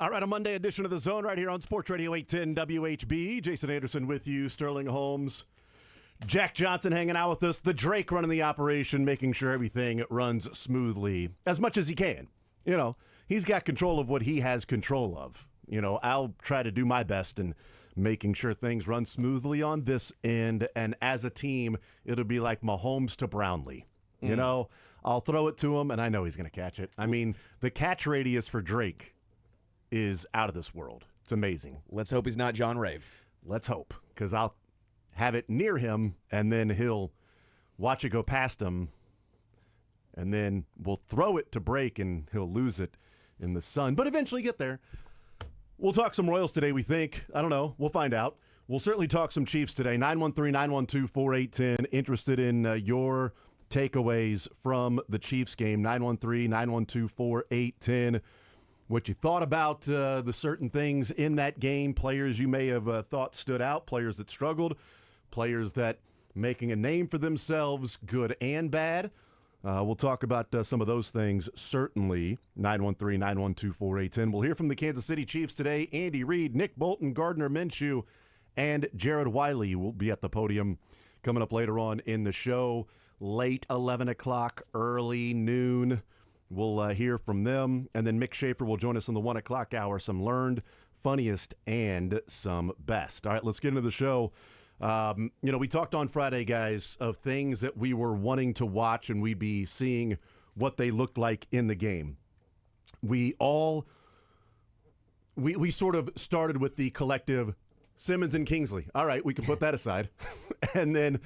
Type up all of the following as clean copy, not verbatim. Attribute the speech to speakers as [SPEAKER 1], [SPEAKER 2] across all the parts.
[SPEAKER 1] All right, a Monday edition of The Zone right here on Sports Radio 810 WHB. Jason Anderson with you, Sterling Holmes. Jack Johnson hanging out with us. The Drake running the operation, making sure everything runs smoothly as much as he can. You know, he's got control of what he has control of. You know, I'll try to do my best in making sure things run smoothly on this end. And as a team, it'll be like Mahomes to Brownlee. You know, I'll throw it to him, and I know he's going to catch it. I mean, the catch radius for Drake is out of this world. It's amazing.
[SPEAKER 2] Let's hope he's not John Rave.
[SPEAKER 1] Let's hope, because I'll have it near him, and then he'll watch it go past him, and then we'll throw it to break, and he'll lose it in the sun, but eventually get there. We'll talk some Royals today, we think. I don't know. We'll find out. We'll certainly talk some Chiefs today. 913-912-4810. Interested in your takeaways from the Chiefs game. 913-912-4810. What you thought about the certain things in that game, players you may have thought stood out, players that struggled, players that making a name for themselves, good and bad. We'll talk about some of those things, certainly. 913-912-4810. We'll hear from the Kansas City Chiefs today. Andy Reid, Nick Bolton, Gardner Minshew, and Jared Wiley will be at the podium coming up later on in the show. Late 11 o'clock, early noon. We'll hear from them. And then Mick Schaefer will join us in the 1 o'clock hour. Some learned, funniest, and some best. All right, let's get into the show. We talked on Friday, guys, of things that we were wanting to watch, and we'd be seeing what they looked like in the game. We sort of started with the collective Simmons and Kingsley. All right, we can put that aside. And then,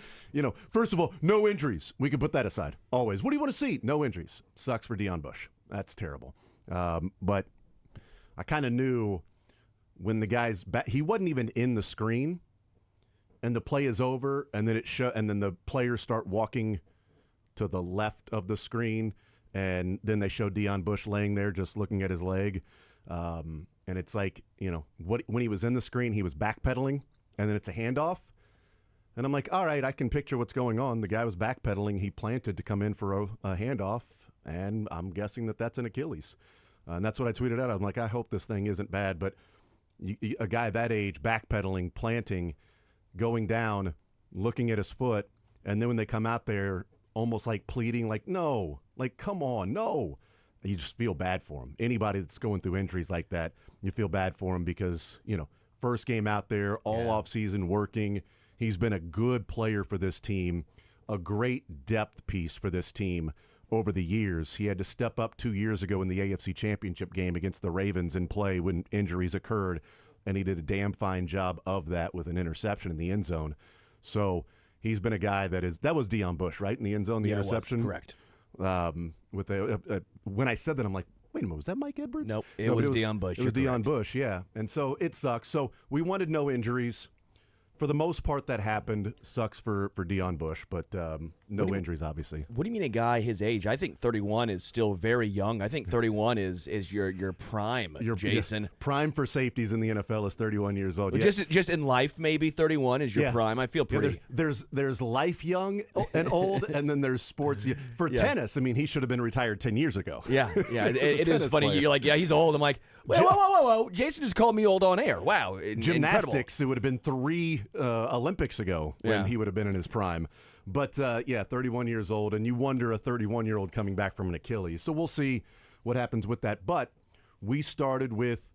[SPEAKER 1] first of all, no injuries. We can put that aside. Always. What do you want to see? No injuries. Sucks for Deion Bush. That's terrible. But I kind of knew when the guy's back, he wasn't even in the screen, and the play is over, and then and then the players start walking to the left of the screen, and then they show Deion Bush laying there just looking at his leg. And it's like, when he was in the screen, he was backpedaling, and then it's a handoff. And I'm like, all right, I can picture what's going on. The guy was backpedaling. He planted to come in for a handoff, and I'm guessing that that's an Achilles. And that's what I tweeted out. I'm like, I hope this thing isn't bad. But a guy that age, backpedaling, planting, going down, looking at his foot, and then when they come out there, almost like pleading, like, no, like, come on, no. You just feel bad for him. Anybody that's going through injuries like that, you feel bad for him because, first game out there, all offseason working. He's been a good player for this team, a great depth piece for this team over the years. He had to step up 2 years ago in the AFC Championship game against the Ravens and play when injuries occurred, and he did a damn fine job of that with an interception in the end zone. So he's been a guy that was Deion Bush, right, in the end zone, the interception?
[SPEAKER 2] It was, correct.
[SPEAKER 1] When I said that, I'm like, wait a minute, was that Mike Edwards?
[SPEAKER 2] Nope, it was Deion Bush.
[SPEAKER 1] It was Deion Bush, yeah. And so it sucks. So we wanted no injuries. For the most part, that happened. Sucks for Deion Bush, but no injuries, obviously.
[SPEAKER 2] What do you mean a guy his age? I think 31 is still very young. I think 31 is your prime, Jason.
[SPEAKER 1] Prime for safeties in the NFL is 31 years old.
[SPEAKER 2] Well, just in life, maybe 31 is your prime. I feel pretty.
[SPEAKER 1] There's life young and old, and then there's sports. For tennis, I mean, he should have been retired 10 years ago.
[SPEAKER 2] Yeah. It is funny. Player. You're like, yeah, he's old. I'm like, whoa. Jason just called me old on air. Wow.
[SPEAKER 1] Gymnastics, it would have been 3 Olympics ago when he would have been in his prime. But, 31 years old, and you wonder a 31-year-old coming back from an Achilles. So we'll see what happens with that. But we started with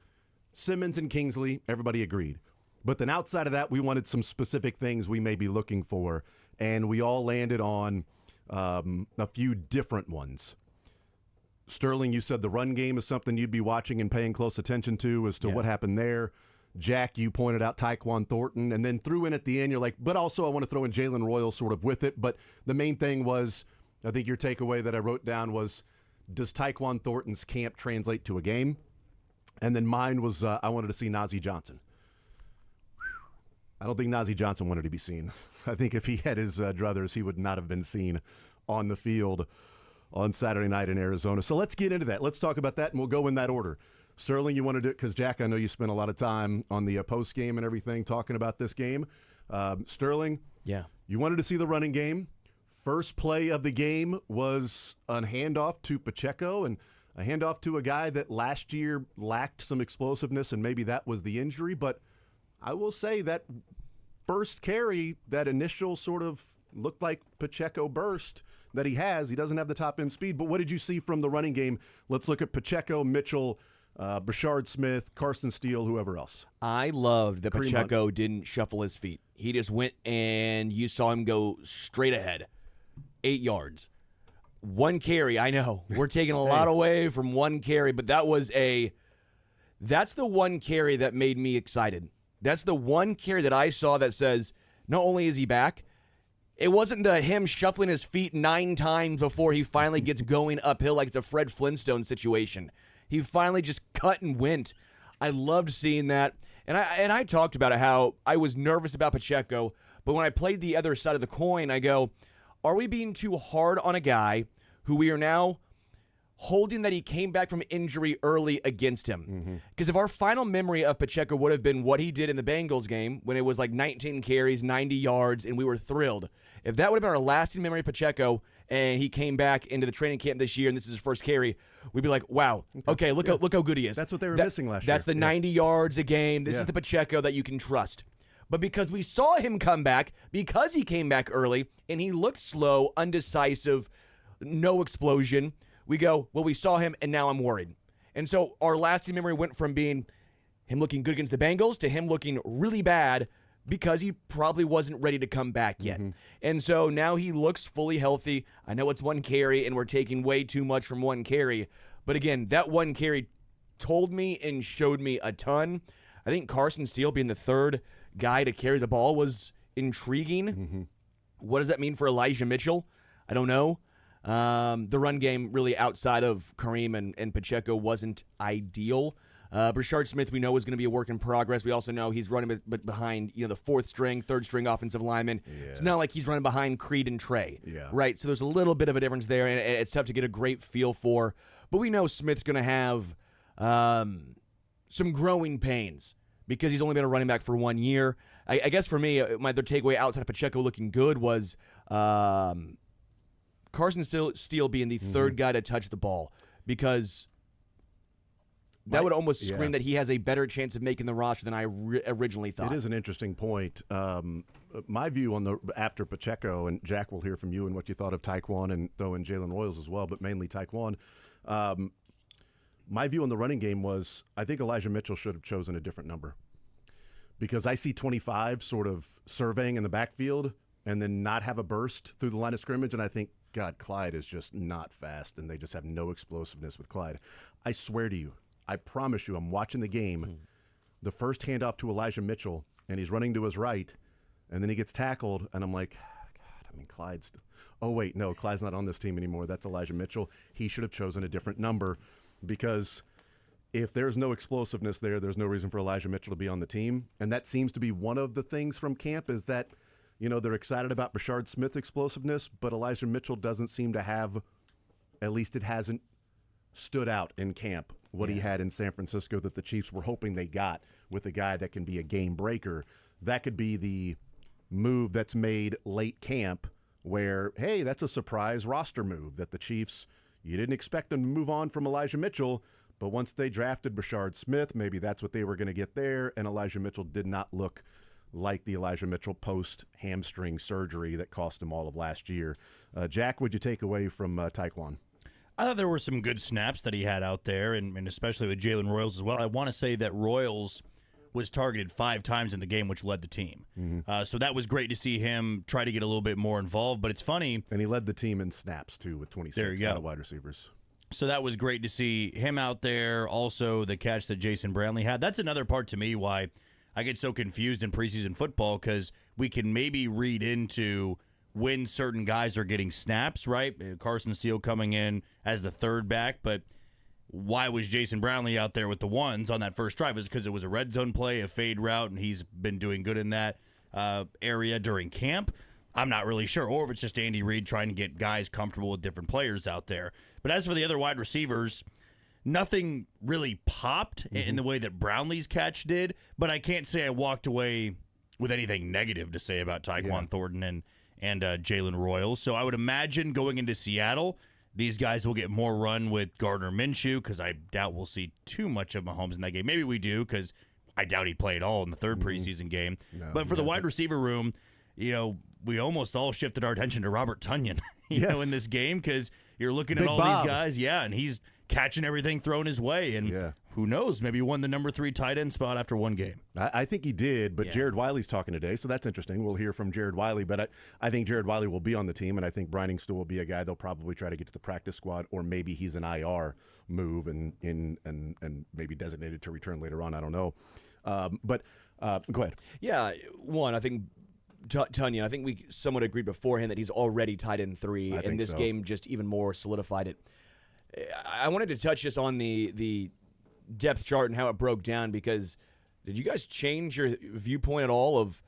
[SPEAKER 1] Simmons and Kingsley. Everybody agreed. But then outside of that, we wanted some specific things we may be looking for, and we all landed on a few different ones. Sterling, you said the run game is something you'd be watching and paying close attention to as to what happened there. Jack, you pointed out Tyquan Thornton, and then threw in at the end, you're like, but also I want to throw in Jalen Royal sort of with it. But the main thing was, I think your takeaway that I wrote down was, does Tyquan Thornton's camp translate to a game? And then mine was, I wanted to see Najee Johnson. I don't think Najee Johnson wanted to be seen. I think if he had his druthers, he would not have been seen on the field on Saturday night in Arizona. So let's get into that. Let's talk about that, and we'll go in that order. Sterling, you want to do it because, Jack, I know you spent a lot of time on the post game and everything talking about this game. Sterling, you wanted to see the running game. First play of the game was a handoff to Pacheco, and a handoff to a guy that last year lacked some explosiveness, and maybe that was the injury. But I will say that first carry, that initial sort of looked like Pacheco burst that he has. He doesn't have the top end speed. But what did you see from the running game? Let's look at Pacheco, Mitchell, Brashard Smith, Carson Steele, whoever else.
[SPEAKER 2] I loved that Pacheco didn't shuffle his feet. He just went, and you saw him go straight ahead, 8 yards. One carry, I know. We're taking a lot away from one carry, but that's the one carry that made me excited. That's the one carry that I saw that says, not only is he back, it wasn't him shuffling his feet 9 times before he finally gets going uphill like it's a Fred Flintstone situation. He finally just cut and went. I loved seeing that. And I talked about it, how I was nervous about Pacheco, but when I played the other side of the coin, I go, are we being too hard on a guy who we are now holding that he came back from injury early against him? Because if our final memory of Pacheco would have been what he did in the Bengals game when it was like 19 carries, 90 yards, and we were thrilled, if that would have been our lasting memory of Pacheco and he came back into the training camp this year and this is his first carry, we'd be like, wow, okay, look how good he is.
[SPEAKER 1] That's what they were missing last year.
[SPEAKER 2] That's the 90 yards a game. This is the Pacheco that you can trust. But because we saw him come back, because he came back early, and he looked slow, undecisive, no explosion, we go, well, we saw him, and now I'm worried. And so our lasting memory went from being him looking good against the Bengals to him looking really bad because he probably wasn't ready to come back yet. And so now he looks fully healthy. I know it's one carry, and we're taking way too much from one carry. But again, that one carry told me and showed me a ton. I think Carson Steele being the third guy to carry the ball was intriguing. What does that mean for Elijah Mitchell? I don't know. The run game really outside of Kareem and Pacheco wasn't ideal. Brashard Smith we know is going to be a work in progress. We also know he's running behind the fourth string, third string offensive lineman. It's not like he's running behind Creed and Trey, right? So there's a little bit of a difference there, and it's tough to get a great feel for. But we know Smith's going to have some growing pains because he's only been a running back for 1 year. I guess for me, my other takeaway outside of Pacheco looking good was Carson Steele being the third guy to touch the ball, because that would almost scream that he has a better chance of making the roster than I originally thought.
[SPEAKER 1] It is an interesting point. My view on after Pacheco, and Jack will hear from you and what you thought of Tyquan, and throw in Jalen Royals as well, but mainly Tyquan. My view on the running game was I think Elijah Mitchell should have chosen a different number, because I see 25 sort of surveying in the backfield and then not have a burst through the line of scrimmage, and I think, God, Clyde is just not fast, and they just have no explosiveness with Clyde. I swear to you, I promise you, I'm watching the game, the first handoff to Elijah Mitchell, and he's running to his right, and then he gets tackled, and I'm like, God, I mean, Clyde's – oh, wait, no, Clyde's not on this team anymore. That's Elijah Mitchell. He should have chosen a different number, because if there's no explosiveness there, there's no reason for Elijah Mitchell to be on the team. And that seems to be one of the things from camp, is that, they're excited about Brashard Smith's explosiveness, but Elijah Mitchell doesn't seem to have, at least it hasn't stood out in camp, what he had in San Francisco that the Chiefs were hoping they got with a guy that can be a game breaker. That could be the move that's made late camp where, hey, that's a surprise roster move that the Chiefs, you didn't expect them to move on from Elijah Mitchell, but once they drafted Brashard Smith, maybe that's what they were going to get there, and Elijah Mitchell did not look like the Elijah Mitchell post-hamstring surgery that cost him all of last year. Jack, what'd you take away from Tyquan?
[SPEAKER 3] I thought there were some good snaps that he had out there, and especially with Jalen Royals as well. I want to say that Royals was targeted 5 times in the game, which led the team. So that was great to see him try to get a little bit more involved. But it's funny.
[SPEAKER 1] And he led the team in snaps, too, with 26 out of wide receivers.
[SPEAKER 3] So that was great to see him out there. Also, the catch that Jason Brownlee had. That's another part to me why I get so confused in preseason football, because we can maybe read into when certain guys are getting snaps, right? Carson Steele coming in as the third back, but why was Jason Brownlee out there with the ones on that first drive? Is because it was a red zone play, a fade route, and he's been doing good in that area during camp? I'm not really sure. Or if it's just Andy Reid trying to get guys comfortable with different players out there. But as for the other wide receivers, nothing really popped in the way that Brownlee's catch did, but I can't say I walked away with anything negative to say about Tyquan Thornton and Jalen Royals. So I would imagine going into Seattle, these guys will get more run with Gardner Minshew because I doubt we'll see too much of Mahomes in that game. Maybe we do because I doubt he'd play at all in the third preseason game.
[SPEAKER 1] No,
[SPEAKER 3] but for the wide receiver room, we almost all shifted our attention to Robert Tonyan, in this game because you're looking at
[SPEAKER 1] Big
[SPEAKER 3] all
[SPEAKER 1] Bob.
[SPEAKER 3] these guys, and he's catching everything thrown his way. And who knows, maybe he won the number 3 tight end spot after one game.
[SPEAKER 1] I think he did, but Jared Wiley's talking today, so that's interesting. We'll hear from Jared Wiley, but I think Jared Wiley will be on the team, and I think Briningstool will be a guy they'll probably try to get to the practice squad, or maybe he's an IR move and maybe designated to return later on. I don't know. But go ahead.
[SPEAKER 2] Yeah, one, I think Tonyan, I think we somewhat agreed beforehand that he's already tied in 3, and this game just even more solidified it. I wanted to touch just on the depth chart and how it broke down, because did you guys change your viewpoint at all of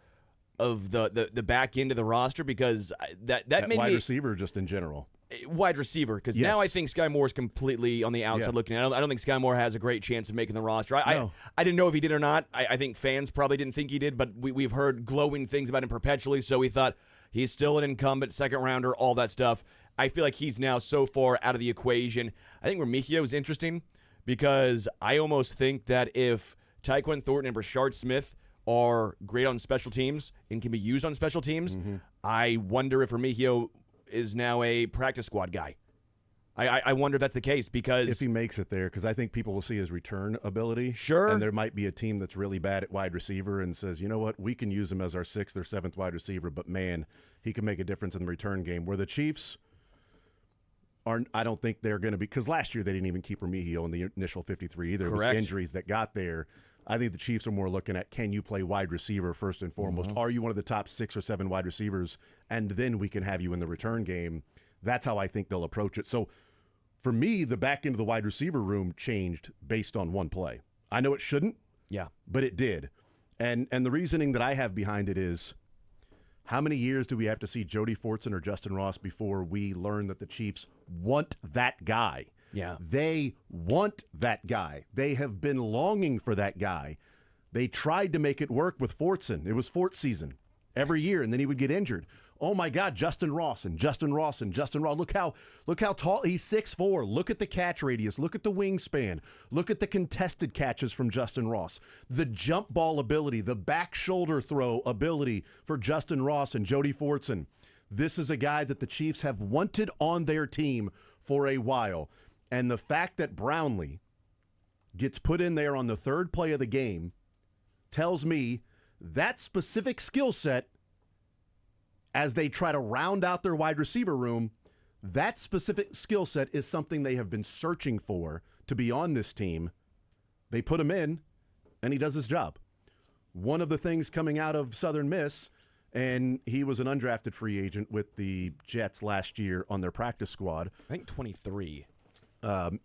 [SPEAKER 2] the back end of the roster? Because that made
[SPEAKER 1] wide
[SPEAKER 2] me
[SPEAKER 1] receiver just in general.
[SPEAKER 2] wide receiver, because now I think Sky Moore is completely on the outside looking at it. I don't think Sky Moore has a great chance of making the roster. I didn't know if he did or not. I think fans probably didn't think he did, but we've heard glowing things about him perpetually, so we thought he's still an incumbent, second rounder, all that stuff. I feel like he's now so far out of the equation. I think Remigio is interesting because I almost think that if Tyquan Thornton and Brashard Smith are great on special teams and can be used on special teams, I wonder if Remigio is now a practice squad guy. I wonder if that's the case, because
[SPEAKER 1] if he makes it there, because I think people will see his return ability.
[SPEAKER 2] Sure.
[SPEAKER 1] And there might be a team that's really bad at wide receiver and says, you know what, we can use him as our 6th or 7th wide receiver, but man, he can make a difference in the return game. Where the Chiefs I don't think they're going to be, because last year they didn't even keep Remigio in the initial 53 either.
[SPEAKER 2] Correct.
[SPEAKER 1] It was injuries that got there. I think the Chiefs are more looking at, can you play wide receiver first and foremost? Are you one of the top 6 or 7 wide receivers? And then we can have you in the return game. That's how I think they'll approach it. So for me, the back end of the wide receiver room changed based on one play. I know it shouldn't, but it did. And the reasoning that I have behind it is, how many years do we have to see Jody Fortson or Justin Ross before we learn that the Chiefs want that guy?
[SPEAKER 2] Yeah.
[SPEAKER 1] They want that guy. They have been longing for that guy. They tried to make it work with Fortson. It was Fort season every year, and then he would get injured. Oh my God, Justin Ross and Justin Ross and Justin Ross. Look how tall he's 6'4". Look at the catch radius. Look at the wingspan. Look at the contested catches from Justin Ross. The jump ball ability, the back shoulder throw ability for Justin Ross and Jody Fortson. This is a guy that the Chiefs have wanted on their team for a while. And the fact that Brownlee gets put in there on the 3rd play of the game tells me that specific skill set, as they try to round out their wide receiver room, that specific skill set is something they have been searching for to be on this team. They put him in, and he does his job. One of the things coming out of Southern Miss, and he was an undrafted free agent with the Jets last year on their practice squad.
[SPEAKER 2] I think 23.
[SPEAKER 1] So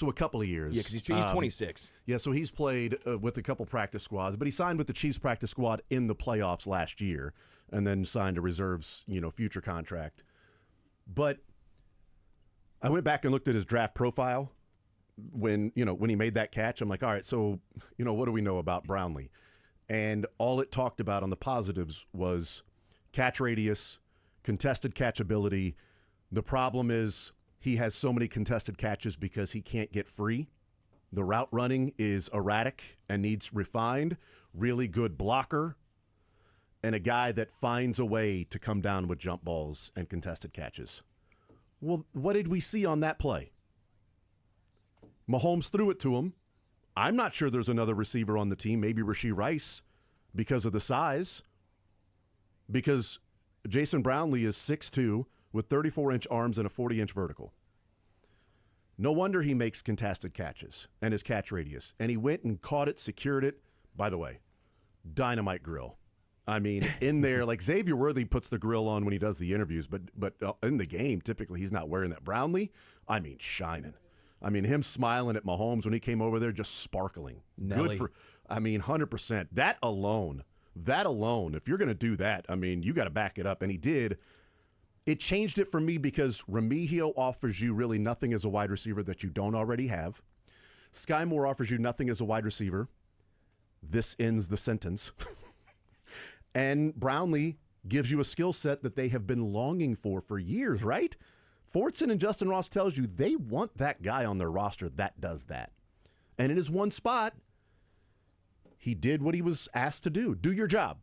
[SPEAKER 1] a couple of years.
[SPEAKER 2] Yeah, because he's 26.
[SPEAKER 1] Yeah, so he's played with a couple practice squads, but he signed with the Chiefs practice squad in the playoffs last year, and then signed a reserves, future contract. But I went back and looked at his draft profile when he made that catch. I'm like, all right, so what do we know about Brownlee? And all it talked about on the positives was catch radius, contested catch ability. The problem is he has so many contested catches because he can't get free. The route running is erratic and needs refined. Really good blocker, and a guy that finds a way to come down with jump balls and contested catches. Well, what did we see on that play? Mahomes threw it to him. I'm not sure there's another receiver on the team, maybe Rashee Rice, because of the size. Because Jason Brownlee is 6'2", with 34-inch arms and a 40-inch vertical. No wonder he makes contested catches and his catch radius. And he went and caught it, secured it. By the way, dynamite grill. I mean, in there, like Xavier Worthy puts the grill on when he does the interviews, but in the game, typically he's not wearing that. Brownlee, I mean, shining. I mean, him smiling at Mahomes when he came over there, just sparkling.
[SPEAKER 2] Nelly.
[SPEAKER 1] Good for, 100%. That alone, if you're going to do that, I mean, you got to back it up. And he did. It changed it for me because Remigio offers you really nothing as a wide receiver that you don't already have. Sky Moore offers you nothing as a wide receiver. This ends the sentence. And Brownlee gives you a skill set that they have been longing for years, right? Fortson and Justin Ross tells you they want that guy on their roster that does that. And in his one spot, he did what he was asked to do. Do your job.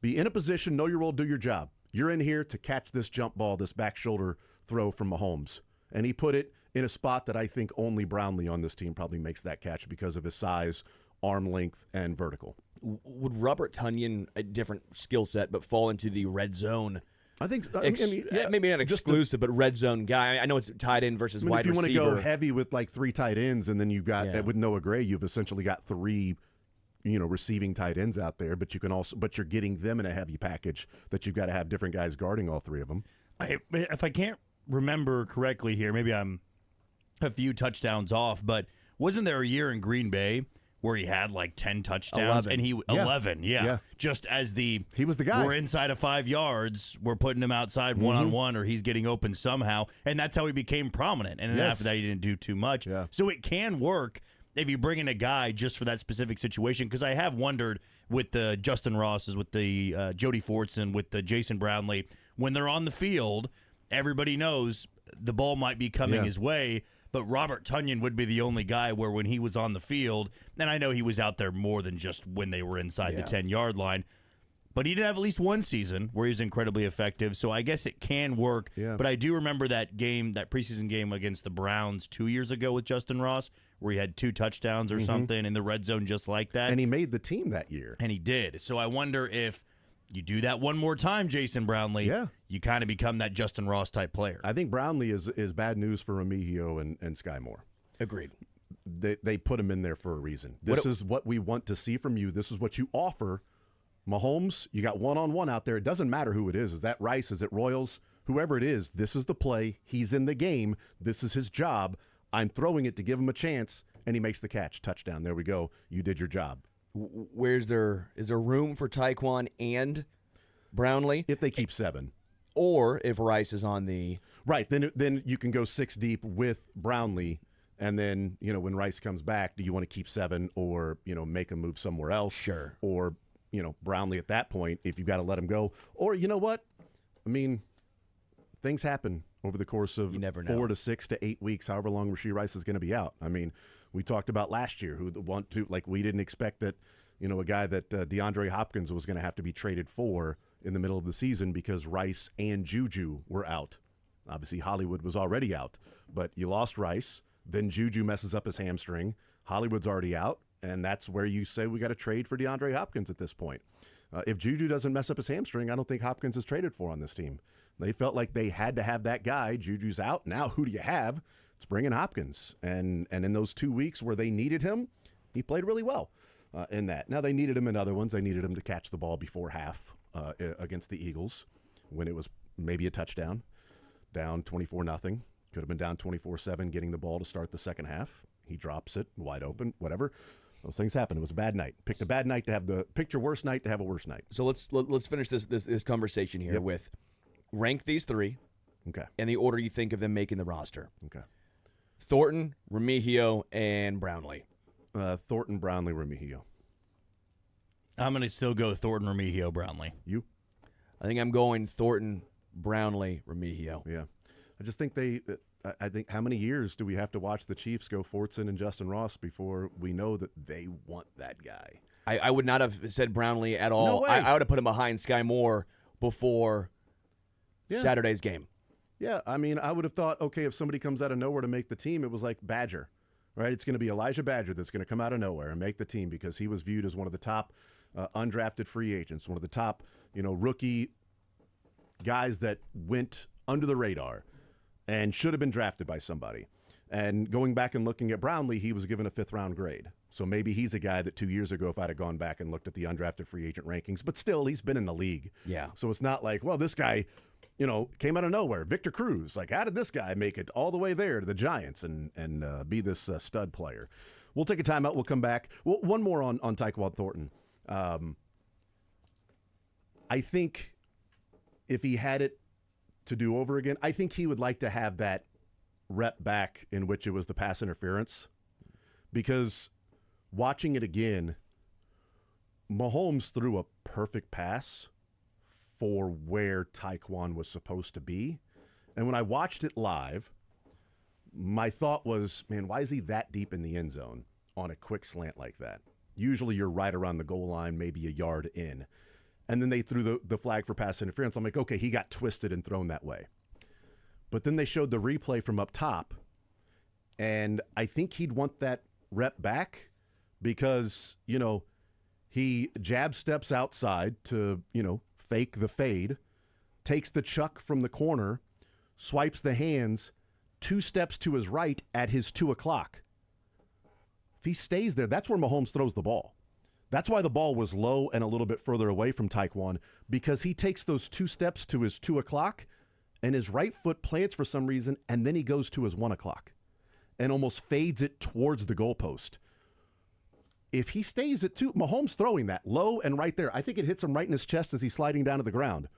[SPEAKER 1] Be in a position, know your role, do your job. You're in here to catch this jump ball, this back shoulder throw from Mahomes. And he put it in a spot that I think only Brownlee on this team probably makes that catch because of his size, arm length, and vertical.
[SPEAKER 2] Would Robert Tonyan, a different skill set, but fall into the red zone?
[SPEAKER 1] I think
[SPEAKER 2] maybe not exclusive, but red zone guy. I know it's tight end versus wide receiver.
[SPEAKER 1] If you want to go heavy with like 3 tight ends, and then you've got with Noah Gray, you've essentially got 3, receiving tight ends out there. But you can also, you're getting them in a heavy package that you've got to have different guys guarding all 3 of them.
[SPEAKER 3] If I can't remember correctly here, maybe I'm a few touchdowns off, but wasn't there a year in Green Bay where he had like 10 touchdowns
[SPEAKER 2] 11.
[SPEAKER 3] and he 11, just as he
[SPEAKER 1] was the guy.
[SPEAKER 3] We're inside of 5 yards, we're putting him outside one-on-one, or he's getting open somehow, and that's how he became prominent. And then after that, he didn't do too much.
[SPEAKER 1] Yeah.
[SPEAKER 3] So it can work if you bring in a guy just for that specific situation. Because I have wondered with the Justin Rosses, with the Jody Fortson, with the Jason Brownlee, when they're on the field, everybody knows the ball might be coming his way. But Robert Tonyan would be the only guy where when he was on the field, and I know he was out there more than just when they were inside the 10-yard line, but he did have at least one season where he was incredibly effective, so I guess it can work.
[SPEAKER 1] Yeah.
[SPEAKER 3] But I do remember that game, that preseason game against the Browns 2 years ago with Justin Ross, where he had 2 touchdowns or something in the red zone just like that.
[SPEAKER 1] And he made the team that year.
[SPEAKER 3] And he did. So I wonder if you do that one more time, Jason Brownlee, you kind of become that Justin Ross type player.
[SPEAKER 1] I think Brownlee is bad news for Remigio and Sky Moore.
[SPEAKER 2] Agreed.
[SPEAKER 1] They put him in there for a reason. This is what we want to see from you. This is what you offer. Mahomes, you got one-on-one out there. It doesn't matter who it is. Is that Rice? Is it Royals? Whoever it is, this is the play. He's in the game. This is his job. I'm throwing it to give him a chance, and he makes the catch. Touchdown. There we go. You did your job.
[SPEAKER 2] Is there room for Tyquan and Brownlee?
[SPEAKER 1] If they keep 7.
[SPEAKER 2] Or if Rice is on the...
[SPEAKER 1] Right, then you can go 6 deep with Brownlee, and then, when Rice comes back, do you want to keep 7 or, make him move somewhere else?
[SPEAKER 2] Sure.
[SPEAKER 1] Or, Brownlee at that point, if you've got to let him go. Or, you know what? I mean, things happen over the course of 4 to 6 to 8 weeks, however long Rashee Rice is going to be out. I mean, we talked about last year we didn't expect that, a guy that DeAndre Hopkins was going to have to be traded for in the middle of the season because Rice and Juju were out. Obviously, Hollywood was already out, but you lost Rice. Then Juju messes up his hamstring. Hollywood's already out, and that's where you say we got to trade for DeAndre Hopkins at this point. If Juju doesn't mess up his hamstring, I don't think Hopkins is traded for on this team. They felt like they had to have that guy. Juju's out. Now who do you have? It's bringing Hopkins. And in those 2 weeks where they needed him, he played really well in that. Now they needed him in other ones. They needed him to catch the ball before half against the Eagles when it was maybe a touchdown, down 24-0. Could have been down 24-7 getting the ball to start the second half. He drops it wide open, whatever. Those things happen. It was a bad night. Picked your worst night to have a worse night.
[SPEAKER 2] So let's finish this conversation here with rank these 3.
[SPEAKER 1] Okay.
[SPEAKER 2] And the order you think of them making the roster.
[SPEAKER 1] Okay.
[SPEAKER 2] Thornton, Remigio, and Brownlee.
[SPEAKER 1] Thornton, Brownlee, Remigio.
[SPEAKER 3] I'm going to still go Thornton, Remigio, Brownlee.
[SPEAKER 1] You?
[SPEAKER 2] I think I'm going Thornton, Brownlee, Remigio.
[SPEAKER 1] Yeah. I just think I think how many years do we have to watch the Chiefs go Fortson and Justin Ross before we know that they want that guy?
[SPEAKER 2] I would not have said Brownlee at all.
[SPEAKER 1] No way.
[SPEAKER 2] I would have put him behind Sky Moore before Saturday's game.
[SPEAKER 1] Yeah, I mean, I would have thought, okay, if somebody comes out of nowhere to make the team, it was like Badger, right? It's going to be Elijah Badger that's going to come out of nowhere and make the team because he was viewed as one of the top undrafted free agents, one of the top, rookie guys that went under the radar and should have been drafted by somebody. And going back and looking at Brownlee, he was given a 5th-round grade. So maybe he's a guy that 2 years ago, if I'd have gone back and looked at the undrafted free agent rankings, but still, he's been in the league.
[SPEAKER 2] Yeah.
[SPEAKER 1] So it's not like, well, this guy, came out of nowhere. Victor Cruz, like, how did this guy make it all the way there to the Giants and be this stud player? We'll take a timeout. We'll come back. Well, one more on Tyquan Thornton. I think if he had it to do over again, I think he would like to have that rep back in which it was the pass interference, because watching it again, Mahomes threw a perfect pass for where Tyquan was supposed to be, And when I watched it live, my thought was, man, why is he that deep in the end zone on a quick slant like that? Usually you're right around the goal line, maybe a yard in. And then they threw the flag for pass interference. I'm like, okay, he got twisted and thrown that way. But then they showed the replay from up top, and I think he'd want that rep back because, he jab steps outside to, fake the fade, takes the chuck from the corner, swipes the hands, 2 steps to his right at his 2 o'clock. If he stays there, that's where Mahomes throws the ball. That's why the ball was low and a little bit further away from Taekwon, because he takes those 2 steps to his 2 o'clock and his right foot plants for some reason, and then he goes to his 1 o'clock and almost fades it towards the goalpost. If he stays at 2, Mahomes throwing that low and right there, I think it hits him right in his chest as he's sliding down to the ground.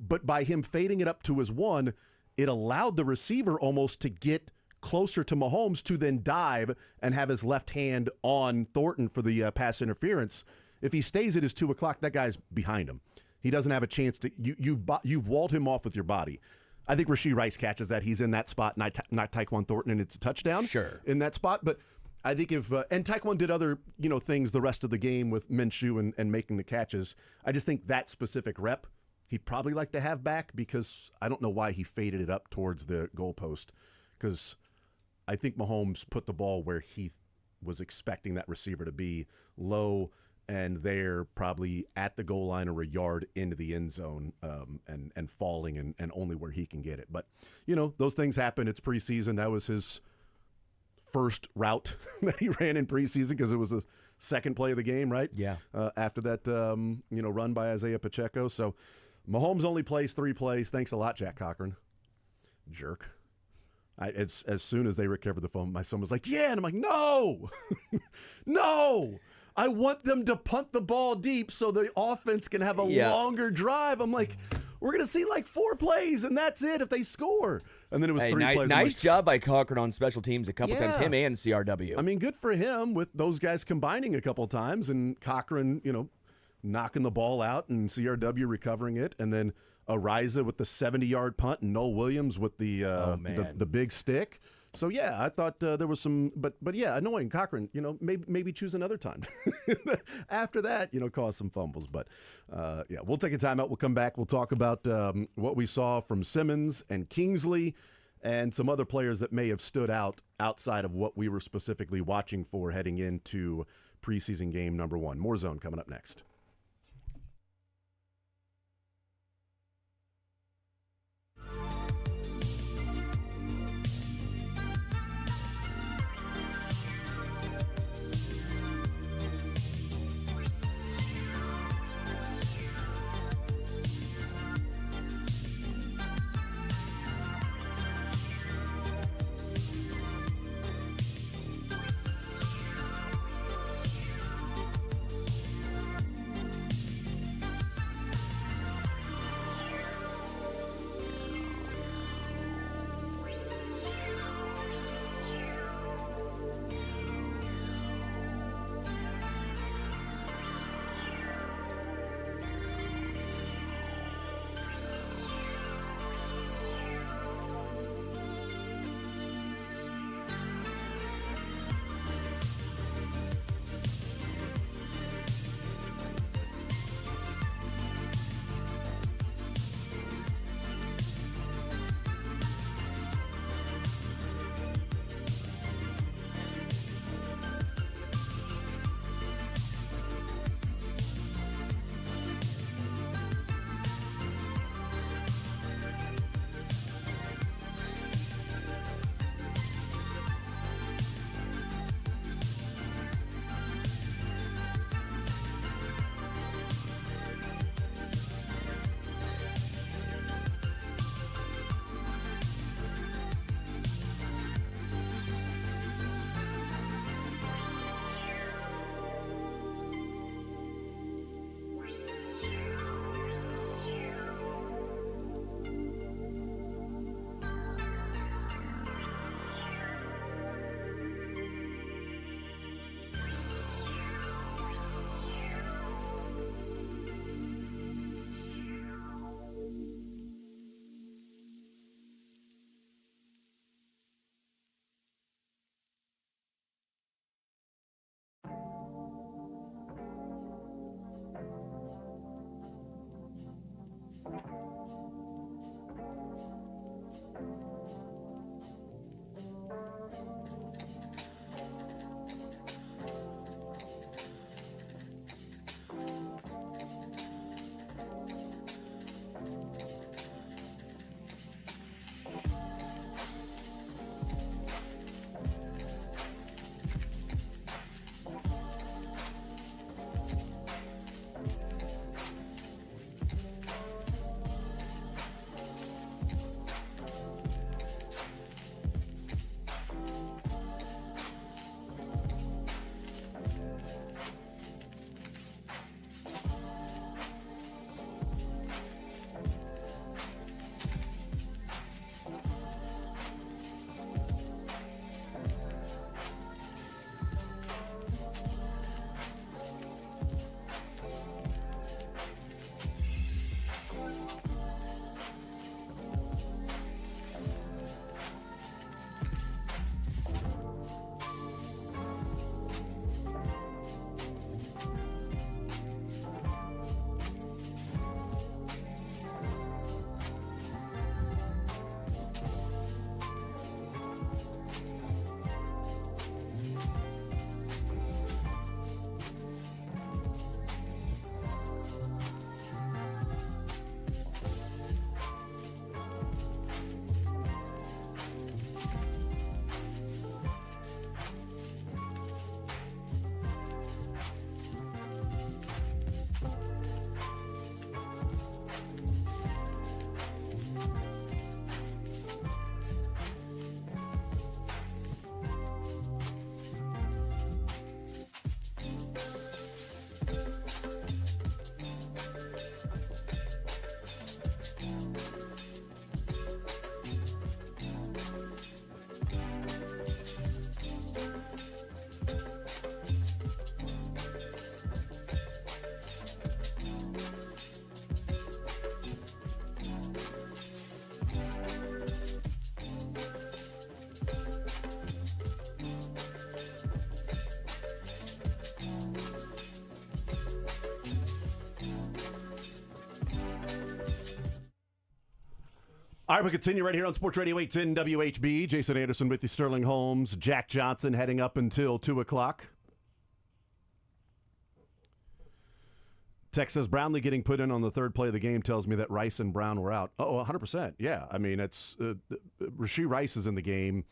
[SPEAKER 1] But by him fading it up to his 1, it allowed the receiver almost to get closer to Mahomes to then dive and have his left hand on Thornton for the pass interference. If he stays at his 2 o'clock, that guy's behind him. He doesn't have a chance to. You've walled him off with your body. I think Rashee Rice catches that. He's in that spot, not Taekwon Thornton, and it's a touchdown.
[SPEAKER 2] Sure.
[SPEAKER 1] In that spot, but I think if and Taekwon did other things the rest of the game with Minshew and making the catches. I just think that specific rep he'd probably like to have back, because I don't know why he faded it up towards the goalpost, because I think Mahomes put the ball where he was expecting that receiver to be, low and there, probably at the goal line or a yard into the end zone, and falling and only where he can get it. But, those things happen. It's preseason. That was his first route that he ran in preseason because it was the second play of the game, right?
[SPEAKER 2] Yeah.
[SPEAKER 1] After that, run by Isaiah Pacheco. So Mahomes only plays 3 plays. Thanks a lot, Jack Cochran. Jerk. It's as soon as they recovered the phone, my son was like, yeah. And I'm like, no, no. I want them to punt the ball deep so the offense can have a longer drive. I'm like, we're going to see like 4 plays, and that's it if they score. And then it was 3 plays.
[SPEAKER 2] Nice job by Cochran on special teams a couple times, him and CRW.
[SPEAKER 1] I mean, good for him with those guys combining a couple times, and Cochran, knocking the ball out and CRW recovering it, and then Ariza with the 70-yard punt and Noel Williams with the big stick. So, yeah, I thought there was some – but yeah, annoying. Cochran, maybe choose another time. After that, cause some fumbles. But, yeah, we'll take a timeout. We'll come back. We'll talk about what we saw from Simmons and Kingsley and some other players that may have stood out outside of what we were specifically watching for heading into preseason game number 1. More Zone coming up next. All right, we continue right here on Sports Radio 810 WHB. Jason Anderson with you, Sterling Holmes, Jack Johnson heading up until 2 o'clock. Text says Brownlee getting put in on the third play of the game tells me that Rice and Brown were out. Oh, 100%. Yeah, I mean, it's Rashee Rice is in the game.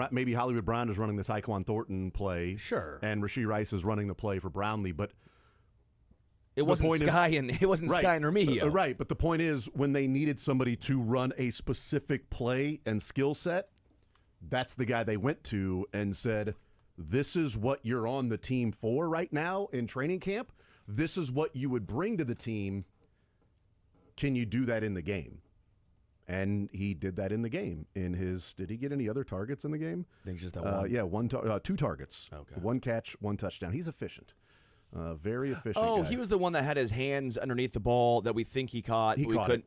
[SPEAKER 1] Maybe Hollywood Brown is running the Tyquan Thornton play.
[SPEAKER 2] Sure.
[SPEAKER 1] And Rashee Rice is running the play for Brownlee, but
[SPEAKER 2] it wasn't Sky and Remigio.
[SPEAKER 1] Right, but the point is when they needed somebody to run a specific play and skill set, that's the guy they went to and said, this is what you're on the team for right now in training camp. This is what you would bring to the team. Can you do that in the game? And he did that in the game. Did he get any other targets in the game?
[SPEAKER 2] I think just that one.
[SPEAKER 1] Yeah, 2 targets.
[SPEAKER 2] Okay.
[SPEAKER 1] 1 catch, 1 touchdown. He's efficient. Very efficient.
[SPEAKER 2] Oh,
[SPEAKER 1] guy.
[SPEAKER 2] he was the one that had his hands underneath the ball that we think he caught.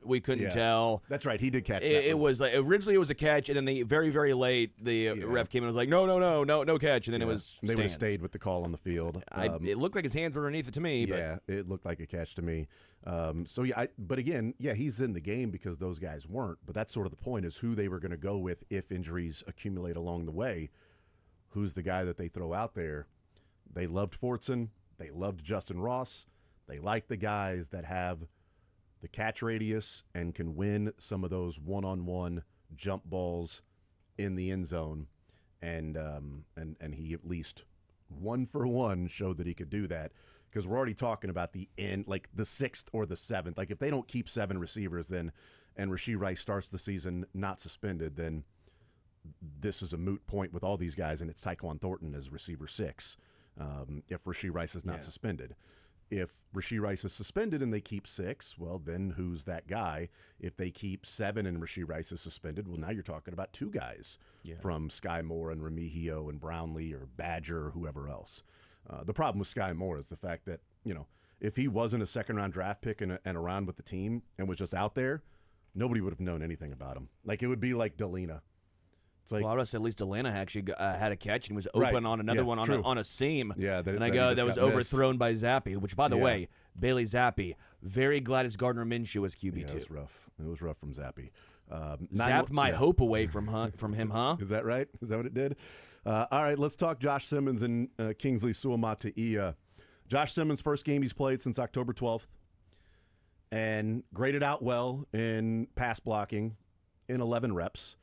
[SPEAKER 2] We couldn't tell.
[SPEAKER 1] That's right. He did catch that.
[SPEAKER 2] It was like originally it was a catch, and then the very, very late the ref came in and was like, no catch, and then it was.
[SPEAKER 1] They would have stayed with the call on the field.
[SPEAKER 2] It looked like his hands were underneath it to me.
[SPEAKER 1] Yeah, it looked like a catch to me. But again, he's in the game because those guys weren't. But that's sort of the point: is who they were going to go with if injuries accumulate along the way. Who's the guy that they throw out there? They loved Fortson. They loved Justin Ross. They like the guys that have the catch radius and can win some of those one-on-one jump balls in the end zone. And he at least 1 for 1 showed that he could do that, because we're already talking about the end, like the 6th or the 7th. Like if they don't keep 7 receivers, and Rashee Rice starts the season not suspended, then this is a moot point with all these guys, and it's Tyquan Thornton as receiver 6. If Rashee Rice is not suspended. If Rashee Rice is suspended and they keep 6, well, then who's that guy? If they keep 7 and Rashee Rice is suspended, well, now you're talking about 2 guys from Sky Moore and Remigio and Brownlee or Badger or whoever else. The problem with Sky Moore is the fact that, if he wasn't a second-round draft pick and around with the team and was just out there, nobody would have known anything about him. Like, it would be like Delina. Like,
[SPEAKER 2] well, I would say at least Atlanta actually had a catch and was open on another one on a seam.
[SPEAKER 1] Yeah,
[SPEAKER 2] that was overthrown by Zappi, which, by the way, Bailey Zappi, very glad his Gardner Minshew was QB2.
[SPEAKER 1] It was rough. It was rough from Zappi.
[SPEAKER 2] Zapped my hope away from him, huh?
[SPEAKER 1] Is that right? Is that what it did? All right, let's talk Josh Simmons and Kingsley Suamataia. Josh Simmons' first game he's played since October 12th and graded out well in pass blocking in 11 reps.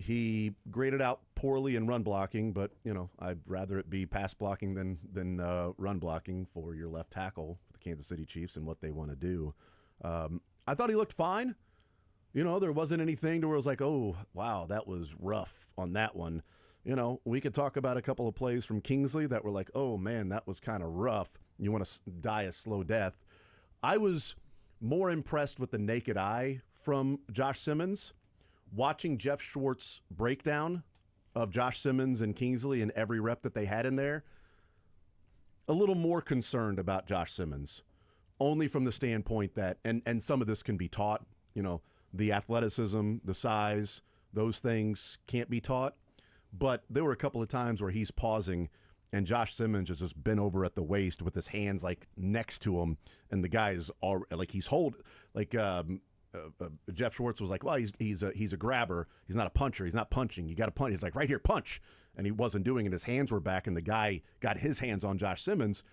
[SPEAKER 1] He graded out poorly in run blocking, but, I'd rather it be pass blocking than run blocking for your left tackle for the Kansas City Chiefs and what they want to do. I thought he looked fine. There wasn't anything to where it was like, oh, wow, that was rough on that one. We could talk about a couple of plays from Kingsley that were like, oh, man, that was kind of rough. You want to die a slow death. I was more impressed with the naked eye from Josh Simmons. Watching Jeff Schwartz's breakdown of Josh Simmons and Kingsley and every rep that they had in there, a little more concerned about Josh Simmons, only from the standpoint that, and some of this can be taught, the athleticism, the size, those things can't be taught. But there were a couple of times where he's pausing and Josh Simmons has just been over at the waist with his hands like next to him, and the guy is all like Jeff Schwartz was like, well, he's a grabber. He's not a puncher. He's not punching. You got to punch. He's like, right here, punch. And he wasn't doing it. His hands were back, and the guy got his hands on Josh Simmons,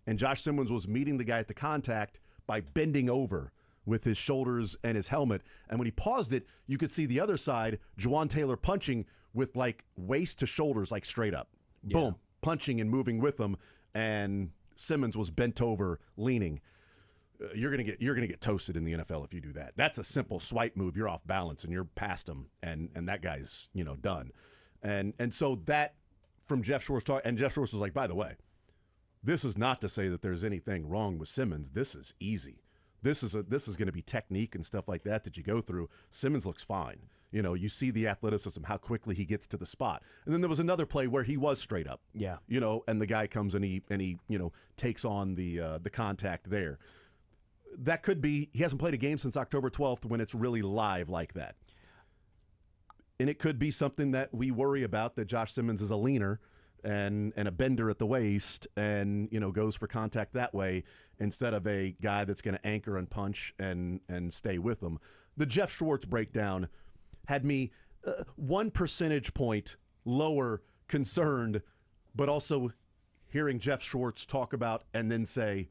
[SPEAKER 1] and Josh Simmons was meeting the guy at the contact by bending over with his shoulders and his helmet. And when he paused it, you could see the other side, Juwan Taylor punching with like waist to shoulders, like straight up. Yeah. Boom, punching and moving with him, and Simmons was bent over, leaning. You're gonna get toasted in the NFL if you do that. That's a simple swipe move. You're off balance and you're past him, and that guy's done. And so that from Jeff Schwartz and Jeff Schwartz was like, by the way, this is not to say that there's anything wrong with Simmons. This is easy. This is going to be technique and stuff like that you go through. Simmons looks fine. You see the athleticism, how quickly he gets to the spot. And then there was another play where he was straight up.
[SPEAKER 2] Yeah.
[SPEAKER 1] And the guy comes and he takes on the contact there. That could be, he hasn't played a game since October 12th when it's really live like that. And it could be something that we worry about, that Josh Simmons is a leaner and a bender at the waist and, goes for contact that way instead of a guy that's going to anchor and punch and stay with them. the Jeff Schwartz breakdown had me 1 percentage point lower concerned, but also hearing Jeff Schwartz talk about and then say,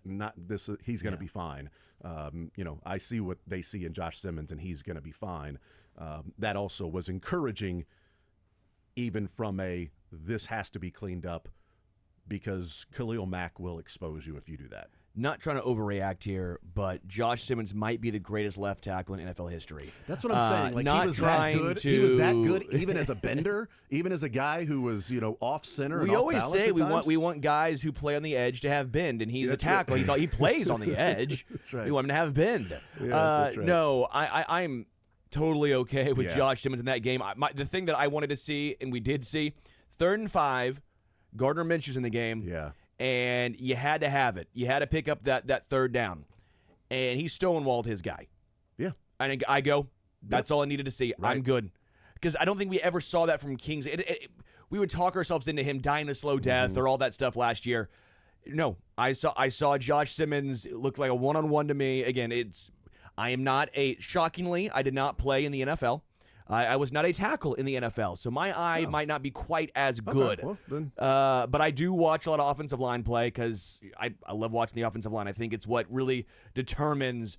[SPEAKER 1] not this, he's going to be fine. I see what they see in Josh Simmons, and he's going to be fine. That also was encouraging, even from this has to be cleaned up, because Khalil Mack will expose you if you do that.
[SPEAKER 2] Not trying to overreact here, but Josh Simmons might be the greatest left tackle in NFL history.
[SPEAKER 1] That's what I'm saying. Like,
[SPEAKER 2] not
[SPEAKER 1] he was
[SPEAKER 2] trying
[SPEAKER 1] that good.
[SPEAKER 2] to...
[SPEAKER 1] He was that good, even as a bender, even as a guy who was, off center.
[SPEAKER 2] We
[SPEAKER 1] and
[SPEAKER 2] always
[SPEAKER 1] off balance
[SPEAKER 2] say
[SPEAKER 1] at
[SPEAKER 2] we
[SPEAKER 1] times.
[SPEAKER 2] want guys who play on the edge to have bend, and he's a
[SPEAKER 1] That's
[SPEAKER 2] tackle.
[SPEAKER 1] right.
[SPEAKER 2] He plays on the edge.
[SPEAKER 1] That's right.
[SPEAKER 2] We want him to have bend.
[SPEAKER 1] Yeah, that's right.
[SPEAKER 2] No, I'm totally okay with
[SPEAKER 1] Yeah.
[SPEAKER 2] Josh Simmons in that game. The thing that I wanted to see, and we did see, 3rd and 5, Gardner Minshew's in the game.
[SPEAKER 1] Yeah.
[SPEAKER 2] And you had to have it. You had to pick up that 3rd down. And he stonewalled his guy.
[SPEAKER 1] Yeah.
[SPEAKER 2] And I go, that's all I needed to see.
[SPEAKER 1] Right.
[SPEAKER 2] I'm good. Because I don't think we ever saw that from Kings. We would talk ourselves into him dying a slow death or all that stuff last year. No, I saw Josh Simmons look like a one-on-one to me. Again, shockingly, I did not play in the NFL. I was not a tackle in the NFL, so my eye might not be quite as good.
[SPEAKER 1] Well, then.
[SPEAKER 2] But I do watch a lot of offensive line play because I love watching the offensive line. I think it's what really determines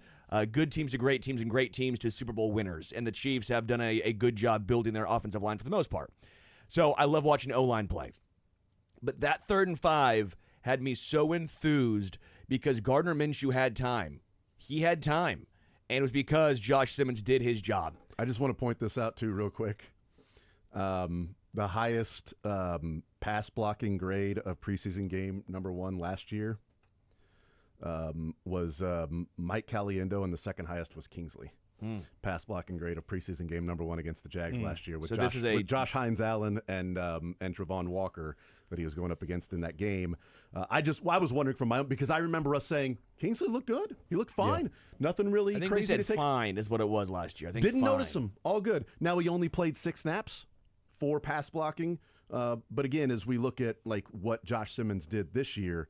[SPEAKER 2] good teams to great teams and great teams to Super Bowl winners. And the Chiefs have done a good job building their offensive line for the most part. So I love watching O-line play. But that 3rd and 5 had me so enthused because Gardner Minshew had time. He had time. And it was because Josh Simmons did his job.
[SPEAKER 1] I just want to point this out, too, real quick. The highest pass blocking grade of preseason game number 1 last year was Mike Caliendo, and the second highest was Kingsley. Pass blocking grade of preseason game number 1 against the Jags last year with,
[SPEAKER 2] So
[SPEAKER 1] Josh,
[SPEAKER 2] this is
[SPEAKER 1] with Josh Hines-Allen and Travon Walker that he was going up against in that game. I was wondering from my own, because I remember us saying Kingsley looked good. He looked fine. Nothing really
[SPEAKER 2] I think
[SPEAKER 1] crazy
[SPEAKER 2] we
[SPEAKER 1] to
[SPEAKER 2] said
[SPEAKER 1] take.
[SPEAKER 2] fine is what it was last year. I think
[SPEAKER 1] Didn't
[SPEAKER 2] fine.
[SPEAKER 1] notice him. All good. Now he only played 6 snaps, 4 pass blocking. But again, as we look at like what Josh Simmons did this year,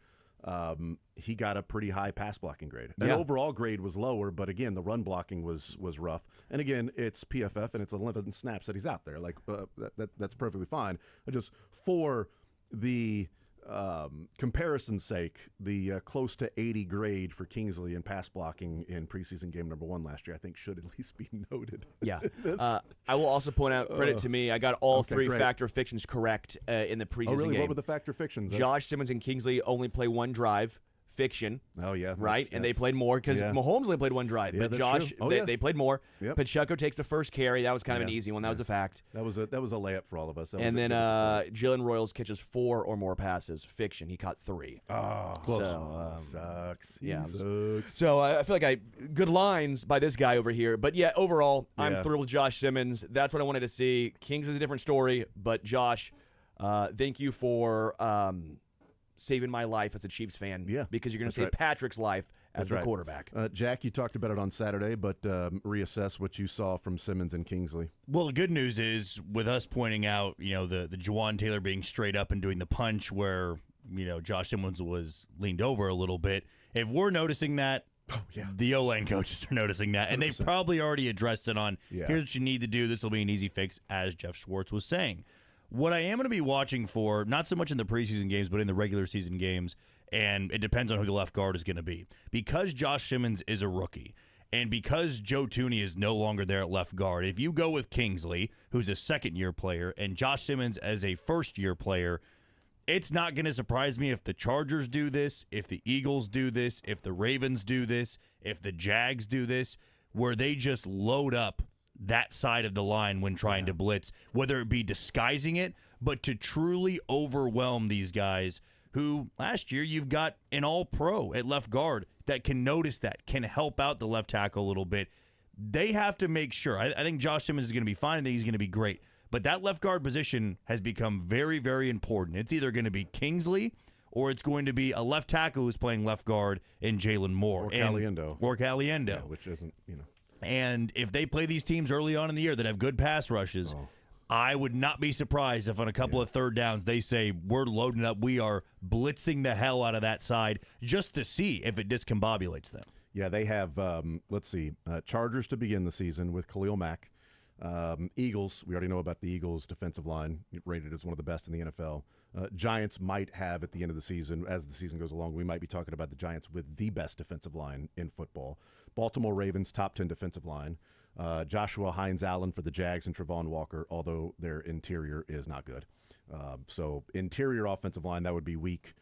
[SPEAKER 1] he got a pretty high pass blocking grade. An overall grade was lower, but again, the run blocking was rough. And again, it's PFF and it's 11 snaps that he's out there. Like that's perfectly fine. Just for the comparison's sake, the close to 80 grade for Kingsley in pass blocking in preseason game number 1 last year, I think should at least be noted.
[SPEAKER 2] Yeah. I will also point out, credit to me, I got all 3
[SPEAKER 1] great.
[SPEAKER 2] factor fictions correct in the preseason
[SPEAKER 1] Oh, really?
[SPEAKER 2] game.
[SPEAKER 1] What were the factor fictions?
[SPEAKER 2] Josh Simmons and Kingsley only play 1 drive. Fiction.
[SPEAKER 1] Oh, yeah.
[SPEAKER 2] Right? And they played more because Mahomes only played 1 drive.
[SPEAKER 1] Yeah,
[SPEAKER 2] but
[SPEAKER 1] that's
[SPEAKER 2] Josh,
[SPEAKER 1] true. Oh,
[SPEAKER 2] they played more.
[SPEAKER 1] Yep.
[SPEAKER 2] Pacheco takes the first carry. That was kind of an
[SPEAKER 1] Yeah.
[SPEAKER 2] easy one. That was a fact.
[SPEAKER 1] That was a layup for all of us. That
[SPEAKER 2] And
[SPEAKER 1] was
[SPEAKER 2] then Jalen Royals catches 4 or more passes. Fiction. He caught 3.
[SPEAKER 1] close.
[SPEAKER 2] So,
[SPEAKER 1] Sucks.
[SPEAKER 2] yeah,
[SPEAKER 1] He sucks.
[SPEAKER 2] So I feel like good lines by this guy over here. But yeah, overall, I'm
[SPEAKER 1] Yeah.
[SPEAKER 2] thrilled with Josh Simmons. That's what I wanted to see. Kings is a different story, but Josh, thank you for saving my life as a Chiefs fan.
[SPEAKER 1] Yeah,
[SPEAKER 2] because you're going to
[SPEAKER 1] that's
[SPEAKER 2] save
[SPEAKER 1] right.
[SPEAKER 2] Patrick's life as the
[SPEAKER 1] right.
[SPEAKER 2] quarterback.
[SPEAKER 1] Jack, you talked about it on Saturday, but reassess what you saw from Simmons and Kingsley.
[SPEAKER 3] Well, the good news is with us pointing out, the Juwan Taylor being straight up and doing the punch where, Josh Simmons was leaned over a little bit. If we're noticing that, the O-line coaches are noticing that, and they probably already addressed it on, here's what you need to do. This will be an easy fix, as Jeff Schwartz was saying. What I am going to be watching for, not so much in the preseason games, but in the regular season games, and it depends on who the left guard is going to be. Because Josh Simmons is a rookie, and because Joe Tooney is no longer there at left guard, if you go with Kingsley, who's a second-year player, and Josh Simmons as a first-year player, it's not going to surprise me if the Chargers do this, if the Eagles do this, if the Ravens do this, if the Jags do this, where they just load up that side of the line when trying to blitz, whether it be disguising it, but to truly overwhelm these guys who last year you've got an all-pro at left guard that can notice that, can help out the left tackle a little bit. They have to make sure. I think Josh Simmons is going to be fine. I think he's going to be great. But that left guard position has become very, very important. It's either going to be Kingsley or it's going to be a left tackle who's playing left guard in Jalen Moore.
[SPEAKER 1] Or Caliendo.
[SPEAKER 3] Yeah,
[SPEAKER 1] which isn't,
[SPEAKER 3] And if they play these teams early on in the year that have good pass rushes, I would not be surprised if on a couple of third downs they say, we're loading up, we are blitzing the hell out of that side just to see if it discombobulates them.
[SPEAKER 1] Yeah, they have, let's see, Chargers to begin the season with Khalil Mack. Eagles, we already know about the Eagles' defensive line, rated as one of the best in the NFL. Giants might have at the end of the season, as the season goes along, we might be talking about the Giants with the best defensive line in football. Baltimore Ravens, top 10 defensive line. Joshua Hines-Allen for the Jags and Trevon Walker, although their interior is not good. So interior offensive line, that would be week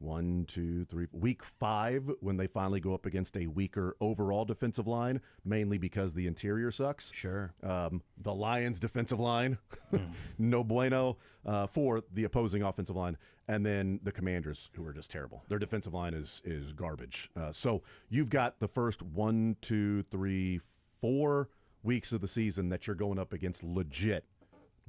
[SPEAKER 1] 5 when they finally go up against a weaker overall defensive line, mainly because the interior sucks.
[SPEAKER 2] Sure.
[SPEAKER 1] The Lions' defensive line, no bueno for the opposing offensive line. And then the Commanders, who are just terrible. Their defensive line is garbage. So you've got the first 4 weeks of the season that you're going up against legit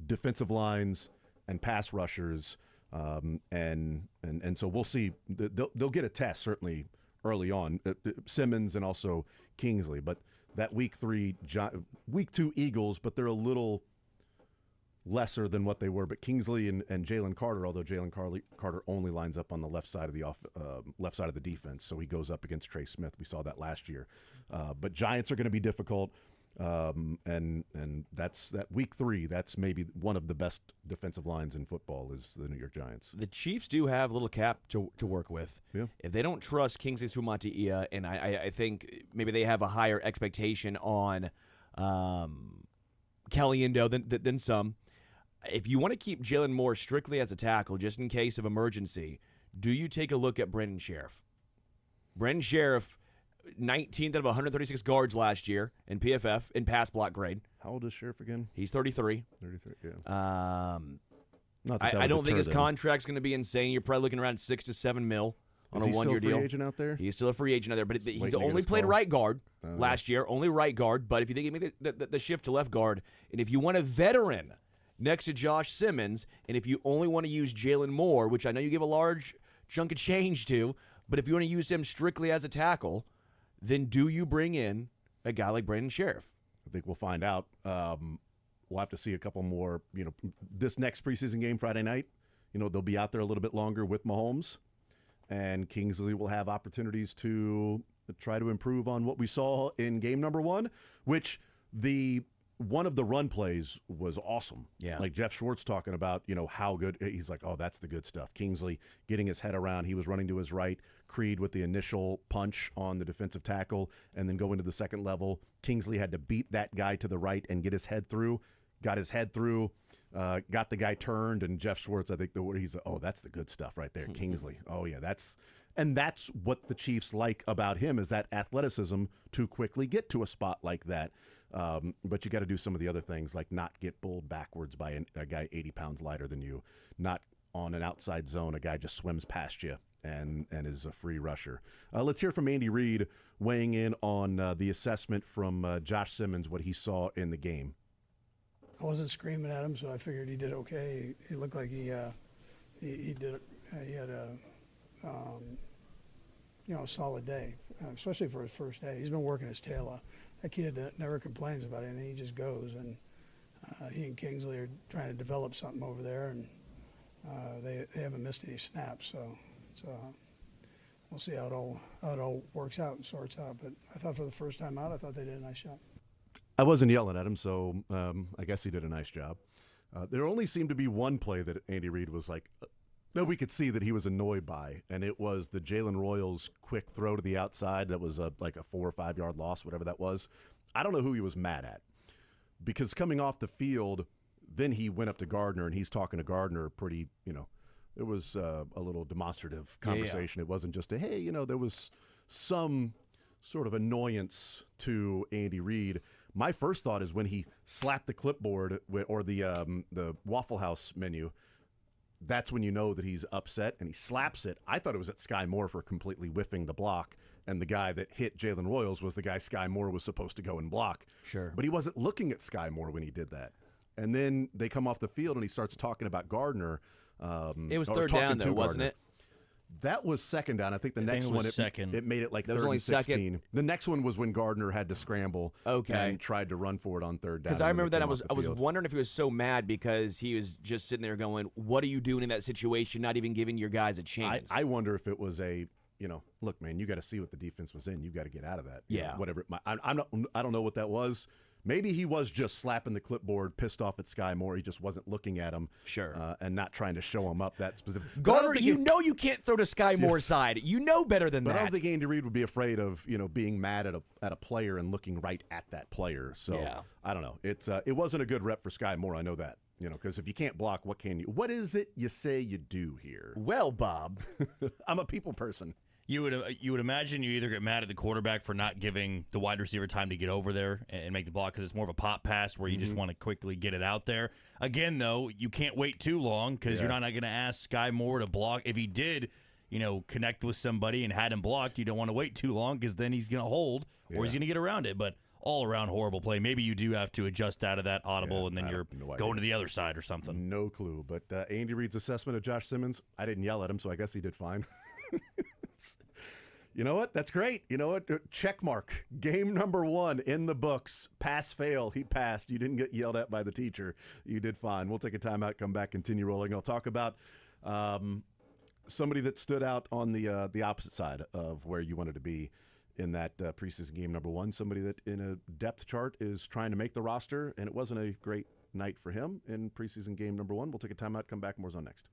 [SPEAKER 1] defensive lines and pass rushers. And so we'll see. They'll get a test certainly early on, Simmons and also Kingsley. But that week 2 Eagles, but they're a little lesser than what they were. But Kingsley and Jalen Carter, although Jalen Carter only lines up on the left side of the left side of the defense, so he goes up against Trey Smith. We saw that last year. But Giants are going to be difficult. And that's that week 3. That's maybe one of the best defensive lines in football is the New York Giants.
[SPEAKER 2] The Chiefs do have a little cap to work with.
[SPEAKER 1] Yeah.
[SPEAKER 2] If they don't trust Kingsley Suamataia, and I think maybe they have a higher expectation on Caliendo than some. If you want to keep Jalen Moore strictly as a tackle, just in case of emergency, do you take a look at Brendan Sheriff? Brendan Sheriff, 19th out of 136 guards last year in PFF in pass block grade.
[SPEAKER 1] How old is Sheriff again?
[SPEAKER 2] He's 33.
[SPEAKER 1] 33, yeah.
[SPEAKER 2] I don't think his contract's going to be insane. You're probably looking around $6 to $7 mil on a 1-year deal.
[SPEAKER 1] Is he still a free agent out there?
[SPEAKER 2] He's still a free agent out there, but he's only played right guard last year, only right guard. But if you think he made the shift to left guard, and if you want a veteran next to Josh Simmons, and if you only want to use Jalen Moore, which I know you give a large chunk of change to, but if you want to use him strictly as a tackle, then do you bring in a guy like Brandon Sheriff?
[SPEAKER 1] I think we'll find out. We'll have to see a couple more, this next preseason game Friday night, they'll be out there a little bit longer with Mahomes, and Kingsley will have opportunities to try to improve on what we saw in game number 1, which one of the run plays was awesome.
[SPEAKER 2] Yeah.
[SPEAKER 1] Like Jeff Schwartz talking about, how good. He's like, oh, that's the good stuff. Kingsley getting his head around. He was running to his right. Creed with the initial punch on the defensive tackle and then go into the second level. Kingsley had to beat that guy to the right and get his head through. Got his head through. Got the guy turned. And Jeff Schwartz, I think he's like, oh, that's the good stuff right there. Kingsley. Oh, yeah, that's what the Chiefs like about him is that athleticism to quickly get to a spot like that. But you got to do some of the other things like not get bowled backwards by a guy 80 pounds lighter than you, not on an outside zone, a guy just swims past you and is a free rusher. Let's hear from Andy Reid weighing in on the assessment from Josh Simmons, what he saw in the game.
[SPEAKER 4] I wasn't screaming at him, so I figured he did okay. He looked like he had a solid day, especially for his first day. He's been working his tail off. That kid never complains about anything. He just goes, and he and Kingsley are trying to develop something over there, and they haven't missed any snaps. So we'll see how it all works out and sorts out. But I thought for the first time out, I thought they did a nice job.
[SPEAKER 1] I wasn't yelling at him, so I guess he did a nice job. There only seemed to be one play that Andy Reid was like, that we could see that he was annoyed by, and it was the Jalen Royals quick throw to the outside that was like a 4 or 5 yard loss, whatever that was. I don't know who he was mad at, because coming off the field, then he went up to Gardner, and he's talking to Gardner pretty, it was a little demonstrative conversation. Yeah. It wasn't just hey, there was some sort of annoyance to Andy Reid. My first thought is when he slapped the clipboard or the Waffle House menu. That's when you know that he's upset, and he slaps it. I thought it was at Sky Moore for completely whiffing the block, and the guy that hit Jalen Royals was the guy Sky Moore was supposed to go and block.
[SPEAKER 2] Sure.
[SPEAKER 1] But he wasn't looking at Sky Moore when he did that. And then they come off the field, and he starts talking about Gardner.
[SPEAKER 2] It was third down, though, wasn't it?
[SPEAKER 1] That was second down. I think the next one, it made it like third and 16. Second. The next one was when Gardner had to scramble and tried to run for it on third down.
[SPEAKER 2] Because I remember that I was wondering if he was so mad because he was just sitting there going, what are you doing in that situation, not even giving your guys a chance?
[SPEAKER 1] I wonder if it was look, man, you got to see what the defense was in. You got to get out of that.
[SPEAKER 2] Yeah.
[SPEAKER 1] Whatever. I don't know what that was. Maybe he was just slapping the clipboard, pissed off at Sky Moore. He just wasn't looking at him.
[SPEAKER 2] Sure.
[SPEAKER 1] And not trying to show him up that specific.
[SPEAKER 2] Garner, you can't throw to Sky Moore's side. You know better than
[SPEAKER 1] But
[SPEAKER 2] that.
[SPEAKER 1] I don't think Andy Reid would be afraid of, being mad at a player and looking right at that player. So
[SPEAKER 2] Yeah.
[SPEAKER 1] I don't know. It wasn't a good rep for Sky Moore. I know that. Because if you can't block, what is it you say you do here?
[SPEAKER 2] Well, Bob.
[SPEAKER 1] I'm a people person.
[SPEAKER 3] You would imagine you either get mad at the quarterback for not giving the wide receiver time to get over there and make the block because it's more of a pop pass where you just want to quickly get it out there. Again, though, you can't wait too long because you're not going to ask Sky Moore to block. If he did, connect with somebody and had him blocked, you don't want to wait too long because then he's going to hold or he's going to get around it. But all around horrible play. Maybe you do have to adjust out of that audible and then you're going to the other side or something.
[SPEAKER 1] No clue. But Andy Reid's assessment of Josh Simmons, I didn't yell at him, so I guess he did fine. You know what? That's great. You know what? Check mark. Game number 1 in the books. Pass, fail. He passed. You didn't get yelled at by the teacher. You did fine. We'll take a timeout, come back, continue rolling. I'll talk about somebody that stood out on the opposite side of where you wanted to be in that preseason game number 1. Somebody that in a depth chart is trying to make the roster, and it wasn't a great night for him in preseason game number 1. We'll take a timeout, come back, more zone next.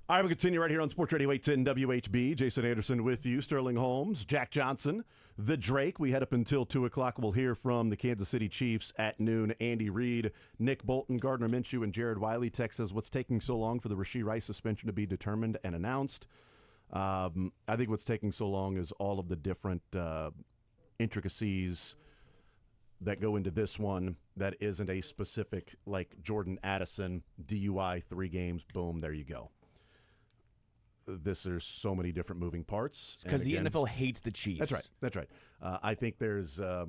[SPEAKER 1] All right, we continue right here on Sports Radio 810 WHB. Jason Anderson with you, Sterling Holmes, Jack Johnson, the Drake. We head up until 2 o'clock. We'll hear from the Kansas City Chiefs at noon. Andy Reid, Nick Bolton, Gardner Minshew, and Jared Wiley. Text says, what's taking so long for the Rashee Rice suspension to be determined and announced? I think what's taking so long is all of the different intricacies that go into this one that isn't a specific, like Jordan Addison, DUI, 3 games, boom, there you go. There's so many different moving parts.
[SPEAKER 2] Because the NFL hates the Chiefs.
[SPEAKER 1] That's right. I think there's I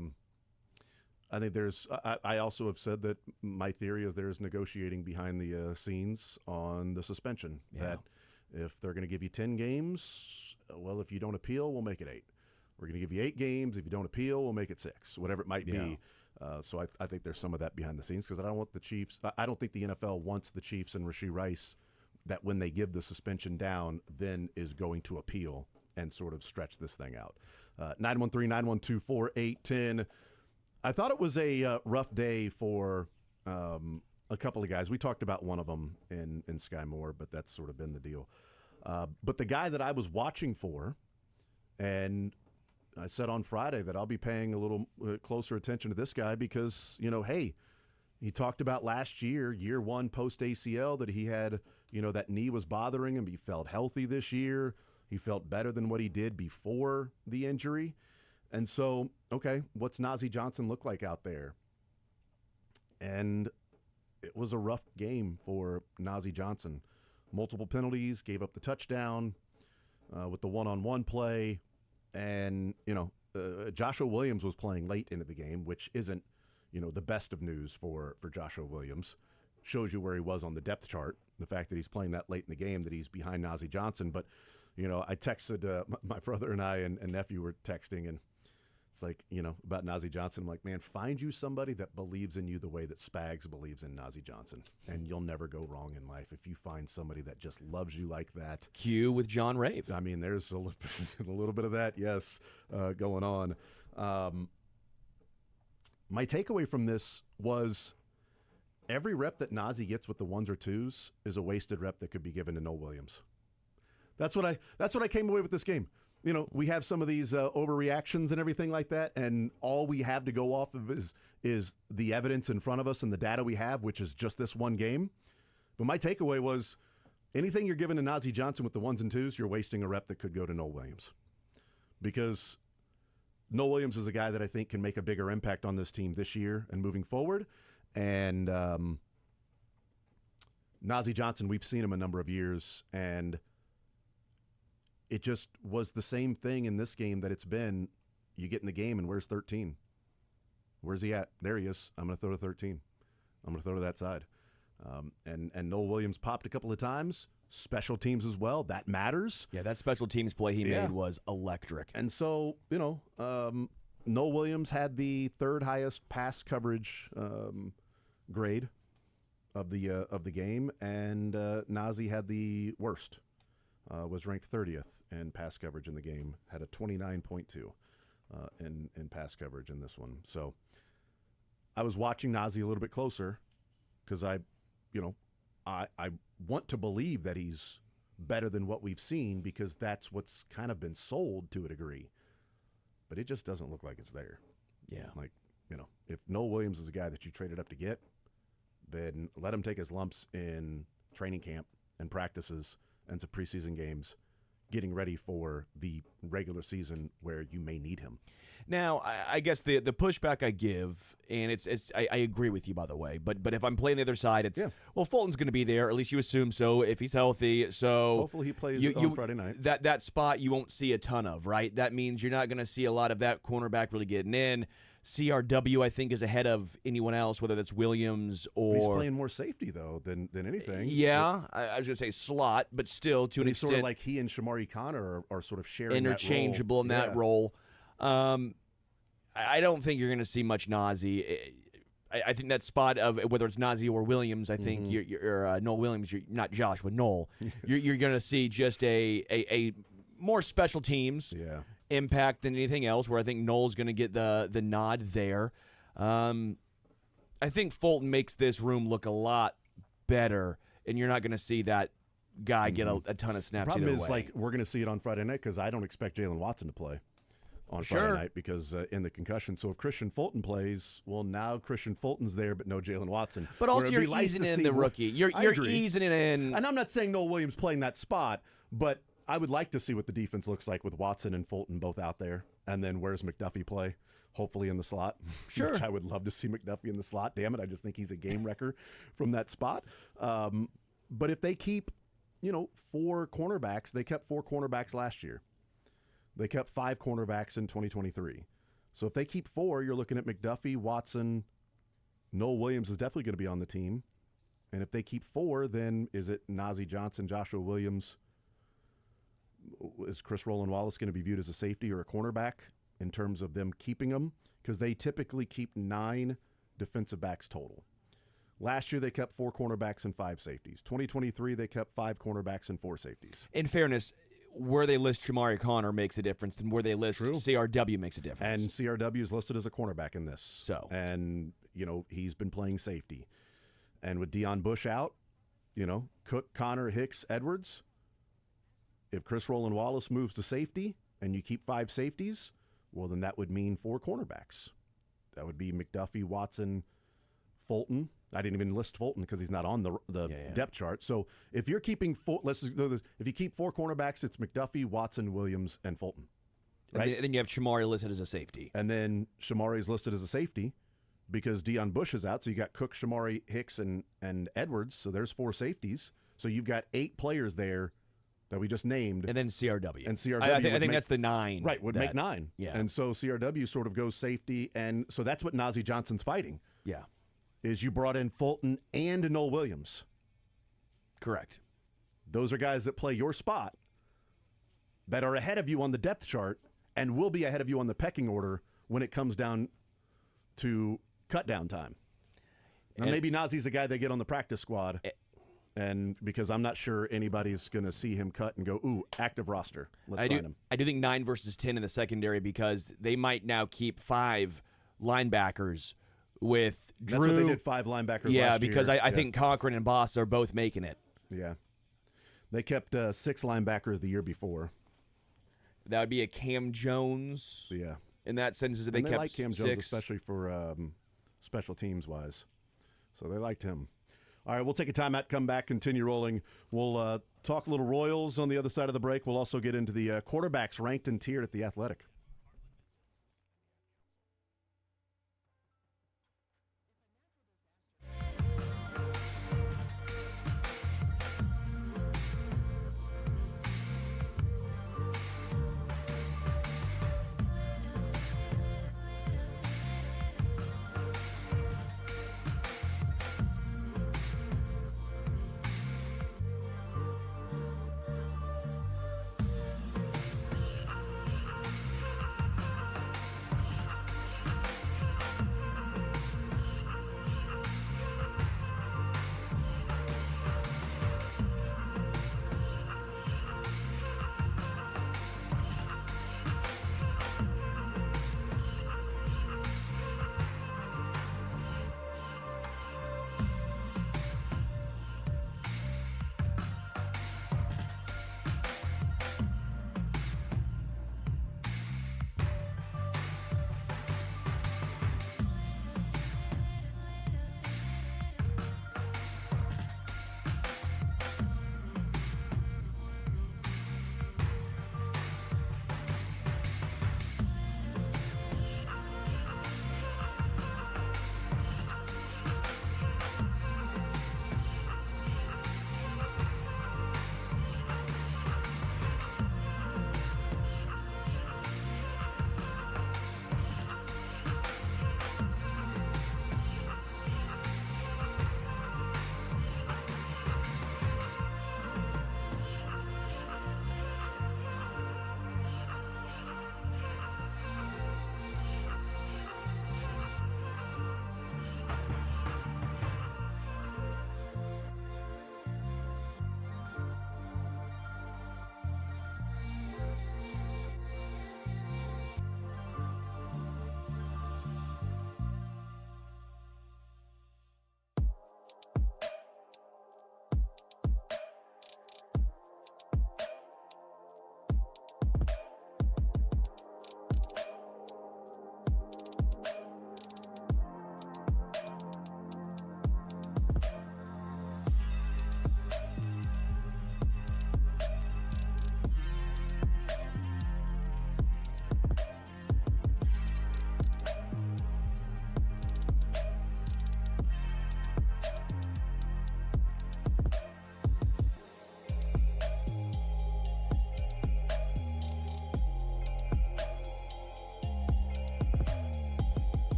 [SPEAKER 1] also have said that my theory is there's negotiating behind the scenes on the suspension.
[SPEAKER 2] Yeah.
[SPEAKER 1] That if they're going to give you 10 games, well, if you don't appeal, we'll make it 8. We're going to give you 8 games. If you don't appeal, we'll make it 6, whatever it might be. So I think there's some of that behind the scenes because I don't want the Chiefs. I don't think the NFL wants the Chiefs and Rashee Rice that when they give the suspension down, then is going to appeal and sort of stretch this thing out. 913-912-4810. I thought it was a rough day for a couple of guys. We talked about one of them in Sky Moore, but that's sort of been the deal. But the guy that I was watching for, and I said on Friday that I'll be paying a little closer attention to this guy because, hey, he talked about last year 1 post ACL, that he had, that knee was bothering him. He felt healthy this year. He felt better than what he did before the injury. And so, okay, what's Nazeeh Johnson look like out there? And it was a rough game for Nazeeh Johnson. Multiple penalties, gave up the touchdown with the one-on-one play. And, Joshua Williams was playing late into the game, which isn't, the best of news for Joshua Williams. Shows you where he was on the depth chart. The fact that he's playing that late in the game, that he's behind Nazeeh Johnson. But, I texted my brother and I and nephew were texting, and it's like, about Nazeeh Johnson. I'm like, man, find you somebody that believes in you the way that Spags believes in Nazeeh Johnson, and you'll never go wrong in life if you find somebody that just loves you like that.
[SPEAKER 2] Q with John Rave.
[SPEAKER 1] I mean, there's a little bit of that, yes, going on. My takeaway from this was every rep that Nazeeh gets with the 1s or 2s is a wasted rep that could be given to Noel Williams. That's what I came away with this game. We have some of these overreactions and everything like that, and all we have to go off of is the evidence in front of us and the data we have, which is just this one game. But my takeaway was anything you're giving to Nazeeh Johnson with the 1s and 2s, you're wasting a rep that could go to Noel Williams. Because Noel Williams is a guy that I think can make a bigger impact on this team this year and moving forward. And Nazeeh Johnson, we've seen him a number of years, and it just was the same thing in this game that it's been. You get in the game, and where's 13? Where's he at? There he is. I'm going to throw to 13. I'm going to throw to that side. And Noel Williams popped a couple of times. Special teams as well. That matters.
[SPEAKER 2] Yeah, that special teams play he made was electric.
[SPEAKER 1] And so, Noel Williams had the 3rd highest pass coverage grade of the game, and Nazeeh had the worst. Was ranked 30th in pass coverage in the game, had a 29.2 in pass coverage in this one. So I was watching Nazeeh a little bit closer because I want to believe that he's better than what we've seen because that's what's kind of been sold to a degree. But it just doesn't look like it's there.
[SPEAKER 2] Yeah.
[SPEAKER 1] Like, if Noel Williams is a guy that you traded up to get, then let him take his lumps in training camp and practices and some preseason games, getting ready for the regular season where you may need him.
[SPEAKER 2] Now, I guess the pushback I give, and I agree with you, by the way, but if I'm playing the other side, it's, well, Fulton's going to be there, at least you assume so, if he's healthy, so...
[SPEAKER 1] Hopefully he plays on Friday night.
[SPEAKER 2] That spot you won't see a ton of, right? That means you're not going to see a lot of that cornerback really getting in. CRW, I think, is ahead of anyone else, whether that's Williams or...
[SPEAKER 1] He's playing more safety, though, than anything.
[SPEAKER 2] Yeah, I was going to say slot, but still, to an extent...
[SPEAKER 1] Sort of like he and Shamari Connor are sort of sharing
[SPEAKER 2] interchangeable in that role. I don't think you're going to see much Nazeeh. I think that spot of whether it's Nazeeh or Williams, I think you're Noel Williams, you're not Josh, but Noel. Yes. You're going to see just a more special teams impact than anything else, where I think Noel's going to get the nod there. I think Fulton makes this room look a lot better, and you're not going to see that guy get a ton of snaps.
[SPEAKER 1] Problem
[SPEAKER 2] either
[SPEAKER 1] is,
[SPEAKER 2] way.
[SPEAKER 1] like, we're going to see it on Friday night because I don't expect Jalen Watson to play on
[SPEAKER 2] Sure.
[SPEAKER 1] Friday night because in the concussion. So if Christian Fulton plays, well, now Christian Fulton's there, but no Jalen Watson.
[SPEAKER 2] But
[SPEAKER 1] Where
[SPEAKER 2] also,
[SPEAKER 1] it'd
[SPEAKER 2] you're
[SPEAKER 1] be nice
[SPEAKER 2] easing
[SPEAKER 1] to
[SPEAKER 2] in
[SPEAKER 1] see
[SPEAKER 2] the
[SPEAKER 1] more-
[SPEAKER 2] rookie. You're
[SPEAKER 1] I agree.
[SPEAKER 2] easing it in.
[SPEAKER 1] And I'm not saying Noel Williams playing that spot, but I would like to see what the defense looks like with Watson and Fulton both out there. And then where's McDuffie play? Hopefully in the slot.
[SPEAKER 2] Sure.
[SPEAKER 1] Which I would love to see McDuffie in the slot. Damn it, I just think he's a game wrecker from that spot. But if they keep, 4 cornerbacks, they kept 4 cornerbacks last year. They kept 5 cornerbacks in 2023. So if they keep 4, you're looking at McDuffie, Watson, Noel Williams is definitely going to be on the team. And if they keep 4, then is it Najee Johnson, Joshua Williams? Is Chris Roland Wallace going to be viewed as a safety or a cornerback in terms of them keeping them? Because they typically keep 9 defensive backs total. Last year, they kept 4 cornerbacks and 5 safeties. 2023, they kept 5 cornerbacks and 4 safeties.
[SPEAKER 2] In fairness, where they list Shamari Connor makes a difference, and where they list
[SPEAKER 1] True.
[SPEAKER 2] CRW makes a difference.
[SPEAKER 1] And CRW is listed as a cornerback in this.
[SPEAKER 2] So.
[SPEAKER 1] And, he's been playing safety. And with Deion Bush out, Cook, Connor, Hicks, Edwards, if Chris Roland Wallace moves to safety and you keep 5 safeties, well, then that would mean 4 cornerbacks. That would be McDuffie, Watson, Fulton. I didn't even list Fulton because he's not on the depth chart. So if you're keeping 4, if you keep 4 cornerbacks, it's McDuffie, Watson, Williams, and Fulton. Right?
[SPEAKER 2] And then you have Shamari listed as a safety.
[SPEAKER 1] And then Shamari is listed as a safety because Deion Bush is out. So you got Cook, Shamari, Hicks, and Edwards. So there's 4 safeties. So you've got 8 players there that we just named.
[SPEAKER 2] And then CRW.
[SPEAKER 1] And CRW
[SPEAKER 2] I
[SPEAKER 1] would
[SPEAKER 2] think
[SPEAKER 1] make-
[SPEAKER 2] that's the 9.
[SPEAKER 1] Right, would make 9.
[SPEAKER 2] Yeah.
[SPEAKER 1] And so CRW sort of goes safety. And so that's what Najee Johnson's fighting,
[SPEAKER 2] Yeah.
[SPEAKER 1] is you brought in Fulton and Noel Williams.
[SPEAKER 2] Correct.
[SPEAKER 1] Those are guys that play your spot that are ahead of you on the depth chart and will be ahead of you on the pecking order when it comes down to cut down time. Now,
[SPEAKER 2] And-
[SPEAKER 1] maybe Nazee's the guy they get on the practice squad, and because I'm not sure anybody's going to see him cut and go, ooh, active roster. Let's sign him.
[SPEAKER 2] I do think 9 versus 10 in the secondary because they might now keep 5 linebackers with Drew.
[SPEAKER 1] That's what they did, 5 linebackers
[SPEAKER 2] Yeah,
[SPEAKER 1] last
[SPEAKER 2] because
[SPEAKER 1] year.
[SPEAKER 2] I think Cochran and Boss are both making it.
[SPEAKER 1] Yeah. They kept 6 linebackers the year before.
[SPEAKER 2] That would be a Cam Jones.
[SPEAKER 1] So, yeah.
[SPEAKER 2] In that sense, is that they
[SPEAKER 1] And they
[SPEAKER 2] kept
[SPEAKER 1] like Cam
[SPEAKER 2] 6.
[SPEAKER 1] Jones, especially for special teams wise. So they liked him. All right, we'll take a timeout, come back, continue rolling. We'll talk a little Royals on the other side of the break. We'll also get into the quarterbacks ranked and tiered at the Athletic.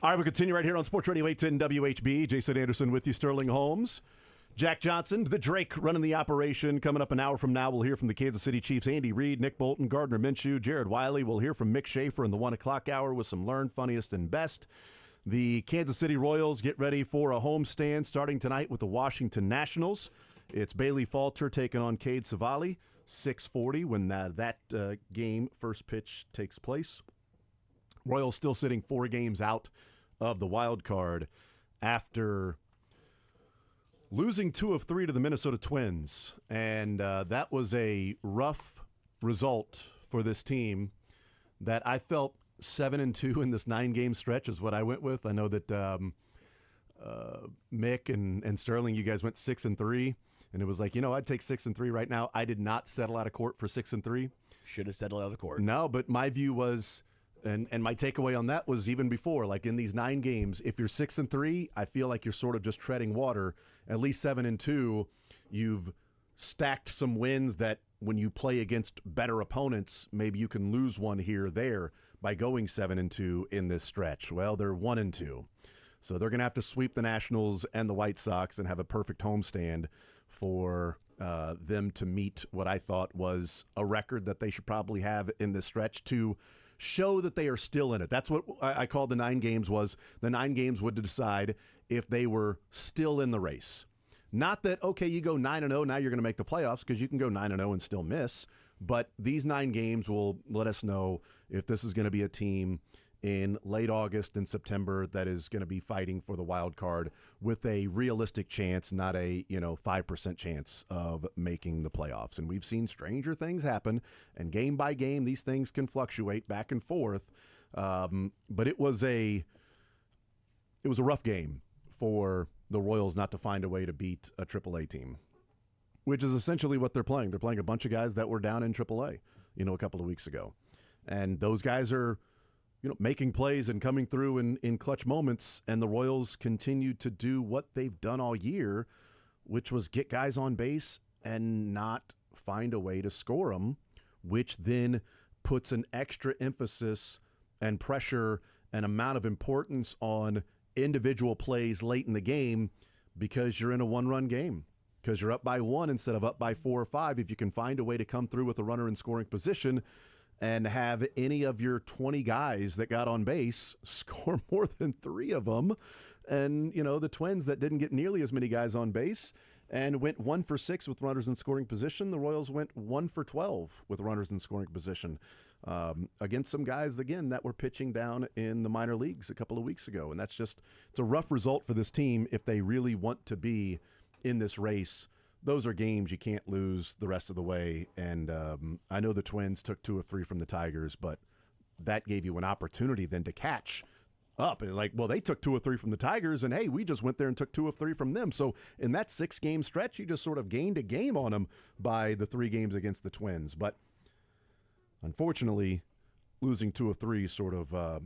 [SPEAKER 1] All right, we continue right here on Sports Radio 810 WHB. Jason Anderson with you, Sterling Holmes. Jack Johnson, the Drake, running the operation. Coming up an hour from now, we'll hear from the Kansas City Chiefs' Andy Reid, Nick Bolton, Gardner Minshew, Jared Wiley. We'll hear from Mick Schaefer in the 1 o'clock hour with some Learn, Funniest, and Best. The Kansas City Royals get ready for a homestand starting tonight with the Washington Nationals. It's Bailey Falter taking on Cade Savali, 6:40 when that game first pitch takes place. Royals still sitting 4 games out of the wild card after losing 2 of 3 to the Minnesota Twins. And that was a rough result for this team that I felt 7-2 in this 9-game stretch is what I went with. I know that Mick and Sterling, you guys went 6-3. And it was like, I'd take 6-3 right now. I did not settle out of court for 6-3.
[SPEAKER 2] Should have settled out of court.
[SPEAKER 1] No, but my view was, and my takeaway on that was even before, like in these 9 games, if you're 6-3, I feel like you're sort of just treading water. At least 7-2, you've stacked some wins that when you play against better opponents, maybe you can lose one here or there by going 7-2 in this stretch. Well, they're 1-2. So they're going to have to sweep the Nationals and the White Sox and have a perfect homestand for them to meet what I thought was a record that they should probably have in this stretch to show that they are still in it. That's what I called the 9 games was. The 9 games would decide if they were still in the race. Not that, okay, you go 9-0, now you're going to make the playoffs, because you can go 9-0 and still miss. But these 9 games will let us know if this is going to be a team in late August and September that is going to be fighting for the wild card with a realistic chance, not a 5% chance of making the playoffs. And we've seen stranger things happen, and game by game these things can fluctuate back and forth. But it was a rough game for the Royals not to find a way to beat a AAA team, which is essentially what they're playing. They're playing a bunch of guys that were down in AAA, a couple of weeks ago, and those guys are making plays and coming through in clutch moments, and the Royals continue to do what they've done all year, which was get guys on base and not find a way to score them, which then puts an extra emphasis and pressure and amount of importance on individual plays late in the game because you're in a 1-run game, because you're up by 1 instead of up by 4 or 5. If you can find a way to come through with a runner in scoring position and have any of your 20 guys that got on base score more than 3 of them. And, the Twins that didn't get nearly as many guys on base and went 1 for 6 with runners in scoring position. The Royals went 1 for 12 with runners in scoring position against some guys, again, that were pitching down in the minor leagues a couple of weeks ago. And it's a rough result for this team if they really want to be in this race. Those are games you can't lose the rest of the way. And I know the Twins took 2 of 3 from the Tigers, but that gave you an opportunity then to catch up. And they took 2 of 3 from the Tigers, and hey, we just went there and took 2 of 3 from them. So in that 6-game stretch, you just sort of gained a game on them by the 3 games against the Twins. But unfortunately, losing 2 of 3 sort of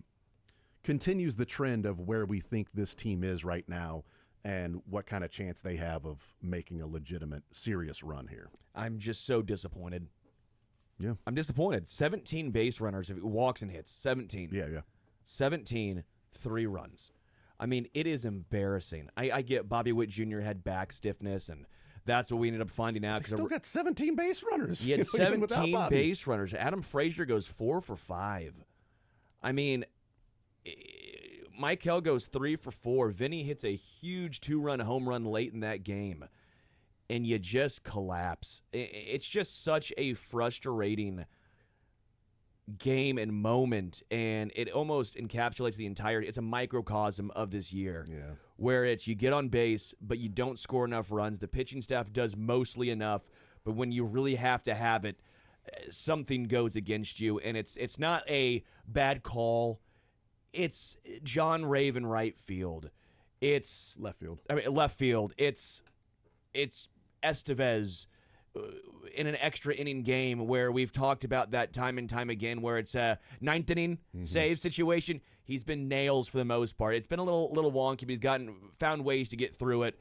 [SPEAKER 1] continues the trend of where we think this team is right now and what kind of chance they have of making a legitimate, serious run here.
[SPEAKER 2] I'm just so disappointed.
[SPEAKER 1] Yeah.
[SPEAKER 2] I'm disappointed. 17 base runners, walks and hits, 17.
[SPEAKER 1] Yeah.
[SPEAKER 2] 17, 3 runs. I mean, it is embarrassing. I get Bobby Witt Jr. had back stiffness, and that's what we ended up finding out.
[SPEAKER 1] They still got 17 base runners.
[SPEAKER 2] He had 17 base runners. Adam Frazier goes 4 for 5. I mean, Michael goes 3 for 4. Vinny hits a huge 2-run home run late in that game, and you just collapse. It's just such a frustrating game and moment, and it almost encapsulates the entire. It's a microcosm of this year, where it's you get on base, but you don't score enough runs. The pitching staff does mostly enough, but when you really have to have it, something goes against you, and it's not a bad call. It's John Raven right field. It's
[SPEAKER 1] left field.
[SPEAKER 2] Left field. It's Estevez in an extra inning game where we've talked about that time and time again, where it's a 9th inning save situation. He's been nails for the most part. It's been a little wonky, but he's found ways to get through it.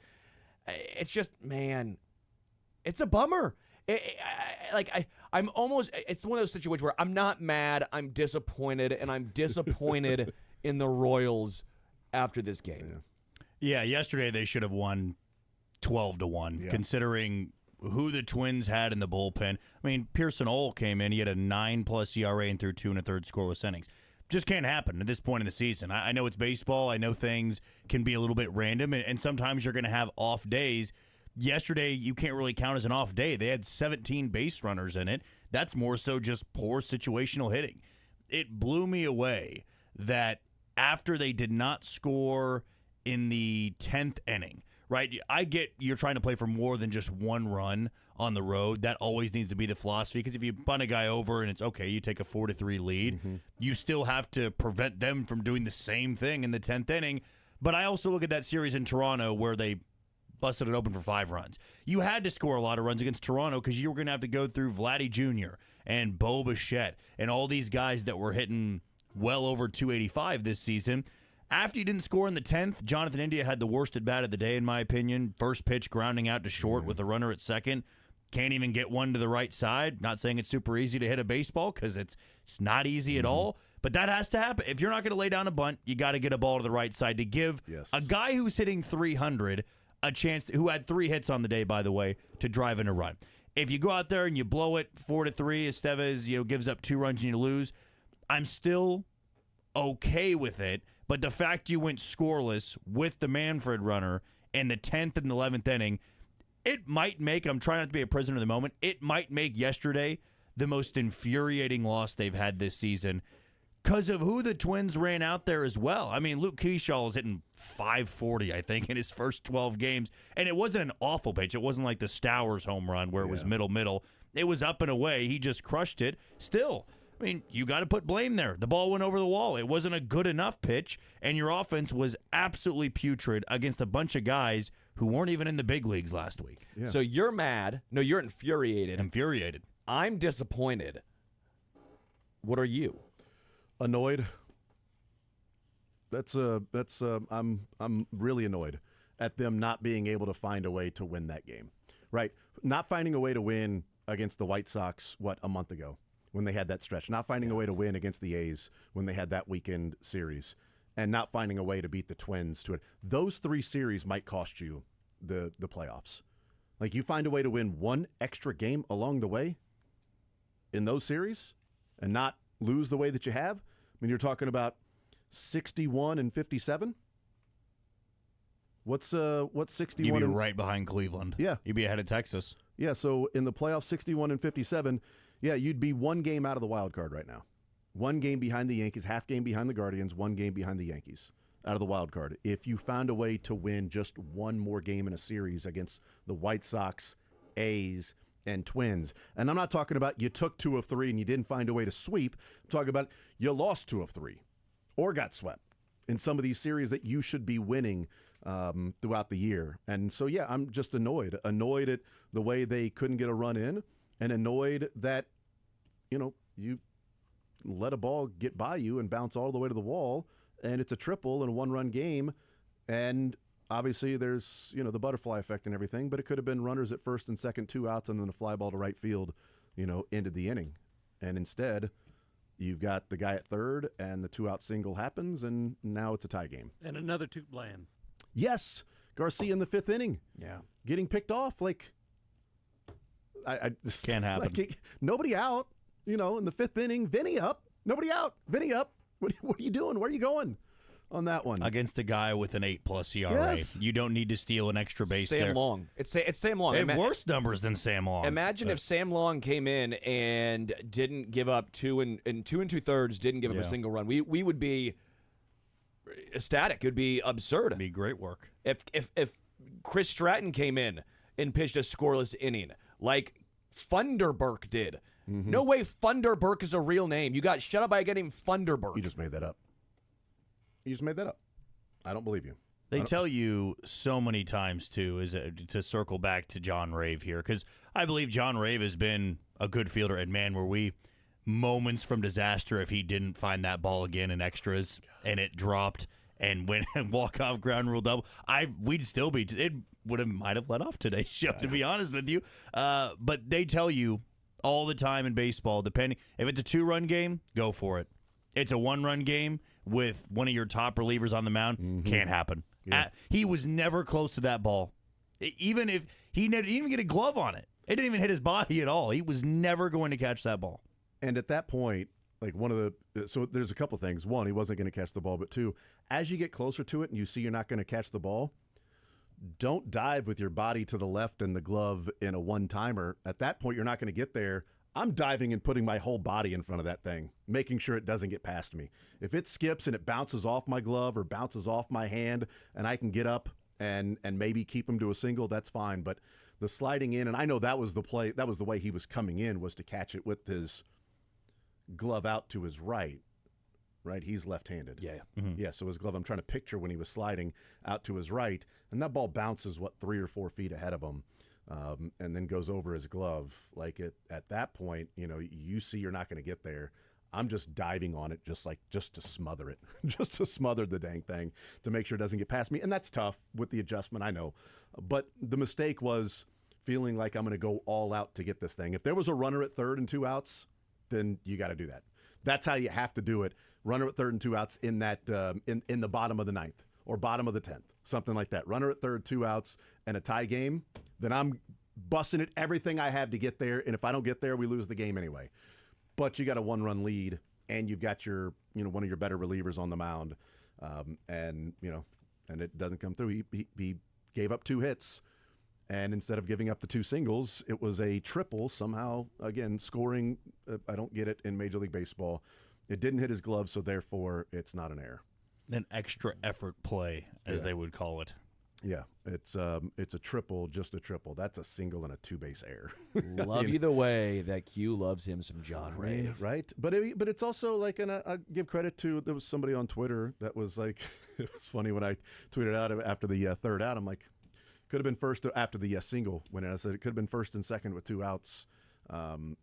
[SPEAKER 2] It's just, man, it's a bummer. I'm almost. It's one of those situations where I'm not mad. I'm disappointed, and I'm disappointed in the Royals after this game.
[SPEAKER 3] Yeah, yesterday they should have won 12-1, considering who the Twins had in the bullpen. I mean, Pearson Ole came in. He had a 9+ ERA and threw 2 1/3 scoreless innings. Just can't happen at this point in the season. I know it's baseball. I know things can be a little bit random, and sometimes you're going to have off days. Yesterday, you can't really count as an off day. They had 17 base runners in it. That's more so just poor situational hitting. It blew me away that after they did not score in the 10th inning, right? I get you're trying to play for more than just one run on the road. That always needs to be the philosophy, because if you bunt a guy over and it's okay, you take a 4-3 lead, you still have to prevent them from doing the same thing in the 10th inning. But I also look at that series in Toronto where they busted it open for 5 runs. You had to score a lot of runs against Toronto because you were going to have to go through Vladdy Jr. and Bo Bichette and all these guys that were hitting well over 285 this season. After you didn't score in the 10th, Jonathan India had the worst at bat of the day, in my opinion. First pitch grounding out to short with the runner at second. Can't even get one to the right side. Not saying it's super easy to hit a baseball, because it's not easy at all. But that has to happen. If you're not going to lay down a bunt, you got to get a ball to the right side to give a guy who's hitting 300 a chance, who had 3 hits on the day, by the way, to drive in a run. If you go out there and you blow it 4-3, Estevez gives up 2 runs and you lose, I'm still okay with it. But the fact you went scoreless with the Manfred runner in the 10th and 11th inning, it might make, I'm trying not to be a prisoner of the moment, it might make yesterday the most infuriating loss they've had this season because of who the Twins ran out there as well. I mean, Luke Keyshaw is hitting .540, I think, in his first 12 games. And it wasn't an awful pitch. It wasn't like the Stowers home run where it was middle. It was up and away. He just crushed it. Still, I mean, you got to put blame there. The ball went over the wall. It wasn't a good enough pitch, and your offense was absolutely putrid against a bunch of guys who weren't even in the big leagues last week.
[SPEAKER 1] Yeah.
[SPEAKER 2] So you're mad. No, you're infuriated.
[SPEAKER 3] Infuriated.
[SPEAKER 2] I'm disappointed. What are you?
[SPEAKER 1] Annoyed. I'm really annoyed at them not being able to find a way to win that game. Right? Not finding a way to win against the White Sox, a month ago when they had that stretch. Not finding a way to win against the A's when they had that weekend series. And not finding a way to beat the Twins to it. Those 3 series might cost you the playoffs. Like, you find a way to win one extra game along the way in those series and not lose the way that you have. I mean, you're talking about 61 and 57. What's 61?
[SPEAKER 3] You'd be right behind Cleveland.
[SPEAKER 1] Yeah.
[SPEAKER 3] You'd be ahead of Texas.
[SPEAKER 1] Yeah, so in the playoffs, 61 and 57, you'd be 1 game out of the wild card right now. 1 game behind the Yankees, half game behind the Guardians, 1 game behind the Yankees out of the wild card. If you found a way to win just 1 more game in a series against the White Sox, A's, and Twins, and I'm not talking about you took 2 of 3 and you didn't find a way to sweep. I'm talking about you lost 2 of 3 or got swept in some of these series that you should be winning throughout the year. And so, I'm just annoyed at the way they couldn't get a run in, and annoyed that, you let a ball get by you and bounce all the way to the wall, and it's a triple in a 1-run game. And obviously there's, the butterfly effect and everything, but it could have been runners at first and second, 2 outs, and then a fly ball to right field, ended the inning. And instead, you've got the guy at third, and the 2-out single happens, and now it's a tie game.
[SPEAKER 5] And another Toot Bland.
[SPEAKER 1] Yes, Garcia in the 5th inning.
[SPEAKER 2] Yeah.
[SPEAKER 1] Getting picked off, I just
[SPEAKER 3] Can't happen.
[SPEAKER 1] Nobody out, in the 5th inning. Vinny up. Nobody out. Vinny up. What are you doing? Where are you going on that one?
[SPEAKER 3] Against a guy with an 8+ ERA.
[SPEAKER 1] Yes.
[SPEAKER 3] You don't need to steal an extra base
[SPEAKER 2] Sam
[SPEAKER 3] there.
[SPEAKER 2] Long. It's Sam Long.
[SPEAKER 3] They have worse numbers than Sam Long.
[SPEAKER 2] Imagine if Sam Long came in and didn't give up 2 and 2 2/3, didn't give up a single run. We would be ecstatic. It would be absurd.
[SPEAKER 3] It'd be great work.
[SPEAKER 2] If Chris Stratton came in and pitched a scoreless inning like Funderburk did. No way Funderburk is a real name. You got shut up by a guy named Funderburk.
[SPEAKER 1] You just made that up. I don't believe you.
[SPEAKER 3] They tell you so many times, too, to circle back to John Rave here, because I believe John Rave has been a good fielder, and man, were we moments from disaster if he didn't find that ball again in extras and it dropped and went and walk-off ground rule double. We'd still be, it might have let off today's show, to be honest with you. But they tell you all the time in baseball, depending, if it's a 2-run game, go for it. It's a 1-run game, with one of your top relievers on the mound, can't happen.
[SPEAKER 1] Yeah.
[SPEAKER 3] He was never close to that ball. Even if he didn't even get a glove on it. It didn't even hit his body at all. He was never going to catch that ball.
[SPEAKER 1] And at that point, like so there's a couple things. One, he wasn't going to catch the ball, but two, as you get closer to it and you see you're not going to catch the ball, don't dive with your body to the left and the glove in a one-timer. At that point, you're not going to get there. I'm diving and putting my whole body in front of that thing, making sure it doesn't get past me. If it skips and it bounces off my glove or bounces off my hand and I can get up and maybe keep him to a single, that's fine. But the sliding in, and I know that was the play, that was the way he was coming in, was to catch it with his glove out to his right. Right, he's left-handed.
[SPEAKER 2] Yeah.
[SPEAKER 1] Yeah, so his glove, I'm trying to picture when he was sliding out to his right, and that ball bounces, 3 or 4 feet ahead of him, and then goes over his glove. Like, at that point, you see you're not going to get there. I'm just diving on it just to smother it, just to smother the dang thing, to make sure it doesn't get past me. And that's tough with the adjustment, I know. But the mistake was feeling like I'm going to go all out to get this thing. If there was a runner at third and 2 outs, then you got to do that. That's how you have to do it. Runner at third and 2 outs in that in the bottom of the 9th or bottom of the 10th, something like that. Runner at third, 2 outs, and a tie game. Then I'm busting it everything I have to get there. And if I don't get there, we lose the game anyway. But you got a 1-run lead, and you've got your one of your better relievers on the mound, and it doesn't come through. He gave up 2 hits. And instead of giving up the 2 singles, it was a triple somehow. Again, scoring, I don't get it in Major League Baseball. It didn't hit his glove, so therefore it's not an error.
[SPEAKER 3] An extra effort play, as they would call it.
[SPEAKER 1] Yeah, it's a triple, just a triple. That's a single and a 2-base error.
[SPEAKER 2] Love you the way that Q loves him some John Ray.
[SPEAKER 1] Right? But it's also like, and I give credit to, there was somebody on Twitter that was like, it was funny when I tweeted out after the third out, I'm like, could have been first after the single when I said it could have been first and second with 2 outs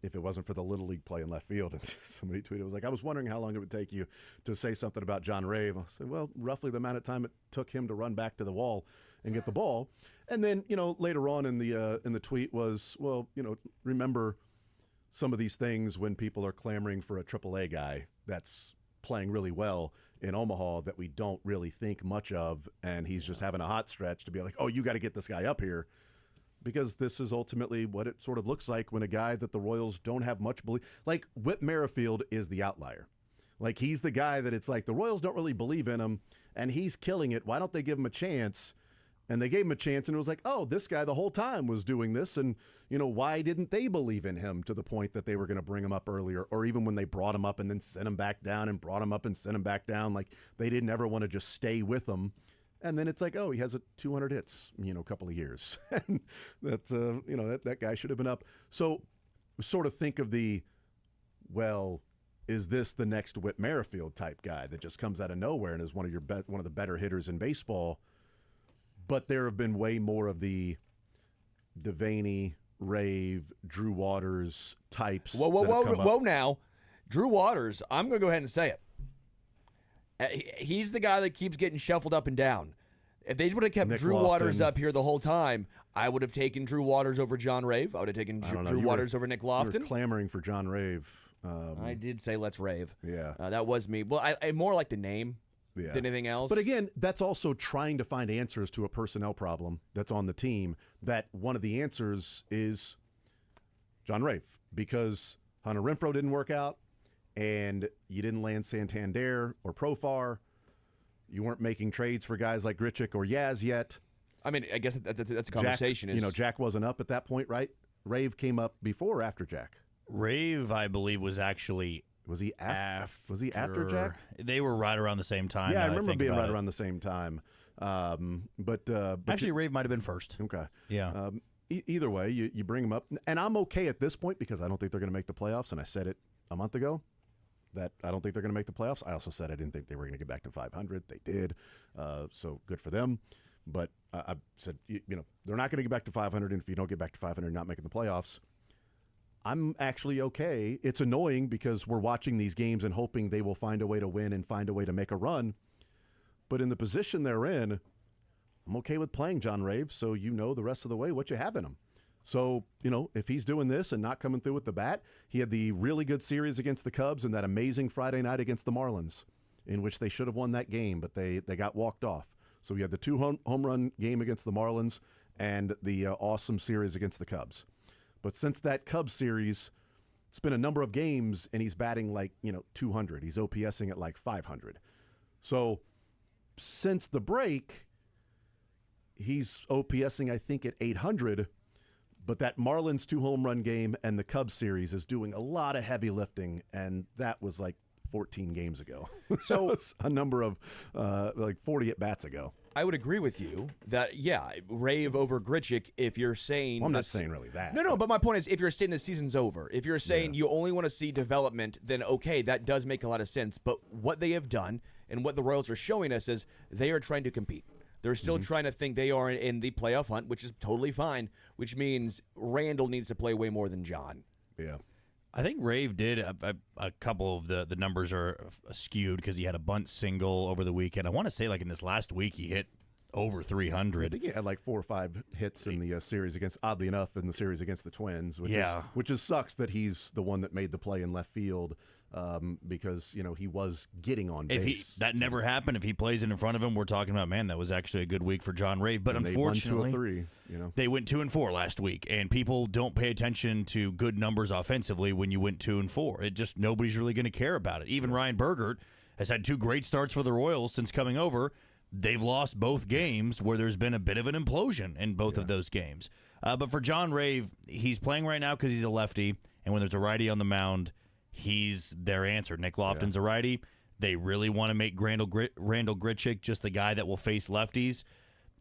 [SPEAKER 1] if it wasn't for the Little League play in left field. And somebody tweeted, it was like, I was wondering how long it would take you to say something about John Rave. I said, well, roughly the amount of time it took him to run back to the wall and get the ball. And then, later on in the tweet was, well, remember some of these things when people are clamoring for a AAA guy that's playing really well in Omaha that we don't really think much of, and he's just having a hot stretch to be like, oh, you got to get this guy up here, because this is ultimately what it sort of looks like when a guy that the Royals don't have much belief. Like, Whit Merrifield is the outlier. Like, he's the guy that it's like the Royals don't really believe in him, and he's killing it. Why don't they give him a chance? And they gave him a chance, and it was like, oh, this guy the whole time was doing this, and, why didn't they believe in him to the point that they were going to bring him up earlier, or even when they brought him up and then sent him back down and brought him up and sent him back down, like, they didn't ever want to just stay with him. And then it's like, oh, he has 200 hits, a couple of years. And that's, that guy should have been up. So sort of think of is this the next Whit Merrifield type guy that just comes out of nowhere and is one of the better hitters in baseball? But there have been way more of the Devaney, Rave, Drew Waters types.
[SPEAKER 2] Whoa, now. Drew Waters, I'm going to go ahead and say it. He's the guy that keeps getting shuffled up and down. If they would have kept Drew Waters up here the whole time, I would have taken Drew Waters over John Rave. I would have taken Drew Waters over Nick Lofton.
[SPEAKER 1] You were clamoring for John Rave.
[SPEAKER 2] I did say let's rave.
[SPEAKER 1] Yeah.
[SPEAKER 2] That was me. Well, I more like the name than anything else.
[SPEAKER 1] But again, that's also trying to find answers to a personnel problem that's on the team, that one of the answers is John Rave, because Hunter Renfroe didn't work out, and you didn't land Santander or Profar. You weren't making trades for guys like Grichuk or Yaz yet.
[SPEAKER 2] I mean, I guess that's a conversation.
[SPEAKER 1] Jack, Jack wasn't up at that point, right? Rave came up before or after Jack?
[SPEAKER 3] Rave, I believe, was actually...
[SPEAKER 1] Was he after Jack?
[SPEAKER 3] They were right around the same time.
[SPEAKER 1] Yeah, I remember being right around the same time. But
[SPEAKER 3] actually, Rave might have been first.
[SPEAKER 1] Okay.
[SPEAKER 3] Yeah.
[SPEAKER 1] Either way, you bring him up. And I'm okay at this point because I don't think they're going to make the playoffs, and I said it a month ago. That I don't think they're going to make the playoffs. I also said I didn't think they were going to get back to 500. They did, so good for them. But I said, they're not going to get back to 500, and if you don't get back to 500, you're not making the playoffs. I'm actually okay. It's annoying because we're watching these games and hoping they will find a way to win and find a way to make a run. But in the position they're in, I'm okay with playing John Rave, so the rest of the way what you have in him. So, if he's doing this and not coming through with the bat, he had the really good series against the Cubs and that amazing Friday night against the Marlins. in which they should have won that game, but they got walked off. So we had the 2 home run game against the Marlins and the awesome series against the Cubs. But since that Cubs series, it's been a number of games, and he's batting like 200. He's OPSing at like 500. So since the break, he's OPSing, I think, at 800. But that Marlins 2 home run game and the Cubs series is doing a lot of heavy lifting, and that was like 14 games ago. So a number of like 40 at bats ago.
[SPEAKER 2] I would agree with you that, Rave over Grichuk if you're saying...
[SPEAKER 1] Well, I'm not saying really that.
[SPEAKER 2] No, but my point is, if you're saying the season's over, if you're saying you only want to see development, then okay, that does make a lot of sense. But what they have done and what the Royals are showing us is they are trying to compete. They're still trying to think they are in the playoff hunt, which is totally fine, which means Randall needs to play way more than John.
[SPEAKER 1] Yeah.
[SPEAKER 3] I think Rave did a couple of the numbers are skewed because he had a bunt single over the weekend. I want to say like in this last week he hit over 300.
[SPEAKER 1] I think he had like 4 or 5 hits in the series against, oddly enough, in the series against the Twins. Which is sucks that he's the one that made the play in left field because he was getting on base.
[SPEAKER 3] That never happened. If he plays it in front of him, we're talking about, man, that was actually a good week for John Rave. But
[SPEAKER 1] and
[SPEAKER 3] unfortunately,
[SPEAKER 1] they won 2 of 3.
[SPEAKER 3] They went 2 and 4 last week, and people don't pay attention to good numbers offensively when you went 2 and 4. It just nobody's really going to care about it. Even Ryan Bergert has had 2 great starts for the Royals since coming over. They've lost both games where there's been a bit of an implosion in both of those games. But for John Rave, he's playing right now because he's a lefty, and when there's a righty on the mound, he's their answer. Nick Lofton's a righty. They really want to make Randall Grichuk just the guy that will face lefties,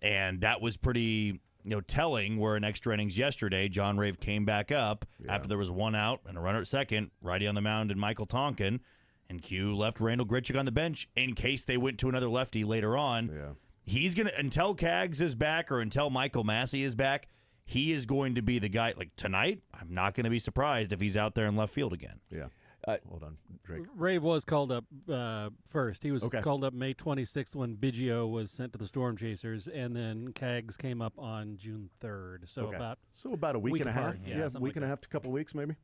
[SPEAKER 3] and that was pretty telling where in extra innings yesterday, John Rave came back up after there was 1 out and a runner at second, righty on the mound and Michael Tonkin, and Q left Randall Grichuk on the bench in case they went to another lefty later on.
[SPEAKER 1] Yeah.
[SPEAKER 3] He's going to, until Kaggs is back or until Michael Massey is back, he is going to be the guy. Like tonight, I'm not going to be surprised if he's out there in left field again.
[SPEAKER 1] Yeah. Hold on, Drake.
[SPEAKER 5] Rave was called up first. He was called up May 26th when Biggio was sent to the Storm Chasers, and then Kaggs came up on June 3rd. So
[SPEAKER 1] about a week and a half.
[SPEAKER 5] apart,
[SPEAKER 1] Yeah,
[SPEAKER 5] something
[SPEAKER 1] week
[SPEAKER 5] like
[SPEAKER 1] and a
[SPEAKER 5] that.
[SPEAKER 1] half to a couple weeks maybe.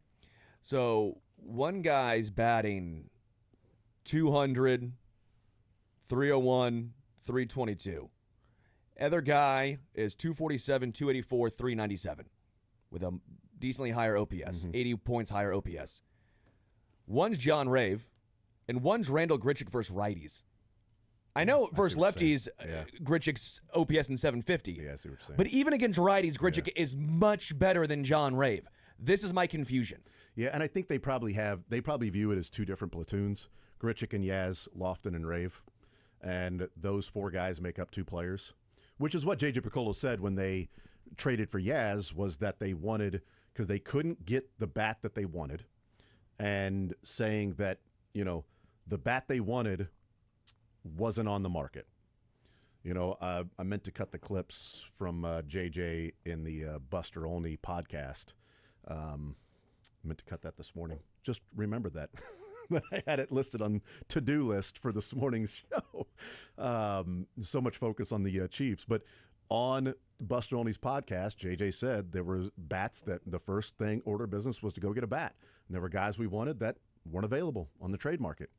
[SPEAKER 2] So one guy's batting 200, 301, 322. Other guy is 247, 284, 397 with a decently higher OPS, 80 points higher OPS. One's John Rave, and one's Randall Grichuk versus righties. I know versus lefties, Grichuk's OPS in 750.
[SPEAKER 1] Yeah, I see what you're saying.
[SPEAKER 2] But even against righties, Grichuk is much better than John Rave. This is my confusion.
[SPEAKER 1] Yeah, and I think they probably view it as 2 different platoons, Grichuk and Yaz, Lofton and Rave. And those 4 guys make up 2 players, which is what J.J. Piccolo said when they traded for Yaz, was that they wanted, because they couldn't get the bat that they wanted, and saying that, the bat they wanted wasn't on the market. I meant to cut the clips from JJ in the Buster Olney podcast. Meant to cut that this morning. Just remembered that. That I had it listed on to-do list for this morning's show. So much focus on the Chiefs. But on Buster Olney's podcast, JJ said there were bats that the first thing order of business was to go get a bat. And there were guys we wanted that weren't available on the trade market.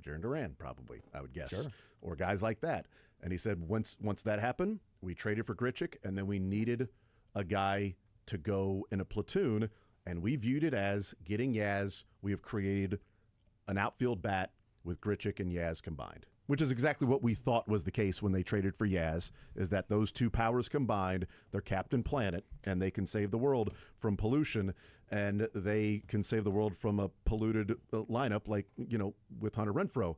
[SPEAKER 1] Jarren Duran, probably, I would guess.
[SPEAKER 2] Sure.
[SPEAKER 1] Or guys like that. And he said once that happened, we traded for Grichuk, and then we needed a guy to go in a platoon, and we viewed it as getting Yaz. We have created an outfield bat with Grichuk and Yaz combined, which is exactly what we thought was the case when they traded for Yaz, is that those 2 powers combined, they're Captain Planet, and they can save the world from pollution, and they can save the world from a polluted lineup like, with Hunter Renfroe.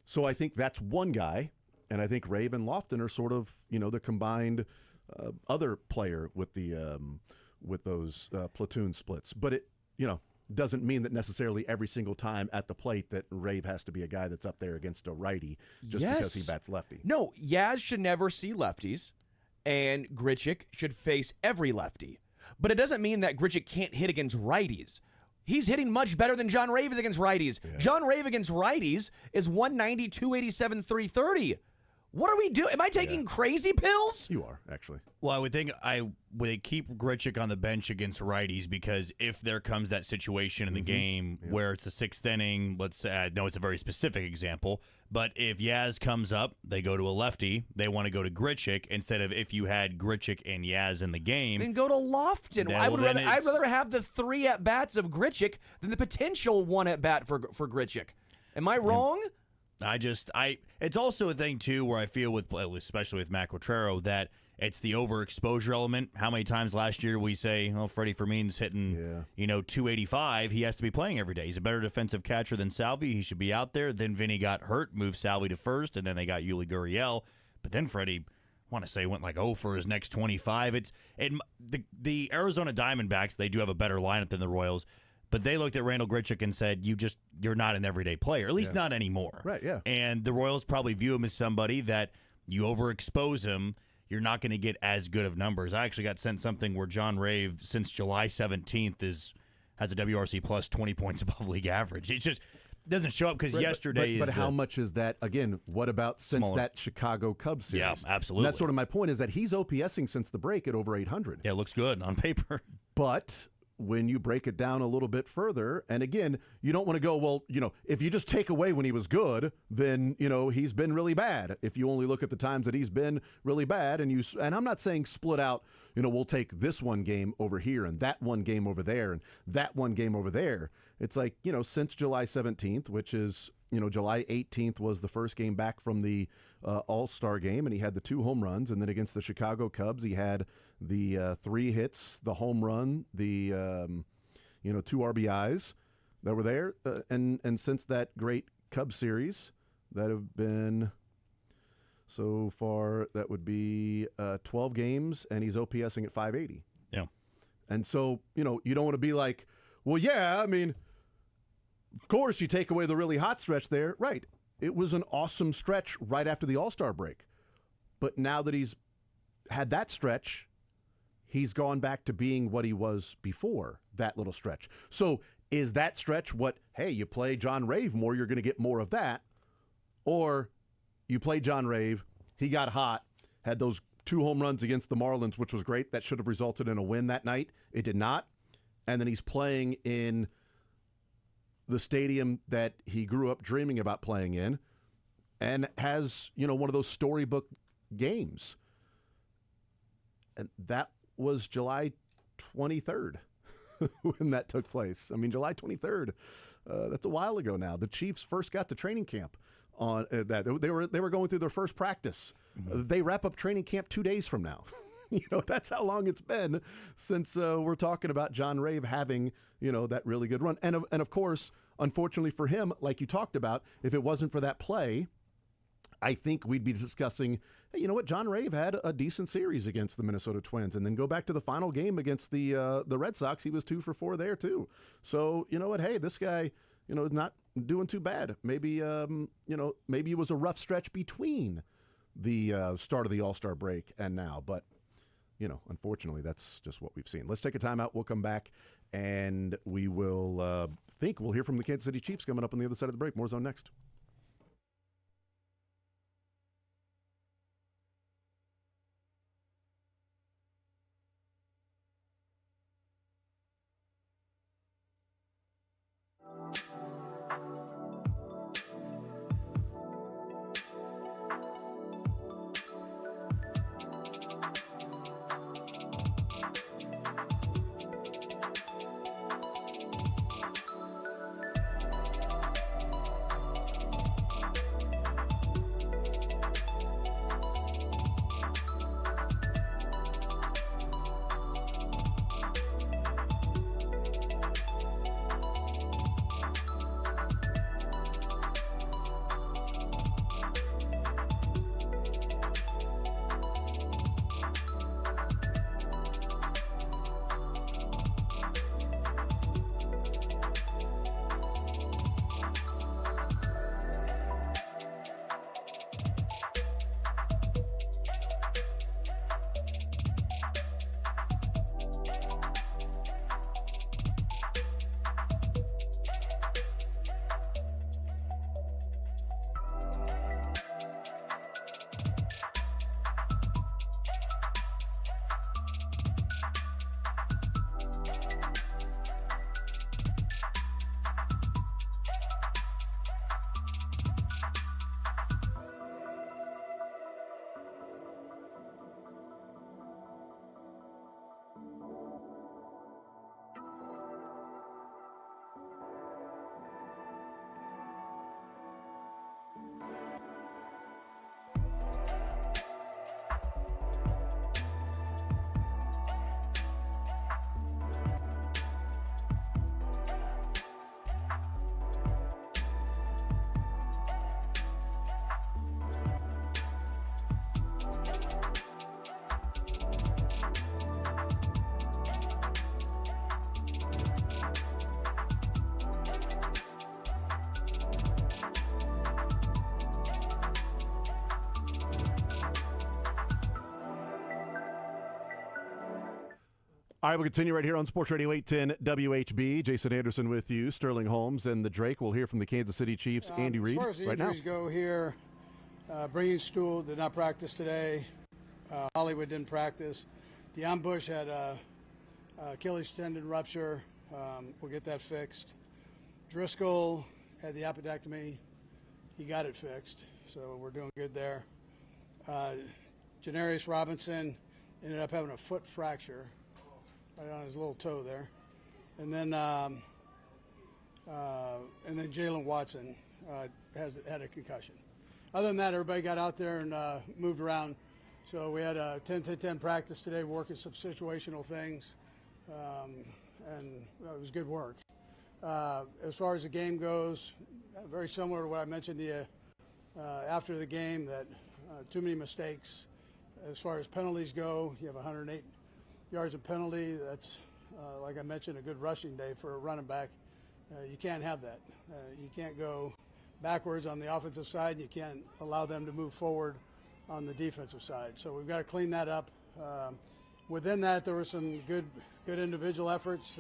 [SPEAKER 1] So I think that's one guy, and I think Rave and Lofton are sort of, the combined other player with the with those platoon splits. But it, doesn't mean that necessarily every single time at the plate that Rave has to be a guy that's up there against a righty just because he bats lefty.
[SPEAKER 2] No, Yaz should never see lefties, and Grichuk should face every lefty. But it doesn't mean that Grichuk can't hit against righties. He's hitting much better than John Rave is against righties. Yeah. John Rave against righties is 190, 287, 330. What are we doing? Am I taking crazy pills?
[SPEAKER 1] You are, actually.
[SPEAKER 3] Well, I would think I they keep Grichuk on the bench against righties because if there comes that situation in the game where it's the 6th inning, let's say, I know it's a very specific example, but if Yaz comes up, they go to a lefty, they want to go to Grichuk instead of if you had Grichuk and Yaz in the game.
[SPEAKER 2] Then go to Lofton. I'd rather have the 3 at-bats of Grichuk than the potential 1 at-bat for Grichuk. Am I wrong?
[SPEAKER 3] It's also a thing, too, where I feel with, especially with Matt Quatraro, that it's the overexposure element. How many times last year we say, oh, Freddie Fermin's hitting, 285. He has to be playing every day. He's a better defensive catcher than Salvi. He should be out there. Then Vinny got hurt, moved Salvi to first, and then they got Yuli Gurriel. But then Freddie, I want to say, went like 0 for his next 25. The Arizona Diamondbacks, they do have a better lineup than the Royals. But they looked at Randall Grichuk and said, you're not an everyday player, at least not anymore.
[SPEAKER 1] Right, yeah.
[SPEAKER 3] And the Royals probably view him as somebody that you overexpose him, you're not going to get as good of numbers. I actually got sent something where John Rave, since July 17th, has a WRC plus 20 points above league average. It just doesn't show up because yesterday
[SPEAKER 1] But how much is that? Again, what about since
[SPEAKER 3] Smaller.
[SPEAKER 1] that Chicago Cubs series?
[SPEAKER 3] Yeah, absolutely.
[SPEAKER 1] And that's sort of my point is that he's OPSing since the break at over 800.
[SPEAKER 3] Yeah, it looks good on paper.
[SPEAKER 1] But when you break it down a little bit further, and again, you don't want to go, well, if you just take away when he was good, then, he's been really bad. If you only look at the times that he's been really bad, and I'm not saying split out, we'll take this one game over here and that one game over there and that one game over there. It's like, since July 17th, which is, July 18th was the first game back from the All-Star game, and he had the 2 home runs, and then against the Chicago Cubs, he had the 3 hits, the home run, the 2 RBIs that were there, and since that great Cubs series that have been so far, that would be 12 games, and he's OPSing at 580.
[SPEAKER 3] Yeah,
[SPEAKER 1] and so you don't want to be like, well, yeah, I mean, of course you take away the really hot stretch there, right? It was an awesome stretch right after the All-Star break, but now that he's had that stretch, he's gone back to being what he was before that little stretch. So is that stretch hey, you play John Rave more, you're going to get more of that? Or you play John Rave, he got hot, had those 2 home runs against the Marlins, which was great. That should have resulted in a win that night. It did not. And then he's playing in the stadium that he grew up dreaming about playing in and has, one of those storybook games. And that was July 23rd when that took place. I mean, July 23rd, that's a while ago now. The Chiefs first got to training camp on that. They were going through their first practice. They wrap up training camp 2 days from now. That's how long it's been since we're talking about John Rave having, that really good run. And of course, unfortunately for him, like you talked about, if it wasn't for that play, I think we'd be discussing, hey, you know what? John Rave had a decent series against the Minnesota Twins, and then go back to the final game against the Red Sox. He was 2 for 4 there too. So you know what? Hey, this guy, is not doing too bad. Maybe maybe it was a rough stretch between the start of the All-Star break and now, but unfortunately, that's just what we've seen. Let's take a timeout. We'll come back, and we will we'll hear from the Kansas City Chiefs coming up on the other side of the break. More Zone next. All right, we'll continue right here on Sports Radio 810 WHB. Jason Anderson with you, Sterling Holmes, and the Drake. We'll hear from the Kansas City Chiefs, Andy Reid,
[SPEAKER 4] as far as the
[SPEAKER 1] right now.
[SPEAKER 4] injuries go here, Brady Stool did not practice today. Hollywood didn't practice. Deion Bush had Achilles tendon rupture. We'll get that fixed. Driscoll had the appendectomy. He got it fixed, so we're doing good there. Janarius Robinson ended up having a foot fracture right on his little toe there. And then Jalen Watson had a concussion. Other than that, everybody got out there and moved around. So we had a 10-10 practice today, working some situational things, and it was good work. As far as the game goes, very similar to what I mentioned to you after the game, that too many mistakes. As far as penalties go, you have 108 yards of penalty. That's, like I mentioned, a good rushing day for a running back. You can't have that. You can't go backwards on the offensive side, and you can't allow them to move forward on the defensive side. So we've got to clean that up. Within that, there were some good individual efforts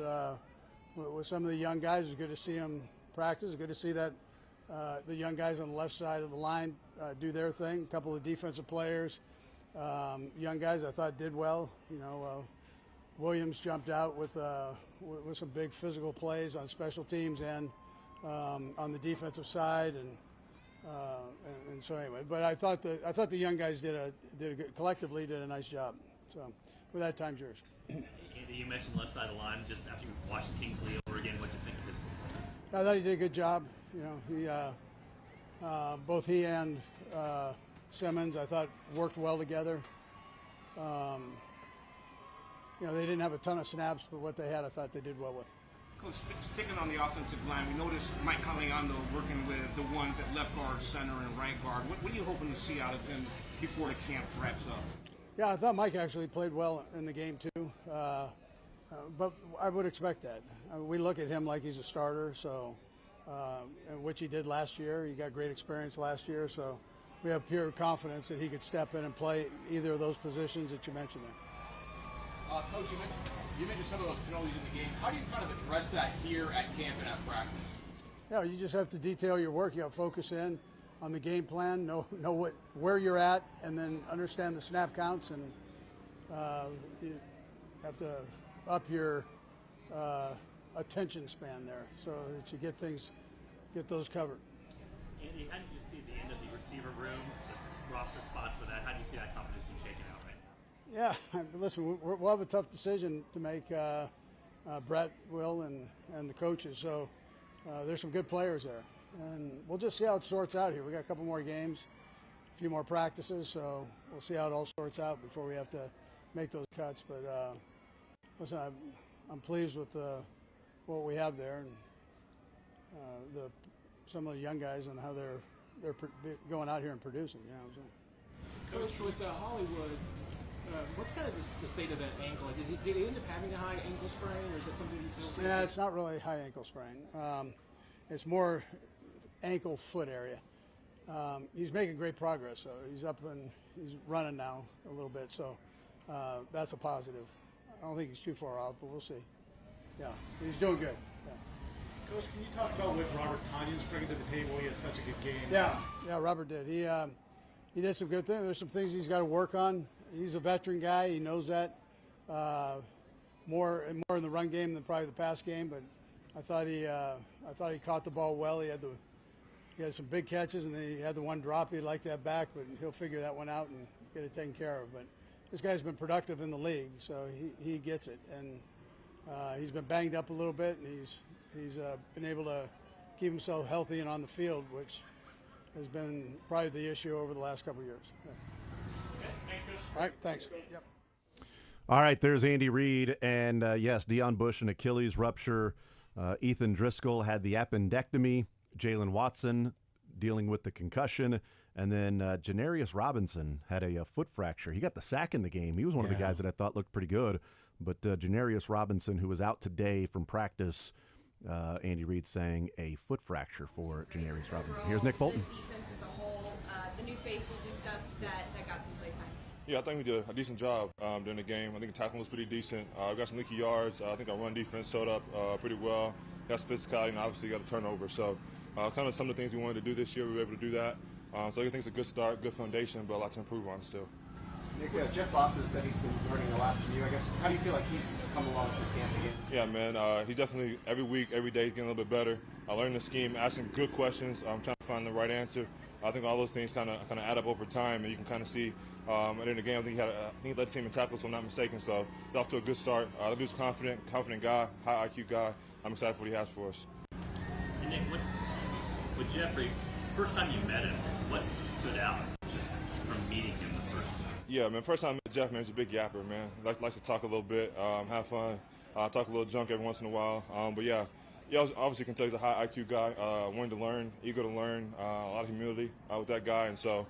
[SPEAKER 4] with some of the young guys. It was good to see them practice. It was good to see that the young guys on the left side of the line do their thing. A couple of defensive players, young guys, I thought did well. Williams jumped out with some big physical plays on special teams and on the defensive side, and so anyway. But I thought the young guys collectively did a nice job. So with that, time's yours.
[SPEAKER 6] Andy, you mentioned left side of the line. Just after you watched Kingsley over again, what did you think of his performance?
[SPEAKER 4] I thought he did a good job. He both he and Simmons, I thought, worked well together. They didn't have a ton of snaps, but what they had, I thought they did well with.
[SPEAKER 7] Coach, sticking on the offensive line, we noticed Mike Caliando working with the ones at left guard, center, and right guard. What are you hoping to see out of him before the camp wraps up?
[SPEAKER 4] Yeah, I thought Mike actually played well in the game too, but I would expect that. We look at him like he's a starter, so which he did last year. He got great experience last year, so we have pure confidence that he could step in and play either of those positions that you mentioned there.
[SPEAKER 8] Coach, you mentioned some of those penalties in the game. How do you kind of address that here at camp and at practice?
[SPEAKER 4] Yeah, you just have to detail your work. You have to focus in on the game plan, know where you're at, and then understand the snap counts, and you have to up your attention span there so that you get those covered.
[SPEAKER 6] Andy, how did you see the end of the receiver room, the roster spots for that? How do you see that competition shaking out right now?
[SPEAKER 4] Yeah, listen, we'll have a tough decision to make, Brett, Will, and the coaches. So there's some good players there. And we'll just see how it sorts out here. We got a couple more games, a few more practices, so we'll see how it all sorts out before we have to make those cuts. But listen, I'm pleased with what we have there, and some of the young guys and how they're going out here and producing. So.
[SPEAKER 8] Coach, with Hollywood, what's kind of the state of that ankle? Did he end up having a high ankle sprain, or is that something you feel?
[SPEAKER 4] Yeah, it's not really a high ankle sprain. It's more ankle foot area. He's making great progress, so he's up and he's running now a little bit, so that's a positive. I don't think he's too far off, but we'll see. Yeah, he's doing good. Yeah.
[SPEAKER 9] Coach, can you talk about what Robert Tonyan's bringing to the table? He had such a good game.
[SPEAKER 4] Yeah, Robert did. He did some good things. There's some things he's got to work on. He's a veteran guy. He knows that more in the run game than probably the pass game. But I thought he caught the ball well. He had some big catches, and then he had the one drop he'd like to have back, but he'll figure that one out and get it taken care of. But this guy's been productive in the league, so he gets it. And he's been banged up a little bit, and he's been able to keep himself healthy and on the field, which has been probably the issue over the last couple of years. Yeah.
[SPEAKER 6] Okay, thanks, Coach.
[SPEAKER 4] All right, thanks. Yep.
[SPEAKER 1] All right, there's Andy Reid, and yes, Deion Bush, an Achilles rupture. Ethan Driscoll had the appendectomy. Jalen Watson dealing with the concussion, and then Janarius Robinson had a foot fracture. He got the sack in the game. He was one of the guys that I thought looked pretty good. But Janarius Robinson, who was out today from practice, Andy Reid saying a foot fracture for Janarius Robinson. Here's Nick Bolton.
[SPEAKER 10] The defense as a whole, the new faces and stuff that got some play time. Yeah, I think we did a decent job during the game. I think the tackling was pretty decent. We got some leaky yards. I think our run defense showed up pretty well. Got some physicality, and obviously got a turnover. So kind of some of the things we wanted to do this year, we were able to do that. So I think it's a good start, good foundation, but a lot to improve on still.
[SPEAKER 11] Nick, Jeff Bossa said he's been learning a lot from you. I guess, how do you feel like he's come along since camp again?
[SPEAKER 10] Yeah, man, he definitely, every week, every day, he's getting a little bit better. Learning the scheme, asking good questions, trying to find the right answer. I think all those things kind of add up over time, and you can kind of see. And in the game, I think he led the team in tackles, if I'm not mistaken. So he's off to a good start. The dude's a confident guy, high IQ guy. I'm excited for what he has for us.
[SPEAKER 6] And Nick, with Jeffrey, first time you met him, what stood out just from meeting him the first time?
[SPEAKER 10] Yeah, man, first time I met Jeff, man, he's a big yapper, man. Likes to talk a little bit, have fun, talk a little junk every once in a while. But yeah, obviously can tell he's a high IQ guy, wanting to learn, eager to learn, a lot of humility with that guy. And so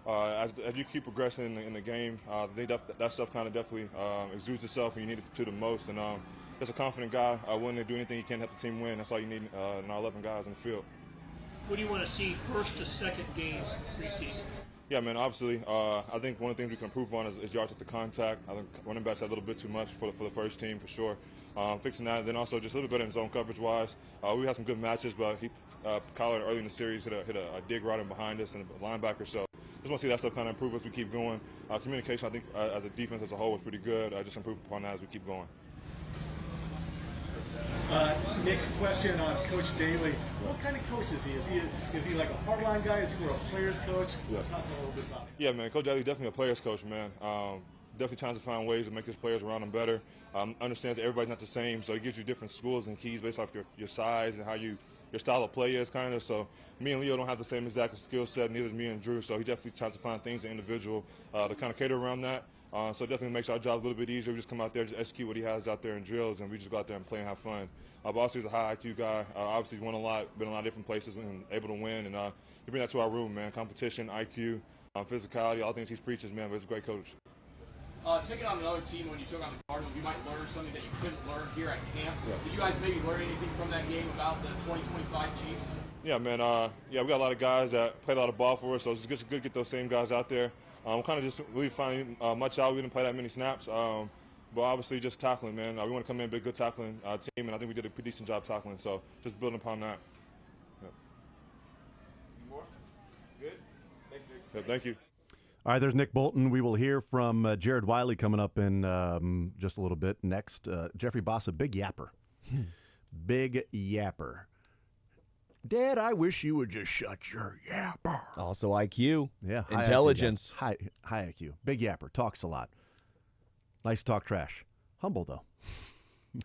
[SPEAKER 10] as you keep progressing in the game, I think that stuff kind of definitely exudes itself when you need it to the most. And just a confident guy, willing to do anything he can to help the team win. That's all you need in our 11 guys in the field.
[SPEAKER 12] What do you want to see first to second game preseason?
[SPEAKER 10] Yeah, man, obviously, I think one of the things we can improve on is yards at the contact. I think running backs had a little bit too much for the first team, for sure. Fixing that, then also just a little bit in zone coverage-wise. We had some good matches, but Kyler early in the series hit a dig right in behind us and a linebacker, so just want to see that stuff kind of improve as we keep going. Communication, I think, as a defense as a whole was pretty good. Just improve upon that as we keep going.
[SPEAKER 9] Nick, a question on Coach Daly. What kind of coach is he? Is he like a hardline guy? Is he more a player's coach?
[SPEAKER 10] Yeah.
[SPEAKER 9] Talk a little bit about him.
[SPEAKER 10] Yeah, man, Coach Daly definitely a player's coach, man. Definitely trying to find ways to make his players around him better. Understands that everybody's not the same, so he gives you different schools and keys based off your size and how your style of play is, kind of. So me and Leo don't have the same exact skill set, neither does me and Drew. So he definitely tries to find things in individual to kind of cater around that. So it definitely makes our job a little bit easier. We just come out there, just execute what he has out there in drills, and we just go out there and play and have fun. But also, he's a high IQ guy. Obviously, he's won a lot, been in a lot of different places, and able to win. And he bring that to our room, man. Competition, IQ, physicality, all things he preaches, man. But he's a great coach.
[SPEAKER 11] Taking on another team when you took on the Cardinals, you might learn something that you couldn't learn here at camp. Yeah. Did you guys maybe learn anything from that game about the 2025 Chiefs?
[SPEAKER 10] Yeah, man. We got a lot of guys that play a lot of ball for us, so it's good to get those same guys out there. Kind of just really finding much out. We didn't play that many snaps, but obviously just tackling, man. We want to come in and be a good tackling team, and I think we did a pretty decent job tackling. So just building upon that. Yeah.
[SPEAKER 11] Any more? Good. Thank you.
[SPEAKER 10] Yeah, thank you.
[SPEAKER 1] All right, there's Nick Bolton. We will hear from Jared Wiley coming up in just a little bit. Next, Jeffrey Bossa, big yapper. Big yapper. Dad, I wish you would just shut your yapper.
[SPEAKER 2] Also IQ.
[SPEAKER 1] Yeah.
[SPEAKER 2] Intelligence.
[SPEAKER 1] High IQ. Big yapper. Talks a lot. Likes to talk trash. Humble, though.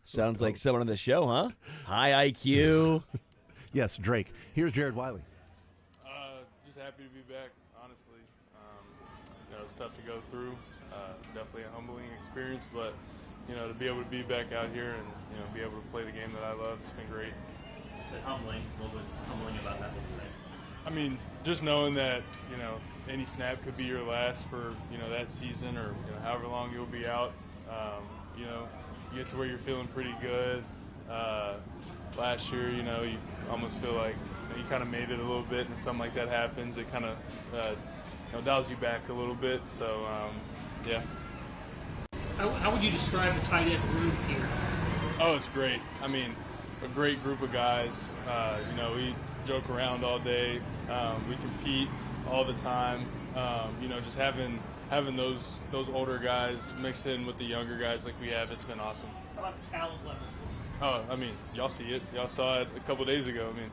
[SPEAKER 2] Sounds like someone on the show, huh? High IQ.
[SPEAKER 1] Yes, Drake. Here's Jared Wiley.
[SPEAKER 13] Just happy to be back, honestly. It's tough to go through. Definitely a humbling experience, but, to be able to be back out here and, be able to play the game that I love, it's been great.
[SPEAKER 6] You said humbling. What was humbling about that today?
[SPEAKER 13] I mean, just knowing that, any snap could be your last for, that season or, however long you'll be out. You get to where you're feeling pretty good. Last year, you almost feel like you kind of made it a little bit, and something like that happens. It kind of dials you back a little bit. So, yeah.
[SPEAKER 12] How would you describe the tight end room here?
[SPEAKER 13] Oh, it's great. I mean, a great group of guys. We joke around all day. We compete all the time. Just having those older guys mixed in with the younger guys like we have, it's been awesome.
[SPEAKER 12] How about the talent level?
[SPEAKER 13] Oh, I mean, y'all see it. Y'all saw it a couple days ago. I mean,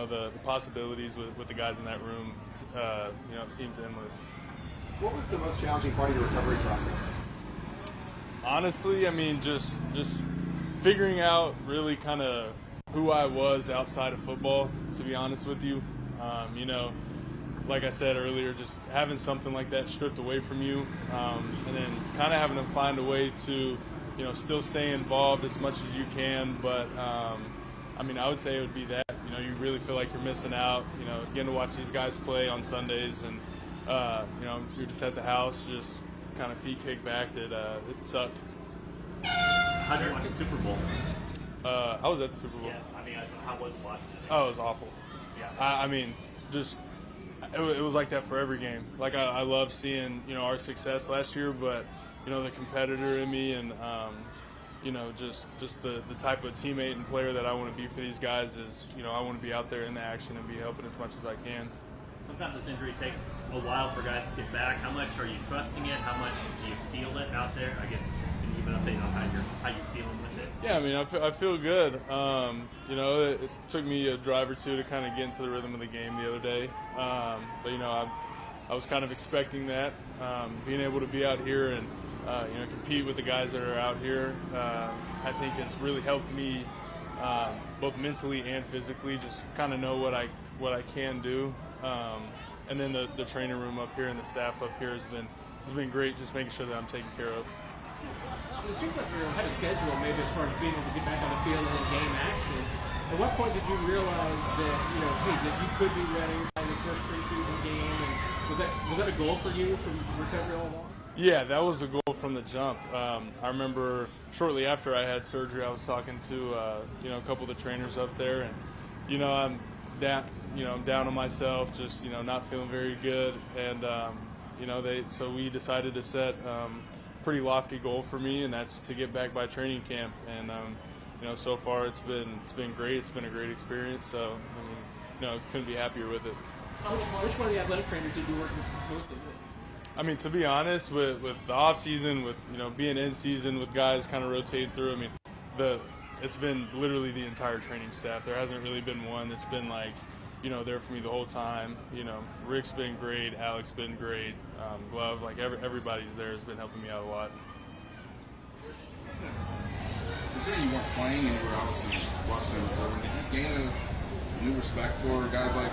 [SPEAKER 13] the possibilities with the guys in that room, it seems endless.
[SPEAKER 11] What was the most challenging part of your recovery process?
[SPEAKER 13] Honestly, I mean, just figuring out really kind of who I was outside of football, to be honest with you. Like I said earlier, just having something like that stripped away from you, and then kind of having to find a way to, still stay involved as much as you can. But, I mean, I would say it would be that, you really feel like you're missing out, getting to watch these guys play on Sundays and, you're just at the house, just kind of feet kicked back. It sucked.
[SPEAKER 6] How did you watch the Super Bowl?
[SPEAKER 13] I was at the Super Bowl.
[SPEAKER 6] Yeah, I mean, how was watching it?
[SPEAKER 13] Oh, it was awful.
[SPEAKER 6] Yeah.
[SPEAKER 13] I mean, just it was like that for every game. Like I love seeing our success last year, but the competitor in me and just the type of teammate and player that I want to be for these guys is I want to be out there in the action and be helping as much as I can.
[SPEAKER 6] Sometimes this injury takes a while for guys to get back. How much are you trusting it? How much do you feel it out there? I guess just can you give an update on how you're feeling with it?
[SPEAKER 13] Yeah, I mean, I feel good. It took me a drive or two to kind of get into the rhythm of the game the other day. But I was kind of expecting that. Being able to be out here and compete with the guys that are out here, I think it's really helped me both mentally and physically. Just kind of know what I can do. And then the training room up here and the staff up here has been great. Just making sure that I'm taken care of.
[SPEAKER 8] It seems like you're ahead of schedule, maybe as far as being able to get back on the field and in game action. At what point did you realize that that you could be ready by your first preseason game? And was that a goal for you from recovery all along?
[SPEAKER 13] Yeah, that was a goal from the jump. I remember shortly after I had surgery, I was talking to a couple of the trainers up there, and I'm down on myself, just not feeling very good, and so we decided to set pretty lofty goal for me, and that's to get back by training camp. And so far it's been great. It's been a great experience. So couldn't be happier with it.
[SPEAKER 8] Which one of the athletic trainers did you work mostly with?
[SPEAKER 13] I mean, to be honest, with the off season, with being in season, with guys kind of rotating through. I mean, it's been literally the entire training staff. There hasn't really been one that's been like there for me the whole time. Rick's been great, Alex been great, Glove, like everybody's there has been helping me out a lot.
[SPEAKER 14] Considering you weren't playing and you were obviously watching and observing, did you gain a new respect for guys like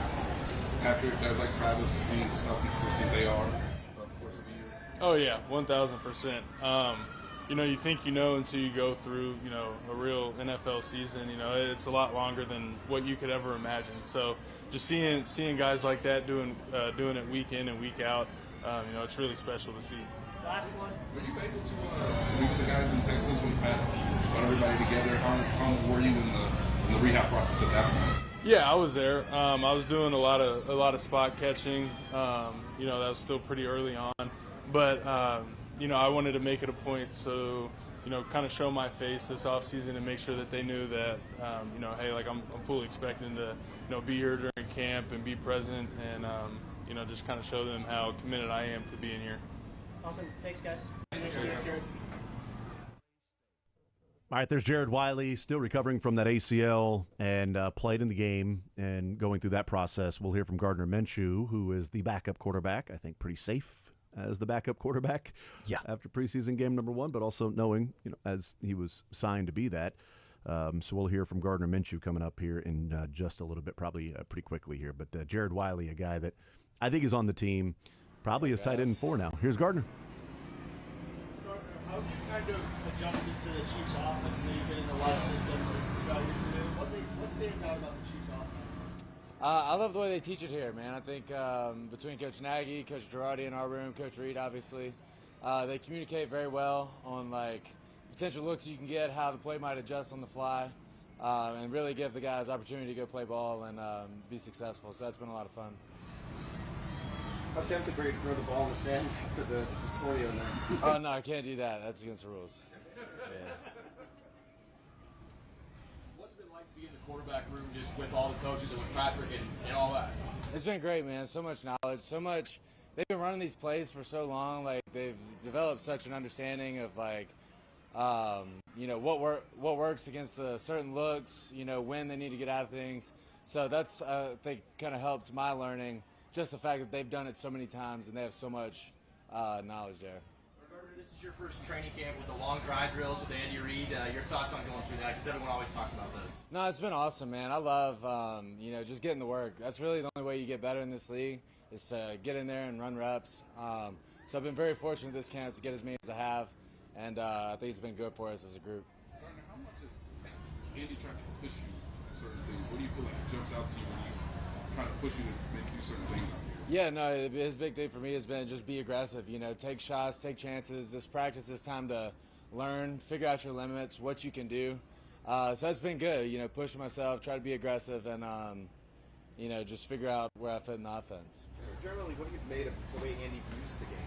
[SPEAKER 14] Patrick, guys like Travis, seeing just how consistent they are throughout the course of the year?
[SPEAKER 13] Oh yeah, 1,000%. You think until you go through, a real NFL season. It's a lot longer than what you could ever imagine. So just seeing guys like that doing it week in and week out, it's really special to see.
[SPEAKER 8] Last one.
[SPEAKER 14] Were you able to meet with the guys in Texas when Pat got everybody together? How were you in the rehab process at that point?
[SPEAKER 13] Yeah, I was there. I was doing a lot of spot catching. That was still pretty early on, but I wanted to make it a point to kind of show my face this off season and make sure that they knew that hey, like I'm fully expecting to be here during camp and be present and just kind of show them how committed I am to being here.
[SPEAKER 8] Awesome. Thanks, guys.
[SPEAKER 1] All right, there's Jared Wiley, still recovering from that ACL and played in the game and going through that process. We'll hear from Gardner Minshew, who is the backup quarterback, I think pretty safe as the backup quarterback after preseason game number 1, but also knowing, as he was signed to be that. So we'll hear from Gardner Minshew coming up here in just a little bit, probably pretty quickly here. But Jared Wiley, a guy that I think is on the team, probably is tight end 4 now. Here's Gardner.
[SPEAKER 15] How have you kind of adjusted to the Chiefs' offense? You've been in a lot of systems throughout your career. What stands out about the Chiefs' offense?
[SPEAKER 16] I love the way they teach it here, man. I think between Coach Nagy, Coach Girardi in our room, Coach Reed, obviously, they communicate very well on potential looks you can get, how the play might adjust on the fly, and really give the guys opportunity to go play ball and be successful. So that's been a lot of fun.
[SPEAKER 15] How tempted were you to throw the ball in the sand after the scoreo there?
[SPEAKER 16] Oh, no, I can't do that. That's against the rules. Yeah.
[SPEAKER 11] What's it been like to be in the quarterback room just with all the coaches and with Patrick and all that?
[SPEAKER 16] It's been great, man. So much knowledge, so much. They've been running these plays for so long. They've developed such an understanding of what works against the certain looks, when they need to get out of things. So that's, I think, kind of helped my learning. Just the fact that they've done it so many times and they have so much knowledge there.
[SPEAKER 15] This is your first training camp with the long drive drills with Andy Reid. Your thoughts on going through that? Because everyone always talks about this.
[SPEAKER 16] No, it's been awesome, man. I love, just getting to work. That's really the only way you get better in this league is to get in there and run reps. So I've been very fortunate this camp to get as many as I have, and I think it's been good for us as a group.
[SPEAKER 14] Gardner, how much is Andy trying to push you at certain things? What do you feel like jumps out to you when he's trying to push you to make do certain things out here?
[SPEAKER 16] Yeah, no, his big thing for me has been just be aggressive, take shots, take chances. This practice is time to learn, figure out your limits, what you can do. So it's been good, pushing myself, try to be aggressive and, just figure out where I fit in the offense.
[SPEAKER 15] Generally, what do you made of the way Andy views the game?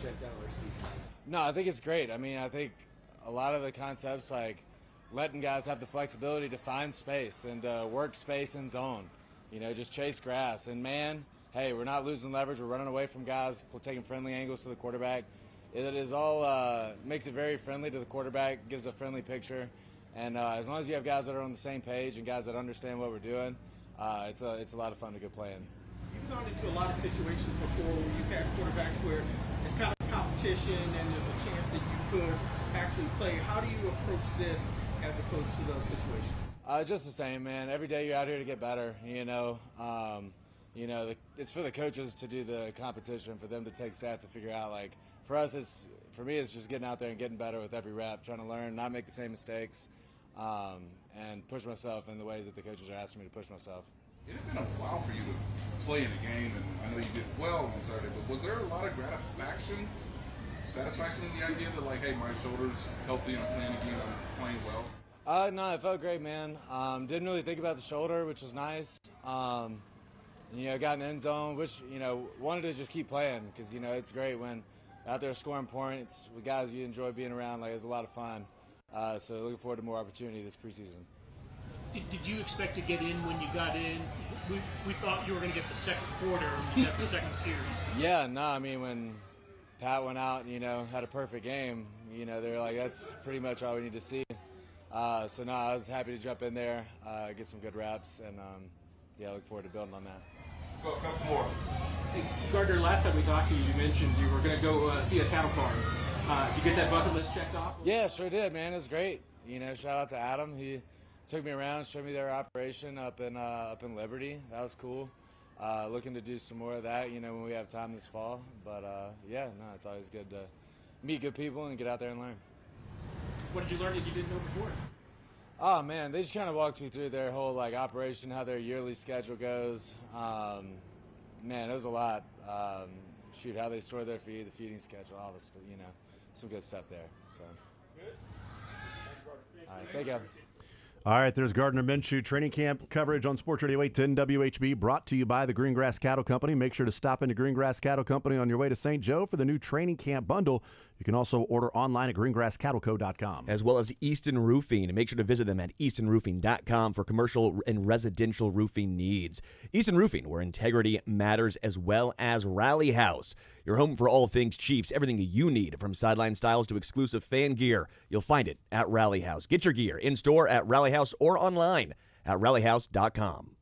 [SPEAKER 15] Jet down or Steve?
[SPEAKER 16] No, I think it's great. I mean, I think a lot of the concepts, like letting guys have the flexibility to find space and work space in zone, just chase grass. And man, hey, we're not losing leverage. We're running away from guys, taking friendly angles to the quarterback. It is all makes it very friendly to the quarterback, gives a friendly picture. And as long as you have guys that are on the same page and guys that understand what we're doing, it's a lot of fun to go play in.
[SPEAKER 15] You've gone into a lot of situations before where you've had quarterbacks where it's kind of competition and there's a chance that you could actually play. How do you approach this as opposed to those situations?
[SPEAKER 16] Just the same, man. Every day you're out here to get better. It's for the coaches to do the competition, for them to take stats and figure out. Like for us, for me, it's just getting out there and getting better with every rep, trying to learn, not make the same mistakes, and push myself in the ways that the coaches are asking me to push myself.
[SPEAKER 14] It had been a while for you to play in a game, and I know you did well on Saturday, but was there a lot of satisfaction in the idea that, like, hey, my shoulder's healthy, I'm playing again, I'm playing well?
[SPEAKER 16] No, it felt great, man. Didn't really think about the shoulder, which was nice. Got in the end zone, which, wanted to just keep playing because, it's great when out there scoring points with guys you enjoy being around. Like, it's a lot of fun. So looking forward to more opportunity this preseason.
[SPEAKER 12] Did you expect to get in when you got in? We thought you were going to get the second quarter when you got the second series.
[SPEAKER 16] Yeah, no, I mean, when Pat went out and, had a perfect game, they were like, that's pretty much all we need to see. So, no, I was happy to jump in there, get some good reps, and, look forward to building on that.
[SPEAKER 14] Go a couple more.
[SPEAKER 8] Hey, Gardner, last time we talked to you, you mentioned you were going to go see a cattle farm. Did you get that bucket list checked off?
[SPEAKER 16] Yeah, sure did, man. It was great. Shout out to Adam. He took me around, showed me their operation up in Liberty. That was cool. Looking to do some more of that, when we have time this fall. But it's always good to meet good people and get out there and learn.
[SPEAKER 8] What did you learn that you didn't know before?
[SPEAKER 16] Oh man, they just kind of walked me through their whole operation, how their yearly schedule goes. Man, it was a lot. How they store their feed, the feeding schedule, all this, some good stuff there. So.
[SPEAKER 15] Good. Thanks, Gardner.
[SPEAKER 16] All right, thank you.
[SPEAKER 1] All right, there's Gardner Minshew. Training camp coverage on Sports Radio 810 WHB, brought to you by the Greengrass Cattle Company. Make sure to stop into Greengrass Cattle Company on your way to St. Joe for the new training camp bundle. You can also order online at greengrasscattleco.com.
[SPEAKER 2] As well as Easton Roofing. And make sure to visit them at eastonroofing.com for commercial and residential roofing needs. Easton Roofing, where integrity matters, as well as Rally House, your home for all things Chiefs, everything you need, from sideline styles to exclusive fan gear. You'll find it at Rally House. Get your gear in-store at Rally House or online at rallyhouse.com.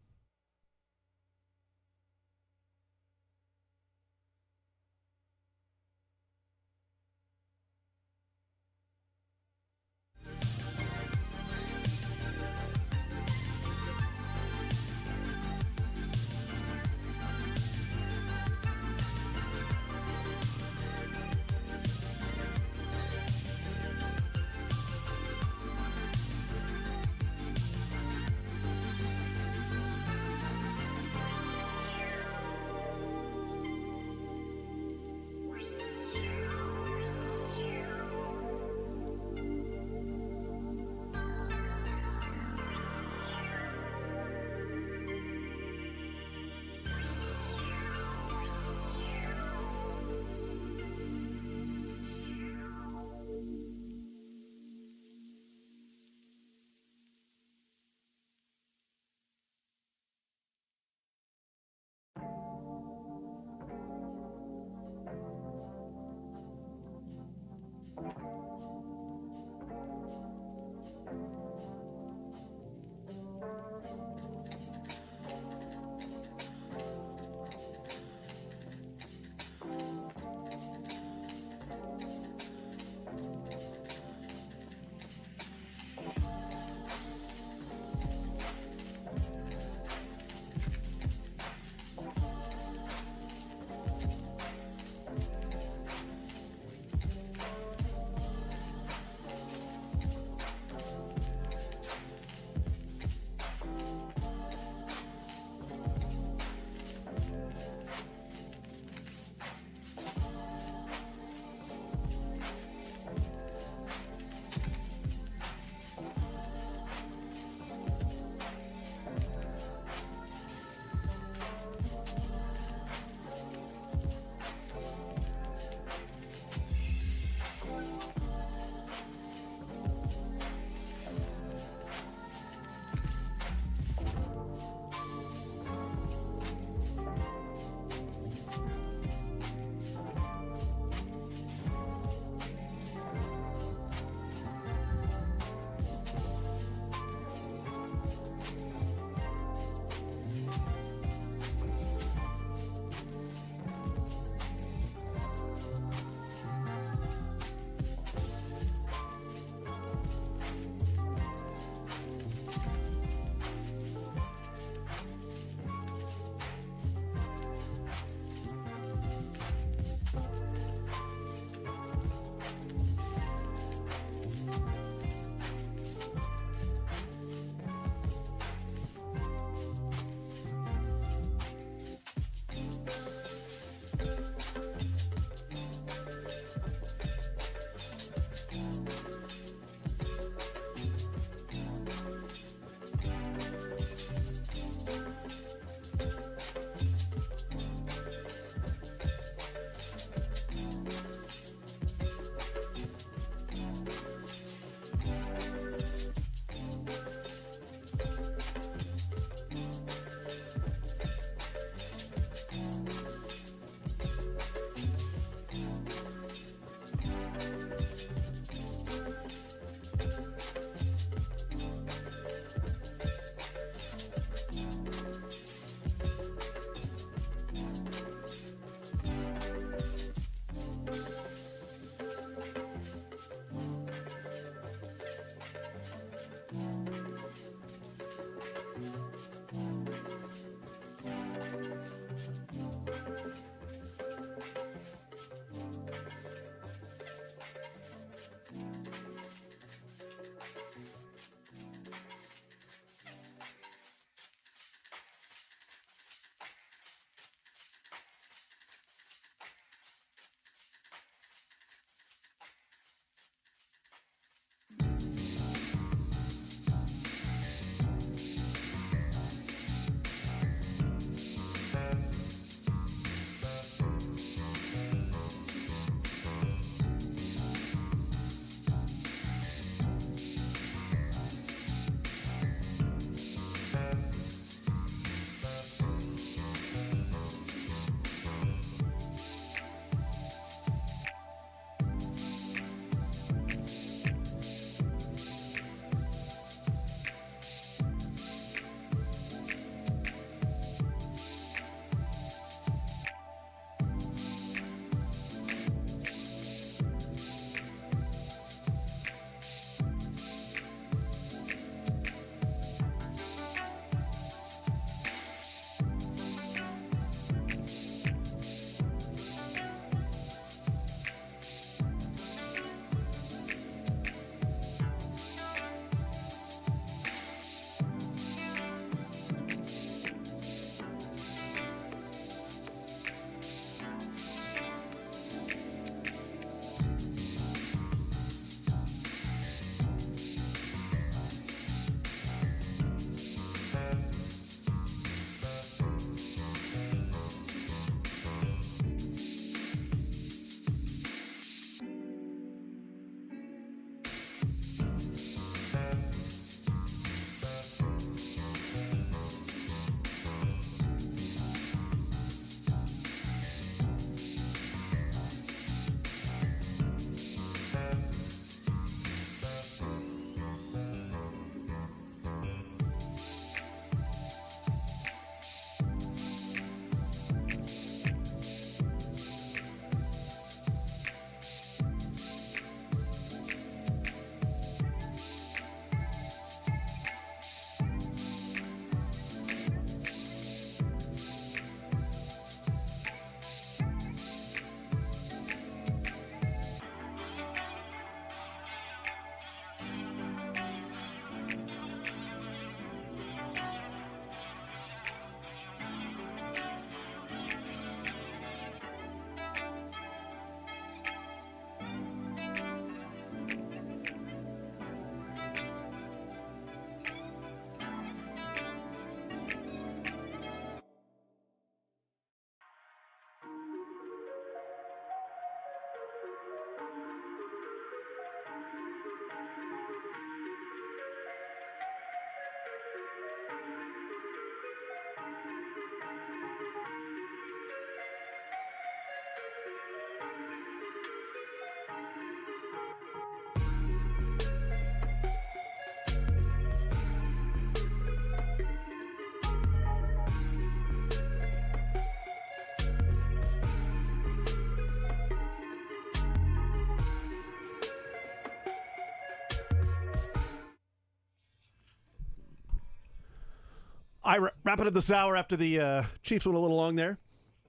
[SPEAKER 1] All right, wrapping up this hour after the Chiefs went a little long there.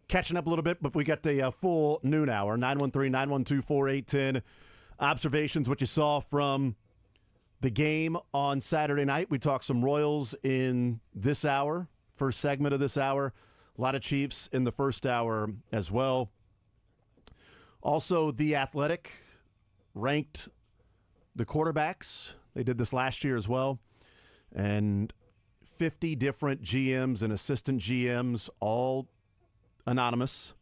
[SPEAKER 1] Catching up a little bit, but we got a full noon hour. 913-912-4810. Observations, what you saw from the game on Saturday night. We talked some Royals in this hour, first segment of this hour. A lot of Chiefs in the first hour as well. Also, The Athletic ranked the quarterbacks. They did this last year as well. And 50 different GMs and assistant GMs, all anonymous,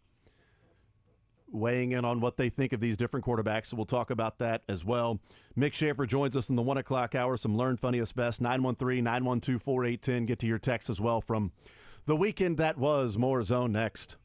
[SPEAKER 1] weighing in on what they think of these different quarterbacks. So we'll talk about that as well. Mick Schaefer joins us in the 1 o'clock hour. Some Learn Funniest Best, 913-912-4810. Get to your text as well from the weekend that was. More Zone next.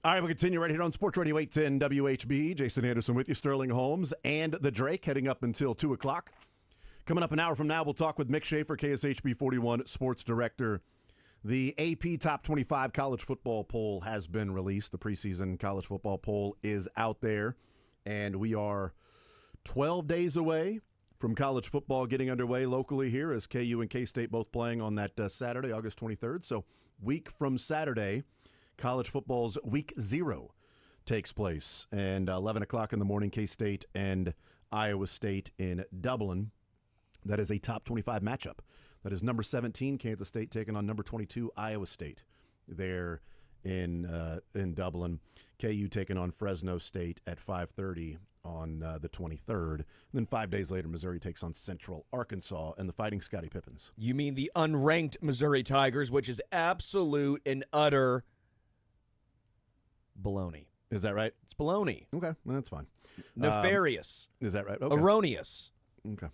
[SPEAKER 1] All right, we'll continue right here on Sports Radio 810 WHB. Jason Anderson with you, Sterling Holmes, and the Drake heading up until 2 o'clock. Coming up an hour from now, we'll talk with Mick Schaefer, KSHB 41 Sports Director. The AP Top 25 College Football Poll has been released. The preseason college football poll is out there, and we are 12 days away from college football getting underway locally here as KU and K-State both playing on that Saturday, August 23rd. So week from Saturday, college football's week 0 takes place. And 11 o'clock in the morning, K-State and Iowa State in Dublin. That is a top 25 matchup. That is number 17, Kansas State, taking on number 22, Iowa State, there in Dublin. KU taking on Fresno State at 5:30 on the 23rd. And then 5 days later, Missouri takes on Central Arkansas and the Fighting Scotty Pippins.
[SPEAKER 2] You mean the unranked Missouri Tigers, which is absolute and utter baloney.
[SPEAKER 1] Is that right?
[SPEAKER 2] It's baloney.
[SPEAKER 1] Okay, well, that's fine.
[SPEAKER 2] Nefarious.
[SPEAKER 1] Is that right? Okay.
[SPEAKER 2] Erroneous.
[SPEAKER 1] Okay.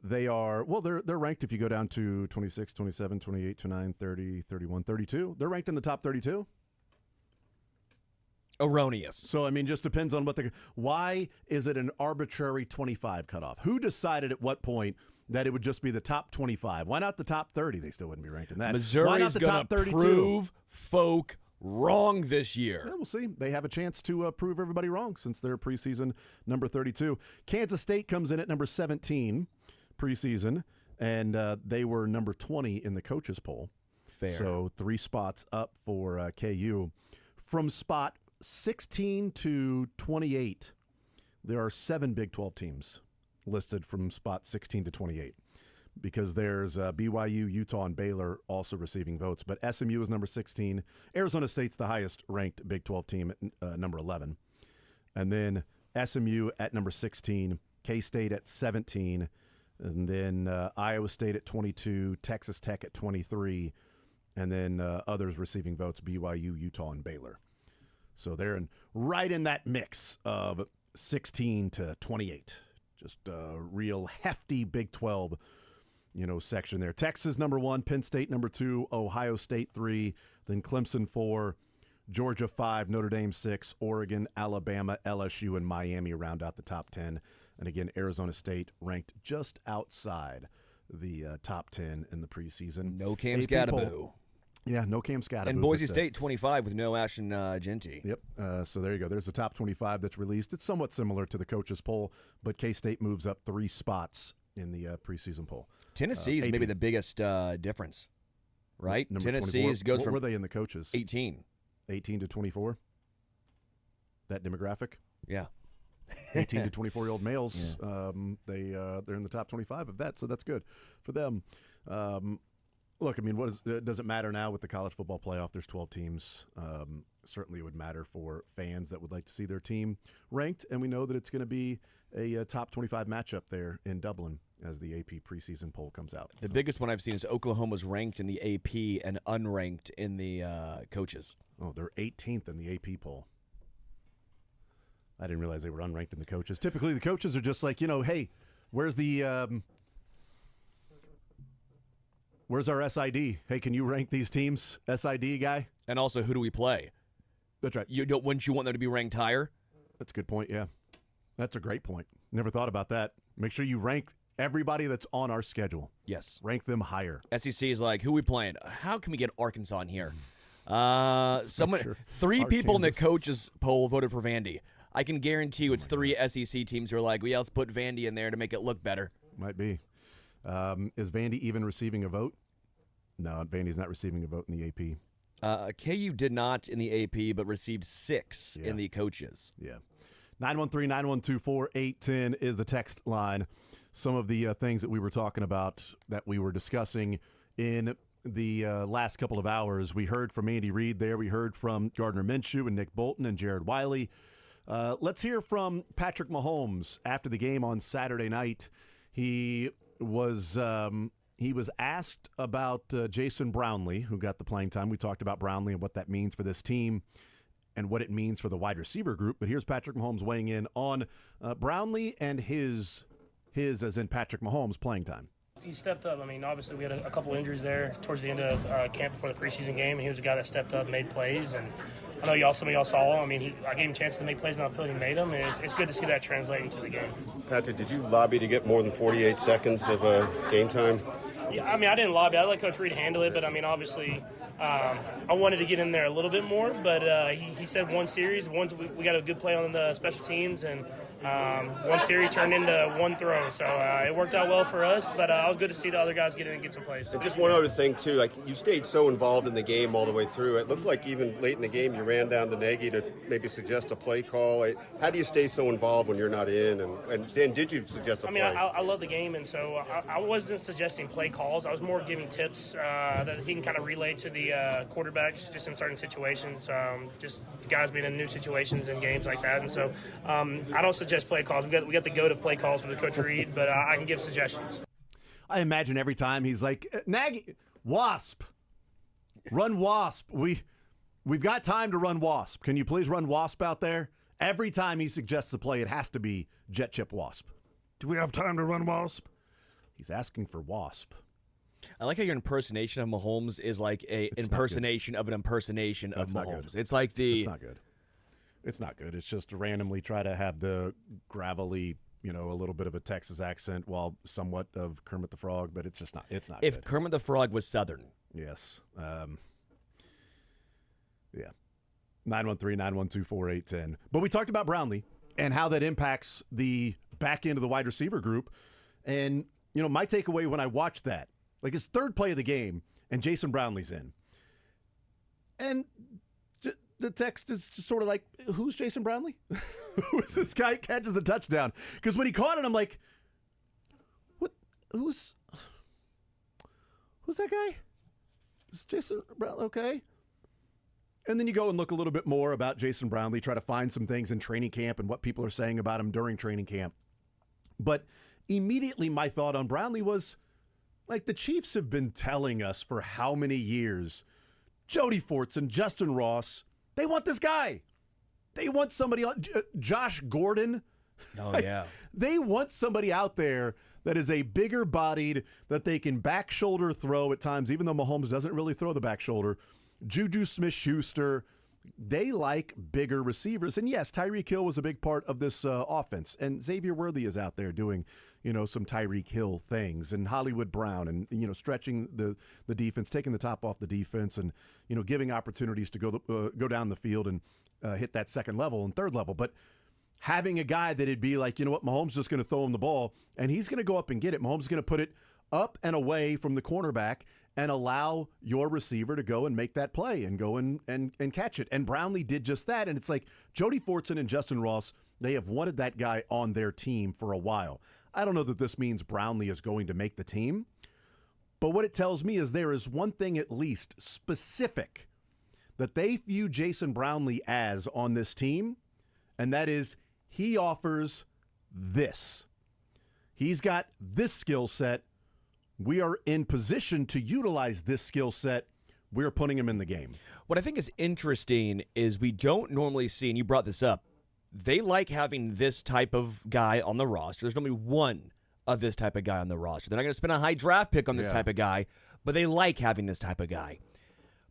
[SPEAKER 1] They are, well, they're ranked if you go down to 26, 27, 28, 29, 30, 31, 32. They're ranked in the top 32.
[SPEAKER 2] Erroneous.
[SPEAKER 1] So, I mean, just depends on why is it an arbitrary 25 cutoff? Who decided at what point that it would just be the top 25? Why not the top 30? They still wouldn't be ranked in that.
[SPEAKER 2] Missouri's going to prove folk wrong this year.
[SPEAKER 1] Yeah, we'll see. They have a chance to prove everybody wrong since they're preseason number 32. Kansas State comes in at number 17 preseason, and they were number 20 in the coaches poll.
[SPEAKER 2] Fair.
[SPEAKER 1] So 3 spots up for KU. From spot 16 to 28, there are 7 Big 12 teams listed from spot 16 to 28. Because there's BYU, Utah, and Baylor also receiving votes. But SMU is number 16. Arizona State's the highest-ranked Big 12 team at number 11. And then SMU at number 16, K-State at 17, and then Iowa State at 22, Texas Tech at 23, and then others receiving votes, BYU, Utah, and Baylor. So they're right in that mix of 16 to 28. Just a real hefty Big 12 section there. Texas number 1, Penn State number 2, Ohio State 3, then Clemson 4, Georgia 5, Notre Dame 6, Oregon, Alabama, LSU, and Miami round out the top 10. And again, Arizona State ranked just outside the top 10 in the preseason.
[SPEAKER 2] No Cam Scattaboo.
[SPEAKER 1] Yeah, no Cam Scattaboo.
[SPEAKER 2] And Boise State 25 with no Ashton Genty.
[SPEAKER 1] Yep. So there you go. There's the top 25 that's released. It's somewhat similar to the coaches poll, but K-State moves up 3 spots in the preseason poll.
[SPEAKER 2] Tennessee is maybe the biggest difference, right? Tennessee goes from
[SPEAKER 1] what were they in the coaches?
[SPEAKER 2] 18
[SPEAKER 1] to 24. That demographic.
[SPEAKER 2] Yeah.
[SPEAKER 1] 18 to 24-year-old males. Yeah. They're in the top 25 of that, so that's good for them. Look, I mean, does it matter now with the college football playoff? There's 12 teams. Certainly it would matter for fans that would like to see their team ranked, and we know that it's going to be a top 25 matchup there in Dublin as the AP preseason poll comes out.
[SPEAKER 2] The biggest one I've seen is Oklahoma's ranked in the AP and unranked in the coaches.
[SPEAKER 1] Oh, they're 18th in the AP poll. I didn't realize they were unranked in the coaches. Typically, the coaches are just like, hey, where's our SID? Hey, can you rank these teams, SID guy?
[SPEAKER 2] And also, who do we play?
[SPEAKER 1] That's right.
[SPEAKER 2] Wouldn't you want them to be ranked higher?
[SPEAKER 1] That's a good point, yeah. That's a great point. Never thought about that. Make sure you rank everybody that's on our schedule.
[SPEAKER 2] Yes.
[SPEAKER 1] Rank them higher.
[SPEAKER 2] SEC is like, who we playing? How can we get Arkansas in here? Three people in the coaches poll voted for Vandy. I can guarantee you it's 3 SEC teams who are like, let's put Vandy in there to make it look better.
[SPEAKER 1] Might be. Is Vandy even receiving a vote? No, Vandy's not receiving a vote in the AP.
[SPEAKER 2] KU did not in the AP, but received 6 in the coaches.
[SPEAKER 1] Yeah. 913-912-4810 is the text line. Some of the things that we were talking about that we were discussing in the last couple of hours. We heard from Andy Reid there. We heard from Gardner Minshew and Nick Bolton and Jared Wiley. Let's hear from Patrick Mahomes after the game on Saturday night. He was asked about Jason Brownlee, who got the playing time. We talked about Brownlee and what that means for this team and what it means for the wide receiver group. But here's Patrick Mahomes weighing in on Brownlee and his as in Patrick Mahomes, playing time.
[SPEAKER 12] He stepped up. I mean, obviously we had a couple injuries there towards the end of camp before the preseason game. He was a guy that stepped up, made plays, and I know some of y'all saw him. I mean, I gave him a chance to make plays on the field. He made them, and it's good to see that translate into the game.
[SPEAKER 17] Patrick, did you lobby to get more than 48 seconds of game time?
[SPEAKER 12] Yeah, I mean, I didn't lobby. I let Coach Reed handle it, but I mean, obviously, I wanted to get in there a little bit more. But he said one series. We got a good play on the special teams, and one series turned into one throw. So it worked out well for us. But it was good to see the other guys get in and get some plays.
[SPEAKER 17] And just one other thing too, like you stayed so involved in the game all the way through. It looked like even late in the game you ran down to Nagy to maybe suggest a play call. How do you stay so involved when you're not in? And did you suggest a play?
[SPEAKER 12] I mean, I love the game, and so I wasn't suggesting play calls. I was more giving tips that he can kind of relay to the quarterbacks just in certain situations, just guys being in new situations and games like that. And so I don't suggest play calls. We got the goat of play calls with Coach Reed, but I can give suggestions.
[SPEAKER 1] I imagine every time he's like, Nagy, wasp, run wasp. We've got time to run wasp. Can you please run wasp out there? Every time he suggests a play, it has to be jet chip wasp. Do we have time to run wasp? He's asking for wasp.
[SPEAKER 2] I like how your impersonation of Mahomes is like a impersonation of an impersonation of Mahomes. It's like
[SPEAKER 1] It's not good. It's not good. It's just to randomly try to have the gravelly, a little bit of a Texas accent while somewhat of Kermit the Frog, but it's just not. It's not.
[SPEAKER 2] If
[SPEAKER 1] good.
[SPEAKER 2] Kermit the Frog was Southern.
[SPEAKER 1] Yes. Yeah. 913-912-4810. But we talked about Brownlee and how that impacts the back end of the wide receiver group. And, my takeaway when I watched that, like his third play of the game, and Jason Brownlee's in. And the text is just sort of like, who's Jason Brownlee? Who's this guy catches a touchdown? Because when he caught it, I'm like, what? Who's that guy? Is Jason Brownlee okay? And then you go and look a little bit more about Jason Brownlee, try to find some things in training camp and what people are saying about him during training camp. But immediately my thought on Brownlee was, like, the Chiefs have been telling us for how many years, Jody Fortson, Justin Ross, they want this guy. They want somebody on Josh Gordon.
[SPEAKER 2] Oh, yeah.
[SPEAKER 1] They want somebody out there that is a bigger bodied, that they can back shoulder throw at times, even though Mahomes doesn't really throw the back shoulder. Juju Smith-Schuster, they like bigger receivers. And yes, Tyreek Hill was a big part of this offense. And Xavier Worthy is out there doing, some Tyreek Hill things, and Hollywood Brown, and, stretching the defense, taking the top off the defense, and, giving opportunities to go down the field and hit that second level and third level. But having a guy that it'd be like, Mahomes just going to throw him the ball, and he's going to go up and get it. Mahomes is going to put it up and away from the cornerback and allow your receiver to go and make that play and go and catch it. And Brownlee did just that. And it's like Jody Fortson and Justin Ross, they have wanted that guy on their team for a while. I don't know that this means Brownlee is going to make the team, but what it tells me is there is one thing at least specific that they view Jason Brownlee as on this team, and that is he offers this. He's got this skill set. We are in position to utilize this skill set. We're putting him in the game.
[SPEAKER 2] What I think is interesting is we don't normally see, and you brought this up, they like having this type of guy on the roster. There's normally one of this type of guy on the roster. They're not going to spend a high draft pick on this type of guy, but they like having this type of guy.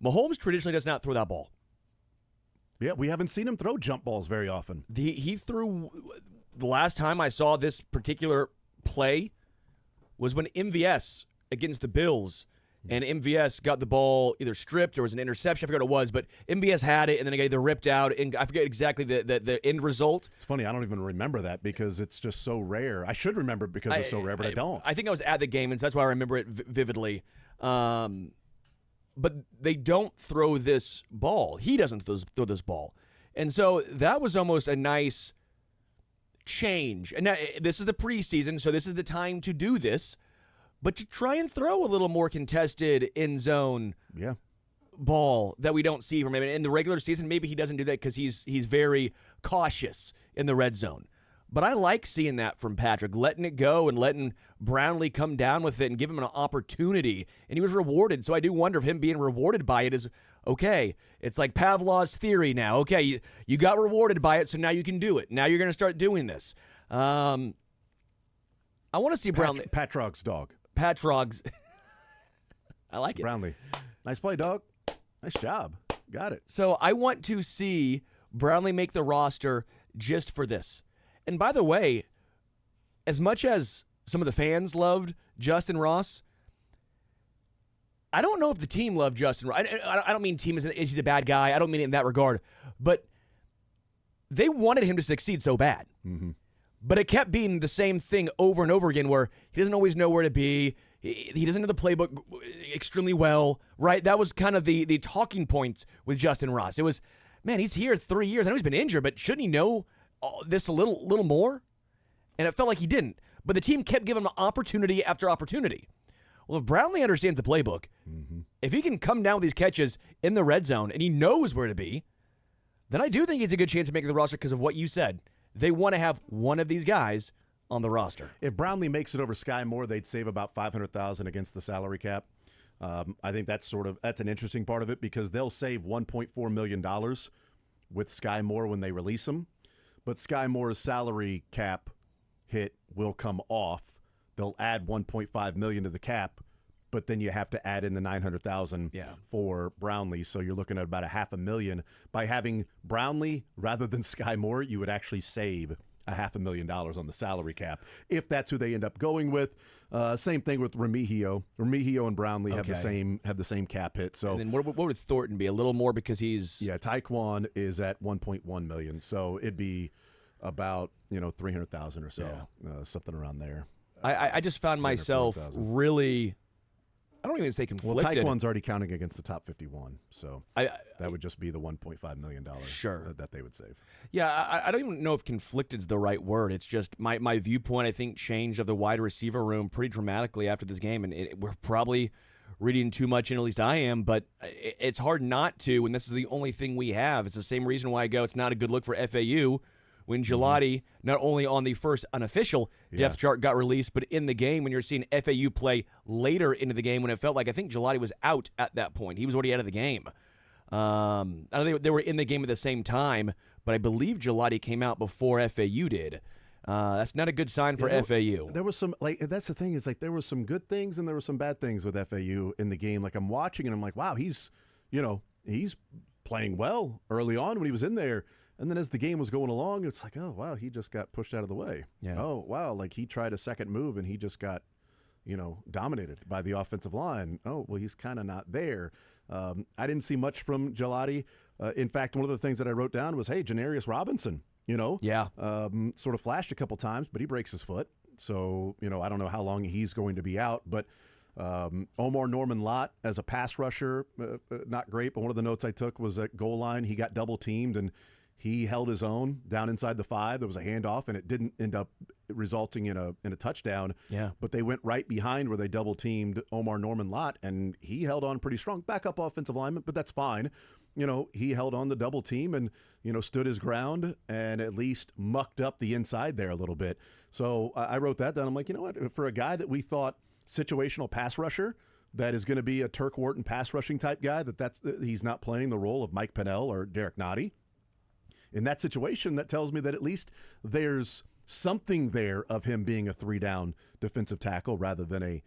[SPEAKER 2] Mahomes traditionally does not throw that ball.
[SPEAKER 1] Yeah, we haven't seen him throw jump balls very often.
[SPEAKER 2] He threw, the last time I saw this particular play was when MVS against the Bills, and MVS got the ball either stripped or was an interception. I forget what it was, but MVS had it, and then it got either ripped out, and I forget exactly the end result.
[SPEAKER 1] It's funny, I don't even remember that because it's just so rare. I should remember it because it's so rare, but I don't.
[SPEAKER 2] I think I was at the game, and that's why I remember it vividly. But they don't throw this ball. He doesn't throw this ball. And so that was almost a nice change. And now, this is the preseason, so this is the time to do this. But to try and throw a little more contested end zone ball that we don't see from him. In the regular season, maybe he doesn't do that because he's very cautious in the red zone. But I like seeing that from Patrick, letting it go and letting Brownlee come down with it and give him an opportunity. And he was rewarded. So I do wonder if him being rewarded by it is, okay, it's like Pavlov's theory now. Okay, you got rewarded by it, so now you can do it. Now you're going to start doing this. I want to see Brownlee.
[SPEAKER 1] Patrog's dog.
[SPEAKER 2] Patrogs. I like it.
[SPEAKER 1] Brownlee. Nice play, dog. Nice job. Got it.
[SPEAKER 2] So I want to see Brownlee make the roster just for this. And by the way, as much as some of the fans loved Justin Ross, I don't know if the team loved Justin Ross. I don't mean team is he the bad guy. I don't mean it in that regard. But they wanted him to succeed so bad.
[SPEAKER 1] Mm-hmm.
[SPEAKER 2] But it kept being the same thing over and over again where he doesn't always know where to be. He doesn't know the playbook extremely well, right? That was kind of the talking points with Justin Ross. It was, man, he's here 3 years. I know he's been injured, but shouldn't he know this a little more? And it felt like he didn't. But the team kept giving him opportunity after opportunity. Well, if Brownlee understands the playbook, if he can come down with these catches in the red zone and he knows where to be, then I do think he's a good chance of making the roster because of what you said. They want to have one of these guys on the roster.
[SPEAKER 1] If Brownlee makes it over Sky Moore, they'd save about $500,000 against the salary cap. I think that's an interesting part of it because they'll save $1.4 million with Sky Moore when they release him, but Sky Moore's salary cap hit will come off. They'll add $1.5 million to the cap, but then you have to add in the $900,000 for Brownlee. So you're looking at about $500,000. By having Brownlee rather than Sky Moore, you would actually save $500,000 on the salary cap if that's who they end up going with. Same thing with Remigio. Remigio and Brownlee have the same cap hit. So
[SPEAKER 2] and then what would Thornton be? A little more because he's
[SPEAKER 1] Taekwon is at $1.1 million. So it'd be about $300,000 or so, something around there.
[SPEAKER 2] I just found myself really. I don't even say conflicted.
[SPEAKER 1] Well, Taekwon's already counting against the top 51, so that would just be the $1.5 million that they would save.
[SPEAKER 2] Yeah, I don't even know if conflicted is the right word. It's just my viewpoint, I think, changed of the wide receiver room pretty dramatically after this game, and we're probably reading too much in, at least I am, but it's hard not to when this is the only thing we have. It's the same reason why I go it's not a good look for FAU when Gelati, not only on the first unofficial depth chart got released, but in the game when you're seeing FAU play later into the game when it felt like I think Gelati was out at that point. He was already out of the game. I don't think they were in the game at the same time, but I believe Gelati came out before FAU did. That's not a good sign for FAU.
[SPEAKER 1] There was some, that's the thing is, there were some good things and there were some bad things with FAU in the game. Like, I'm watching and I'm like, wow, he's playing well early on when he was in there. And then as the game was going along, it's like, oh, wow, he just got pushed out of the way.
[SPEAKER 2] Yeah.
[SPEAKER 1] Oh, wow, he tried a second move and he just got, dominated by the offensive line. Oh, well, he's kind of not there. I didn't see much from Gelati. In fact, one of the things that I wrote down was, hey, Janarius Robinson, sort of flashed a couple times, but he breaks his foot. So, I don't know how long he's going to be out, but Omar Norman Lott as a pass rusher, not great, but one of the notes I took was at goal line, he got double teamed and he held his own down inside the 5. There was a handoff, and it didn't end up resulting in a touchdown.
[SPEAKER 2] Yeah.
[SPEAKER 1] But they went right behind where they double-teamed Omar Norman Lott, and he held on pretty strong. Backup offensive lineman, but that's fine. He held on the double team and, stood his ground and at least mucked up the inside there a little bit. So I wrote that down. I'm like, you know what? For a guy that we thought situational pass rusher, that is going to be a Turk Wharton pass rushing type guy, he's not playing the role of Mike Pennell or Derek Nottie. In that situation, that tells me that at least there's something there of him being a 3-down defensive tackle rather than a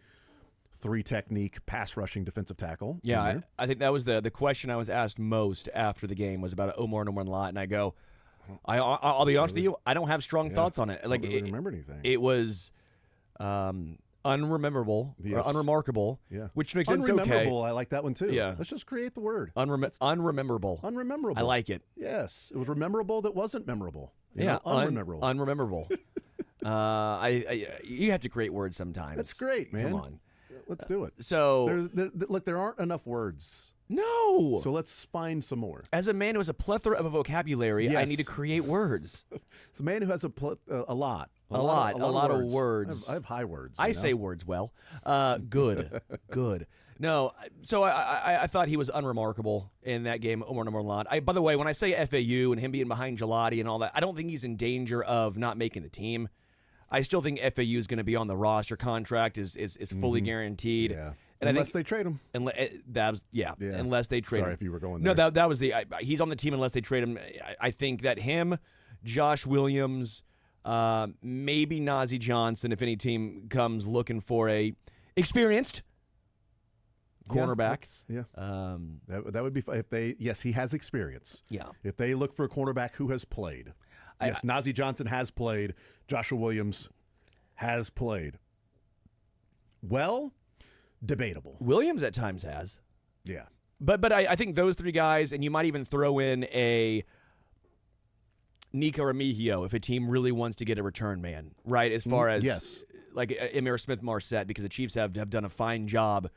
[SPEAKER 1] 3-technique pass rushing defensive tackle.
[SPEAKER 2] Yeah, I think that was the question I was asked most after the game was about Omar Norman Lott, and I go, I'll be honest with you, I don't have strong thoughts on it.
[SPEAKER 1] I don't really remember anything.
[SPEAKER 2] It was unrememberable, or unremarkable, which makes sense.
[SPEAKER 1] Unrememberable, I like that one too.
[SPEAKER 2] Yeah.
[SPEAKER 1] Let's just create the word.
[SPEAKER 2] Unrememberable.
[SPEAKER 1] Unrememberable.
[SPEAKER 2] I like it.
[SPEAKER 1] Yes. It was memorable that wasn't memorable. Unrememberable.
[SPEAKER 2] Unrememberable. You have to create words sometimes.
[SPEAKER 1] That's great, man.
[SPEAKER 2] Come on.
[SPEAKER 1] Let's do it.
[SPEAKER 2] So
[SPEAKER 1] look, there aren't enough words.
[SPEAKER 2] No.
[SPEAKER 1] So let's find some more.
[SPEAKER 2] As a man who has a plethora of a vocabulary, I need to create words.
[SPEAKER 1] It's a man who has a lot.
[SPEAKER 2] A lot of words.
[SPEAKER 1] I have high words.
[SPEAKER 2] I say words well. Good. Good. No, so I thought he was unremarkable in that game, Omar Norman Lott. By the way, when I say FAU and him being behind Gelati and all that, I don't think he's in danger of not making the team. I still think FAU is going to be on the roster. Contract is fully guaranteed.
[SPEAKER 1] Yeah.
[SPEAKER 2] And
[SPEAKER 1] unless they trade him.
[SPEAKER 2] Unless they trade him.
[SPEAKER 1] Sorry if you were going there.
[SPEAKER 2] No, that was he's on the team unless they trade him. I think that him, Josh Williams, maybe Najee Johnson, if any team comes looking for a Experienced cornerback.
[SPEAKER 1] Yeah. That would be if they. Yes, he has experience.
[SPEAKER 2] Yeah.
[SPEAKER 1] If they look for a cornerback who has played, yes, Najee Johnson has played. Joshua Williams has played. Well, debatable.
[SPEAKER 2] Williams at times has.
[SPEAKER 1] Yeah.
[SPEAKER 2] But I think those three guys, and you might even throw in a Nico Remigio if a team really wants to get a return man, right? As far as like Emir Smith-Marset, because the Chiefs have done a fine job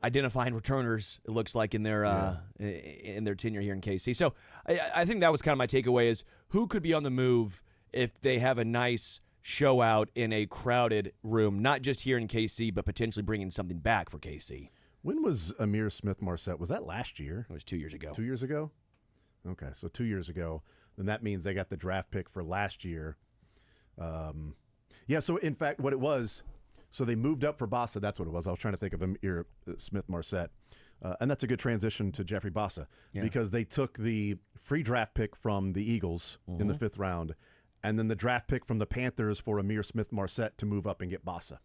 [SPEAKER 2] identifying returners, it looks like, in their tenure here in KC. So I think that was kind of my takeaway is who could be on the move if they have a nice show out in a crowded room, not just here in KC, but potentially bringing something back for KC.
[SPEAKER 1] When was Emir Smith-Marset? Was that last year?
[SPEAKER 2] It was 2 years ago.
[SPEAKER 1] 2 years ago? Okay, so 2 years ago. Then that means they got the draft pick for last year. So in fact, what it was, so they moved up for Bossa. That's what it was. I was trying to think of Emir Smith-Marset. And that's a good transition to Jeffrey Bossa because they took the free draft pick from the Eagles in the 5th round and then the draft pick from the Panthers for Emir Smith-Marset to move up and get Bossa.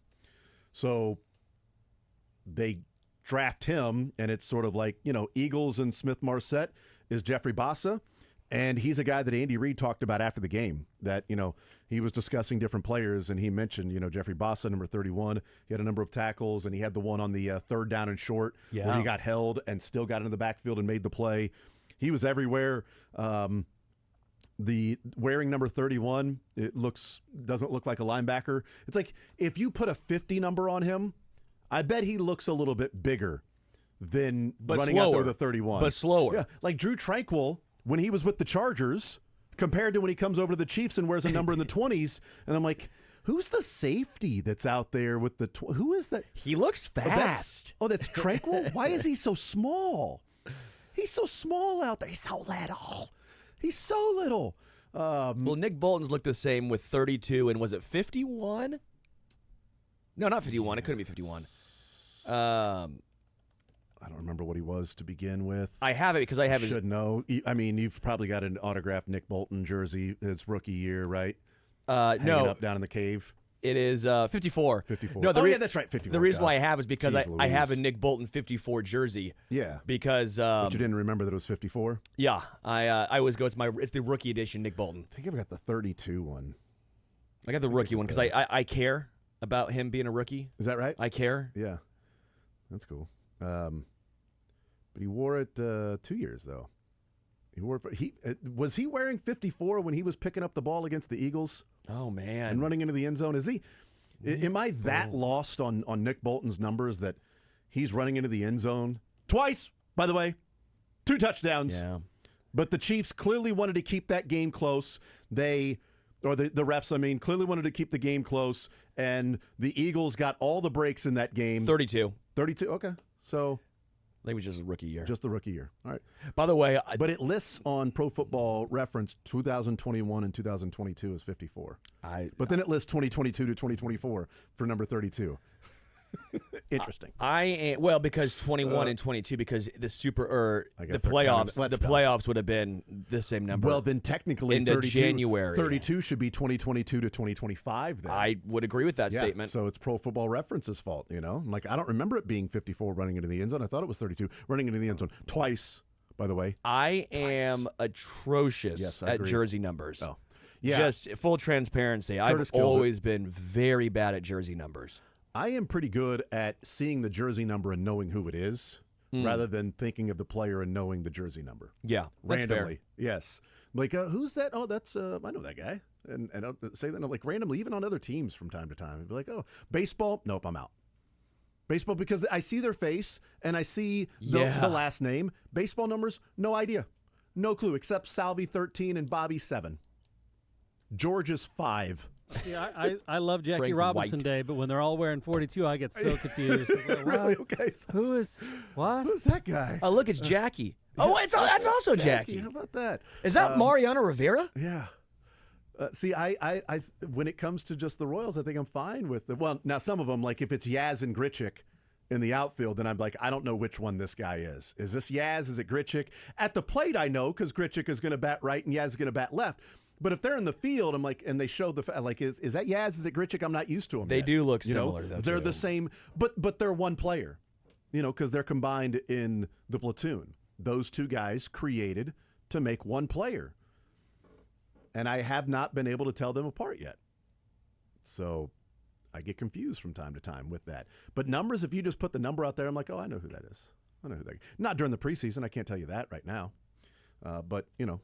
[SPEAKER 1] So they draft him, and it's sort of like, Eagles and Smith-Marset is Jeffrey Bossa, and he's a guy that Andy Reid talked about after the game that, he was discussing different players, and he mentioned, Jeffrey Bossa, number 31. He had a number of tackles, and he had the one on the third down and short where he got held and still got into the backfield and made the play. He was everywhere. The wearing number 31, doesn't look like a linebacker. It's like if you put a 50 number on him, I bet he looks a little bit bigger than running out there with a 31.
[SPEAKER 2] But slower.
[SPEAKER 1] Yeah, like Drew Tranquill, when he was with the Chargers, compared to when he comes over to the Chiefs and wears a number in the 20s. And I'm like, who's the safety that's out there with the who is that?
[SPEAKER 2] He looks fast.
[SPEAKER 1] That's Tranquill? Why is he so small? He's so small out there. He's so little. He's so little.
[SPEAKER 2] Well, Nick Bolton's looked the same with 32, and was it 51? No, not 51. It couldn't be 51.
[SPEAKER 1] I don't remember what he was to begin with.
[SPEAKER 2] I have it because I have
[SPEAKER 1] should know. I mean, you've probably got an autographed Nick Bolton jersey. His rookie year, right? Hanging up down in the cave.
[SPEAKER 2] It is 54.
[SPEAKER 1] 54.
[SPEAKER 2] No,
[SPEAKER 1] that's right. 54.
[SPEAKER 2] The reason why I have is because
[SPEAKER 1] Jeez
[SPEAKER 2] I have a Nick Bolton 54 jersey.
[SPEAKER 1] Yeah.
[SPEAKER 2] Because
[SPEAKER 1] but you didn't remember that it was 54?
[SPEAKER 2] Yeah. I always go. It's the rookie edition Nick Bolton.
[SPEAKER 1] I think I've got the 32 one.
[SPEAKER 2] I got the rookie one because I care about him being a rookie.
[SPEAKER 1] Is that right?
[SPEAKER 2] I care.
[SPEAKER 1] Yeah. That's cool. But he wore it 2 years though. Was he wearing 54 when he was picking up the ball against the Eagles?
[SPEAKER 2] Oh man!
[SPEAKER 1] And running into the end zone. Is he? Am I that lost on Nick Bolton's numbers that he's running into the end zone twice? By the way, 2 touchdowns.
[SPEAKER 2] Yeah.
[SPEAKER 1] But the Chiefs clearly wanted to keep that game close. The refs, clearly wanted to keep the game close, and the Eagles got all the breaks in that game.
[SPEAKER 2] 32.
[SPEAKER 1] 32. Okay, so.
[SPEAKER 2] I think it was just a rookie year.
[SPEAKER 1] Just the rookie year. All right.
[SPEAKER 2] By the way,
[SPEAKER 1] but it lists on Pro Football Reference 2021 and 2022 as 54. But then it lists 2022 to 2024 for number 32. Interesting.
[SPEAKER 2] Because 21 and 22 because the
[SPEAKER 1] the
[SPEAKER 2] playoffs would have been the same number.
[SPEAKER 1] Well, then technically
[SPEAKER 2] into
[SPEAKER 1] 32,
[SPEAKER 2] January.
[SPEAKER 1] 32 should be 2022 to 2025 then.
[SPEAKER 2] I would agree with that statement.
[SPEAKER 1] So it's Pro Football Reference's fault, I don't remember it being 54 running into the end zone. I thought it was 32 running into the end zone twice, by the way.
[SPEAKER 2] I am atrocious at jersey numbers.
[SPEAKER 1] Oh. Yeah.
[SPEAKER 2] Just full transparency. I've always been very bad at jersey numbers.
[SPEAKER 1] I am pretty good at seeing the jersey number and knowing who it is rather than thinking of the player and knowing the jersey number.
[SPEAKER 2] Yeah,
[SPEAKER 1] randomly.
[SPEAKER 2] Fair.
[SPEAKER 1] Yes. Like, who's that? Oh, that's, I know that guy. And I'll say that like randomly, even on other teams from time to time. I'd be like, oh, baseball? Nope, I'm out. Baseball, because I see their face and I see the last name. Baseball numbers, no idea. No clue, except Salvi 13 and Bobby 7. George is 5.
[SPEAKER 5] Yeah, I love Jackie
[SPEAKER 2] Frank
[SPEAKER 5] Robinson
[SPEAKER 2] White.
[SPEAKER 5] Day, but when they're all wearing 42, I get so confused. Like,
[SPEAKER 1] really? Okay. So
[SPEAKER 5] who's
[SPEAKER 1] that guy?
[SPEAKER 2] Oh, look, it's Jackie. That's also Jackie.
[SPEAKER 1] How about that?
[SPEAKER 2] Is that Mariano Rivera?
[SPEAKER 1] Yeah. See, I when it comes to just the Royals, I think I'm fine with it. Well, now some of them, like if it's Yaz and Grichuk in the outfield, then I'm like, I don't know which one this guy is. Is this Yaz? Is it Grichuk? At the plate, I know because Grichuk is going to bat right and Yaz is going to bat left. But if they're in the field, I'm like, and they show like, is that Yaz? Is it Gritchick? I'm not used to them.
[SPEAKER 2] They
[SPEAKER 1] yet.
[SPEAKER 2] do look
[SPEAKER 1] You know,
[SPEAKER 2] similar, though,
[SPEAKER 1] they're
[SPEAKER 2] too.
[SPEAKER 1] the same, but they're one player. You know, because they're combined in the platoon. Those two guys created to make one player. And I have not been able to tell them apart yet. So I get confused from time to time with that. But numbers, if you just put the number out there, I'm like, oh, I know who that is. I know who that is. Not during the preseason. I can't tell you that right now. But, you know,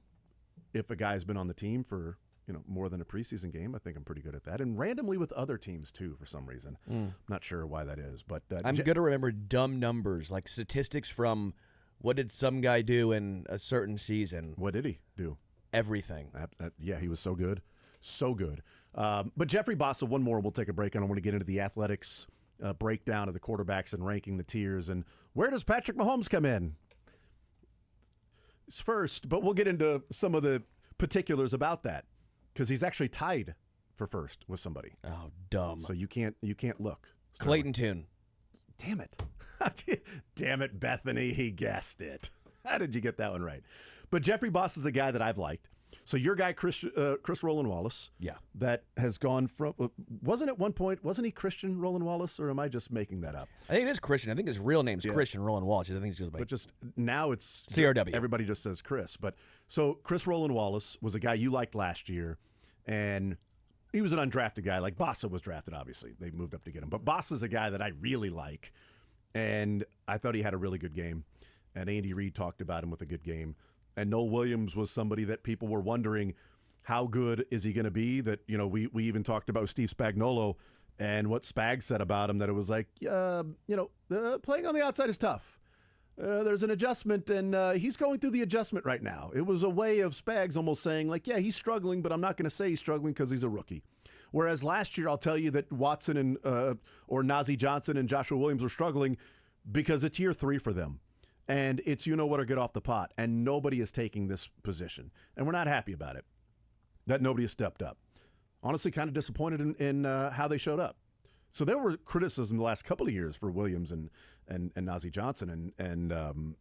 [SPEAKER 1] if a guy's been on the team for, you know, more than a preseason game, I think I'm pretty good at that. And randomly with other teams, too, for some reason. I'm not sure why that is. But
[SPEAKER 2] I'm good to remember dumb numbers, like statistics from what did some guy do in a certain season.
[SPEAKER 1] What did he do?
[SPEAKER 2] Everything.
[SPEAKER 1] Yeah, he was so good. So good. But Jeffrey Bossa, one more, and we'll take a break, and I want to get into the athletics breakdown of the quarterbacks and ranking the tiers. And where does Patrick Mahomes come in? It's first, but we'll get into some of the particulars about that because he's actually tied for first with somebody.
[SPEAKER 2] Oh, dumb.
[SPEAKER 1] So you can't look.
[SPEAKER 2] Clayton Tune.
[SPEAKER 1] Damn it. Damn it, Bethany. He guessed it. How did you get that one right? But Jeffrey Boss is a guy that I've liked. So your guy, Chris Roland Wallace, that has gone from, wasn't at one point, wasn't he Christian Roland Wallace, or am I just making that up?
[SPEAKER 2] I think it is Christian. I think his real name's Christian Roland Wallace. I think he goes by.
[SPEAKER 1] But just now it's
[SPEAKER 2] CRW.
[SPEAKER 1] Everybody just says Chris. But so Chris Roland Wallace was a guy you liked last year, and he was an undrafted guy. Like Bossa was drafted, obviously. They moved up to get him. But Bossa's a guy that I really like, and I thought he had a really good game. And Andy Reid talked about him with a good game. And Noel Williams was somebody that people were wondering, how good is he going to be? That, you know, we even talked about Steve Spagnuolo and what Spag said about him, that it was like, you know, playing on the outside is tough. There's an adjustment, and he's going through the adjustment right now. It was a way of Spags almost saying, like, yeah, he's struggling, but I'm not going to say he's struggling because he's a rookie. Whereas last year, I'll tell you that Watson and or Najee Johnson and Joshua Williams were struggling because it's year 3 for them. And it's you-know-what or get off the pot. And nobody is taking this position. And we're not happy about it, that nobody has stepped up. Honestly, kind of disappointed in how they showed up. So there were criticism the last couple of years for Williams and Najee Johnson. And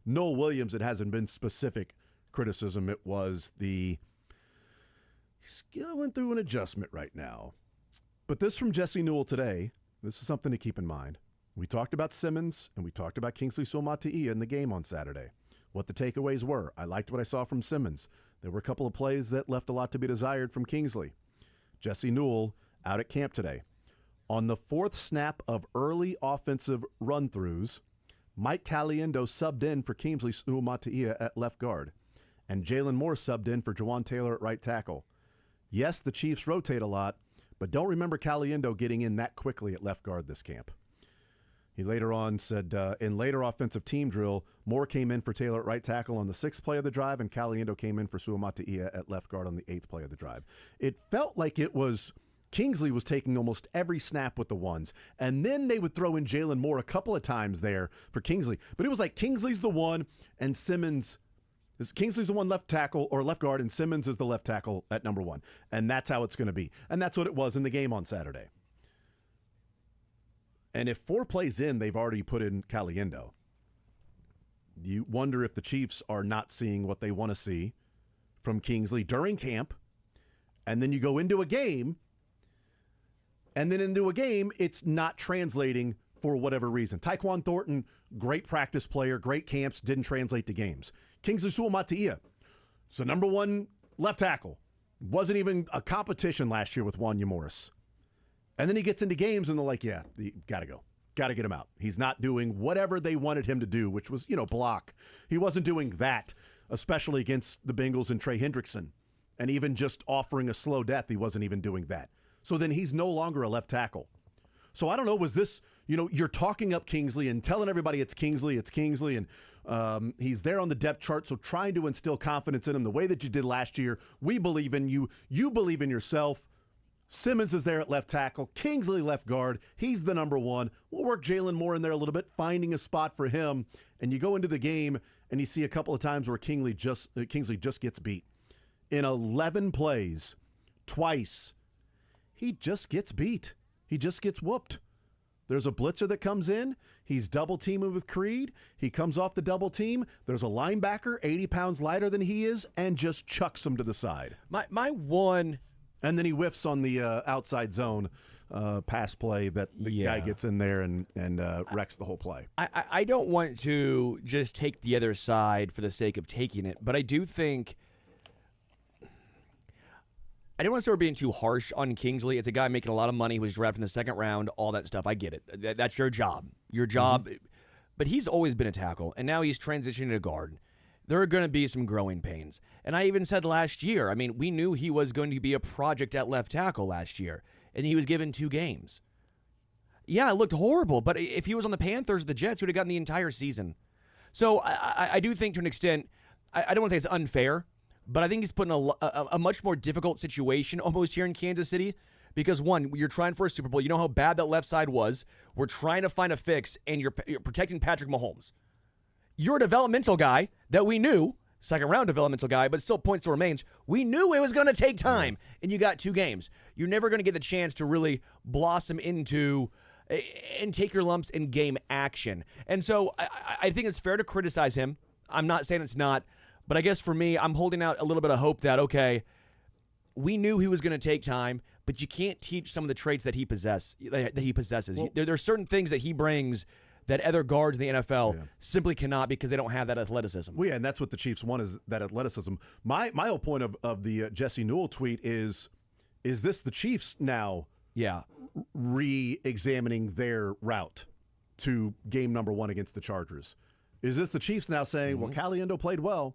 [SPEAKER 1] Noel Williams, it hasn't been specific criticism. It was he's going through an adjustment right now. But this from Jesse Newell today, this is something to keep in mind. We talked about Simmons, and we talked about Kingsley Suamataia in the game on Saturday. What the takeaways were. I liked what I saw from Simmons. There were a couple of plays that left a lot to be desired from Kingsley. Jesse Newell out at camp today. On the 4th snap of early offensive run-throughs, Mike Caliendo subbed in for Kingsley Suamataia at left guard, and Jalen Moore subbed in for Jawan Taylor at right tackle. Yes, the Chiefs rotate a lot, but don't remember Caliendo getting in that quickly at left guard this camp. He later on said, in later offensive team drill, Moore came in for Taylor at right tackle on the 6th play of the drive, and Caliendo came in for Suamataia at left guard on the 8th play of the drive. It felt like it was Kingsley was taking almost every snap with the ones, and then they would throw in Jalen Moore a couple of times there for Kingsley. But it was like Kingsley's the one, and Kingsley's the one left tackle or left guard, and Simmons is the left tackle at number 1. And that's how it's going to be. And that's what it was in the game on Saturday. And if 4 plays in, they've already put in Caliendo. You wonder if the Chiefs are not seeing what they want to see from Kingsley during camp. And then you go into a game, and then into a game, it's not translating for whatever reason. Tyquan Thornton, great practice player, great camps, didn't translate to games. Kingsley Suamataia, it's the number 1 left tackle. Wasn't even a competition last year with Wanya Morris. And then he gets into games, and they're like, yeah, got to go. Got to get him out. He's not doing whatever they wanted him to do, which was, block. He wasn't doing that, especially against the Bengals and Trey Hendrickson. And even just offering a slow death, he wasn't even doing that. So then he's no longer a left tackle. So I don't know, was this, you're talking up Kingsley and telling everybody it's Kingsley, and he's there on the depth chart, so trying to instill confidence in him the way that you did last year. We believe in you. You believe in yourself. Simmons is there at left tackle. Kingsley left guard. He's the number 1. We'll work Jalen Moore in there a little bit, finding a spot for him. And you go into the game, and you see a couple of times where Kingsley just gets beat. In 11 plays, twice, he just gets beat. He just gets whooped. There's a blitzer that comes in. He's double teaming with Creed. He comes off the double team. There's a linebacker 80 pounds lighter than he is and just chucks him to the side.
[SPEAKER 2] My one.
[SPEAKER 1] And then he whiffs on the outside zone pass play that the guy gets in there and wrecks the whole play.
[SPEAKER 2] I don't want to just take the other side for the sake of taking it, but I do think I didn't want to start being too harsh on Kingsley. It's a guy making a lot of money who was drafted in the second round, all that stuff. I get it. That's your job. Your job. Mm-hmm. But he's always been a tackle, and now he's transitioning to guard. There are going to be some growing pains. And I even said last year, I mean, we knew he was going to be a project at left tackle last year, and he was given 2 games. Yeah, it looked horrible, but if he was on the Panthers or the Jets, he would have gotten the entire season. So I do think to an extent, I don't want to say it's unfair, but I think he's put in a much more difficult situation almost here in Kansas City because, one, you're trying for a Super Bowl. You know how bad that left side was. We're trying to find a fix, and you're protecting Patrick Mahomes. You're a developmental guy that we knew, second-round developmental guy, but still points still remains. We knew it was going to take time, and you got 2 games. You're never going to get the chance to really blossom into and take your lumps in game action. And so I think it's fair to criticize him. I'm not saying it's not. But I guess for me, I'm holding out a little bit of hope that, okay, we knew he was going to take time, but you can't teach some of the traits that he possesses. Well, there are certain things that he brings that other guards in the NFL simply cannot because they don't have that athleticism.
[SPEAKER 1] Well, yeah, and that's what the Chiefs want is that athleticism. My whole point of the Jesse Newell tweet is this the Chiefs now re-examining their route to game number 1 against the Chargers? Is this the Chiefs now saying, well, Caliendo played well,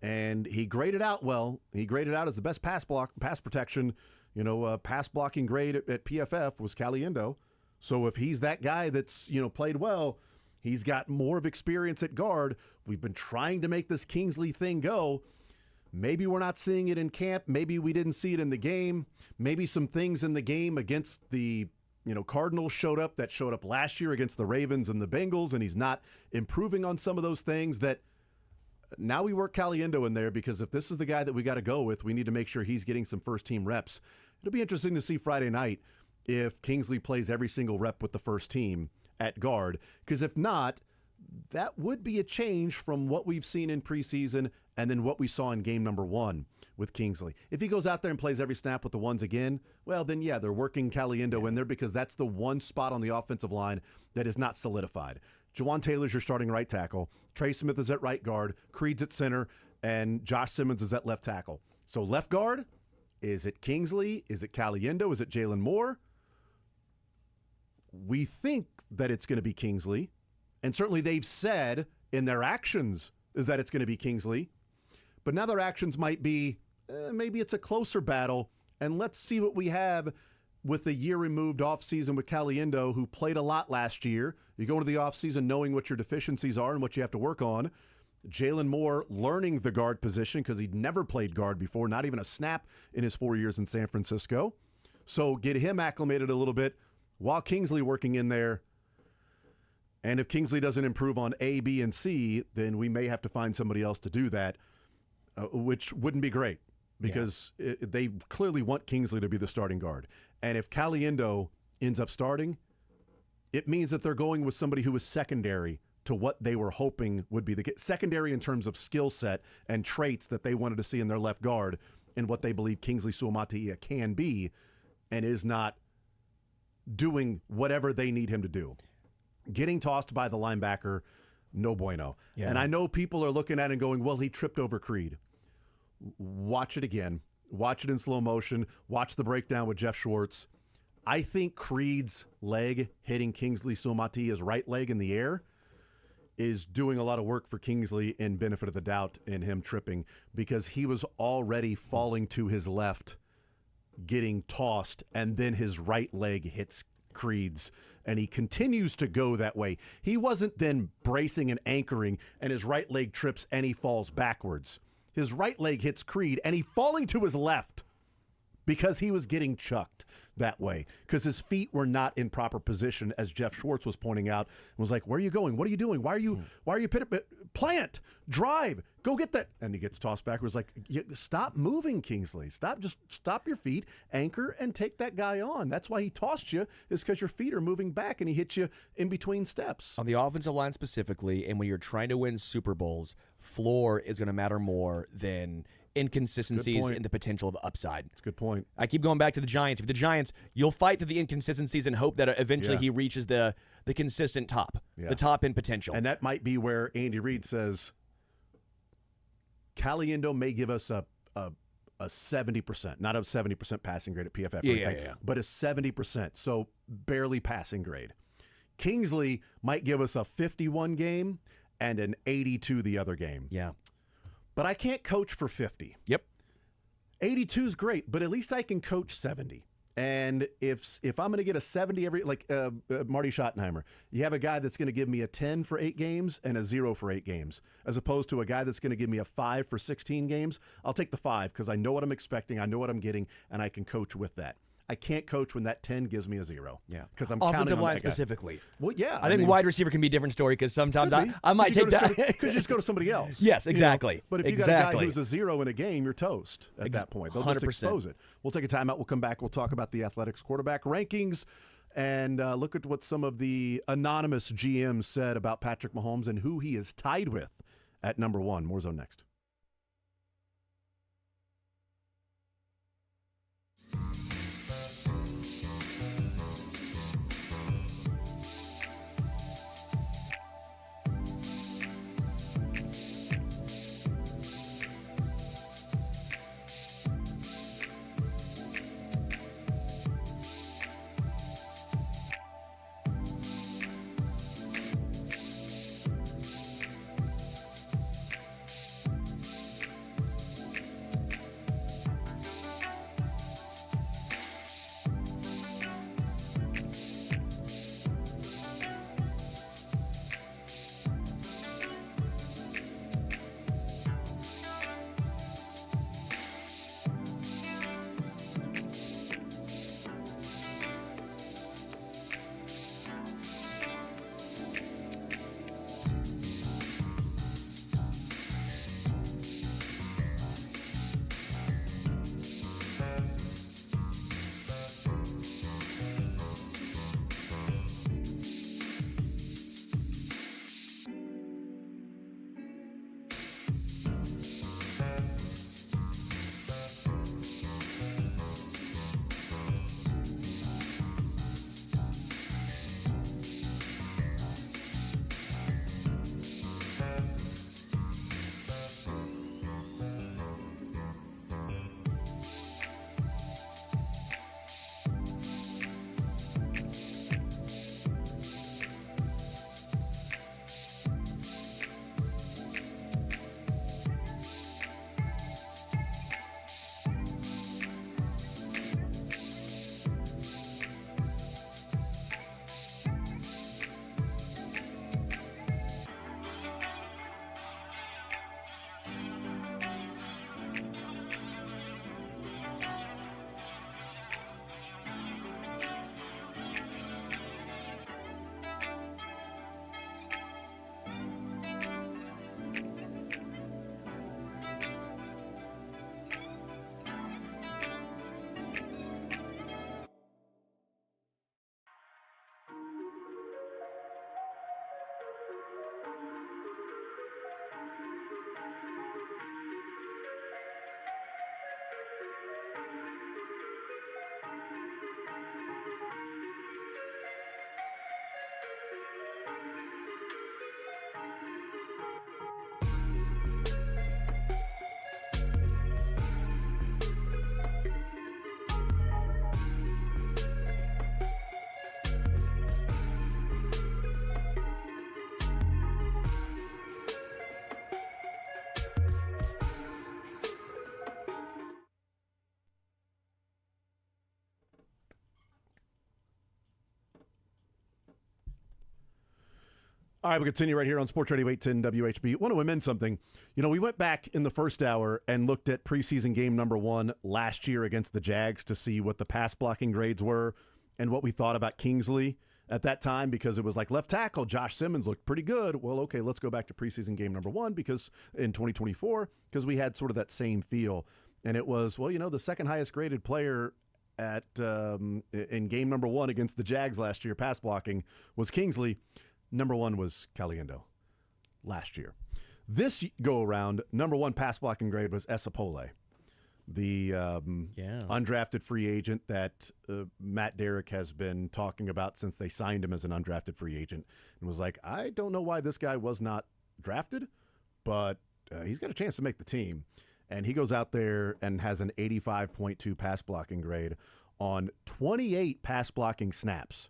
[SPEAKER 1] and he graded out well. He graded out as the best pass protection, pass blocking grade at PFF was Caliendo. So if he's that guy that's, played well, he's got more of experience at guard. We've been trying to make this Kingsley thing go. Maybe we're not seeing it in camp. Maybe we didn't see it in the game. Maybe some things in the game against the Cardinals showed up last year against the Ravens and the Bengals, and he's not improving on some of those things that now we work Caliendo in there because if this is the guy that we got to go with, we need to make sure he's getting some first-team reps. It'll be interesting to see Friday night if Kingsley plays every single rep with the first team at guard, because if not, that would be a change from what we've seen in preseason and then what we saw in game number 1 with Kingsley. If he goes out there and plays every snap with the ones again, well, then, they're working Caliendo in there because that's the one spot on the offensive line that is not solidified. Jawan Taylor's your starting right tackle. Trey Smith is at right guard. Creed's at center. And Josh Simmons is at left tackle. So left guard, is it Kingsley? Is it Caliendo? Is it Jalen Moore? We think that it's going to be Kingsley. And certainly they've said in their actions is that it's going to be Kingsley. But now their actions might be, maybe it's a closer battle, and let's see what we have with a year-removed offseason with Caliendo, who played a lot last year. You go into the offseason knowing what your deficiencies are and what you have to work on. Jalen Moore learning the guard position because he'd never played guard before, not even a snap in his 4 years in San Francisco. So get him acclimated a little bit while Kingsley working in there. And if Kingsley doesn't improve on A, B, and C, then we may have to find somebody else to do that, which wouldn't be great because they clearly want Kingsley to be the starting guard. And if Caliendo ends up starting, it means that they're going with somebody who is secondary to what they were hoping would be the secondary in terms of skill set and traits that they wanted to see in their left guard and what they believe Kingsley Suamataia can be and is not doing whatever they need him to do. Getting tossed by the linebacker, no bueno. Yeah. And I know people are looking at it and going, well, he tripped over Creed. Watch it again. Watch it in slow motion. Watch the breakdown with Jeff Schwartz. I think Creed's leg hitting Kingsley Suamataia's right leg in the air is doing a lot of work for Kingsley in benefit of the doubt in him tripping because he was already falling to his left, getting tossed, and then his right leg hits Creed's, and he continues to go that way. He wasn't then bracing and anchoring, and his right leg trips, and he falls backwards. His right leg hits Creed, and he falling to his left because he was getting chucked that way, because his feet were not in proper position, as Jeff Schwartz was pointing out, and was like, where are you going? What are you doing? Why are you plant, drive, go get that. And he gets tossed backwards. Like, stop moving, Kingsley. Stop your feet, anchor, and take that guy on. That's why he tossed you, is because your feet are moving back and he hit you in between steps.
[SPEAKER 2] On the offensive line specifically, and when you're trying to win Super Bowls, floor is going to matter more than inconsistencies and the potential of upside.
[SPEAKER 1] That's a good point.
[SPEAKER 2] I keep going back to the Giants. With the Giants, you'll fight through the inconsistencies and hope that eventually he reaches the consistent top, the top in potential.
[SPEAKER 1] And that might be where Andy Reid says, Caliendo may give us a 70%, not a 70% passing grade at PFF or anything, but a 70%, so barely passing grade. Kingsley might give us a 51 game and an 82 the other game.
[SPEAKER 2] Yeah.
[SPEAKER 1] But I can't coach for 50.
[SPEAKER 2] Yep.
[SPEAKER 1] 82 is great, but at least I can coach 70. And if I'm going to get a 70 every, like Marty Schottenheimer, you have a guy that's going to give me a 10 for 8 games and a 0 for 8 games, as opposed to a guy that's going to give me a 5 for 16 games. I'll take the 5 because I know what I'm expecting, I know what I'm getting, and I can coach with that. I can't coach when that 10 gives me a 0.
[SPEAKER 2] Yeah,
[SPEAKER 1] because I'm counting
[SPEAKER 2] offensive
[SPEAKER 1] on
[SPEAKER 2] line
[SPEAKER 1] that guy.
[SPEAKER 2] Specifically.
[SPEAKER 1] Well, yeah,
[SPEAKER 2] I think wide receiver can be a different story because sometimes I might take that
[SPEAKER 1] because you just go to somebody else.
[SPEAKER 2] Yes, exactly.
[SPEAKER 1] But if you got a guy who's a 0 in a game, you're toast at that point. They'll just
[SPEAKER 2] 100%.
[SPEAKER 1] expose it. We'll take a timeout. We'll come back. We'll talk about the Athletics quarterback rankings and look at what some of the anonymous GMs said about Patrick Mahomes and who he is tied with at number 1. More Zone next. All right, we continue right here on Sports Radio 810 WHB. I want to amend something. We went back in the first hour and looked at preseason game number 1 last year against the Jags to see what the pass blocking grades were and what we thought about Kingsley at that time, because it was like left tackle, Josh Simmons looked pretty good. Well, okay, let's go back to preseason game number 1 because in 2024, because we had sort of that same feel. And it was, the second highest graded player at in game number 1 against the Jags last year, pass blocking, was Kingsley. Number 1 was Caliendo last year. This go-around, number 1 pass blocking grade was Esapole, the undrafted free agent that Matt Derrick has been talking about since they signed him as an undrafted free agent, and was like, I don't know why this guy was not drafted, but he's got a chance to make the team. And he goes out there and has an 85.2 pass blocking grade on 28 pass blocking snaps.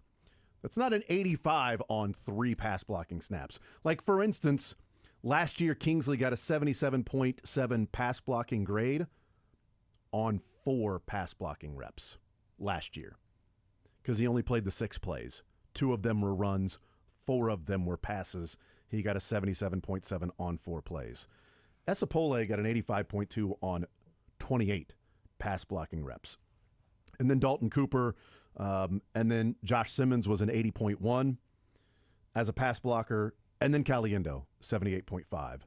[SPEAKER 1] That's not an 85 on 3 pass blocking snaps. Like, for instance, last year Kingsley got a 77.7 pass blocking grade on 4 pass blocking reps last year because he only played the 6 plays. 2 of them were runs, 4 of them were passes. He got a 77.7 on 4 plays. Esapole got an 85.2 on 28 pass blocking reps. And then Dalton Cooper, and then Josh Simmons was an 80.1 as a pass blocker, and then Caliendo, 78.5.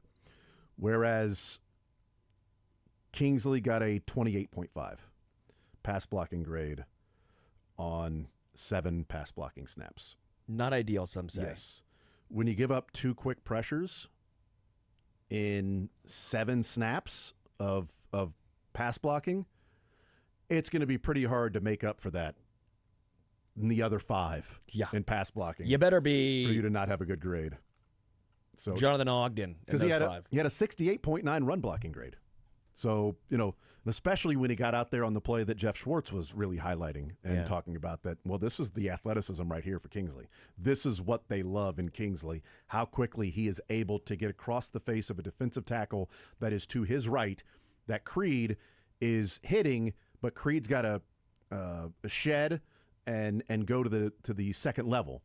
[SPEAKER 1] Whereas Kingsley got a 28.5 pass blocking grade on 7 pass blocking snaps.
[SPEAKER 2] Not ideal, some say.
[SPEAKER 1] Yes. When you give up 2 quick pressures in 7 snaps of pass blocking, it's going to be pretty hard to make up for that in the other 5 in pass blocking.
[SPEAKER 2] You better be
[SPEAKER 1] for you to not have a good grade. So
[SPEAKER 2] Jonathan Ogden,
[SPEAKER 1] because he had a 68.9 run blocking grade. So, especially when he got out there on the play that Jeff Schwartz was really highlighting and talking about that, well, this is the athleticism right here for Kingsley. This is what they love in Kingsley, how quickly he is able to get across the face of a defensive tackle that is to his right, that Creed is hitting, but Creed's got a shed and go to the second level.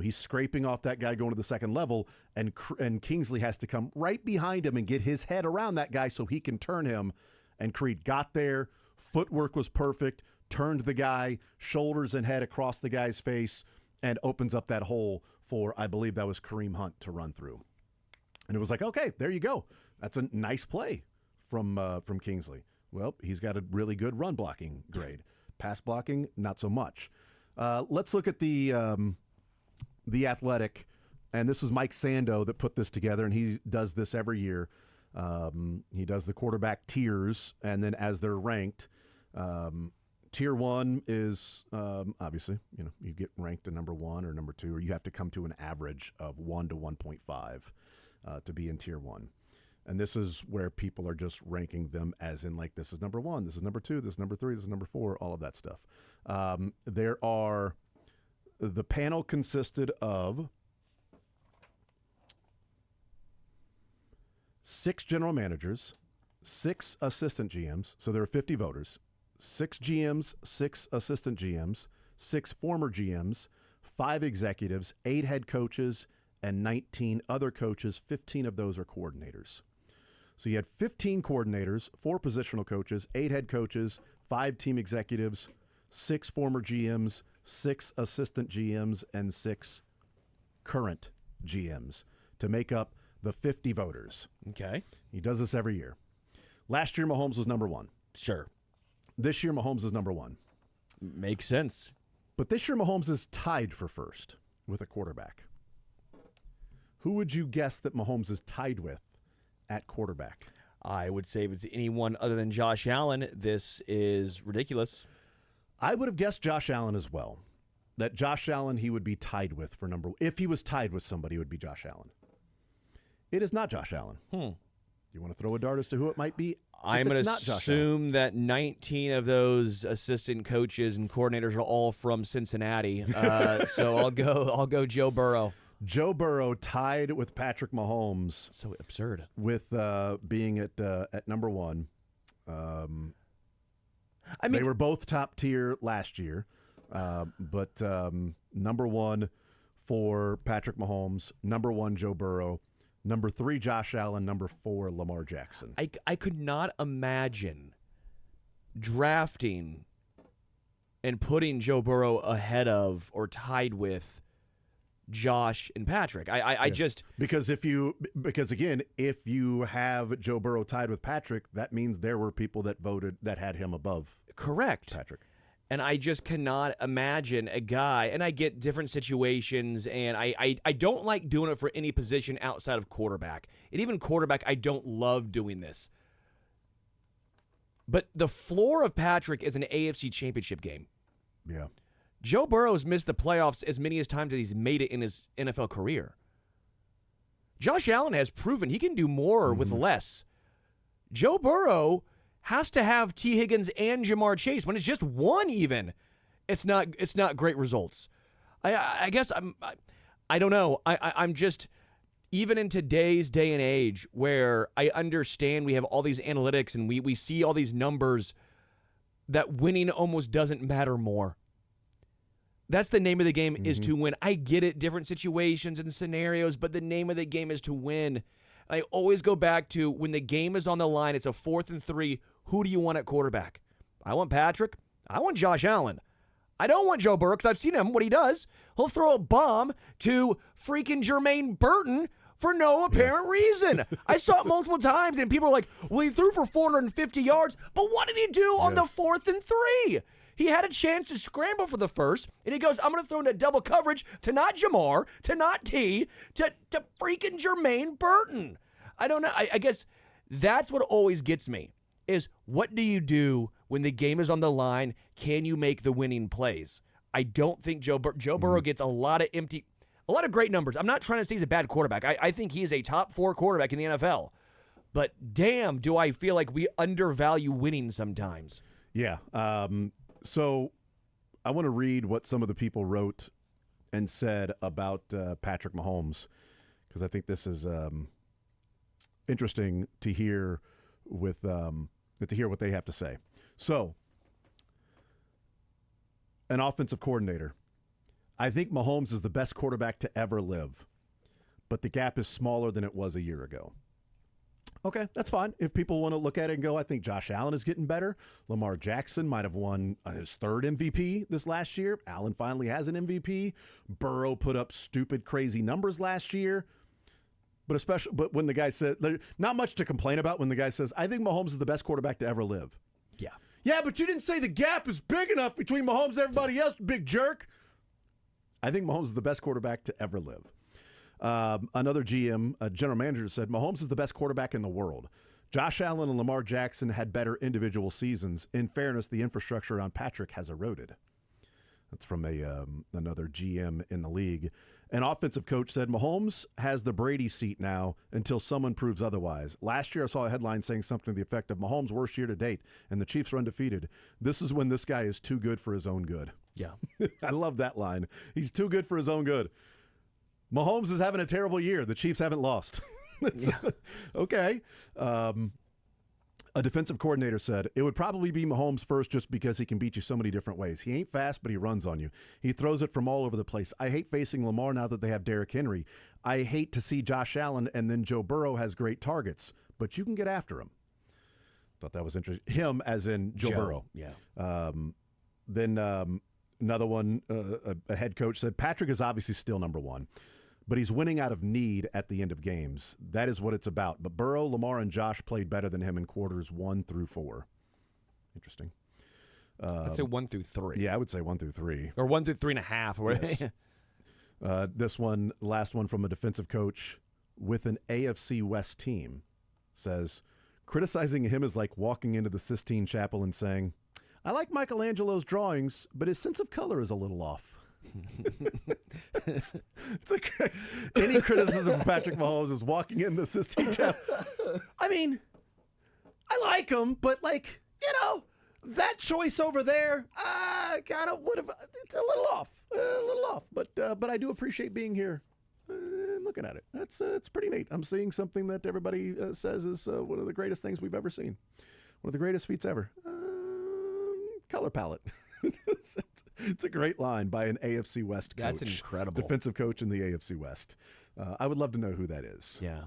[SPEAKER 1] He's scraping off that guy going to the second level, and Kingsley has to come right behind him and get his head around that guy so he can turn him. And Creed got there. Footwork was perfect. Turned the guy, shoulders and head across the guy's face, and opens up that hole for, I believe that was Kareem Hunt to run through. And it was like, okay, there you go. That's a nice play from Kingsley. Well, he's got a really good run blocking grade. Pass blocking, not so much. Let's look at the Athletic, and this is Mike Sando that put this together, and he does this every year. He does the quarterback tiers, and then as they're ranked, tier 1 is obviously, you get ranked to number 1 or number 2, or you have to come to an average of 1 to 1.5 to be in tier 1. And this is where people are just ranking them as in, like, this is number 1, this is number 2, this is number 3, this is number 4, all of that stuff. The panel consisted of 6 general managers, 6 assistant GMs, so there are 50 voters, 6 GMs, 6 assistant GMs, 6 former GMs, 5 executives, 8 head coaches, and 19 other coaches. 15 of those are coordinators. So you had 15 coordinators, 4 positional coaches, 8 head coaches, 5 team executives, 6 former GMs, 6 assistant GMs, and 6 current GMs to make up the 50 voters.
[SPEAKER 2] Okay.
[SPEAKER 1] He does this every year. Last year, Mahomes was number 1.
[SPEAKER 2] Sure.
[SPEAKER 1] This year, Mahomes is number 1.
[SPEAKER 2] Makes sense.
[SPEAKER 1] But this year, Mahomes is tied for first with a quarterback. Who would you guess that Mahomes is tied with at quarterback?
[SPEAKER 2] I would say if it's anyone other than Josh Allen, this is ridiculous.
[SPEAKER 1] I would have guessed Josh Allen as well. That Josh Allen he would be tied with for number. If he was tied with somebody, it would be Josh Allen. It is not Josh Allen. You want to throw a dart as to who it might be?
[SPEAKER 2] I'm going to assume that 19 of those assistant coaches and coordinators are all from Cincinnati. So I'll go Joe Burrow.
[SPEAKER 1] Joe Burrow tied with Patrick Mahomes.
[SPEAKER 2] So absurd.
[SPEAKER 1] With being at number 1.
[SPEAKER 2] I mean,
[SPEAKER 1] they were both top tier last year, but number 1 for Patrick Mahomes, number 1 Joe Burrow, number 3 Josh Allen, number 4 Lamar Jackson.
[SPEAKER 2] I could not imagine drafting and putting Joe Burrow ahead of or tied with Josh and Patrick. I just
[SPEAKER 1] because again, if you have Joe Burrow tied with Patrick, that means there were people that voted that had him above.
[SPEAKER 2] Correct.
[SPEAKER 1] Patrick.
[SPEAKER 2] And I just cannot imagine a guy, and I get different situations, and I don't like doing it for any position outside of quarterback. And even quarterback, I don't love doing this. But the floor of Patrick is an AFC championship game.
[SPEAKER 1] Yeah.
[SPEAKER 2] Joe Burrow's missed the playoffs as many as times as he's made it in his NFL career. Josh Allen has proven he can do more with less. Joe Burrow has to have T. Higgins and Jamar Chase. When it's just one even, it's not great results. I guess I don't know. I'm just, even in today's day and age where I understand we have all these analytics and we see all these numbers, that winning almost doesn't matter more. That's the name of the game, is to win. I get it, different situations and scenarios, but the name of the game is to win. I always go back to when the game is on the line, it's a 4th and 3. Who do you want at quarterback? I want Patrick. I want Josh Allen. I don't want Joe Burrow because I've seen him, what he does. He'll throw a bomb to freaking Jermaine Burton for no apparent reason. I saw it multiple times, and people are like, well, he threw for 450 yards, but what did he do on the 4th and 3? He had a chance to scramble for the first, and he goes, I'm going to throw into double coverage to not Jamar, to not T, to freaking Jermaine Burton. I don't know. I guess that's what always gets me, is what do you do when the game is on the line? Can you make the winning plays? I don't think Joe Burrow gets a lot of great numbers. I'm not trying to say he's a bad quarterback. I think he is a top 4 quarterback in the NFL. But damn, do I feel like we undervalue winning sometimes.
[SPEAKER 1] Yeah. So I want to read what some of the people wrote and said about Patrick Mahomes, because I think this is interesting to hear to hear what they have to say. So, an offensive coordinator. I think Mahomes is the best quarterback to ever live, but the gap is smaller than it was a year ago. Okay, that's fine. If people want to look at it and go, I think Josh Allen is getting better. Lamar Jackson might have won his 3rd MVP this last year. Allen finally has an MVP. Burrow put up stupid, crazy numbers last year. But when the guy said, not much to complain about when the guy says, I think Mahomes is the best quarterback to ever live.
[SPEAKER 2] Yeah.
[SPEAKER 1] Yeah, but you didn't say the gap is big enough between Mahomes and everybody else, big jerk. I think Mahomes is the best quarterback to ever live. Another GM, a general manager, said Mahomes is the best quarterback in the world. Josh Allen and Lamar Jackson had better individual seasons. In fairness, the infrastructure on Patrick has eroded. That's from another GM in the league. An offensive coach said Mahomes has the Brady seat now until someone proves otherwise. Last year, I saw a headline saying something to the effect of Mahomes' worst year to date, and the Chiefs are undefeated. This is when this guy is too good for his own good.
[SPEAKER 2] Yeah.
[SPEAKER 1] I love that line. He's too good for his own good. Mahomes is having a terrible year. The Chiefs haven't lost. Okay. A defensive coordinator said, it would probably be Mahomes first just because he can beat you so many different ways. He ain't fast, but he runs on you. He throws it from all over the place. I hate facing Lamar now that they have Derrick Henry. I hate to see Josh Allen, and then Joe Burrow has great targets, but you can get after him. Thought that was interesting. Him as in Joe Burrow.
[SPEAKER 2] Yeah.
[SPEAKER 1] Then another one, a head coach said, Patrick is obviously still number 1. But he's winning out of need at the end of games. That is what it's about. But Burrow, Lamar, and Josh played better than him in quarters 1 through 4. Interesting.
[SPEAKER 2] I'd say 1 through 3.
[SPEAKER 1] Yeah, I would say 1 through 3.
[SPEAKER 2] Or 1 through 3.5.
[SPEAKER 1] Yes. This one, last one from a defensive coach with an AFC West team, says, criticizing him is like walking into the Sistine Chapel and saying, I like Michelangelo's drawings, but his sense of color is a little off. Any criticism of Patrick Mahomes is walking in the Sistine Chapel. I mean, I like him, but that choice over there, kind of would have. It's a little off, but I do appreciate being here, looking at it. It's pretty neat. I'm seeing something that everybody says is one of the greatest things we've ever seen, one of the greatest feats ever. Color palette. It's a great line by an AFC West coach.
[SPEAKER 2] That's incredible.
[SPEAKER 1] Defensive coach in the AFC West. I would love to know who that is.
[SPEAKER 2] Yeah.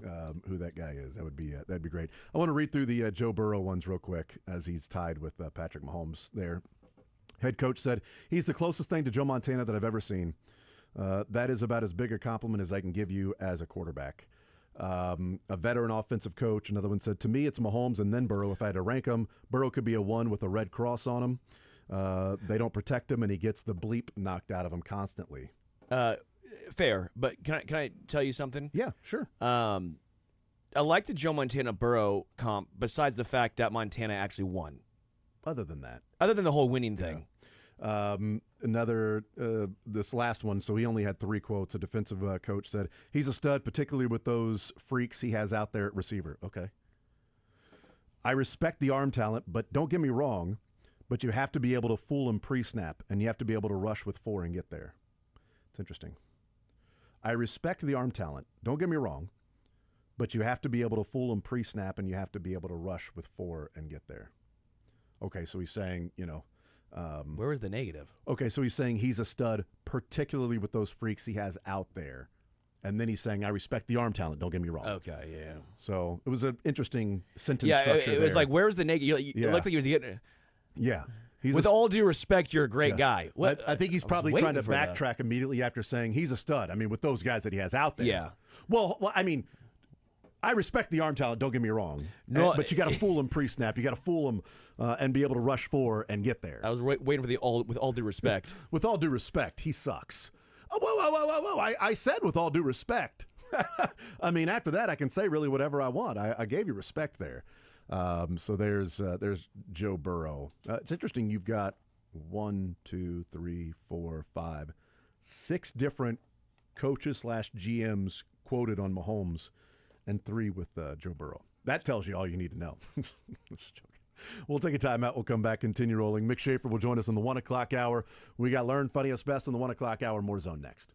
[SPEAKER 1] Who that guy is. That'd be great. I want to read through the Joe Burrow ones real quick as he's tied with Patrick Mahomes there. Head coach said, he's the closest thing to Joe Montana that I've ever seen. That is about as big a compliment as I can give you as a quarterback. A veteran offensive coach, another one said, to me, it's Mahomes and then Burrow. If I had to rank him, Burrow could be a 1 with a red cross on him. They don't protect him, and he gets the bleep knocked out of him constantly.
[SPEAKER 2] Fair, but can I tell you something?
[SPEAKER 1] Yeah, sure.
[SPEAKER 2] I like the Joe Montana Burrow comp, besides the fact that Montana actually won.
[SPEAKER 1] Other than that.
[SPEAKER 2] Other than the whole winning thing.
[SPEAKER 1] This last one, so he only had 3 quotes. A defensive coach said, he's a stud, particularly with those freaks he has out there at receiver. Okay. I respect the arm talent, but don't get me wrong, but you have to be able to fool him pre-snap, and you have to be able to rush with 4 and get there. It's interesting. I respect the arm talent. Don't get me wrong, but you have to be able to fool him pre-snap, and you have to be able to rush with 4 and get there. Okay, so he's saying,
[SPEAKER 2] where was the negative?
[SPEAKER 1] Okay, so he's saying he's a stud, particularly with those freaks he has out there. And then he's saying, I respect the arm talent, don't get me wrong.
[SPEAKER 2] Okay, yeah.
[SPEAKER 1] So it was an interesting sentence
[SPEAKER 2] structure.
[SPEAKER 1] structure
[SPEAKER 2] It was
[SPEAKER 1] there.
[SPEAKER 2] like, where's the negative? It looked like he was getting.
[SPEAKER 1] Yeah.
[SPEAKER 2] With all due respect, you're a great guy.
[SPEAKER 1] I think he's probably trying to backtrack immediately after saying he's a stud. I mean, with those guys that he has out there.
[SPEAKER 2] Yeah.
[SPEAKER 1] Well, I mean, I respect the arm talent, don't get me wrong.
[SPEAKER 2] No,
[SPEAKER 1] but you got to fool him pre-snap. You got to fool him and be able to rush 4 and get there.
[SPEAKER 2] I was waiting for with all due respect.
[SPEAKER 1] With all due respect, he sucks. Oh, whoa. I said with all due respect. I mean, after that, I can say really whatever I want. I gave you respect there. So there's Joe Burrow. It's interesting. You've got 1, 2, 3, 4, 5, 6 different coaches / GMs quoted on Mahomes, and 3 with Joe Burrow. That tells you all you need to know. Just joking. We'll take a timeout. We'll come back, continue rolling. Mick Schaefer will join us in the 1 o'clock hour. We got Learn Funniest Best in the 1 o'clock hour. More Zone next.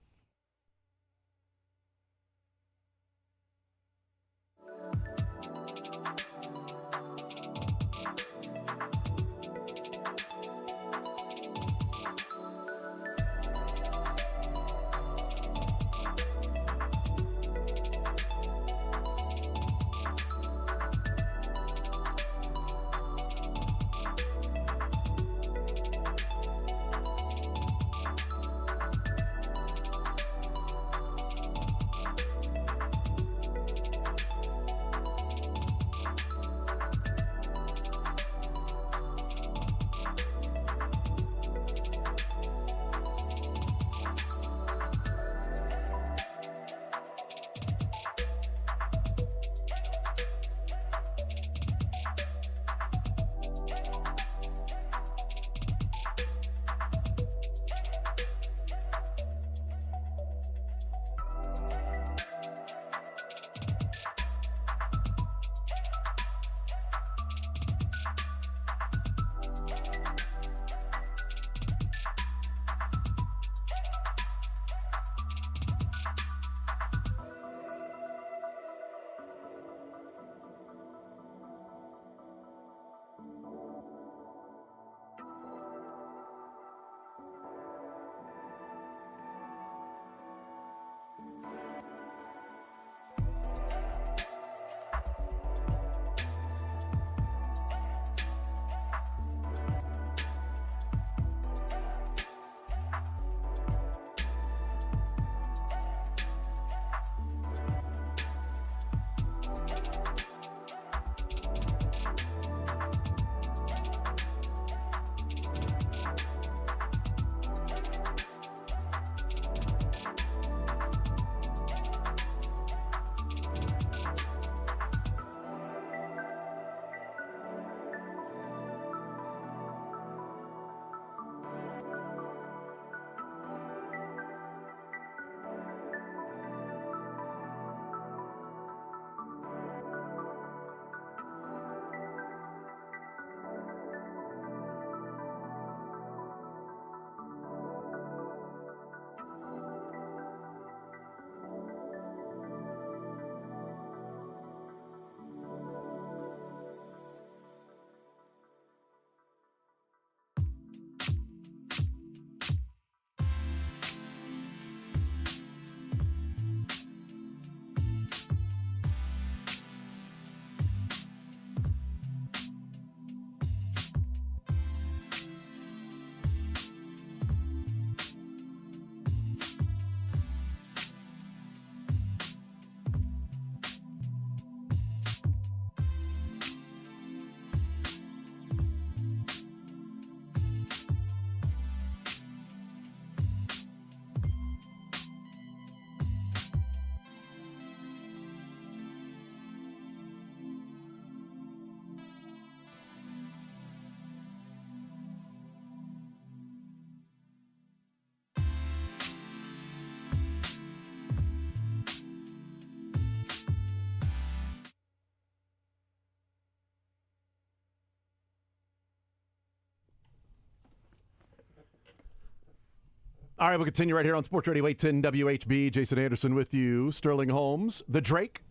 [SPEAKER 1] All right, we'll continue right here on Sports Radio 810 WHB. Jason Anderson with you. Sterling Holmes, the Drake.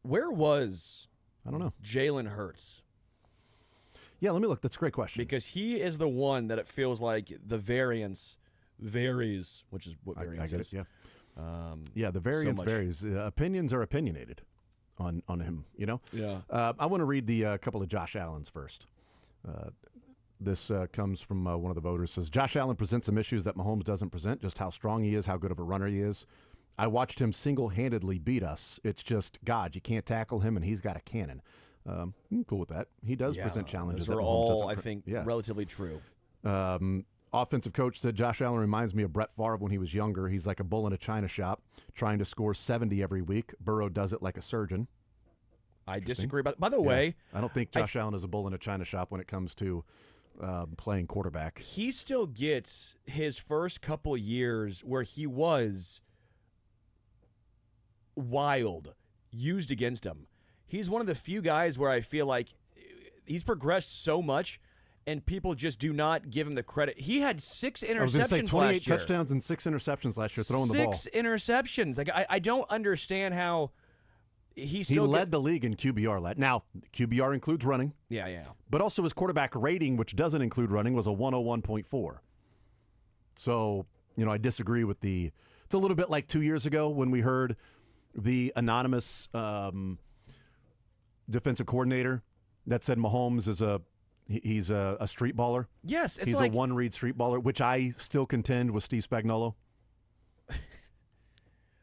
[SPEAKER 2] Where was
[SPEAKER 1] I don't know.
[SPEAKER 2] Jalen Hurts?
[SPEAKER 1] Yeah, let me look. That's a great question.
[SPEAKER 2] Because he is the one that it feels like the variance varies, which is what variance
[SPEAKER 1] I get
[SPEAKER 2] is.
[SPEAKER 1] it, yeah. The variance varies. Opinions are opinionated on him, you know?
[SPEAKER 2] Yeah.
[SPEAKER 1] I want to read the couple of Josh Allen's first. This comes from one of the voters. Says, Josh Allen presents some issues that Mahomes doesn't present, just how strong he is, how good of a runner he is. I watched him single-handedly beat us. It's just, God, you can't tackle him, and he's got a cannon. I'm cool with that. He does present challenges.
[SPEAKER 2] Those are
[SPEAKER 1] that Mahomes
[SPEAKER 2] all,
[SPEAKER 1] doesn't
[SPEAKER 2] I think, relatively true.
[SPEAKER 1] Offensive coach said Josh Allen reminds me of Brett Favre when he was younger. He's like a bull in a china shop trying to score 70 every week. Burrow does it like a surgeon.
[SPEAKER 2] I disagree. By the way,
[SPEAKER 1] I don't think Josh Allen is a bull in a china shop when it comes to playing quarterback.
[SPEAKER 2] He still gets his first couple years where he was wild used against him. He's one of the few guys where I feel like he's progressed so much and people just do not give him the credit. He had 6 interceptions
[SPEAKER 1] I was going to say 28
[SPEAKER 2] last year.
[SPEAKER 1] touchdowns and 6 interceptions last year throwing the ball.
[SPEAKER 2] 6 interceptions. Like I don't understand how he
[SPEAKER 1] led the league in QBR. Now, QBR includes running.
[SPEAKER 2] Yeah.
[SPEAKER 1] But also his quarterback rating, which doesn't include running, was a 101.4. So, I disagree with it's a little bit like 2 years ago when we heard the anonymous defensive coordinator that said Mahomes is he's a street baller.
[SPEAKER 2] Yes, it's
[SPEAKER 1] he's
[SPEAKER 2] like
[SPEAKER 1] a one-read street baller, which I still contend was Steve Spagnuolo.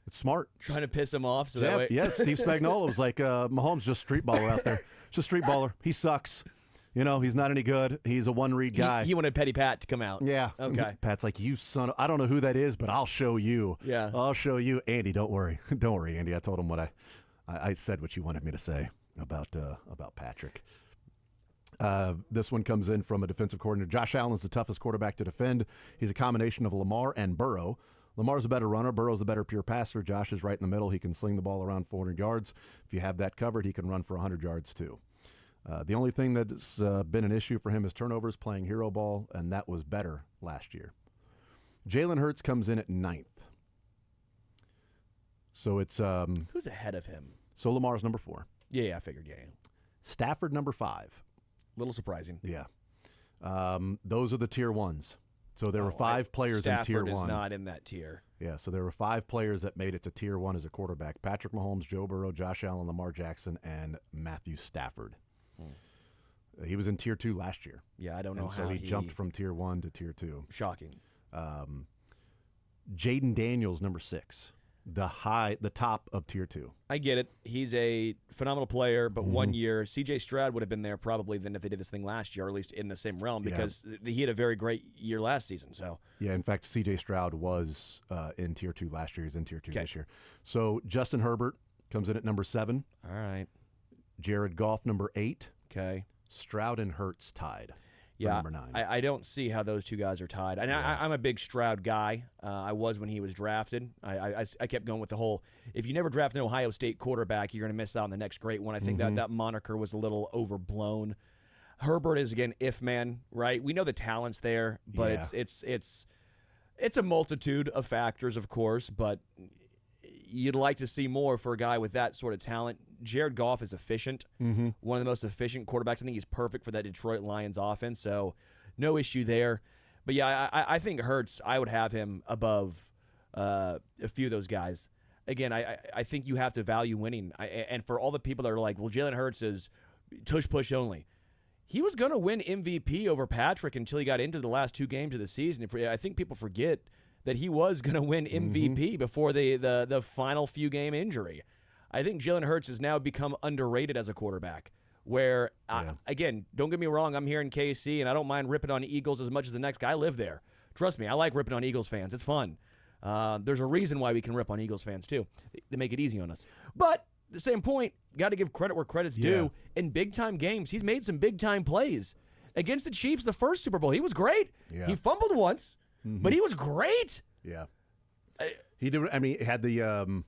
[SPEAKER 1] It's smart.
[SPEAKER 2] Trying to piss him off. So that way.
[SPEAKER 1] Yeah, Steve Spagnuolo was like, Mahomes just street baller out there. Just street baller. He sucks. He's not any good. He's a one-read guy.
[SPEAKER 2] He wanted Petty Pat to come out.
[SPEAKER 1] Yeah.
[SPEAKER 2] Okay.
[SPEAKER 1] Pat's like, you son of, I don't know who that is, but I'll show you.
[SPEAKER 2] Yeah.
[SPEAKER 1] I'll show you. Andy, don't worry. Don't worry, Andy. I told him what I said what you wanted me to say about Patrick. This one comes in from a defensive coordinator. Josh Allen's the toughest quarterback to defend. He's a combination of Lamar and Burrow. Lamar's a better runner. Burrow's a better pure passer. Josh is right in the middle. He can sling the ball around 400 yards. If you have that covered, he can run for 100 yards too. The only thing that's been an issue for him is turnovers, playing hero ball, and that was better last year. Jalen Hurts comes in at 9th. So it's
[SPEAKER 2] who's ahead of him?
[SPEAKER 1] So Lamar's number 4.
[SPEAKER 2] Yeah, I figured. Yeah.
[SPEAKER 1] Stafford number 5.
[SPEAKER 2] Little surprising.
[SPEAKER 1] Yeah. Those are the tier 1s. So there were 5 players in tier 1.
[SPEAKER 2] Stafford is not in that tier.
[SPEAKER 1] Yeah, so there were 5 players that made it to tier 1 as a quarterback. Patrick Mahomes, Joe Burrow, Josh Allen, Lamar Jackson, and Matthew Stafford. He was in tier 2 last year.
[SPEAKER 2] Yeah, I don't know how
[SPEAKER 1] so he jumped from tier 1 to tier 2.
[SPEAKER 2] Shocking.
[SPEAKER 1] Jaden Daniels, number 6. The top of tier 2.
[SPEAKER 2] I get it. He's a phenomenal player, but 1 year, C.J. Stroud would have been there probably than if they did this thing last year, or at least in the same realm, because he had a very great year last season. So
[SPEAKER 1] yeah, in fact, C.J. Stroud was in tier 2 last year. He's in tier 2 this year. So Justin Herbert comes in at number 7.
[SPEAKER 2] All right.
[SPEAKER 1] Jared Goff, number 8.
[SPEAKER 2] Okay.
[SPEAKER 1] Stroud and Hurts tied.
[SPEAKER 2] Yeah,
[SPEAKER 1] number 9.
[SPEAKER 2] I don't see how those two guys are tied. And I'm a big Stroud guy. I was when he was drafted. I kept going with the whole, if you never draft an Ohio State quarterback, you're going to miss out on the next great one. I think that moniker was a little overblown. Herbert is, again, if man, right? We know the talent's there, but it's a multitude of factors, of course, but you'd like to see more for a guy with that sort of talent. Jared Goff is efficient, one of the most efficient quarterbacks. I think he's perfect for that Detroit Lions offense, so no issue there. But yeah, I think Hurts, I would have him above a few of those guys. Again, I think you have to value winning. And for all the people that are like, well, Jalen Hurts is tush-push only. He was going to win MVP over Patrick until he got into the last 2 games of the season. I think people forget that he was going to win MVP before the final few game injury. I think Jalen Hurts has now become underrated as a quarterback. Where, again, don't get me wrong, I'm here in KC, and I don't mind ripping on Eagles as much as the next guy. I live there. Trust me, I like ripping on Eagles fans. It's fun. There's a reason why we can rip on Eagles fans, too. They make it easy on us. But at the same point, got to give credit where credit's due. In big-time games, he's made some big-time plays. Against the Chiefs, the first Super Bowl, he was great.
[SPEAKER 1] Yeah.
[SPEAKER 2] He fumbled once, but he was great.
[SPEAKER 1] Yeah. He did. I mean, had the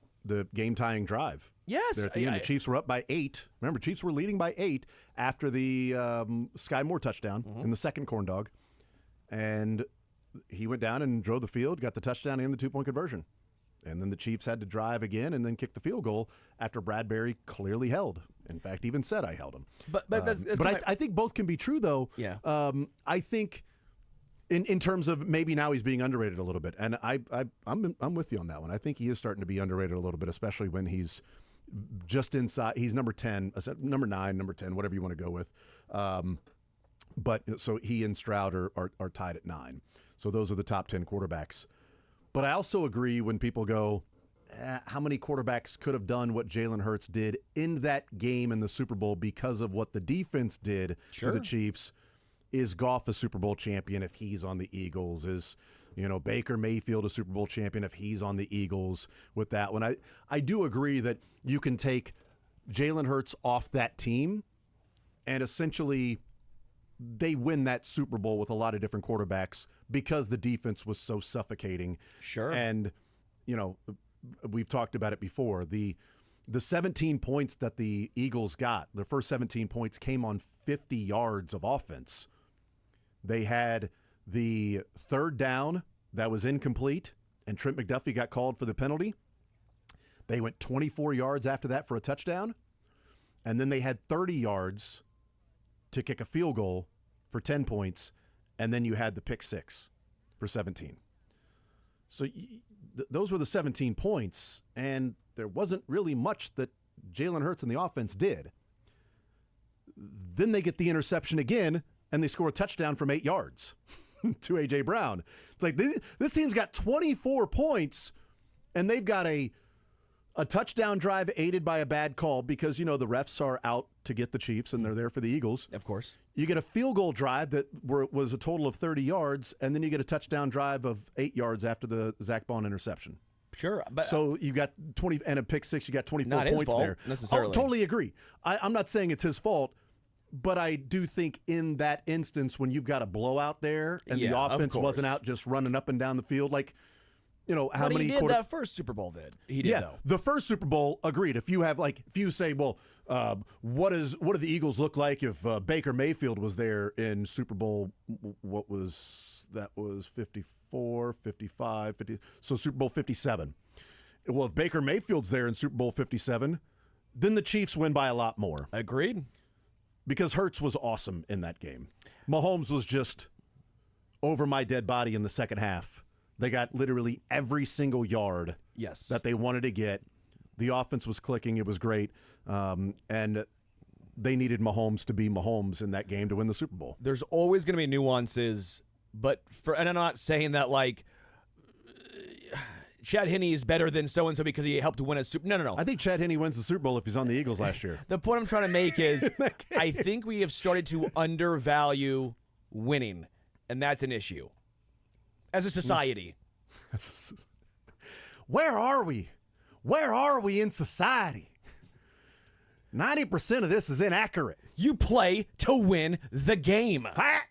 [SPEAKER 1] game-tying drive.
[SPEAKER 2] Yes.
[SPEAKER 1] There at the end, the Chiefs were up by 8. Remember, Chiefs were leading by 8 after the Sky Moore touchdown in the second corn dog. And he went down and drove the field, got the touchdown and the 2-point conversion. And then the Chiefs had to drive again and then kick the field goal after Bradbury clearly held. In fact, even said I held him.
[SPEAKER 2] But
[SPEAKER 1] I think both can be true, though.
[SPEAKER 2] Yeah.
[SPEAKER 1] I think in terms of maybe now he's being underrated a little bit, and I'm with you on that one. I think he is starting to be underrated a little bit, especially when he's just inside. He's number 10, number 9, number 10, whatever you want to go with. But so he and Stroud are tied at 9. So those are the top 10 quarterbacks. But I also agree when people go, how many quarterbacks could have done what Jalen Hurts did in that game in the Super Bowl because of what the defense did to the Chiefs? Is Goff a Super Bowl champion if he's on the Eagles? Is Baker Mayfield a Super Bowl champion if he's on the Eagles with that one? I do agree that you can take Jalen Hurts off that team and essentially they win that Super Bowl with a lot of different quarterbacks because the defense was so suffocating.
[SPEAKER 2] Sure.
[SPEAKER 1] And, we've talked about it before. The 17 points that the Eagles got, their first 17 points came on 50 yards of offense. They had the third down that was incomplete, and Trent McDuffie got called for the penalty. They went 24 yards after that for a touchdown, and then they had 30 yards to kick a field goal for 10 points, and then you had the pick 6 for 17. So those were the 17 points, and there wasn't really much that Jalen Hurts and the offense did. Then they get the interception again, and they score a touchdown from 8 yards to A.J. Brown. It's like this team's got 24 points, and they've got a touchdown drive aided by a bad call because, the refs are out to get the Chiefs, and they're there for the Eagles.
[SPEAKER 2] Of course.
[SPEAKER 1] You get a field goal drive that was a total of 30 yards, and then you get a touchdown drive of 8 yards after the Zach Bond interception.
[SPEAKER 2] Sure. But
[SPEAKER 1] so you got 20 and a pick 6, you got 24
[SPEAKER 2] not his
[SPEAKER 1] points
[SPEAKER 2] fault,
[SPEAKER 1] there.
[SPEAKER 2] necessarily.
[SPEAKER 1] Oh, totally agree. I'm not saying it's his fault, but I do think in that instance when you've got a blowout there and the offense wasn't out just running up and down the field, like, how
[SPEAKER 2] but
[SPEAKER 1] many
[SPEAKER 2] he did that first Super Bowl did. He did, though.
[SPEAKER 1] The first Super Bowl, agreed. If you say, well, what do the Eagles look like if Baker Mayfield was there in Super Bowl, what was 54, 55, 50, so Super Bowl 57. Well, if Baker Mayfield's there in Super Bowl 57, then the Chiefs win by a lot more.
[SPEAKER 2] Agreed.
[SPEAKER 1] Because Hurts was awesome in that game. Mahomes was just over my dead body in the second half. They got literally every single yard that they wanted to get. The offense was clicking. It was great. And they needed Mahomes to be Mahomes in that game to win the Super Bowl.
[SPEAKER 2] There's always going to be nuances, and I'm not saying that like Chad Henne is better than so-and-so because he helped to win a Super Bowl. No.
[SPEAKER 1] I think Chad Henne wins the Super Bowl if he's on the Eagles last year.
[SPEAKER 2] The point I'm trying to make is I think we have started to undervalue winning, and that's an issue. As a society.
[SPEAKER 1] Where are we? Where are we in society? 90% of this is inaccurate.
[SPEAKER 2] You play to win the game.
[SPEAKER 1] Fat.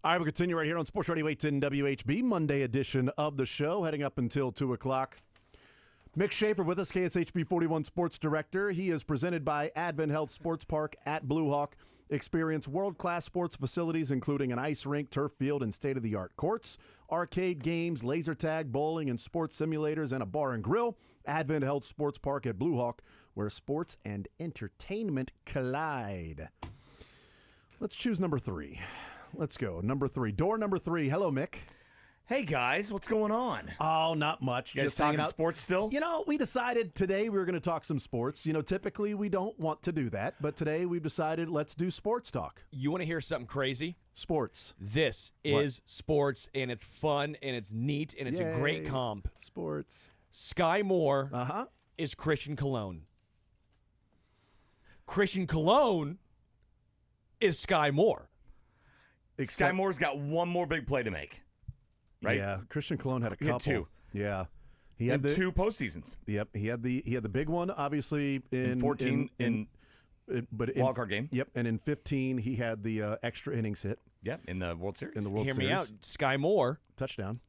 [SPEAKER 1] All right, we'll continue right here on Sports Radio 810 WHB, Monday edition of the show, heading up until 2 o'clock. Mick Schaefer with us, KSHB 41 Sports Director. He is presented by Advent Health Sports Park at Blue Hawk. Experience world-class sports facilities, including an ice rink, turf field, and state-of-the-art courts, arcade games, laser tag, bowling, and sports simulators, and a bar and grill. Advent Health Sports Park at Blue Hawk, where sports and entertainment collide. Let's choose number 3. Let's go. Number 3. Door number 3. Hello, Mick.
[SPEAKER 3] Hey, guys. What's going on?
[SPEAKER 1] Oh, not much.
[SPEAKER 3] You guys talking sports still?
[SPEAKER 1] You know, we decided today we were going to talk some sports. You know, typically we don't want to do that, but today we've decided let's do sports talk.
[SPEAKER 2] You want to hear something crazy?
[SPEAKER 1] Sports.
[SPEAKER 2] This is sports, and it's fun, and it's neat, and it's a great comp.
[SPEAKER 1] Sports.
[SPEAKER 2] Sky Moore is Christian Cologne. Christian Cologne is Sky Moore.
[SPEAKER 3] Sky Moore's got one more big play to make. Right?
[SPEAKER 1] Yeah, Christian Cologne had a couple.
[SPEAKER 3] He had 2.
[SPEAKER 1] Yeah,
[SPEAKER 3] he had 2 postseasons.
[SPEAKER 1] Yep, he had the big one, obviously in
[SPEAKER 3] 14
[SPEAKER 1] but
[SPEAKER 3] wild card game.
[SPEAKER 1] Yep, and in 15 he had the extra innings hit.
[SPEAKER 3] Yeah, in the World Series.
[SPEAKER 1] In the World
[SPEAKER 2] Hear
[SPEAKER 1] Series.
[SPEAKER 2] me out. Sky Moore
[SPEAKER 1] touchdown,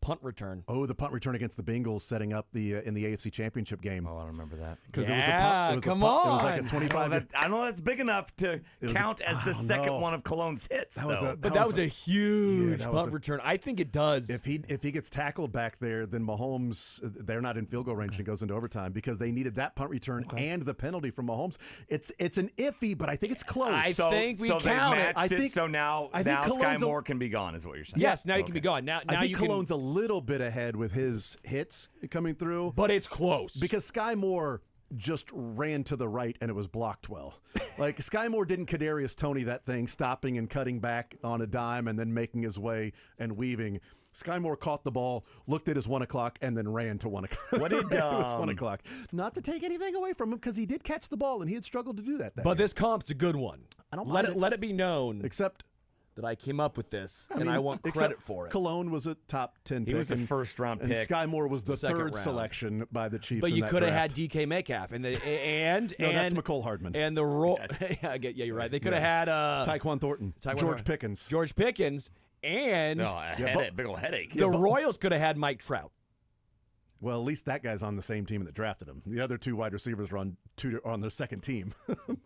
[SPEAKER 2] punt return.
[SPEAKER 1] Oh, the punt return against the Bengals, setting up the in the AFC Championship game.
[SPEAKER 3] Oh, I remember that.
[SPEAKER 1] Because
[SPEAKER 2] it
[SPEAKER 1] was the punt. It was
[SPEAKER 2] come
[SPEAKER 1] the punt.
[SPEAKER 2] on.
[SPEAKER 1] It was like a 25.
[SPEAKER 3] I don't know that's big enough to count as the second one of Cologne's hits.
[SPEAKER 1] That was
[SPEAKER 2] a huge
[SPEAKER 1] that was
[SPEAKER 2] punt return. I think it does.
[SPEAKER 1] If he gets tackled back there, then Mahomes, they're not in field goal range and it goes into overtime because they needed that punt return and the penalty from Mahomes. It's an iffy, but I think it's close.
[SPEAKER 2] I think we count it.
[SPEAKER 3] I think so. Now Sky Moore can be gone, is what you're saying.
[SPEAKER 2] Yes, now he can be gone. Now
[SPEAKER 1] I think
[SPEAKER 2] you
[SPEAKER 1] Cologne's a little bit ahead with his hits coming through,
[SPEAKER 2] but it's close
[SPEAKER 1] because Sky Moore just ran to the right and it was blocked well. Like Sky Moore didn't Kadarius Toney that thing, stopping and cutting back on a dime and then making his way and weaving. Sky Moore caught the ball, looked at his 1 o'clock, and then ran to 1 o'clock.
[SPEAKER 3] What did
[SPEAKER 1] it was 1 o'clock? Not to take anything away from him because he did catch the ball and he had struggled to do that.
[SPEAKER 2] But this comp's a good one.
[SPEAKER 1] I don't
[SPEAKER 2] let
[SPEAKER 1] mind
[SPEAKER 2] it. Let it be known.
[SPEAKER 1] Except
[SPEAKER 2] that I came up with this, and I want credit for it.
[SPEAKER 1] Cologne was a top 10 pick.
[SPEAKER 3] He was a first-round pick.
[SPEAKER 1] And Sky Moore was the
[SPEAKER 2] Second
[SPEAKER 1] third
[SPEAKER 2] round.
[SPEAKER 1] selection by the Chiefs.
[SPEAKER 2] But
[SPEAKER 1] in
[SPEAKER 2] you
[SPEAKER 1] that
[SPEAKER 2] could have
[SPEAKER 1] draft.
[SPEAKER 2] had DK Metcalf, and
[SPEAKER 1] that's McCole Hardman.
[SPEAKER 2] And the yeah, you're right. They could have had
[SPEAKER 1] Tyquan Thornton, George Pickens, and
[SPEAKER 3] big old headache.
[SPEAKER 2] The Royals could have had Mike Trout.
[SPEAKER 1] Well, at least that guy's on the same team that drafted him. The other 2 wide receivers are on their second team.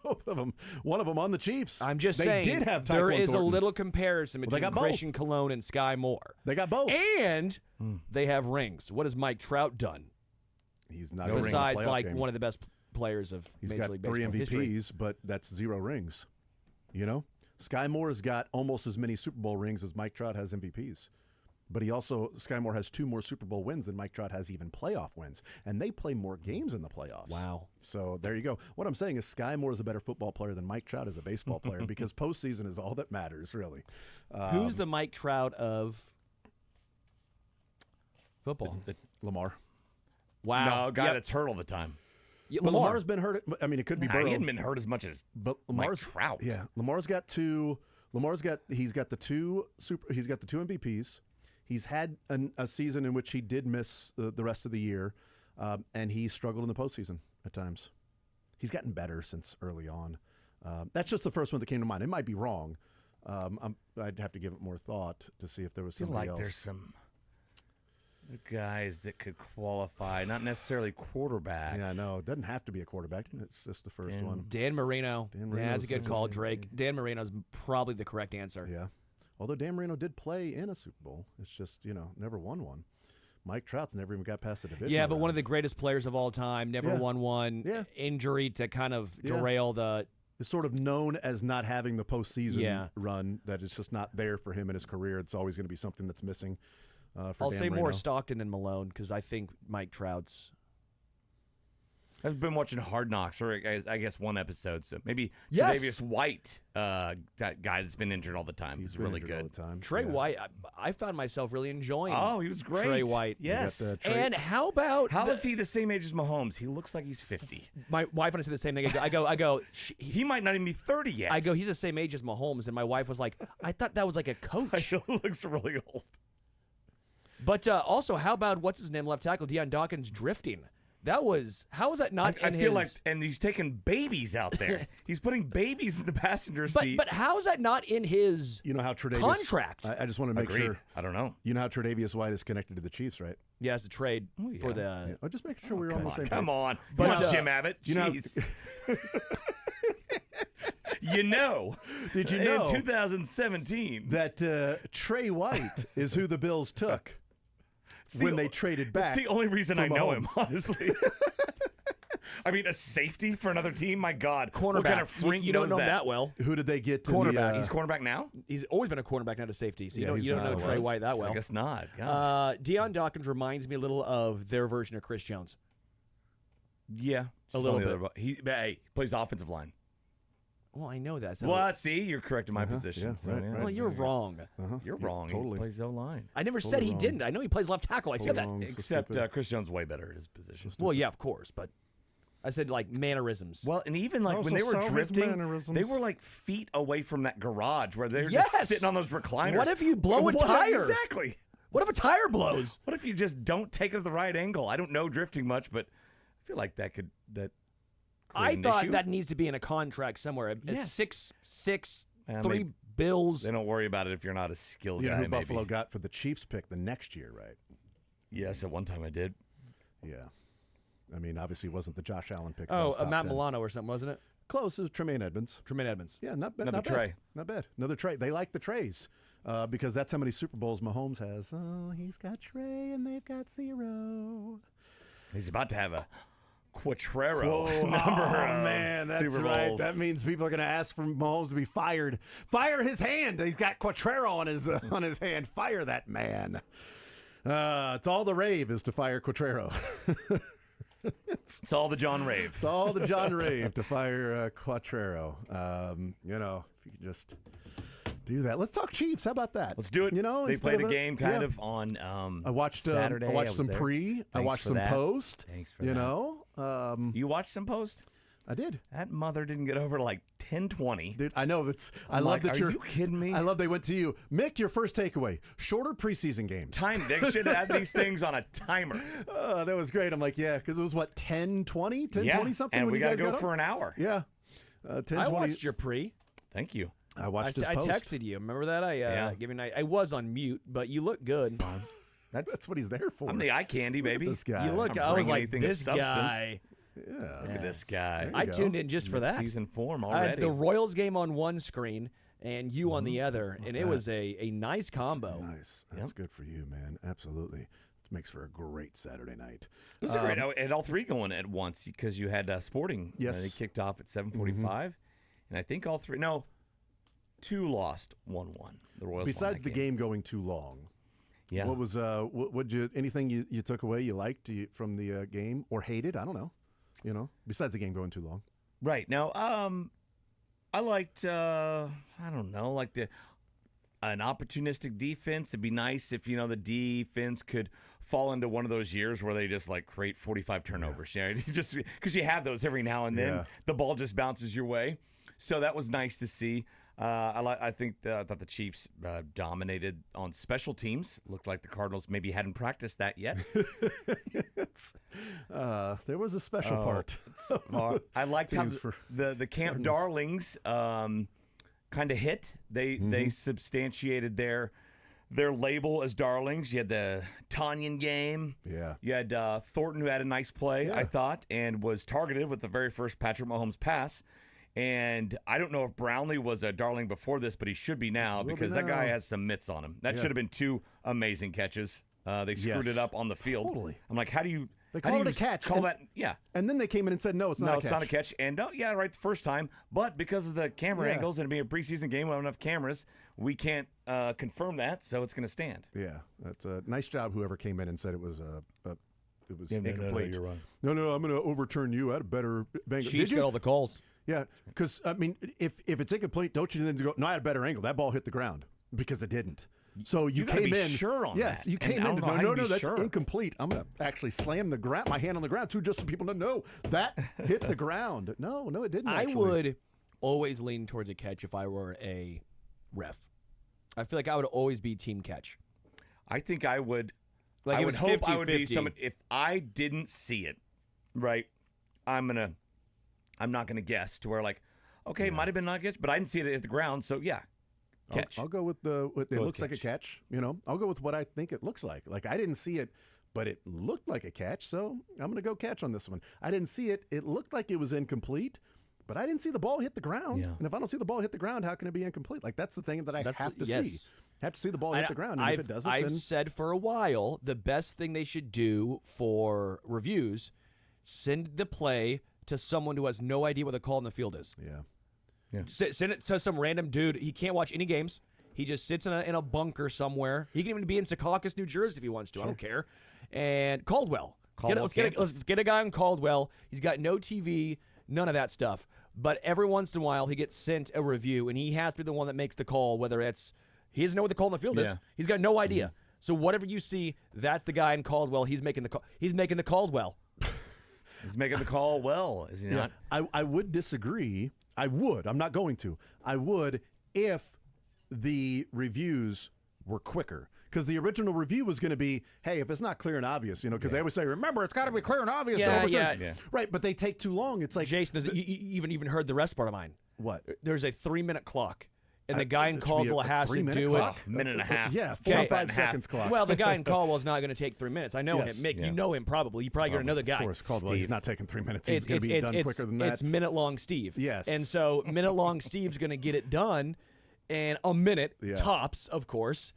[SPEAKER 1] Both of them. One of them on the Chiefs.
[SPEAKER 2] I'm just
[SPEAKER 1] they
[SPEAKER 2] saying
[SPEAKER 1] did have
[SPEAKER 2] there
[SPEAKER 1] Tyquan
[SPEAKER 2] is
[SPEAKER 1] Thornton.
[SPEAKER 2] a little comparison between Christian Cologne and Sky Moore.
[SPEAKER 1] They got both.
[SPEAKER 2] And they have rings. What has Mike Trout done?
[SPEAKER 1] He's not
[SPEAKER 2] besides
[SPEAKER 1] in a
[SPEAKER 2] like
[SPEAKER 1] game.
[SPEAKER 2] one of the best players of Major League Baseball
[SPEAKER 1] He's got 3 MVPs,
[SPEAKER 2] history.
[SPEAKER 1] but that's 0 rings. You know? Sky Moore's got almost as many Super Bowl rings as Mike Trout has MVPs. But Sky Moore has 2 more Super Bowl wins than Mike Trout has even playoff wins. And they play more games in the playoffs.
[SPEAKER 2] Wow.
[SPEAKER 1] So there you go. What I'm saying is Sky Moore is a better football player than Mike Trout is a baseball player because postseason is all that matters, really.
[SPEAKER 2] Who's the Mike Trout of football?
[SPEAKER 1] Lamar.
[SPEAKER 2] Wow.
[SPEAKER 3] No, guy that's hurt all the time.
[SPEAKER 2] Yeah,
[SPEAKER 1] But Lamar's been hurt. I mean, it could be Burrow.
[SPEAKER 3] He hadn't been hurt as much as Mike Trout.
[SPEAKER 1] Yeah, Lamar's got 2. He's got the 2 MVPs. He's had a season in which he did miss the rest of the year, and he struggled in the postseason at times. He's gotten better since early on. That's just the first one that came to mind. It might be wrong. I'd have to give it more thought to see if there was somebody else.
[SPEAKER 3] There's some guys that could qualify, not necessarily quarterbacks.
[SPEAKER 1] Yeah, no, it doesn't have to be a quarterback. It's just the first one.
[SPEAKER 2] Dan Marino.
[SPEAKER 1] Dan
[SPEAKER 2] Yeah, that's a good call,
[SPEAKER 1] interesting.
[SPEAKER 2] Drake. Dan Marino's probably the correct answer.
[SPEAKER 1] Yeah. Although Dan Marino did play in a Super Bowl. It's just, never won one. Mike Trout's never even got past the division.
[SPEAKER 2] Yeah, but
[SPEAKER 1] round.
[SPEAKER 2] one of the greatest players of all time, never won one.
[SPEAKER 1] Yeah.
[SPEAKER 2] Injury to kind of derail the...
[SPEAKER 1] It's sort of known as not having the postseason
[SPEAKER 2] Yeah.
[SPEAKER 1] run, that it's just not there for him in his career. It's always going to be something that's missing for
[SPEAKER 2] I'll
[SPEAKER 1] Dan
[SPEAKER 2] say
[SPEAKER 1] Marino.
[SPEAKER 2] more Stockton than Malone because I think Mike Trout's...
[SPEAKER 3] I've been watching Hard Knocks, or I guess one episode, so maybe
[SPEAKER 2] Yes.
[SPEAKER 3] Tre'Davious White, that guy that's been injured all the time. He's
[SPEAKER 1] been
[SPEAKER 3] really
[SPEAKER 1] injured
[SPEAKER 3] good.
[SPEAKER 1] all the time.
[SPEAKER 2] Trey White, I found myself really enjoying
[SPEAKER 3] Oh, he was great.
[SPEAKER 2] Trey White.
[SPEAKER 3] Yes.
[SPEAKER 2] And how about...
[SPEAKER 3] How is he the same age as Mahomes? He looks like he's 50.
[SPEAKER 2] My wife and I say the same thing. I go,
[SPEAKER 3] he might not even be 30 yet.
[SPEAKER 2] I go, he's the same age as Mahomes, and my wife was like, I thought that was like a coach.
[SPEAKER 3] He looks really old.
[SPEAKER 2] But also, how about, what's his name, left tackle, Deion Dawkins drifting? How was that not
[SPEAKER 3] I
[SPEAKER 2] in
[SPEAKER 3] feel
[SPEAKER 2] his...
[SPEAKER 3] like, and he's taking babies out there. He's putting babies in the passenger seat.
[SPEAKER 2] But how is that not in his contract?
[SPEAKER 1] I just want to make
[SPEAKER 3] Agreed.
[SPEAKER 1] sure.
[SPEAKER 3] I don't know.
[SPEAKER 1] You know how Tre'Davious White is connected to the Chiefs, right?
[SPEAKER 2] Yeah, it's a trade for the...
[SPEAKER 1] Yeah. I'm just making sure we're on the same page.
[SPEAKER 3] Come on.
[SPEAKER 1] But,
[SPEAKER 3] Come on, Jim Abbott.
[SPEAKER 1] you know-
[SPEAKER 3] Jeez. You know.
[SPEAKER 1] Did you know
[SPEAKER 3] in 2017
[SPEAKER 1] that Trey White is who the Bills took when they traded back?
[SPEAKER 3] It's the only reason
[SPEAKER 1] for
[SPEAKER 3] I know him,
[SPEAKER 1] Mahomes.
[SPEAKER 3] honestly. I mean, a safety for another team? My God.
[SPEAKER 2] Cornerback.
[SPEAKER 3] What kind of freak
[SPEAKER 2] you don't
[SPEAKER 3] knows
[SPEAKER 2] know
[SPEAKER 3] that?
[SPEAKER 2] him that well.
[SPEAKER 1] Who did they get to
[SPEAKER 2] Cornerback.
[SPEAKER 3] He's cornerback now?
[SPEAKER 2] He's always been a cornerback, not a safety. So
[SPEAKER 1] Yeah,
[SPEAKER 2] you don't know Trey White that well.
[SPEAKER 3] I guess not. Gosh.
[SPEAKER 2] Deion Dawkins reminds me a little of their version of Chris Jones.
[SPEAKER 3] Yeah.
[SPEAKER 2] A little bit.
[SPEAKER 3] He plays offensive line.
[SPEAKER 2] Well, I know that.
[SPEAKER 3] Well, see, you're correct in my position.
[SPEAKER 1] yeah,
[SPEAKER 3] So,
[SPEAKER 1] right,
[SPEAKER 3] yeah.
[SPEAKER 1] right.
[SPEAKER 2] Well, you're wrong.
[SPEAKER 3] You're wrong.
[SPEAKER 1] Totally.
[SPEAKER 3] He plays O-line.
[SPEAKER 2] I never
[SPEAKER 1] Totally
[SPEAKER 2] said he
[SPEAKER 1] wrong.
[SPEAKER 2] didn't. I know he plays left tackle. I said that.
[SPEAKER 1] Wrong. So
[SPEAKER 3] Except
[SPEAKER 1] stupid.
[SPEAKER 3] Chris Jones way better at his position.
[SPEAKER 2] Well, yeah, of course, but I said like mannerisms.
[SPEAKER 3] Well, and even like when
[SPEAKER 1] Also
[SPEAKER 3] they were
[SPEAKER 1] Salvy's
[SPEAKER 3] drifting,
[SPEAKER 1] mannerisms.
[SPEAKER 3] they were like feet away from that garage where they're
[SPEAKER 2] Yes!
[SPEAKER 3] just sitting on those recliners.
[SPEAKER 2] What if you blow a
[SPEAKER 3] What-
[SPEAKER 2] tire?
[SPEAKER 3] Exactly.
[SPEAKER 2] What if a tire blows?
[SPEAKER 3] What if you just don't take it at the right angle? I don't know drifting much, but I feel like that could
[SPEAKER 2] I
[SPEAKER 3] an
[SPEAKER 2] thought
[SPEAKER 3] issue.
[SPEAKER 2] that needs to be in a contract somewhere. A
[SPEAKER 3] Yes.
[SPEAKER 2] 6'6",
[SPEAKER 3] Well,
[SPEAKER 2] 3
[SPEAKER 3] maybe-
[SPEAKER 2] bills.
[SPEAKER 3] They don't worry about it if you're not a skilled
[SPEAKER 1] You know
[SPEAKER 3] guy.
[SPEAKER 1] who Buffalo
[SPEAKER 3] maybe.
[SPEAKER 1] got for the Chiefs pick the next year, right?
[SPEAKER 3] Yes, at one time I did.
[SPEAKER 1] Yeah. I mean, obviously, it wasn't the Josh Allen pick. so it was
[SPEAKER 2] Oh,
[SPEAKER 1] top
[SPEAKER 2] Matt
[SPEAKER 1] 10.
[SPEAKER 2] Milano or something, wasn't it?
[SPEAKER 1] Close. It was Tremaine Edmonds.
[SPEAKER 2] Tremaine Edmonds.
[SPEAKER 1] Yeah, not bad.
[SPEAKER 3] Another
[SPEAKER 1] not
[SPEAKER 3] Trey.
[SPEAKER 1] Bad. Not bad. Another Trey. They like the Treys because that's how many Super Bowls Mahomes has. Oh, he's got Trey and they've got 0.
[SPEAKER 3] He's about to have a Quattrero
[SPEAKER 1] Whoa,
[SPEAKER 3] number
[SPEAKER 1] oh,
[SPEAKER 3] of
[SPEAKER 1] man, that's
[SPEAKER 3] Super
[SPEAKER 1] right.
[SPEAKER 3] Bowls.
[SPEAKER 1] That means people are going to ask for Mahomes to be fired. Fire his hand. He's got Quattrero on his hand. Fire that man. It's all the rave is to fire Quattrero.
[SPEAKER 3] It's all the John Rave.
[SPEAKER 1] It's all the John Rave to fire Quattrero. You know, if you could just do that. Let's talk Chiefs. How about that?
[SPEAKER 3] Let's do it.
[SPEAKER 1] You know,
[SPEAKER 3] they
[SPEAKER 1] instead
[SPEAKER 3] played
[SPEAKER 1] of
[SPEAKER 3] a game kind
[SPEAKER 1] yeah.
[SPEAKER 3] of on
[SPEAKER 1] I watched
[SPEAKER 3] Saturday.
[SPEAKER 1] I watched
[SPEAKER 3] was
[SPEAKER 1] some
[SPEAKER 3] there.
[SPEAKER 1] pre. I
[SPEAKER 3] Thanks
[SPEAKER 1] watched
[SPEAKER 3] for
[SPEAKER 1] some
[SPEAKER 3] that.
[SPEAKER 1] post.
[SPEAKER 3] Thanks for
[SPEAKER 1] you
[SPEAKER 3] that.
[SPEAKER 1] know,
[SPEAKER 3] You watched some post?
[SPEAKER 1] I did.
[SPEAKER 3] That mother didn't get over to like 10:20.
[SPEAKER 1] Dude, I know it's. I
[SPEAKER 3] I'm
[SPEAKER 1] love
[SPEAKER 3] like,
[SPEAKER 1] that
[SPEAKER 3] are
[SPEAKER 1] you're.
[SPEAKER 3] you kidding me?
[SPEAKER 1] I love they went to you, Mick. Your first takeaway: shorter preseason games.
[SPEAKER 3] Time. They should have these things on a timer.
[SPEAKER 1] That was great. I'm like, yeah, because it was what 10:20, 10:20
[SPEAKER 3] Yeah,
[SPEAKER 1] something.
[SPEAKER 3] and
[SPEAKER 1] when
[SPEAKER 3] we
[SPEAKER 1] you guys
[SPEAKER 3] gotta go
[SPEAKER 1] got
[SPEAKER 3] for
[SPEAKER 1] up?
[SPEAKER 3] an hour.
[SPEAKER 1] Yeah, 10:20.
[SPEAKER 2] I watched your pre.
[SPEAKER 3] Thank you.
[SPEAKER 1] I watched his
[SPEAKER 2] I
[SPEAKER 1] post.
[SPEAKER 2] texted you. Remember that? I was on mute, but you look good.
[SPEAKER 1] That's what he's there for.
[SPEAKER 3] I'm the eye candy, baby.
[SPEAKER 1] This guy.
[SPEAKER 2] You look.
[SPEAKER 3] I'm
[SPEAKER 2] I was
[SPEAKER 3] bringing
[SPEAKER 2] like,
[SPEAKER 3] anything of
[SPEAKER 2] this
[SPEAKER 3] substance.
[SPEAKER 2] guy.
[SPEAKER 1] Yeah.
[SPEAKER 3] Look at this guy.
[SPEAKER 2] I tuned in just for that.
[SPEAKER 3] Season form
[SPEAKER 2] I had
[SPEAKER 3] already.
[SPEAKER 2] the Royals game on one screen and you on the other, and it was a nice combo.
[SPEAKER 1] Nice. That's good for you, man. Absolutely. It makes for a great Saturday night.
[SPEAKER 3] It was great. And all three going at once because you had Sporting.
[SPEAKER 1] Yes.
[SPEAKER 3] They kicked off at 7:45, and I think all three. No, 2 lost, 1 won. The Royals.
[SPEAKER 1] Besides
[SPEAKER 3] won
[SPEAKER 1] the
[SPEAKER 3] that
[SPEAKER 1] game going too long.
[SPEAKER 3] Yeah.
[SPEAKER 1] What was what you anything you took away you liked from the game or hated? I don't know. You know, besides the game going too long.
[SPEAKER 3] Right now, I liked. I don't know, like an opportunistic defense. It'd be nice if the defense could fall into one of those years where they just like create 45 turnovers. Yeah. Just because you have those every now and then, the ball just bounces your way. So that was nice to see. I thought the Chiefs dominated on special teams. Looked like the Cardinals maybe hadn't practiced that yet.
[SPEAKER 1] There was a special part.
[SPEAKER 3] I liked how
[SPEAKER 1] for
[SPEAKER 3] the Camp Darlings kind of hit. They substantiated their label as Darlings. You had the Tanyan game.
[SPEAKER 1] Yeah.
[SPEAKER 3] You had Thornton, who had a nice play, I thought, and was targeted with the very first Patrick Mahomes pass. And I don't know if Brownlee was a darling before this, but he should be now because that guy has some mitts on him. That should have been 2 amazing catches. They screwed it up on the field.
[SPEAKER 1] Totally.
[SPEAKER 3] I'm like, how do you?
[SPEAKER 1] They
[SPEAKER 3] how do
[SPEAKER 1] called
[SPEAKER 3] you
[SPEAKER 1] it a catch.
[SPEAKER 3] Call that? Yeah.
[SPEAKER 1] And then they came in and said, no, it's not a catch.
[SPEAKER 3] It's not a catch. And right the first time. But because of the camera angles and it being a preseason game with enough cameras, we can't confirm that, so it's going to stand.
[SPEAKER 1] Yeah, that's a nice job. Whoever came in and said it was incomplete.
[SPEAKER 3] No, you're wrong.
[SPEAKER 1] No, I'm going to overturn you. I had a better angle.
[SPEAKER 2] Chiefs got all the calls.
[SPEAKER 1] Yeah, because I mean, if it's incomplete, don't you then go? No, I had a better angle. That ball hit the ground because it didn't. So you
[SPEAKER 3] gotta
[SPEAKER 1] came
[SPEAKER 3] be
[SPEAKER 1] in.
[SPEAKER 3] sure on
[SPEAKER 1] yes,
[SPEAKER 3] that.
[SPEAKER 1] you came
[SPEAKER 3] And I
[SPEAKER 1] in.
[SPEAKER 3] don't know how
[SPEAKER 1] No,
[SPEAKER 3] you be
[SPEAKER 1] that's
[SPEAKER 3] sure.
[SPEAKER 1] incomplete. I'm gonna actually slam my hand on the ground too, just so people don't know that hit the ground. No, it didn't.
[SPEAKER 2] I
[SPEAKER 1] actually.
[SPEAKER 2] would always lean towards a catch if I were a ref. I feel like I would always be team catch.
[SPEAKER 3] I think I would.
[SPEAKER 2] Like
[SPEAKER 3] I
[SPEAKER 2] it
[SPEAKER 3] would
[SPEAKER 2] was
[SPEAKER 3] hope I would be
[SPEAKER 2] 50-50.
[SPEAKER 3] someone if I didn't see it.
[SPEAKER 2] right? I'm not gonna guess to where like, okay, it might have been not catch, but I didn't see it hit the ground, so yeah, catch.
[SPEAKER 1] I'll go with it looks like a catch. I'll go with what I think it looks like. Like I didn't see it, but it looked like a catch, so I'm gonna go catch on this one. I didn't see it. It looked like it was incomplete. But I didn't see the ball hit the ground.
[SPEAKER 2] Yeah.
[SPEAKER 1] And if I don't see the ball hit the ground, how can it be incomplete? Like, that's the thing that I have to see. Have to see the ball hit the ground. And if it doesn't,
[SPEAKER 2] I've
[SPEAKER 1] then...
[SPEAKER 2] said for a while, the best thing they should do for reviews, send the play to someone who has no idea what the call in the field is.
[SPEAKER 1] Yeah.
[SPEAKER 2] Send it to some random dude. He can't watch any games. He just sits in a bunker somewhere. He can even be in Secaucus, New Jersey if he wants to. I don't care. And Caldwell. Let's get a guy on Caldwell. He's got no TV, none of that stuff. But every once in a while, he gets sent a review, and he has to be the one that makes the call, whether it's he doesn't know what the call in the field is. He's got no idea. So whatever you see, that's the guy in Caldwell. He's making the call. He's making the Caldwell.
[SPEAKER 3] He's making the call well, is he not?
[SPEAKER 1] I would disagree. I would. I'm not going to. I would if the reviews were quicker. Because the original review was going to be, hey, if it's not clear and obvious, because they always say, remember, it's got to be clear and obvious.
[SPEAKER 2] Yeah.
[SPEAKER 1] Right, but they take too long. It's like
[SPEAKER 2] Jason, you even heard the rest part of mine.
[SPEAKER 1] What?
[SPEAKER 2] There's a 3-minute clock. And the guy in Caldwell has to do
[SPEAKER 1] clock?
[SPEAKER 2] it.
[SPEAKER 3] Minute and a half.
[SPEAKER 1] Yeah, 4 or 5 seconds clock.
[SPEAKER 2] Well, the guy in Caldwell's not going to take 3 minutes. I know
[SPEAKER 1] Yes.
[SPEAKER 2] him. Mick, you know him probably. You probably got another guy.
[SPEAKER 1] Of course, Caldwell, he's not taking 3 minutes. He's
[SPEAKER 2] It's-
[SPEAKER 1] going to be
[SPEAKER 2] it's-
[SPEAKER 1] done
[SPEAKER 2] it's-
[SPEAKER 1] quicker than that.
[SPEAKER 2] It's minute-long Steve.
[SPEAKER 1] Yes.
[SPEAKER 2] And so minute-long Steve's going to get it done in a minute, tops, of course.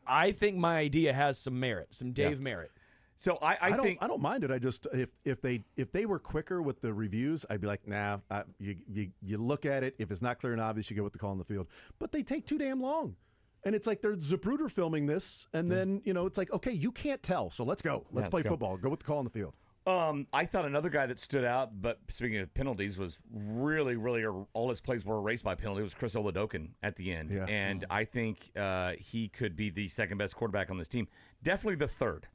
[SPEAKER 2] I think my idea has some merit, some Dave merit.
[SPEAKER 3] So I think
[SPEAKER 1] I don't mind it. I just if they were quicker with the reviews, I'd be like, nah. You look at it. If it's not clear and obvious, you get what the call in the field. But they take too damn long, and it's like they're Zapruder filming this, and then it's like, okay, you can't tell, so let's go. Let's play football. Go with the call in the field.
[SPEAKER 3] I thought another guy that stood out, but speaking of penalties, was really all his plays were erased by penalty. It was Chris Oladokun at the end, and I think he could be the second best quarterback on this team. Definitely the third.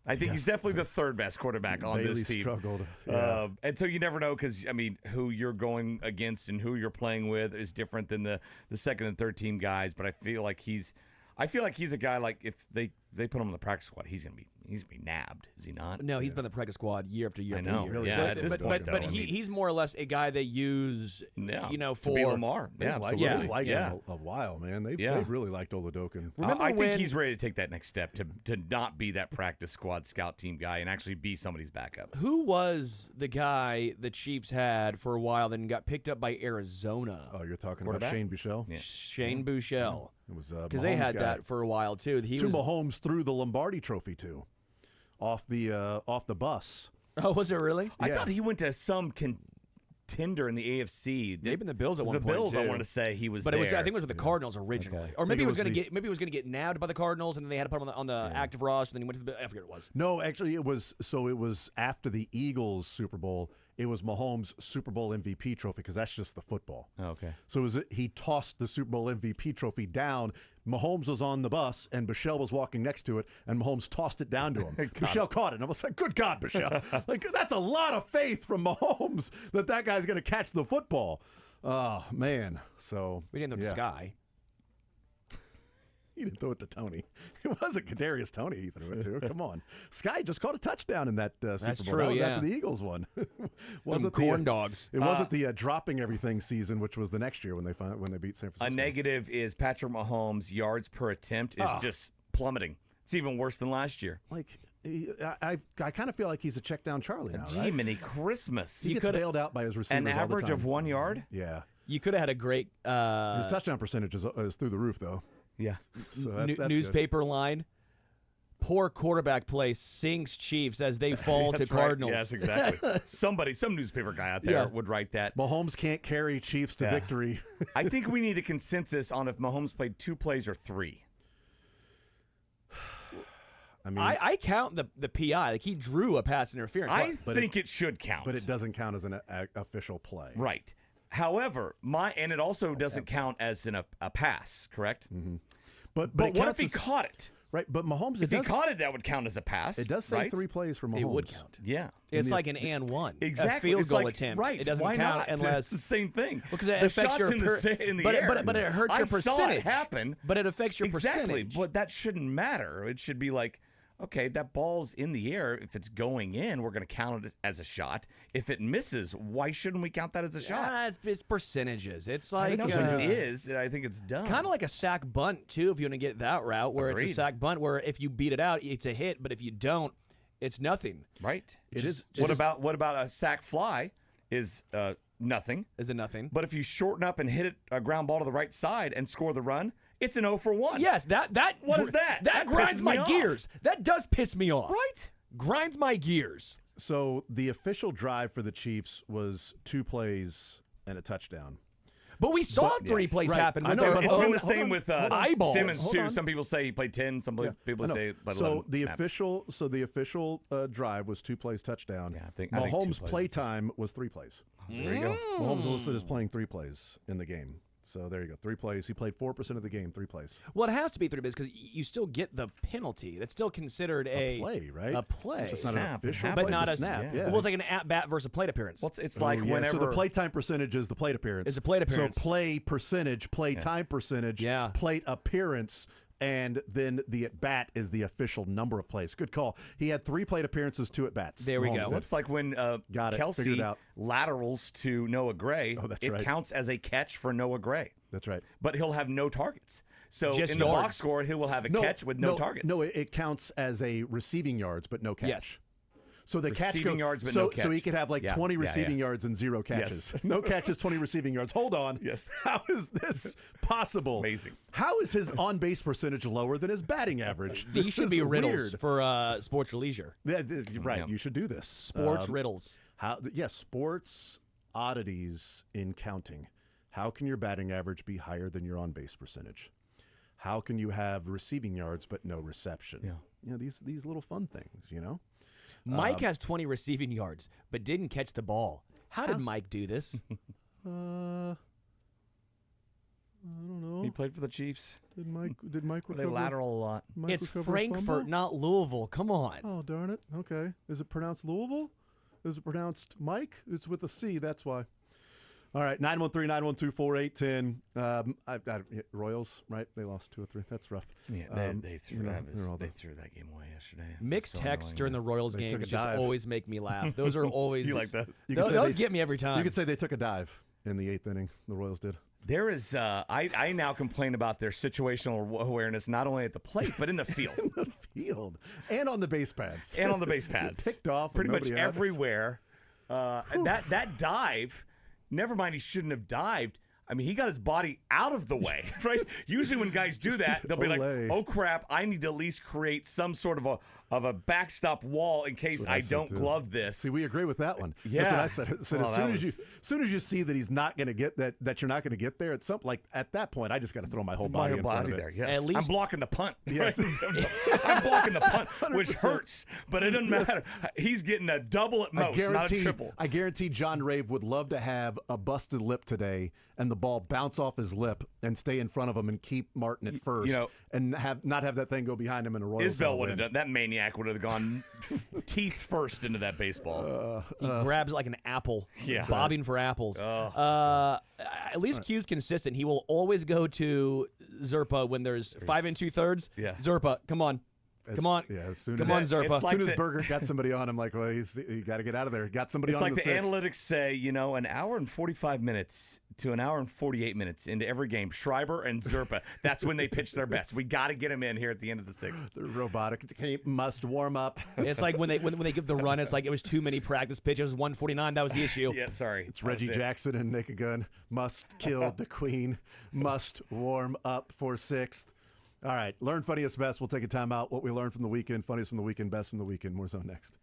[SPEAKER 3] I think he's definitely the third best quarterback on
[SPEAKER 1] Bailey
[SPEAKER 3] this team.
[SPEAKER 1] Struggled.
[SPEAKER 3] And so you never know because, who you're going against and who you're playing with is different than the second and third team guys. But I feel like he's a guy like if they put him on the practice squad, he's gonna be nabbed, is he not?
[SPEAKER 2] No, he's been the practice squad year after year.
[SPEAKER 3] I know.
[SPEAKER 2] After year.
[SPEAKER 3] Yeah, at this point,
[SPEAKER 2] but he's more or less a guy they use,
[SPEAKER 3] to
[SPEAKER 2] for
[SPEAKER 3] be Lamar. Yeah,
[SPEAKER 1] They've liked him a while, man. They've really liked Oladokun.
[SPEAKER 3] I think he's ready to take that next step to not be that practice squad scout team guy and actually be somebody's backup.
[SPEAKER 2] Who was the guy the Chiefs had for a while, then got picked up by Arizona?
[SPEAKER 1] Oh, you're talking about Shane Buechele?
[SPEAKER 3] Yeah.
[SPEAKER 2] Shane Buechele.
[SPEAKER 1] It was
[SPEAKER 2] because they had that for a while too.
[SPEAKER 1] Mahomes threw the Lombardi Trophy to off the bus.
[SPEAKER 2] Oh, was it really?
[SPEAKER 3] I thought he went to some contender in the AFC.
[SPEAKER 2] Maybe in the Bills at one point.
[SPEAKER 3] The Bills,
[SPEAKER 2] too.
[SPEAKER 3] I want to say he was
[SPEAKER 2] but
[SPEAKER 3] there.
[SPEAKER 2] I think it was with the Cardinals originally, or maybe he was going to get nabbed by the Cardinals, and then they had to put him on the active roster. And then he went to I forget what it was.
[SPEAKER 1] No, actually, it was after the Eagles Super Bowl. It was Mahomes' Super Bowl MVP trophy because that's just the football.
[SPEAKER 3] Oh, okay.
[SPEAKER 1] So he tossed the Super Bowl MVP trophy down. Mahomes was on the bus, and Buechele was walking next to it, and Mahomes tossed it down to him. Buechele caught it, and I was like, good God, Buechele. That's a lot of faith from Mahomes that guy's going to catch the football. Oh, man. So
[SPEAKER 2] we didn't know the Sky.
[SPEAKER 1] He didn't throw it to Tony. It wasn't Kadarius Toney he threw it to. Come on. Sky just caught a touchdown in that Super Bowl.
[SPEAKER 2] True,
[SPEAKER 1] that was after the Eagles won.
[SPEAKER 2] Wasn't corn dogs.
[SPEAKER 1] It wasn't the dropping everything season, which was the next year when they beat San Francisco.
[SPEAKER 3] A negative is Patrick Mahomes' yards per attempt is just plummeting. It's even worse than last year.
[SPEAKER 1] I kind of feel like he's a check down Charlie now, right?
[SPEAKER 3] Many Christmas.
[SPEAKER 1] He gets bailed out by his receivers
[SPEAKER 3] An
[SPEAKER 1] all the
[SPEAKER 3] average
[SPEAKER 1] time.
[SPEAKER 3] of 1 yard?
[SPEAKER 1] Yeah.
[SPEAKER 2] You could have had a great
[SPEAKER 1] his touchdown percentage is through the roof, though.
[SPEAKER 3] Yeah.
[SPEAKER 1] So that's
[SPEAKER 2] newspaper
[SPEAKER 1] good.
[SPEAKER 2] line. Poor quarterback play sinks Chiefs as they fall to Cardinals.
[SPEAKER 3] Right. Yes, exactly. Some newspaper guy out there would write that.
[SPEAKER 1] Mahomes can't carry Chiefs to victory.
[SPEAKER 3] I think we need a consensus on if Mahomes played 2 plays or 3.
[SPEAKER 1] I mean,
[SPEAKER 2] I count the PI. Like he drew a pass interference.
[SPEAKER 3] I think it should count.
[SPEAKER 1] But it doesn't count as an official play.
[SPEAKER 3] Right. However, and it also doesn't count as a pass, correct?
[SPEAKER 1] Mm-hmm. But
[SPEAKER 3] what if he caught it?
[SPEAKER 1] Right, but Mahomes,
[SPEAKER 3] if he caught it, that would count as a pass.
[SPEAKER 1] It does say
[SPEAKER 3] right?
[SPEAKER 1] 3 plays for Mahomes.
[SPEAKER 2] It would count.
[SPEAKER 3] Yeah.
[SPEAKER 2] It's like an and one.
[SPEAKER 3] Exactly.
[SPEAKER 2] A field
[SPEAKER 3] it's
[SPEAKER 2] goal
[SPEAKER 3] like,
[SPEAKER 2] attempt.
[SPEAKER 3] Right.
[SPEAKER 2] It doesn't
[SPEAKER 3] Why
[SPEAKER 2] count
[SPEAKER 3] not?
[SPEAKER 2] unless
[SPEAKER 3] It's the same thing.
[SPEAKER 2] Because it
[SPEAKER 3] the
[SPEAKER 2] affects
[SPEAKER 3] shot's
[SPEAKER 2] your
[SPEAKER 3] in the air.
[SPEAKER 2] But it hurts your percentage.
[SPEAKER 3] I saw it happen.
[SPEAKER 2] But it affects your
[SPEAKER 3] exactly,
[SPEAKER 2] percentage.
[SPEAKER 3] but that shouldn't matter. It should be like, okay, that ball's in the air. If it's going in, we're going to count it as a shot. If it misses, why shouldn't we count that as a shot?
[SPEAKER 2] It's percentages. It's
[SPEAKER 3] I
[SPEAKER 2] like
[SPEAKER 3] know what it is, and I think it's dumb.
[SPEAKER 2] It's kind of like a sack bunt too, if you want to get that route, where
[SPEAKER 3] Agreed.
[SPEAKER 2] it's a sack bunt, where if you beat it out, it's a hit, but if you don't, it's nothing.
[SPEAKER 3] Right.
[SPEAKER 1] It is.
[SPEAKER 3] What about a sack fly? Is nothing.
[SPEAKER 2] Is it nothing?
[SPEAKER 3] But if you shorten up and hit it a ground ball to the right side and score the run, it's an 0 for 1.
[SPEAKER 2] Yes,
[SPEAKER 3] What is that?
[SPEAKER 2] That grinds
[SPEAKER 3] pisses
[SPEAKER 2] my
[SPEAKER 3] me off.
[SPEAKER 2] gears. That does piss me off.
[SPEAKER 3] Right?
[SPEAKER 2] Grinds my gears.
[SPEAKER 1] So the official drive for the Chiefs was 2 plays and a touchdown.
[SPEAKER 2] But we saw 3 plays
[SPEAKER 1] right.
[SPEAKER 2] happen.
[SPEAKER 1] I
[SPEAKER 2] With
[SPEAKER 1] know,
[SPEAKER 2] their
[SPEAKER 1] but
[SPEAKER 3] It's
[SPEAKER 1] hold
[SPEAKER 3] been
[SPEAKER 1] on,
[SPEAKER 3] the
[SPEAKER 1] hold
[SPEAKER 3] same
[SPEAKER 1] on,
[SPEAKER 3] with
[SPEAKER 1] hold on.
[SPEAKER 2] eyeballs.
[SPEAKER 3] Simmons
[SPEAKER 1] Hold
[SPEAKER 3] too.
[SPEAKER 1] on.
[SPEAKER 3] Some people say he played 10. Some people
[SPEAKER 1] I know.
[SPEAKER 3] say about
[SPEAKER 1] so
[SPEAKER 3] 11
[SPEAKER 1] the
[SPEAKER 3] snaps.
[SPEAKER 1] official drive was 2 plays touchdown.
[SPEAKER 3] Yeah, I think 2
[SPEAKER 1] Mahomes'
[SPEAKER 3] plays.
[SPEAKER 1] play time was 3 plays.
[SPEAKER 3] There you go.
[SPEAKER 1] Mahomes was listed as playing 3 plays in the game. So there you go. 3 plays. He played 4% of the game, 3 plays.
[SPEAKER 2] Well, it has to be 3 plays because you still get the penalty. That's still considered
[SPEAKER 1] A play, right?
[SPEAKER 2] A play.
[SPEAKER 1] It's just not an
[SPEAKER 3] Snap.
[SPEAKER 1] official
[SPEAKER 3] It
[SPEAKER 1] play,
[SPEAKER 2] but not
[SPEAKER 1] it's
[SPEAKER 2] a
[SPEAKER 1] a snap. Yeah.
[SPEAKER 2] Well, it's like an at-bat versus a plate appearance.
[SPEAKER 3] Well, it's like
[SPEAKER 1] Oh, yeah.
[SPEAKER 3] whenever.
[SPEAKER 1] So the play time percentage is the plate appearance.
[SPEAKER 2] It's a plate appearance.
[SPEAKER 1] So play percentage, play time percentage,
[SPEAKER 2] Yeah.
[SPEAKER 1] plate appearance, and then the at bat is the official number of plays. Good call. He had 3 plate appearances, 2 at bats.
[SPEAKER 2] There we
[SPEAKER 1] Mahomes
[SPEAKER 2] go.
[SPEAKER 1] did.
[SPEAKER 3] It's like when
[SPEAKER 1] Got it. Figured
[SPEAKER 3] Kelsey
[SPEAKER 1] it out.
[SPEAKER 3] laterals to Noah Gray.
[SPEAKER 1] Oh, that's
[SPEAKER 3] it
[SPEAKER 1] right.
[SPEAKER 3] counts as a catch for Noah Gray.
[SPEAKER 1] That's right.
[SPEAKER 3] But he'll have no targets. So
[SPEAKER 2] Just
[SPEAKER 3] in the
[SPEAKER 2] yards.
[SPEAKER 3] box score, he will have a catch with no targets.
[SPEAKER 1] No, it counts as a receiving yards, but no catch.
[SPEAKER 2] Yes.
[SPEAKER 1] So the catch
[SPEAKER 3] Receiving yards, but no
[SPEAKER 1] So he
[SPEAKER 3] catch.
[SPEAKER 1] could have like
[SPEAKER 3] Yeah,
[SPEAKER 1] 20
[SPEAKER 3] yeah,
[SPEAKER 1] receiving
[SPEAKER 3] yeah.
[SPEAKER 1] yards and 0 catches.
[SPEAKER 3] Yes.
[SPEAKER 1] No catches, 20 receiving yards. Hold on.
[SPEAKER 3] Yes.
[SPEAKER 1] How is this possible?
[SPEAKER 3] Amazing.
[SPEAKER 1] How is his on-base percentage lower than his batting average?
[SPEAKER 2] These
[SPEAKER 1] This
[SPEAKER 2] should
[SPEAKER 1] is
[SPEAKER 2] be riddles
[SPEAKER 1] weird.
[SPEAKER 2] for sports or leisure.
[SPEAKER 1] Yeah, right.
[SPEAKER 3] Yeah.
[SPEAKER 1] You should do this.
[SPEAKER 2] Sports riddles.
[SPEAKER 1] Sports oddities in counting. How can your batting average be higher than your on-base percentage? How can you have receiving yards but no reception?
[SPEAKER 3] Yeah.
[SPEAKER 1] These little fun things, you know?
[SPEAKER 2] Mike has 20 receiving yards, but didn't catch the ball. How did Mike do this?
[SPEAKER 1] I don't know.
[SPEAKER 3] He played for the Chiefs.
[SPEAKER 1] Did Mike recover?
[SPEAKER 3] They lateral a lot.
[SPEAKER 1] Mike
[SPEAKER 2] It's
[SPEAKER 1] recover a
[SPEAKER 2] Frankfurt,
[SPEAKER 1] fumble?
[SPEAKER 2] not Louisville. Come on.
[SPEAKER 1] Oh, darn it. Okay. Is it pronounced Louisville? Is it pronounced Mike? It's with a C, that's why. All right, 913-912-4810. Royals, right? They lost 2 or 3. That's rough.
[SPEAKER 3] Yeah, they threw that game away yesterday.
[SPEAKER 2] Mixed text during the Royals
[SPEAKER 1] They
[SPEAKER 2] game
[SPEAKER 1] took a
[SPEAKER 2] just
[SPEAKER 1] dive.
[SPEAKER 2] always make me laugh. Those are always.
[SPEAKER 3] You like those?
[SPEAKER 1] You could say
[SPEAKER 2] Those
[SPEAKER 1] they-
[SPEAKER 2] get me every time.
[SPEAKER 1] You could say they took a dive in the 8th inning. The Royals did.
[SPEAKER 3] There is, I now complain about their situational awareness not only at the plate but in the field.
[SPEAKER 1] In the field. And on the base pads.
[SPEAKER 3] And on the base pads.
[SPEAKER 1] Picked off. when
[SPEAKER 3] pretty much
[SPEAKER 1] nobody had it.
[SPEAKER 3] everywhere. That dive, never mind he shouldn't have dived. I mean, he got his body out of the way, right? Usually when guys do that, they'll be like,
[SPEAKER 1] Olay.
[SPEAKER 3] oh, crap, I need to at least create some sort of a backstop wall in case
[SPEAKER 1] That's what
[SPEAKER 3] I
[SPEAKER 1] said,
[SPEAKER 3] don't
[SPEAKER 1] too.
[SPEAKER 3] glove this.
[SPEAKER 1] See, we agree with that one.
[SPEAKER 3] Yeah.
[SPEAKER 1] That's what I said. I said
[SPEAKER 3] Oh,
[SPEAKER 1] as soon as you see that he's not going to get that you're not going to get there, at that point, I just got to throw my whole body in front of it.
[SPEAKER 3] there, yes.
[SPEAKER 2] At least-
[SPEAKER 3] I'm blocking the punt.
[SPEAKER 1] Yes.
[SPEAKER 3] right? I'm blocking the punt, which
[SPEAKER 1] 100%.
[SPEAKER 3] hurts, but it doesn't matter. He's getting a double at most, not a triple.
[SPEAKER 1] I guarantee John Rave would love to have a busted lip today and the ball bounce off his lip and stay in front of him and keep Martin at first and not have that thing go behind him in a Royals.
[SPEAKER 3] Isbell would have done that. Maniac would have gone teeth first into that baseball.
[SPEAKER 2] He grabs like an apple,
[SPEAKER 3] Yeah.
[SPEAKER 2] bobbing for apples. At least Q's consistent. He will always go to Zerpa when there's 5 2/3.
[SPEAKER 3] Yeah.
[SPEAKER 2] Zerpa, come on. Come on.
[SPEAKER 1] Yeah, as soon
[SPEAKER 2] Come
[SPEAKER 1] as,
[SPEAKER 2] on, Zerpa.
[SPEAKER 1] As soon as Berger got somebody on him, like, well, you got to get out of there. Got somebody
[SPEAKER 3] It's
[SPEAKER 1] on
[SPEAKER 3] like
[SPEAKER 1] the
[SPEAKER 3] the
[SPEAKER 1] sixth.
[SPEAKER 3] analytics say, an hour and 45 minutes to an hour and 48 minutes into every game. Schreiber and Zerpa, that's when they pitch their best. We got to get them in here at the end of the 6th.
[SPEAKER 1] They're robotic. He must warm up.
[SPEAKER 2] It's like when they give the run, it's like it was too many practice pitches. 149, that was the issue.
[SPEAKER 3] Yeah, sorry.
[SPEAKER 1] It's Reggie Jackson and Naked Gun. Must kill the queen. Must warm up for 6th. All right. Learn funniest best. We'll take a time out. What we learned from the weekend. Funniest from the weekend. Best from the weekend. More zone next.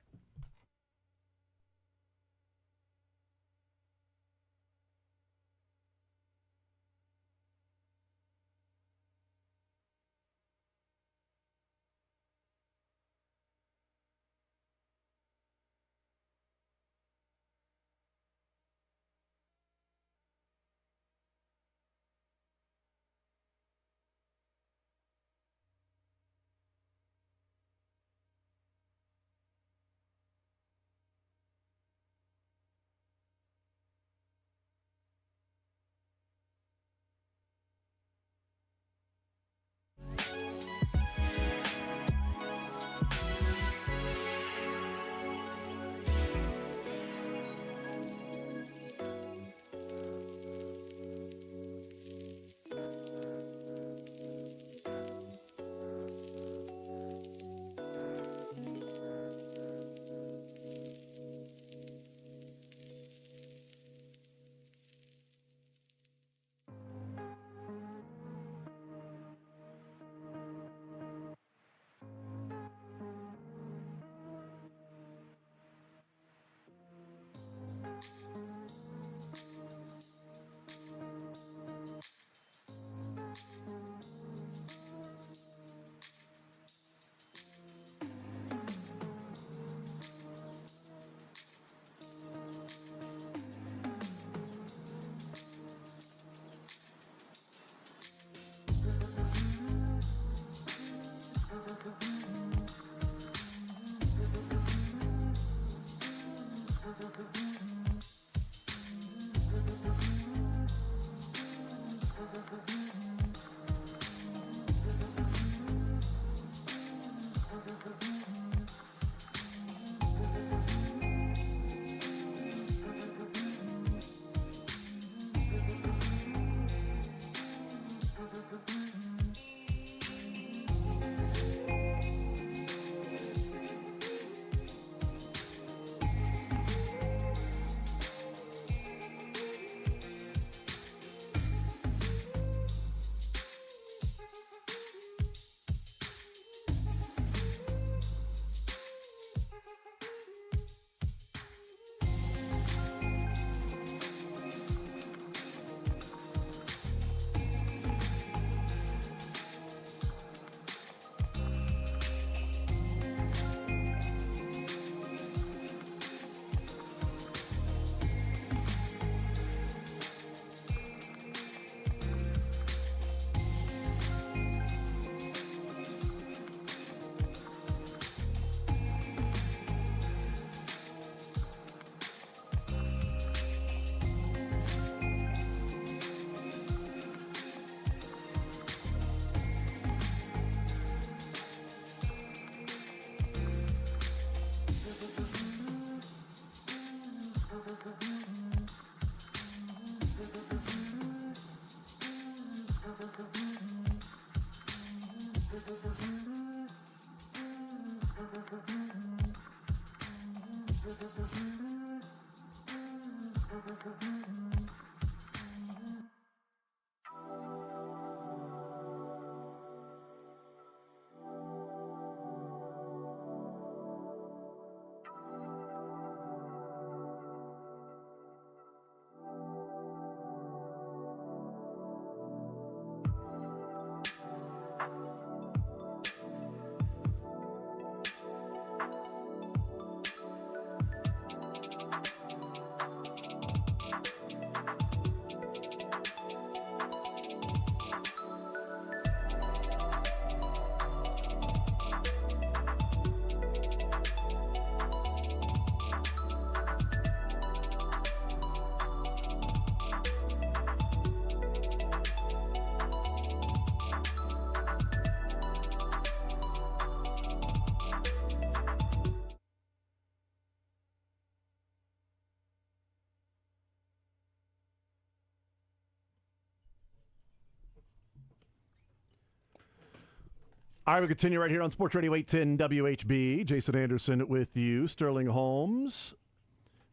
[SPEAKER 1] All right, we continue right here on Sports Radio 810 WHB. Jason Anderson with you. Sterling Holmes,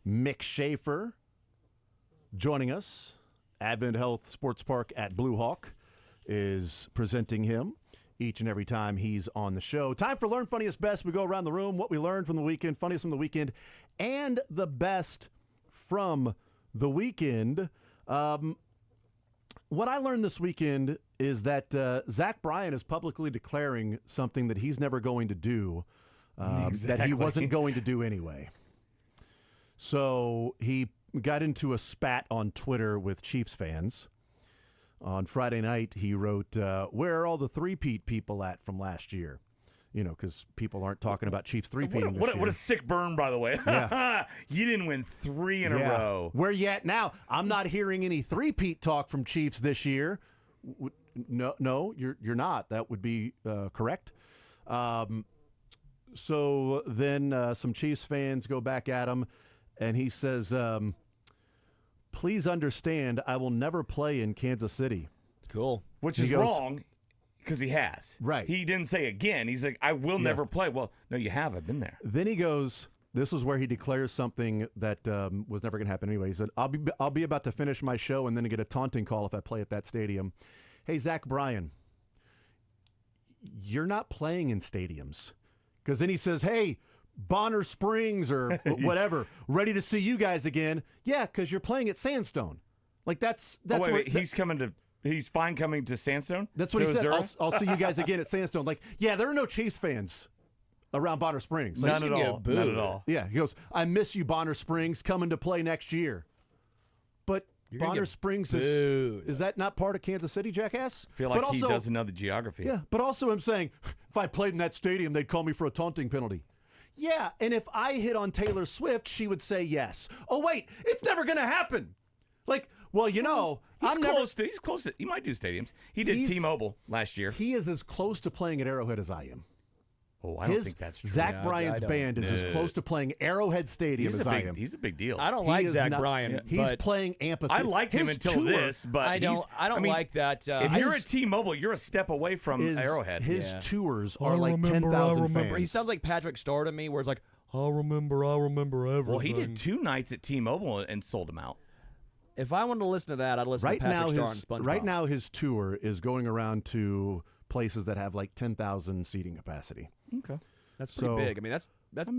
[SPEAKER 1] Mick Schaefer joining us. Advent Health Sports Park at Blue Hawk is presenting him each and every time he's on the show. Time for Learn Funniest Best. We go around the room, what we learned from the weekend, funniest from the weekend, and the best from the weekend. What I learned this weekend is that Zach Bryan is publicly declaring something that he's never going to do, that he wasn't going to do anyway. So he got into a spat on Twitter with Chiefs fans. On Friday night, he wrote, where are all the three-peat people at from last year? You know, because people aren't talking about Chiefs three-peating this year.
[SPEAKER 3] What a sick burn, by the way.
[SPEAKER 1] Yeah.
[SPEAKER 3] You didn't win 3 in a row.
[SPEAKER 1] Where you at now? I'm not hearing any three-peat talk from Chiefs this year. No, you're not. That would be correct. So then some Chiefs fans go back at him, and he says, please understand, I will never play in Kansas City.
[SPEAKER 2] Cool.
[SPEAKER 3] Which is wrong, because he has.
[SPEAKER 1] Right.
[SPEAKER 3] He didn't say again. He's like, I will never play. Well, no, you have. I've been there.
[SPEAKER 1] Then he goes, this is where he declares something that was never going to happen anyway. He said, I'll be about to finish my show and then get a taunting call if I play at that stadium. Hey, Zach Bryan, you're not playing in stadiums. Because then he says, hey, Bonner Springs or whatever, ready to see you guys again. Yeah, because you're playing at Sandstone. Like that's
[SPEAKER 3] wait, he's fine coming to Sandstone?
[SPEAKER 1] That's what he said. I'll see you guys again at Sandstone. Like, yeah, there are no Chiefs fans around Bonner Springs. Like,
[SPEAKER 3] Not at all. Not at all.
[SPEAKER 1] Yeah, he goes, I miss you, Bonner Springs, coming to play next year. But Bonner Springs is that not part of Kansas City, jackass?
[SPEAKER 3] I feel like he doesn't know the geography.
[SPEAKER 1] Yeah, but also I'm saying, if I played in that stadium, they'd call me for a taunting penalty. Yeah, and if I hit on Taylor Swift, she would say yes. Oh, wait, it's never going to happen. Like, well, you know,
[SPEAKER 3] he's close to, he might do stadiums. He did T-Mobile last year.
[SPEAKER 1] He is as close to playing at Arrowhead as I am.
[SPEAKER 3] Oh, I don't think that's true.
[SPEAKER 1] Zach Bryan's band is as close to playing Arrowhead Stadium as I am.
[SPEAKER 3] He's a big deal.
[SPEAKER 2] I don't like Zach Bryan.
[SPEAKER 1] He's playing amphitheater.
[SPEAKER 3] I liked him until this, but
[SPEAKER 2] I don't like that.
[SPEAKER 3] If you're at T-Mobile, you're a step away from Arrowhead.
[SPEAKER 1] His tours are like 10,000 fans.
[SPEAKER 2] He sounds like Patrick Starr to me, where it's like, I remember everything.
[SPEAKER 3] Well, he did 2 nights at T-Mobile and sold them out.
[SPEAKER 2] If I wanted to listen to that, I'd listen to Patrick Starr and SpongeBob.
[SPEAKER 1] Right now, his tour is going around to places that have like 10,000 seating capacity.
[SPEAKER 3] Okay.
[SPEAKER 2] That's pretty big. I mean, that's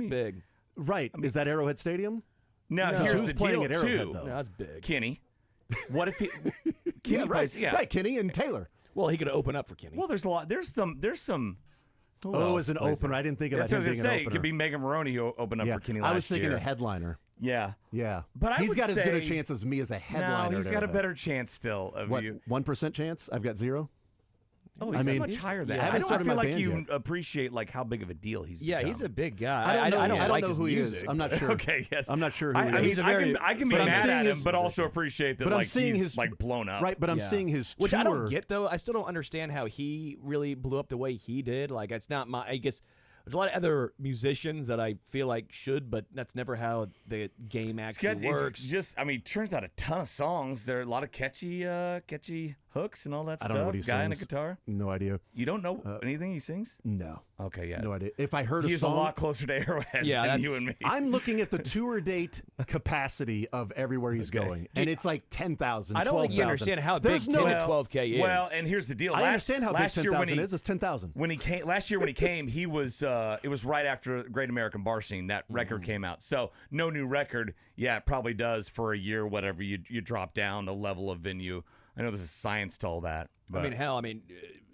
[SPEAKER 2] big.
[SPEAKER 1] Right. Is that Arrowhead Stadium?
[SPEAKER 3] No, here's the
[SPEAKER 1] playing
[SPEAKER 3] deal,
[SPEAKER 1] at Arrowhead,
[SPEAKER 3] too.
[SPEAKER 1] though?
[SPEAKER 2] No, that's big.
[SPEAKER 3] Kenny. What if he... Kenny plays... Yeah.
[SPEAKER 1] Right, Kenny and Taylor.
[SPEAKER 2] Well, he could open up for Kenny.
[SPEAKER 3] Well, there's a lot... There's some...
[SPEAKER 1] as an opener. I didn't think about him being an opener.
[SPEAKER 3] It could be Megan Maroney who opened up for Kenny last year.
[SPEAKER 1] I was thinking a headliner.
[SPEAKER 3] Yeah.
[SPEAKER 1] Yeah.
[SPEAKER 3] But
[SPEAKER 1] he's got as good a chance as me as a headliner.
[SPEAKER 3] No, he's got a better chance still of you.
[SPEAKER 1] 1% chance? I've got 0?
[SPEAKER 3] Oh, he's much higher than that. I feel like you appreciate like how big of a deal he's become.
[SPEAKER 2] Yeah, he's a big guy.
[SPEAKER 1] I don't
[SPEAKER 2] like
[SPEAKER 1] know
[SPEAKER 2] his
[SPEAKER 1] who he
[SPEAKER 2] music.
[SPEAKER 1] is. I'm not sure.
[SPEAKER 3] Okay, yes.
[SPEAKER 1] I'm not sure who he is.
[SPEAKER 3] I can be mad at him, but also appreciate that he's like blown up.
[SPEAKER 1] Right, but I'm seeing his tour.
[SPEAKER 2] Which I don't get, though. I still don't understand how he really blew up the way he did. Like, it's not my... I guess... There's a lot of other musicians that I feel like should, but that's never how the game actually works.
[SPEAKER 3] It's just, I mean, turns out a ton of songs. There are a lot of catchy hooks and all that stuff.
[SPEAKER 1] I don't know what he
[SPEAKER 3] Guy
[SPEAKER 1] sings.
[SPEAKER 3] and a guitar.
[SPEAKER 1] No idea.
[SPEAKER 3] You don't know anything he sings?
[SPEAKER 1] No.
[SPEAKER 3] Okay, yeah.
[SPEAKER 1] No idea. If I heard a
[SPEAKER 3] He's
[SPEAKER 1] song...
[SPEAKER 3] a lot closer to Arrowhead than you and me.
[SPEAKER 1] I'm looking at the tour date capacity of everywhere he's going, and it's like 10,000, 12,000.
[SPEAKER 2] I don't think you understand how big 10 to 12K is.
[SPEAKER 3] Well, and here's the deal.
[SPEAKER 1] I understand how big 10,000 is. It's 10,000.
[SPEAKER 3] When he came last year, when he came, he was it was right after Great American Bar Scene. That record came out, so no new record. Yeah, it probably does for a year. Whatever you drop down a level of venue. I know there's a science to all that. But.
[SPEAKER 2] I mean,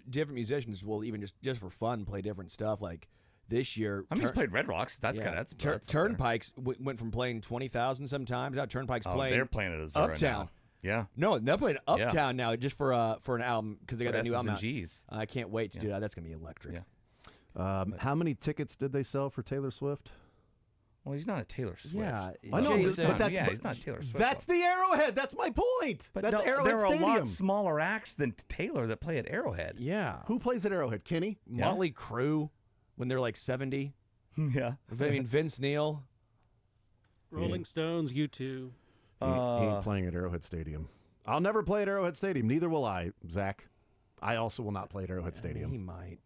[SPEAKER 2] different musicians will even just for fun play different stuff. Like this year,
[SPEAKER 3] he's played Red Rocks. That's kind of that's
[SPEAKER 2] Turnpikes went from playing 20,000 sometimes. Now Turnpikes playing.
[SPEAKER 3] They're playing it as
[SPEAKER 2] Uptown.
[SPEAKER 3] Right now. Yeah.
[SPEAKER 2] No, they're playing Uptown now just for an album because they got that new album out.
[SPEAKER 3] G's.
[SPEAKER 2] I can't wait to do that. That's gonna be electric.
[SPEAKER 3] Yeah.
[SPEAKER 1] How many tickets did they sell for Taylor Swift?
[SPEAKER 3] Well, he's not a Taylor Swift.
[SPEAKER 2] Yeah,
[SPEAKER 1] I know,
[SPEAKER 3] he's not Taylor Swift.
[SPEAKER 1] That's the Arrowhead. That's my point.
[SPEAKER 3] But
[SPEAKER 1] that's Arrowhead
[SPEAKER 3] Stadium. There are a lot
[SPEAKER 1] smaller
[SPEAKER 3] acts than Taylor that play at Arrowhead.
[SPEAKER 2] Yeah.
[SPEAKER 1] Who plays at Arrowhead? Kenny?
[SPEAKER 2] Motley Crue when they're like 70.
[SPEAKER 3] Yeah.
[SPEAKER 2] I mean, Vince Neil.
[SPEAKER 5] Rolling Stones, U2.
[SPEAKER 1] He ain't playing at Arrowhead Stadium. I'll never play at Arrowhead Stadium. Neither will I, Zach. I also will not play at Arrowhead Stadium.
[SPEAKER 2] He might.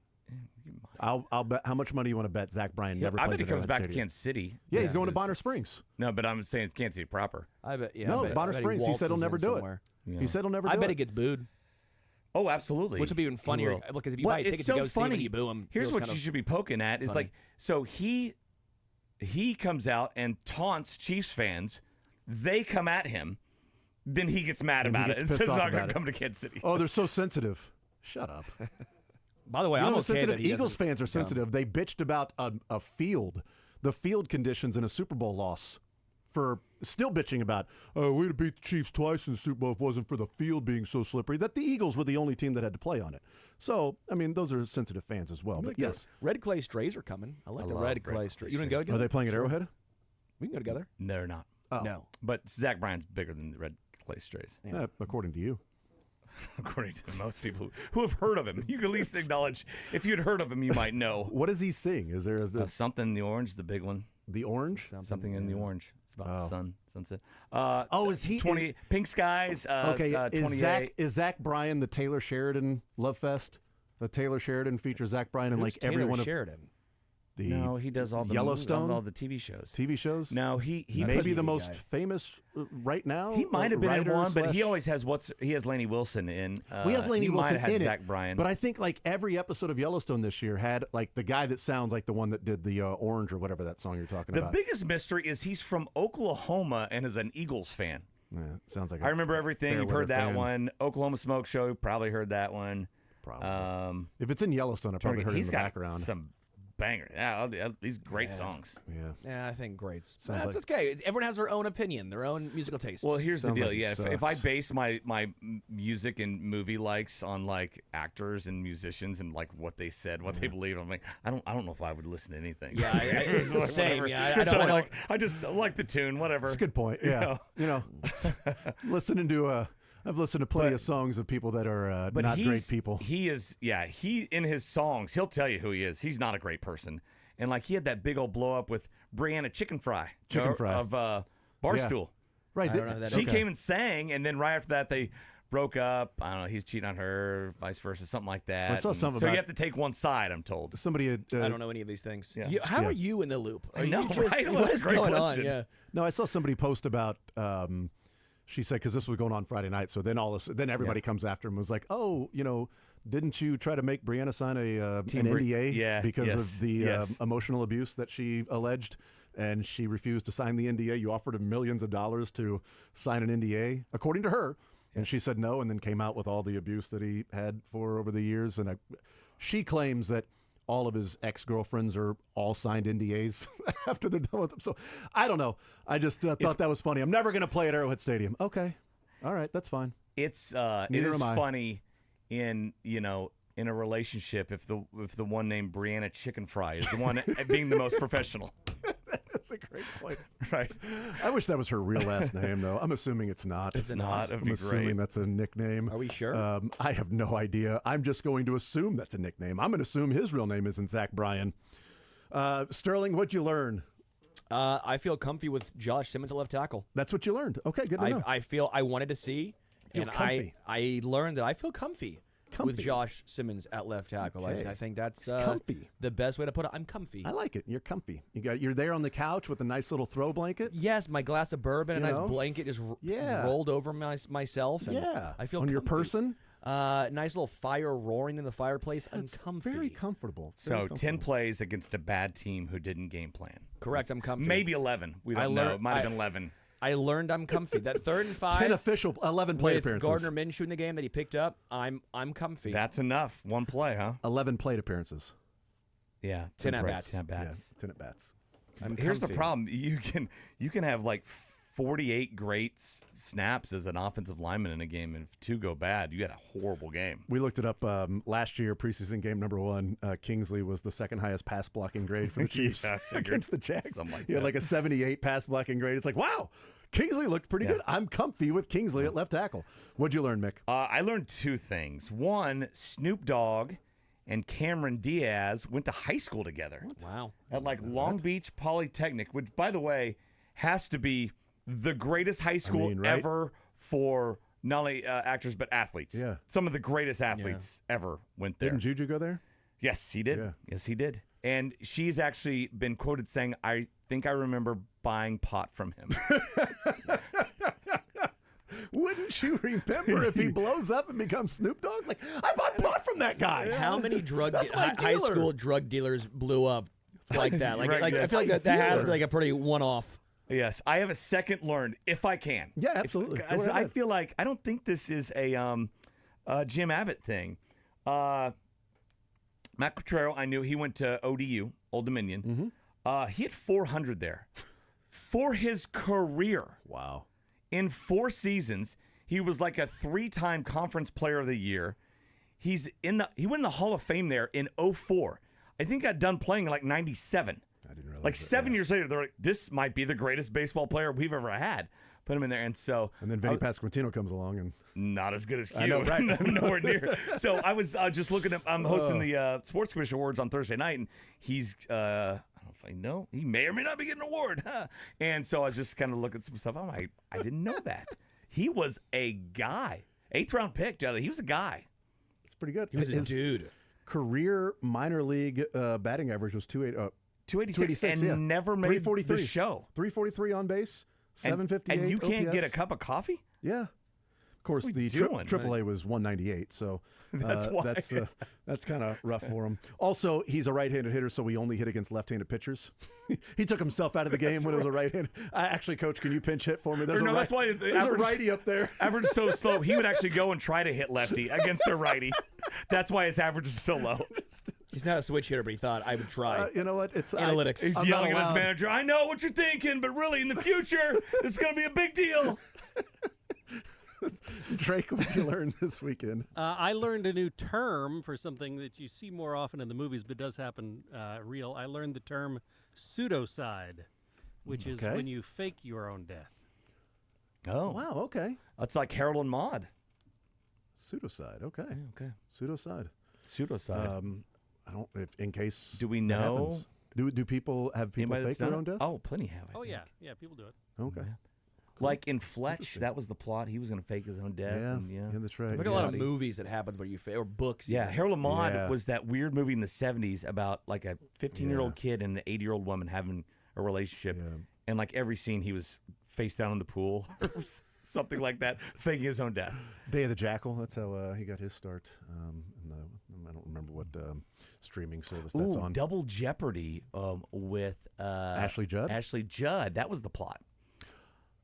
[SPEAKER 1] I'll bet. How much money you want to bet Zach Bryan never
[SPEAKER 3] I
[SPEAKER 1] plays
[SPEAKER 3] bet he
[SPEAKER 1] at
[SPEAKER 3] comes
[SPEAKER 1] Arrowhead
[SPEAKER 3] back to
[SPEAKER 1] Stadium?
[SPEAKER 3] Kansas City.
[SPEAKER 1] Yeah, he's going to Bonner Springs.
[SPEAKER 3] No, but I'm saying it's Kansas City proper.
[SPEAKER 2] I bet. Yeah.
[SPEAKER 1] No,
[SPEAKER 2] I bet,
[SPEAKER 1] Bonner
[SPEAKER 2] I bet
[SPEAKER 1] Springs. He said he'll
[SPEAKER 2] waltzes
[SPEAKER 1] never
[SPEAKER 2] in
[SPEAKER 1] do
[SPEAKER 2] somewhere.
[SPEAKER 1] it. He said he'll never do it.
[SPEAKER 2] I bet he gets booed.
[SPEAKER 3] Oh, absolutely.
[SPEAKER 2] Which would be even funnier.
[SPEAKER 3] He will.
[SPEAKER 2] Because if you
[SPEAKER 3] Well,
[SPEAKER 2] buy a ticket
[SPEAKER 3] it's
[SPEAKER 2] to
[SPEAKER 3] so
[SPEAKER 2] go see him
[SPEAKER 3] funny.
[SPEAKER 2] and you boo him,
[SPEAKER 3] Here's
[SPEAKER 2] feels
[SPEAKER 3] what
[SPEAKER 2] kind
[SPEAKER 3] you
[SPEAKER 2] of
[SPEAKER 3] should be poking at. Is
[SPEAKER 2] funny.
[SPEAKER 3] like, so he comes out and taunts Chiefs fans. They come at him. Then he gets mad
[SPEAKER 1] And he
[SPEAKER 3] about it
[SPEAKER 1] gets
[SPEAKER 3] and
[SPEAKER 1] pissed
[SPEAKER 3] says he's
[SPEAKER 1] off
[SPEAKER 3] not going
[SPEAKER 1] about
[SPEAKER 3] to
[SPEAKER 1] it.
[SPEAKER 3] come to Kansas City.
[SPEAKER 1] Oh, they're so sensitive. Shut up.
[SPEAKER 2] By the way,
[SPEAKER 1] You
[SPEAKER 2] I'm
[SPEAKER 1] know,
[SPEAKER 2] okay
[SPEAKER 1] sensitive.
[SPEAKER 2] that he
[SPEAKER 1] Eagles
[SPEAKER 2] doesn't
[SPEAKER 1] fans are
[SPEAKER 2] come.
[SPEAKER 1] sensitive. They bitched about a field, the field conditions in a Super Bowl loss. For still bitching about, oh, we'd have beat the Chiefs twice in the Super Bowl if it wasn't for the field being so slippery. That the Eagles were the only team that had to play on it. So, I mean, those are sensitive fans as well. But yes,
[SPEAKER 2] Red Clay Strays are coming. I like the
[SPEAKER 3] love
[SPEAKER 2] Red Clay
[SPEAKER 3] Red
[SPEAKER 2] Strays.
[SPEAKER 3] Clay
[SPEAKER 2] You want to go
[SPEAKER 3] Strays.
[SPEAKER 2] together?
[SPEAKER 1] Are they playing at
[SPEAKER 2] Sure.
[SPEAKER 1] Arrowhead?
[SPEAKER 2] We can go together.
[SPEAKER 3] No, they're not.
[SPEAKER 1] Oh.
[SPEAKER 2] No.
[SPEAKER 3] But Zach Bryan's bigger than the Red Clay Strays.
[SPEAKER 1] According to you.
[SPEAKER 3] According to most people who have heard of him. You can at least acknowledge, if you'd heard of him, you might know.
[SPEAKER 1] What does he sing? Is there
[SPEAKER 3] Something in the Orange, the big one.
[SPEAKER 1] The Orange?
[SPEAKER 3] Something in the Orange. It's about the sun, sunset.
[SPEAKER 1] Is he
[SPEAKER 3] 20 Pink Skies?
[SPEAKER 1] Okay, is
[SPEAKER 3] 28.
[SPEAKER 1] Zach Bryan the Taylor Sheridan Love Fest? The Taylor Sheridan features Zach Bryan in
[SPEAKER 2] Who's
[SPEAKER 1] like every
[SPEAKER 2] Taylor
[SPEAKER 1] one of
[SPEAKER 2] Sheridan?
[SPEAKER 1] the
[SPEAKER 3] No, he does all the
[SPEAKER 1] Yellowstone,
[SPEAKER 3] all the TV shows.
[SPEAKER 1] TV shows.
[SPEAKER 3] No, he
[SPEAKER 1] maybe
[SPEAKER 3] puts-
[SPEAKER 1] the most famous right now.
[SPEAKER 3] He might have been in
[SPEAKER 1] writer
[SPEAKER 3] one, but he
[SPEAKER 1] slash-
[SPEAKER 3] always has he has Laney Wilson in.
[SPEAKER 1] he has Laney
[SPEAKER 3] he
[SPEAKER 1] Wilson
[SPEAKER 3] might have had
[SPEAKER 1] in
[SPEAKER 3] Zach
[SPEAKER 1] it,
[SPEAKER 3] Bryan.
[SPEAKER 1] but I think like every episode of Yellowstone this year had like the guy that sounds like the one that did the Orange or whatever that song you're talking
[SPEAKER 3] the
[SPEAKER 1] about.
[SPEAKER 3] biggest mystery is he's from Oklahoma and is an Eagles fan.
[SPEAKER 1] Yeah, sounds like
[SPEAKER 3] I remember everything. You've
[SPEAKER 1] Fairweather
[SPEAKER 3] heard that
[SPEAKER 1] fan.
[SPEAKER 3] one. Oklahoma Smoke Show. You probably heard that one.
[SPEAKER 1] Probably. If it's in Yellowstone, I probably heard it in
[SPEAKER 3] He's
[SPEAKER 1] the
[SPEAKER 3] got
[SPEAKER 1] background.
[SPEAKER 3] some banger. Yeah, these great songs.
[SPEAKER 1] Yeah.
[SPEAKER 2] Yeah, I think greats.
[SPEAKER 1] Sounds
[SPEAKER 2] That's
[SPEAKER 1] like-
[SPEAKER 2] okay. Everyone has their own opinion, their own musical tastes.
[SPEAKER 3] Well, here's the
[SPEAKER 1] Sounds
[SPEAKER 3] deal.
[SPEAKER 1] like it
[SPEAKER 3] Yeah, if I
[SPEAKER 1] sucks.
[SPEAKER 3] base my music and movie likes on like actors and musicians and like what they said, what they believe, I'm like, I don't know if I would listen to anything.
[SPEAKER 2] Yeah,
[SPEAKER 3] It's like,
[SPEAKER 2] same.
[SPEAKER 3] whatever.
[SPEAKER 2] Yeah,
[SPEAKER 3] It's
[SPEAKER 2] I don't
[SPEAKER 3] like I just like the tune, whatever.
[SPEAKER 1] That's a good point. Yeah. Listening to I've listened to plenty of songs of people that are
[SPEAKER 3] But
[SPEAKER 1] not great
[SPEAKER 3] he's-
[SPEAKER 1] people.
[SPEAKER 3] He is, he in his songs, he'll tell you who he is. He's not a great person. And like he had that big old blow up with Brianna Chicken Fry of Barstool.
[SPEAKER 1] Right.
[SPEAKER 2] I don't know who that
[SPEAKER 3] She
[SPEAKER 2] is.
[SPEAKER 3] came and sang, and then right after that they broke up. I don't know. He's cheating on her, vice versa, something like that.
[SPEAKER 1] I saw
[SPEAKER 3] And
[SPEAKER 1] something
[SPEAKER 3] so
[SPEAKER 1] about-
[SPEAKER 3] you have to take one side. I'm told.
[SPEAKER 1] Somebody had,
[SPEAKER 2] I don't know any of these things.
[SPEAKER 3] Yeah.
[SPEAKER 2] How
[SPEAKER 1] Yeah.
[SPEAKER 2] are you in the loop? Are
[SPEAKER 3] I know,
[SPEAKER 2] you just,
[SPEAKER 3] right? Well,
[SPEAKER 2] what
[SPEAKER 3] that's
[SPEAKER 2] is
[SPEAKER 3] a great
[SPEAKER 2] going
[SPEAKER 3] question.
[SPEAKER 2] on? Yeah.
[SPEAKER 1] No, I saw somebody post about. She said because this was going on Friday night, so then then everybody comes after him and was like, "Oh, didn't you try to make Brianna sign an NDA
[SPEAKER 3] Yeah,
[SPEAKER 1] because
[SPEAKER 3] yes,
[SPEAKER 1] of the
[SPEAKER 3] yes.
[SPEAKER 1] emotional abuse that she alleged, and she refused to sign the NDA? You offered him millions of dollars to sign an NDA, according to her, and she said no, and then came out with all the abuse that he had for over the years, and she claims that all of his ex-girlfriends are all signed NDAs after they're done with them. So I don't know. I just thought that was funny. I'm never going to play at Arrowhead Stadium. Okay. All right. That's fine.
[SPEAKER 3] It
[SPEAKER 1] Neither
[SPEAKER 3] is
[SPEAKER 1] am I.
[SPEAKER 3] funny in in a relationship if the one named Brianna Chicken Fry is the one being the most professional.
[SPEAKER 1] That's a great point.
[SPEAKER 3] Right.
[SPEAKER 1] I wish that was her real last name, though. I'm assuming it's not.
[SPEAKER 3] It's not. It'd
[SPEAKER 1] I'm
[SPEAKER 3] be
[SPEAKER 1] assuming
[SPEAKER 3] great.
[SPEAKER 1] that's a nickname.
[SPEAKER 2] Are we sure?
[SPEAKER 1] I have no idea. I'm just going to assume that's a nickname. I'm going to assume his real name isn't Zach Bryan. Sterling, what'd you learn?
[SPEAKER 2] I feel comfy with Josh Simmons at left tackle.
[SPEAKER 1] That's what you learned. Okay, good to know.
[SPEAKER 2] I feel I wanted to see,
[SPEAKER 1] Feel
[SPEAKER 2] and
[SPEAKER 1] comfy.
[SPEAKER 2] I learned that I feel comfy with
[SPEAKER 1] Comfy.
[SPEAKER 2] Josh Simmons at left tackle.
[SPEAKER 1] Okay.
[SPEAKER 2] I think that's
[SPEAKER 1] It's comfy.
[SPEAKER 2] the best way to put it. I'm comfy.
[SPEAKER 1] I like it. You're comfy. You're there on the couch with a nice little throw blanket.
[SPEAKER 2] Yes, my glass of bourbon, a
[SPEAKER 1] You
[SPEAKER 2] nice
[SPEAKER 1] know?
[SPEAKER 2] blanket just
[SPEAKER 1] Yeah.
[SPEAKER 2] rolled over myself. And
[SPEAKER 1] Yeah.
[SPEAKER 2] I feel
[SPEAKER 1] on your
[SPEAKER 2] comfy.
[SPEAKER 1] person.
[SPEAKER 2] Nice little fire roaring in the fireplace. I'm
[SPEAKER 1] It's
[SPEAKER 2] comfy.
[SPEAKER 1] very comfortable.
[SPEAKER 3] So
[SPEAKER 1] Very
[SPEAKER 3] 10
[SPEAKER 1] comfortable.
[SPEAKER 3] plays against a bad team who didn't game plan.
[SPEAKER 2] Correct. I'm comfy.
[SPEAKER 3] Maybe 11. We
[SPEAKER 2] I
[SPEAKER 3] don't know.
[SPEAKER 2] learned-
[SPEAKER 3] It might have been 11.
[SPEAKER 2] I learned I'm comfy. That 3rd and 5.
[SPEAKER 1] 10 official, 11 plate
[SPEAKER 2] with
[SPEAKER 1] appearances.
[SPEAKER 2] Gardner Minshew in the game that he picked up. I'm comfy.
[SPEAKER 3] That's enough. One play, huh?
[SPEAKER 1] 11 plate appearances.
[SPEAKER 3] Yeah.
[SPEAKER 2] 10 at
[SPEAKER 3] Right.
[SPEAKER 2] bats.
[SPEAKER 3] 10 at bats.
[SPEAKER 1] Yeah, 10 at bats.
[SPEAKER 3] Here's the
[SPEAKER 2] comfy.
[SPEAKER 3] problem. You can have like 48 great snaps as an offensive lineman in a game, and if 2 go bad, you got a horrible game.
[SPEAKER 1] We looked it up last year, preseason game number 1. Kingsley was the second highest pass blocking grade for the Chiefs
[SPEAKER 3] Yeah, I figured.
[SPEAKER 1] against the Jags.
[SPEAKER 3] Something like
[SPEAKER 1] he had
[SPEAKER 3] that.
[SPEAKER 1] like a 78 pass blocking grade. It's like, wow, Kingsley looked pretty
[SPEAKER 3] Yeah.
[SPEAKER 1] good. I'm comfy with Kingsley at left tackle. What'd you learn, Mick?
[SPEAKER 3] I learned 2 things. One, Snoop Dogg and Cameron Diaz went to high school together.
[SPEAKER 2] Wow.
[SPEAKER 3] At like Long Beach Polytechnic, which, by the way, has to be the greatest high school
[SPEAKER 1] right?
[SPEAKER 3] ever for not only actors but athletes.
[SPEAKER 1] Yeah.
[SPEAKER 3] Some of the greatest athletes ever went there.
[SPEAKER 1] Didn't Juju go there?
[SPEAKER 2] Yes, he did.
[SPEAKER 1] Yeah.
[SPEAKER 2] Yes, he did. And she's actually been quoted saying, I think I remember buying pot from him.
[SPEAKER 1] Wouldn't you remember if he blows up and becomes Snoop Dogg? Like, I bought pot from that guy.
[SPEAKER 2] Uh,
[SPEAKER 5] How many
[SPEAKER 1] That's my
[SPEAKER 5] high
[SPEAKER 1] dealer.
[SPEAKER 5] school drug dealers blew up like that? Like,
[SPEAKER 2] Right,
[SPEAKER 5] like
[SPEAKER 2] yes.
[SPEAKER 5] I feel like that has to be like a pretty one-off.
[SPEAKER 2] Yes, I have a second learned, if I can.
[SPEAKER 1] Yeah, absolutely. Go right
[SPEAKER 2] I
[SPEAKER 1] ahead.
[SPEAKER 2] feel like, I don't think this is a Jim Abbott thing. Matt Quatrero, I knew he went to ODU, Old Dominion. He had 400 there for his career.
[SPEAKER 1] Wow.
[SPEAKER 2] In 4 seasons, he was like a 3-time conference player of the year. He went in the Hall of Fame there in 04. I think got done playing in like 97.
[SPEAKER 1] I didn't realize
[SPEAKER 2] Like
[SPEAKER 1] that,
[SPEAKER 2] 7 years later, they're like, this might be the greatest baseball player we've ever had. Put him in there. And so.
[SPEAKER 1] And then Vinny Pasquantino comes along and.
[SPEAKER 2] Not as good as Q.
[SPEAKER 1] I know, right?
[SPEAKER 2] Nowhere near. So I was just looking at, I'm hosting the Sports Commission Awards on Thursday night, and he's, I don't know if I know, he may or may not be getting an award. Huh? And so I was just kind of looking at some stuff. I'm like, I didn't know that. He was a guy. 8th round pick, Jelly. He was a guy.
[SPEAKER 1] It's pretty good.
[SPEAKER 5] He was a
[SPEAKER 1] His
[SPEAKER 5] dude.
[SPEAKER 1] career minor league batting average was
[SPEAKER 2] 286 and
[SPEAKER 1] yeah.
[SPEAKER 2] never made
[SPEAKER 1] 343.
[SPEAKER 2] the show.
[SPEAKER 1] 343 on base, 758
[SPEAKER 2] And you can't
[SPEAKER 1] OPS.
[SPEAKER 2] get a cup of coffee?
[SPEAKER 1] Yeah. Of course,
[SPEAKER 2] What are
[SPEAKER 1] the
[SPEAKER 2] we doing?
[SPEAKER 1] AAA was 198, so
[SPEAKER 2] That's why.
[SPEAKER 1] that's kind of rough for him. Also, he's a right-handed hitter, so we only hit against left-handed pitchers. He took himself out of the game when it was a right-handed. Actually, Coach, can you pinch hit for me? There's
[SPEAKER 2] No, that's why
[SPEAKER 1] there's a righty up there.
[SPEAKER 2] Average is so slow. He would actually go and try to hit lefty against a righty. That's why his average is so low.
[SPEAKER 5] He's not a switch hitter, but he thought I would try.
[SPEAKER 1] You know what? It's
[SPEAKER 5] analytics.
[SPEAKER 2] He's
[SPEAKER 1] I'm
[SPEAKER 2] yelling
[SPEAKER 1] not
[SPEAKER 2] at his
[SPEAKER 1] allowed.
[SPEAKER 2] manager, I know what you're thinking, but really in the future, it's going to be a big deal.
[SPEAKER 1] Drake, what did you learn this weekend?
[SPEAKER 5] I learned a new term for something that you see more often in the movies, but does happen real. I learned the term pseudocide, which is
[SPEAKER 1] Okay.
[SPEAKER 5] when you fake your own death.
[SPEAKER 2] Oh.
[SPEAKER 1] Wow, okay.
[SPEAKER 2] That's like Harold and Maude.
[SPEAKER 1] Pseudocide, okay.
[SPEAKER 2] Okay.
[SPEAKER 1] Pseudocide.
[SPEAKER 2] Pseudocide.
[SPEAKER 1] I don't, in case.
[SPEAKER 2] Do we
[SPEAKER 1] that
[SPEAKER 2] know?
[SPEAKER 1] happens. Do people have people
[SPEAKER 2] Anybody
[SPEAKER 1] fake
[SPEAKER 2] that's
[SPEAKER 1] their
[SPEAKER 2] done
[SPEAKER 1] own
[SPEAKER 2] it?
[SPEAKER 1] death?
[SPEAKER 2] Oh, plenty have. I
[SPEAKER 5] Oh,
[SPEAKER 2] think.
[SPEAKER 5] yeah. Yeah, people do it.
[SPEAKER 1] Okay.
[SPEAKER 2] Like in Fletch, that was the plot. He was going to fake his own death.
[SPEAKER 1] Yeah,
[SPEAKER 2] and,
[SPEAKER 1] yeah, that's right.
[SPEAKER 5] Like a lot of movies that happen where you or books.
[SPEAKER 2] Yeah,
[SPEAKER 5] even.
[SPEAKER 2] Harold and Maude
[SPEAKER 1] Yeah.
[SPEAKER 2] was that weird movie in the 70s about like a 15-year-old
[SPEAKER 1] Yeah.
[SPEAKER 2] kid and an 80-year-old woman having a relationship.
[SPEAKER 1] Yeah.
[SPEAKER 2] And like every scene, he was face down in the pool or something like that, faking his own death.
[SPEAKER 1] Day of the Jackal. That's how he got his start. I don't remember what streaming service that's
[SPEAKER 2] Ooh,
[SPEAKER 1] on.
[SPEAKER 2] Double Jeopardy with
[SPEAKER 1] Ashley Judd?
[SPEAKER 2] Ashley Judd. That was the plot.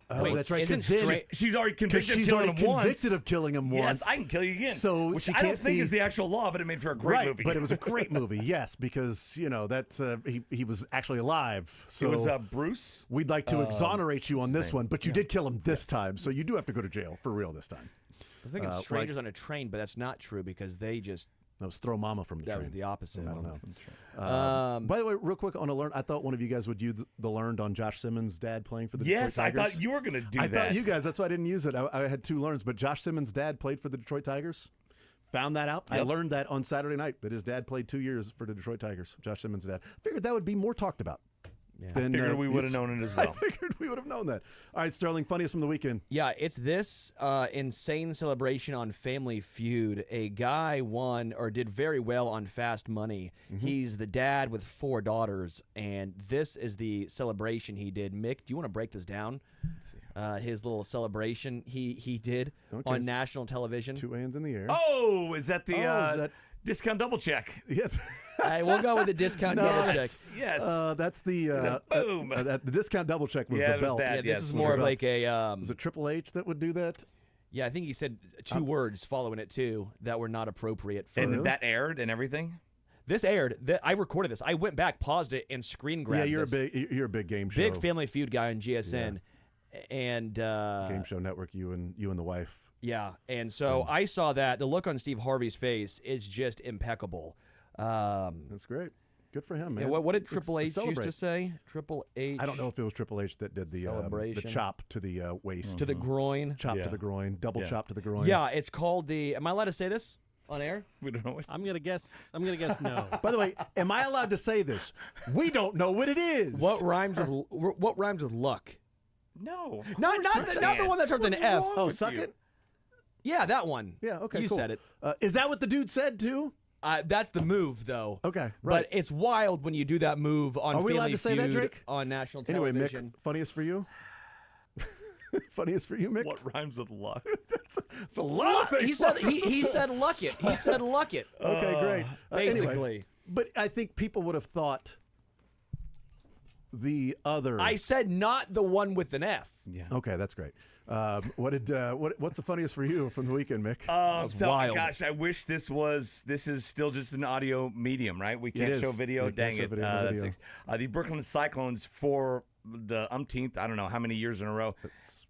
[SPEAKER 1] Oh,
[SPEAKER 5] Wait,
[SPEAKER 1] that's right.
[SPEAKER 5] isn't
[SPEAKER 1] 'cause then-
[SPEAKER 5] straight-
[SPEAKER 2] She's already
[SPEAKER 1] 'cause
[SPEAKER 2] convicted of
[SPEAKER 1] she's
[SPEAKER 2] killing
[SPEAKER 1] already
[SPEAKER 2] him once.
[SPEAKER 1] convicted of killing him once.
[SPEAKER 2] Yes, I can kill you again.
[SPEAKER 1] So
[SPEAKER 2] which
[SPEAKER 1] she
[SPEAKER 2] I don't
[SPEAKER 1] can't
[SPEAKER 2] think
[SPEAKER 1] be-
[SPEAKER 2] is the actual law, but it made for a great
[SPEAKER 1] right,
[SPEAKER 2] movie.
[SPEAKER 1] but it was a great movie. Yes, because that's he was actually alive. So
[SPEAKER 2] it was Bruce.
[SPEAKER 1] we'd like to exonerate you on this
[SPEAKER 2] name?
[SPEAKER 1] one, but you did kill him this time, so you do have to go to jail for real this time.
[SPEAKER 5] I was thinking
[SPEAKER 1] like-
[SPEAKER 5] strangers on a train, but that's not true because they just
[SPEAKER 1] That was throw mama from the
[SPEAKER 5] that
[SPEAKER 1] train.
[SPEAKER 5] was the opposite.
[SPEAKER 1] I don't know.
[SPEAKER 5] Um,
[SPEAKER 1] By the way, real quick on a learn, I thought one of you guys would use the learned on Josh Simmons' dad playing for the
[SPEAKER 2] Yes,
[SPEAKER 1] Detroit
[SPEAKER 2] I
[SPEAKER 1] Tigers.
[SPEAKER 2] thought you were going to do
[SPEAKER 1] I
[SPEAKER 2] that.
[SPEAKER 1] thought you guys. That's why I didn't use it. I had 2 learns, but Josh Simmons' dad played for the Detroit Tigers. Found that out. I
[SPEAKER 2] Yep.
[SPEAKER 1] learned that on Saturday night that his dad played 2 years for the Detroit Tigers. Josh Simmons' dad. Figured that would be more talked about.
[SPEAKER 5] Yeah.
[SPEAKER 1] Than,
[SPEAKER 2] Figured we would have
[SPEAKER 1] it's-
[SPEAKER 2] known it as
[SPEAKER 1] I
[SPEAKER 2] well.
[SPEAKER 1] figured we would have known that. All right, Sterling, funniest from the weekend.
[SPEAKER 5] Yeah, it's this insane celebration on Family Feud. A guy won or did very well on Fast Money. He's the dad with 4 daughters, and this is the celebration he did. Mick, do you want to break this down? His little celebration he did
[SPEAKER 1] Okay,
[SPEAKER 5] on
[SPEAKER 1] so
[SPEAKER 5] national television.
[SPEAKER 1] 2 hands in the air.
[SPEAKER 2] Oh, is that the
[SPEAKER 1] is that-
[SPEAKER 2] discount double check?
[SPEAKER 1] Yes.
[SPEAKER 5] We'll go with the discount double check.
[SPEAKER 2] Yes.
[SPEAKER 1] That's the
[SPEAKER 2] boom.
[SPEAKER 1] the discount double check was
[SPEAKER 2] Yeah,
[SPEAKER 1] the
[SPEAKER 2] it was
[SPEAKER 1] belt.
[SPEAKER 2] that.
[SPEAKER 5] Yeah,
[SPEAKER 2] yes,
[SPEAKER 5] this is
[SPEAKER 2] was
[SPEAKER 5] more
[SPEAKER 2] the
[SPEAKER 5] of
[SPEAKER 2] belt.
[SPEAKER 5] like a
[SPEAKER 1] Was it Triple H that would do that?
[SPEAKER 5] yeah, I think he said 2 words following it too that were not appropriate for
[SPEAKER 2] And that aired and everything?
[SPEAKER 5] This aired. I recorded this. I went back, paused it, and screen grabbed
[SPEAKER 1] Yeah,
[SPEAKER 5] this.
[SPEAKER 1] you're a big game show.
[SPEAKER 5] Big Family Feud guy on GSN, and
[SPEAKER 1] Game show network. You and the wife.
[SPEAKER 5] yeah, and so I saw that. The look on Steve Harvey's face is just impeccable.
[SPEAKER 1] That's great. Good for him, man.
[SPEAKER 5] Yeah, what did
[SPEAKER 1] Let's
[SPEAKER 5] Triple H used
[SPEAKER 1] celebrate.
[SPEAKER 5] to say? Triple H.
[SPEAKER 1] I don't know if it was Triple H that did the
[SPEAKER 5] Celebration.
[SPEAKER 1] chop to the waist,
[SPEAKER 5] To the groin.
[SPEAKER 1] chop
[SPEAKER 2] Yeah.
[SPEAKER 1] to the groin, double
[SPEAKER 2] Yeah.
[SPEAKER 1] chop to the groin.
[SPEAKER 5] Yeah, it's called the. Am I allowed to say this on air?
[SPEAKER 2] We don't know what.
[SPEAKER 5] I'm gonna guess no.
[SPEAKER 1] By the way, am I allowed to say this? We don't know what it is.
[SPEAKER 5] What rhymes with luck?
[SPEAKER 2] No.
[SPEAKER 5] Not the one that starts with an F.
[SPEAKER 1] Oh, suck it.
[SPEAKER 5] Yeah, that one.
[SPEAKER 1] Yeah. Okay.
[SPEAKER 5] You
[SPEAKER 1] cool.
[SPEAKER 5] said it.
[SPEAKER 1] Is that what the dude said too?
[SPEAKER 5] That's the move, though.
[SPEAKER 1] Okay, right.
[SPEAKER 5] But it's wild when you do that move on
[SPEAKER 1] Are we allowed
[SPEAKER 5] Family
[SPEAKER 1] to say that,
[SPEAKER 5] Feud
[SPEAKER 1] Drake?
[SPEAKER 5] on national
[SPEAKER 1] Anyway,
[SPEAKER 5] television.
[SPEAKER 1] Mick, funniest for you? Funniest for you, Mick?
[SPEAKER 3] What rhymes with luck?
[SPEAKER 1] It's a lot of things.
[SPEAKER 5] He said luck it. He said luck it.
[SPEAKER 1] Okay, great.
[SPEAKER 5] Basically.
[SPEAKER 1] Anyway, but I think people would have thought the other.
[SPEAKER 5] I said not the one with an F.
[SPEAKER 3] Yeah.
[SPEAKER 1] Okay, that's great. What's the funniest for you from the weekend, Mick?
[SPEAKER 3] So,
[SPEAKER 5] wild.
[SPEAKER 3] gosh, I wish this is still just an audio medium, right? We can't
[SPEAKER 1] is.
[SPEAKER 3] show video.
[SPEAKER 1] We can't
[SPEAKER 3] Dang
[SPEAKER 1] show
[SPEAKER 3] it.
[SPEAKER 1] video, no
[SPEAKER 3] That's
[SPEAKER 1] video.
[SPEAKER 3] the Brooklyn Cyclones for the umpteenth, I don't know how many years in a row,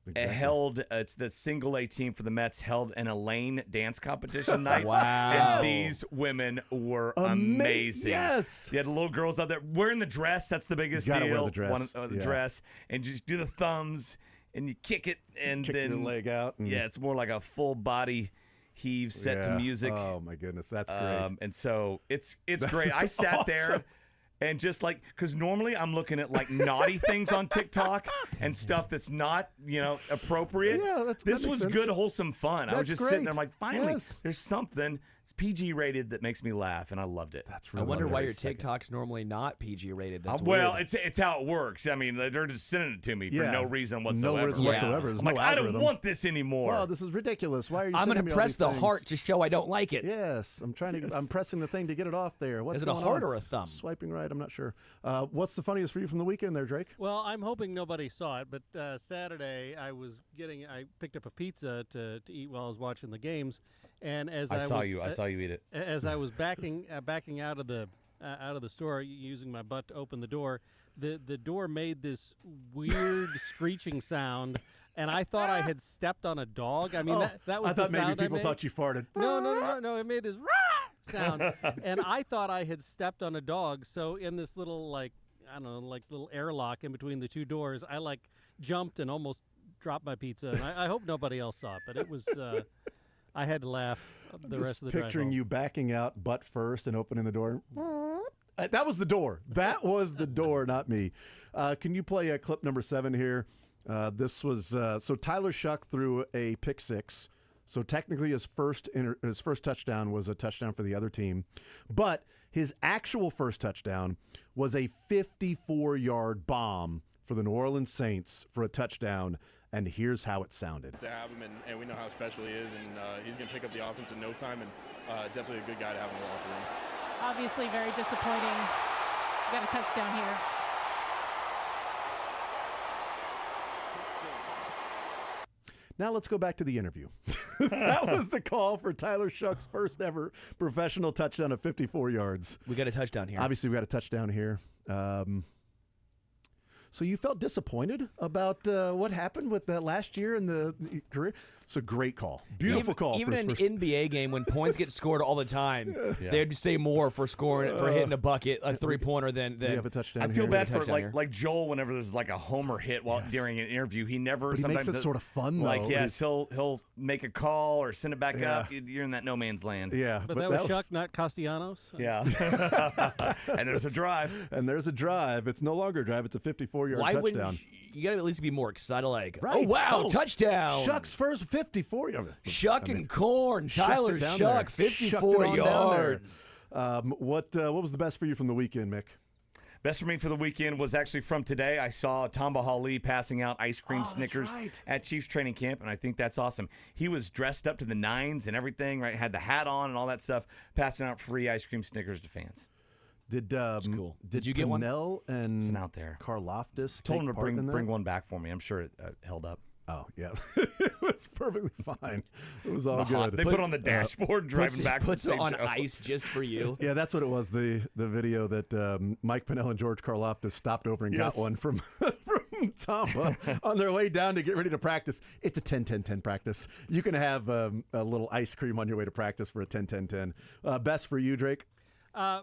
[SPEAKER 1] exactly.
[SPEAKER 3] held, it's the single A team for the Mets, held an Elaine dance competition night.
[SPEAKER 5] Wow.
[SPEAKER 3] And these women were amazing.
[SPEAKER 1] Yes.
[SPEAKER 3] You had little girls out there wearing the dress. That's the biggest
[SPEAKER 1] You gotta
[SPEAKER 3] deal.
[SPEAKER 1] wear the dress.
[SPEAKER 3] The
[SPEAKER 1] Yeah.
[SPEAKER 3] dress. And just do the thumbs, and you kick it, and
[SPEAKER 1] Kick
[SPEAKER 3] then
[SPEAKER 1] your leg out. And,
[SPEAKER 3] yeah, it's more like a full body heave set to
[SPEAKER 1] Yeah.
[SPEAKER 3] music.
[SPEAKER 1] Oh my goodness, that's great.
[SPEAKER 3] And so it's
[SPEAKER 1] That's
[SPEAKER 3] great. I sat
[SPEAKER 1] awesome.
[SPEAKER 3] there and just like, because normally I'm looking at like naughty things on TikTok and stuff that's not, appropriate.
[SPEAKER 1] Yeah, that
[SPEAKER 3] this
[SPEAKER 1] makes
[SPEAKER 3] was
[SPEAKER 1] sense.
[SPEAKER 3] good, wholesome fun. I was
[SPEAKER 1] That's
[SPEAKER 3] just sitting there,
[SPEAKER 1] great.
[SPEAKER 3] I'm like, finally,
[SPEAKER 1] Yes.
[SPEAKER 3] there's something. It's PG rated that makes me laugh, and I loved it.
[SPEAKER 1] That's
[SPEAKER 5] I
[SPEAKER 1] really
[SPEAKER 5] wonder why your
[SPEAKER 1] second.
[SPEAKER 5] TikTok's normally not PG rated. That's
[SPEAKER 3] Well,
[SPEAKER 5] weird.
[SPEAKER 3] it's how it works. I mean, they're just sending it to me for
[SPEAKER 1] Yeah.
[SPEAKER 3] no reason
[SPEAKER 1] No
[SPEAKER 3] whatsoever.
[SPEAKER 1] reason whatsoever. There's
[SPEAKER 3] I'm
[SPEAKER 1] no
[SPEAKER 3] like, I don't
[SPEAKER 1] algorithm.
[SPEAKER 3] want this anymore.
[SPEAKER 1] Wow, this is ridiculous. Why are you
[SPEAKER 5] I'm
[SPEAKER 1] sending
[SPEAKER 5] gonna
[SPEAKER 1] me all
[SPEAKER 5] press
[SPEAKER 1] these
[SPEAKER 5] the
[SPEAKER 1] things?
[SPEAKER 5] heart to show I don't like it.
[SPEAKER 1] Yes, I'm pressing the thing to get it off there. What's
[SPEAKER 5] Is it a
[SPEAKER 1] going
[SPEAKER 5] heart
[SPEAKER 1] on?
[SPEAKER 5] or a thumb?
[SPEAKER 1] Swiping right. I'm not sure. What's the funniest for you from the weekend there, Drake?
[SPEAKER 18] Well, I'm hoping nobody saw it, but Saturday I picked up a pizza to eat while I was watching the games, and as I
[SPEAKER 3] saw
[SPEAKER 18] was,
[SPEAKER 3] you eat it.
[SPEAKER 18] As I was backing out of the store using my butt to open the door, the door made this weird screeching sound. And I thought I had stepped on a dog. I mean, that was
[SPEAKER 1] I
[SPEAKER 18] the
[SPEAKER 1] thought maybe
[SPEAKER 18] sound
[SPEAKER 1] people
[SPEAKER 18] I made.
[SPEAKER 1] thought you farted.
[SPEAKER 18] No. It made this rah sound, and I thought I had stepped on a dog. So in this little little airlock in between the two doors, I jumped and almost dropped my pizza. And I hope nobody else saw it, but it was. I had to laugh the rest of the drive
[SPEAKER 1] picturing
[SPEAKER 18] home.
[SPEAKER 1] you backing out butt first and opening the door. That was the door. That was the door, not me. Can you play clip number 7 here? This was so Tyler Shuck threw a pick 6. So technically his first touchdown was a touchdown for the other team. But his actual first touchdown was a 54-yard bomb for the New Orleans Saints for a touchdown. And here's how it sounded.
[SPEAKER 19] To have him, and we know how special he is, and he's going to pick up the offense in no time, and definitely a good guy to have in the locker room.
[SPEAKER 20] Obviously very disappointing. We got a touchdown here.
[SPEAKER 1] Now let's go back to the interview. That was the call for Tyler Shuck's first ever professional touchdown of 54 yards.
[SPEAKER 5] We got a touchdown here.
[SPEAKER 1] Obviously, we got a touchdown here. So you felt disappointed about what happened with that last year in the career? It's a great call. Beautiful call.
[SPEAKER 5] Even
[SPEAKER 1] for
[SPEAKER 5] in
[SPEAKER 1] his
[SPEAKER 5] an
[SPEAKER 1] first...
[SPEAKER 5] NBA game, when points get scored all the time,
[SPEAKER 3] Yeah.
[SPEAKER 5] they'd say more for scoring, for hitting a bucket, a three-pointer than
[SPEAKER 1] We have a touchdown
[SPEAKER 3] I feel
[SPEAKER 1] here.
[SPEAKER 3] bad for
[SPEAKER 5] touchdown here.
[SPEAKER 3] like Joel whenever there's like a homer hit during an interview. He never
[SPEAKER 1] But he
[SPEAKER 3] sometimes
[SPEAKER 1] makes it sort of fun, though.
[SPEAKER 3] Like yes, he'll make a call or send it back
[SPEAKER 1] Yeah.
[SPEAKER 3] up. You're in that no man's land.
[SPEAKER 1] Yeah.
[SPEAKER 18] But that was Shuck, not Castellanos.
[SPEAKER 3] Yeah. And there's a drive.
[SPEAKER 1] And there's a drive. It's no longer a drive. It's a 54-yard
[SPEAKER 5] Why
[SPEAKER 1] touchdown.
[SPEAKER 5] wouldn't you got to at least be more excited? Like,
[SPEAKER 1] Right.
[SPEAKER 5] oh wow,
[SPEAKER 1] Oh,
[SPEAKER 5] touchdown!
[SPEAKER 1] Shuck's first 54.
[SPEAKER 5] Shuck and corn.
[SPEAKER 1] Shucked
[SPEAKER 5] Tyler
[SPEAKER 1] it down
[SPEAKER 5] Shuck,
[SPEAKER 1] there. Shucked it
[SPEAKER 5] 54
[SPEAKER 1] on down there.
[SPEAKER 5] yards.
[SPEAKER 1] What was the best for you from the weekend, Mick?
[SPEAKER 3] Best for me for the weekend was actually from today. I saw Tamba Hali passing out ice cream Snickers at Chiefs training camp, and I think that's awesome. He was dressed up to the nines and everything, right? Had the hat on and all that stuff, passing out free ice cream Snickers to fans.
[SPEAKER 1] Did
[SPEAKER 5] cool. Did you get
[SPEAKER 1] Pinnell and
[SPEAKER 3] It's out there.
[SPEAKER 1] Karloftis
[SPEAKER 3] Told
[SPEAKER 1] take
[SPEAKER 3] him to
[SPEAKER 1] part in that?
[SPEAKER 3] bring one back for me. I'm sure it held up.
[SPEAKER 1] Oh, yeah. It was perfectly fine. It was all good.
[SPEAKER 3] They put on the dashboard driving back from
[SPEAKER 5] Puts it
[SPEAKER 3] St.
[SPEAKER 5] on
[SPEAKER 3] Joe.
[SPEAKER 5] ice just for you.
[SPEAKER 1] Yeah, that's what it was. The video that Mike Pinnell and George Karloftis stopped over and got
[SPEAKER 3] Yes.
[SPEAKER 1] one from Tamba on their way down to get ready to practice. It's a 10-10-10 practice. You can have a little ice cream on your way to practice for a 10-10-10. Best for you, Drake?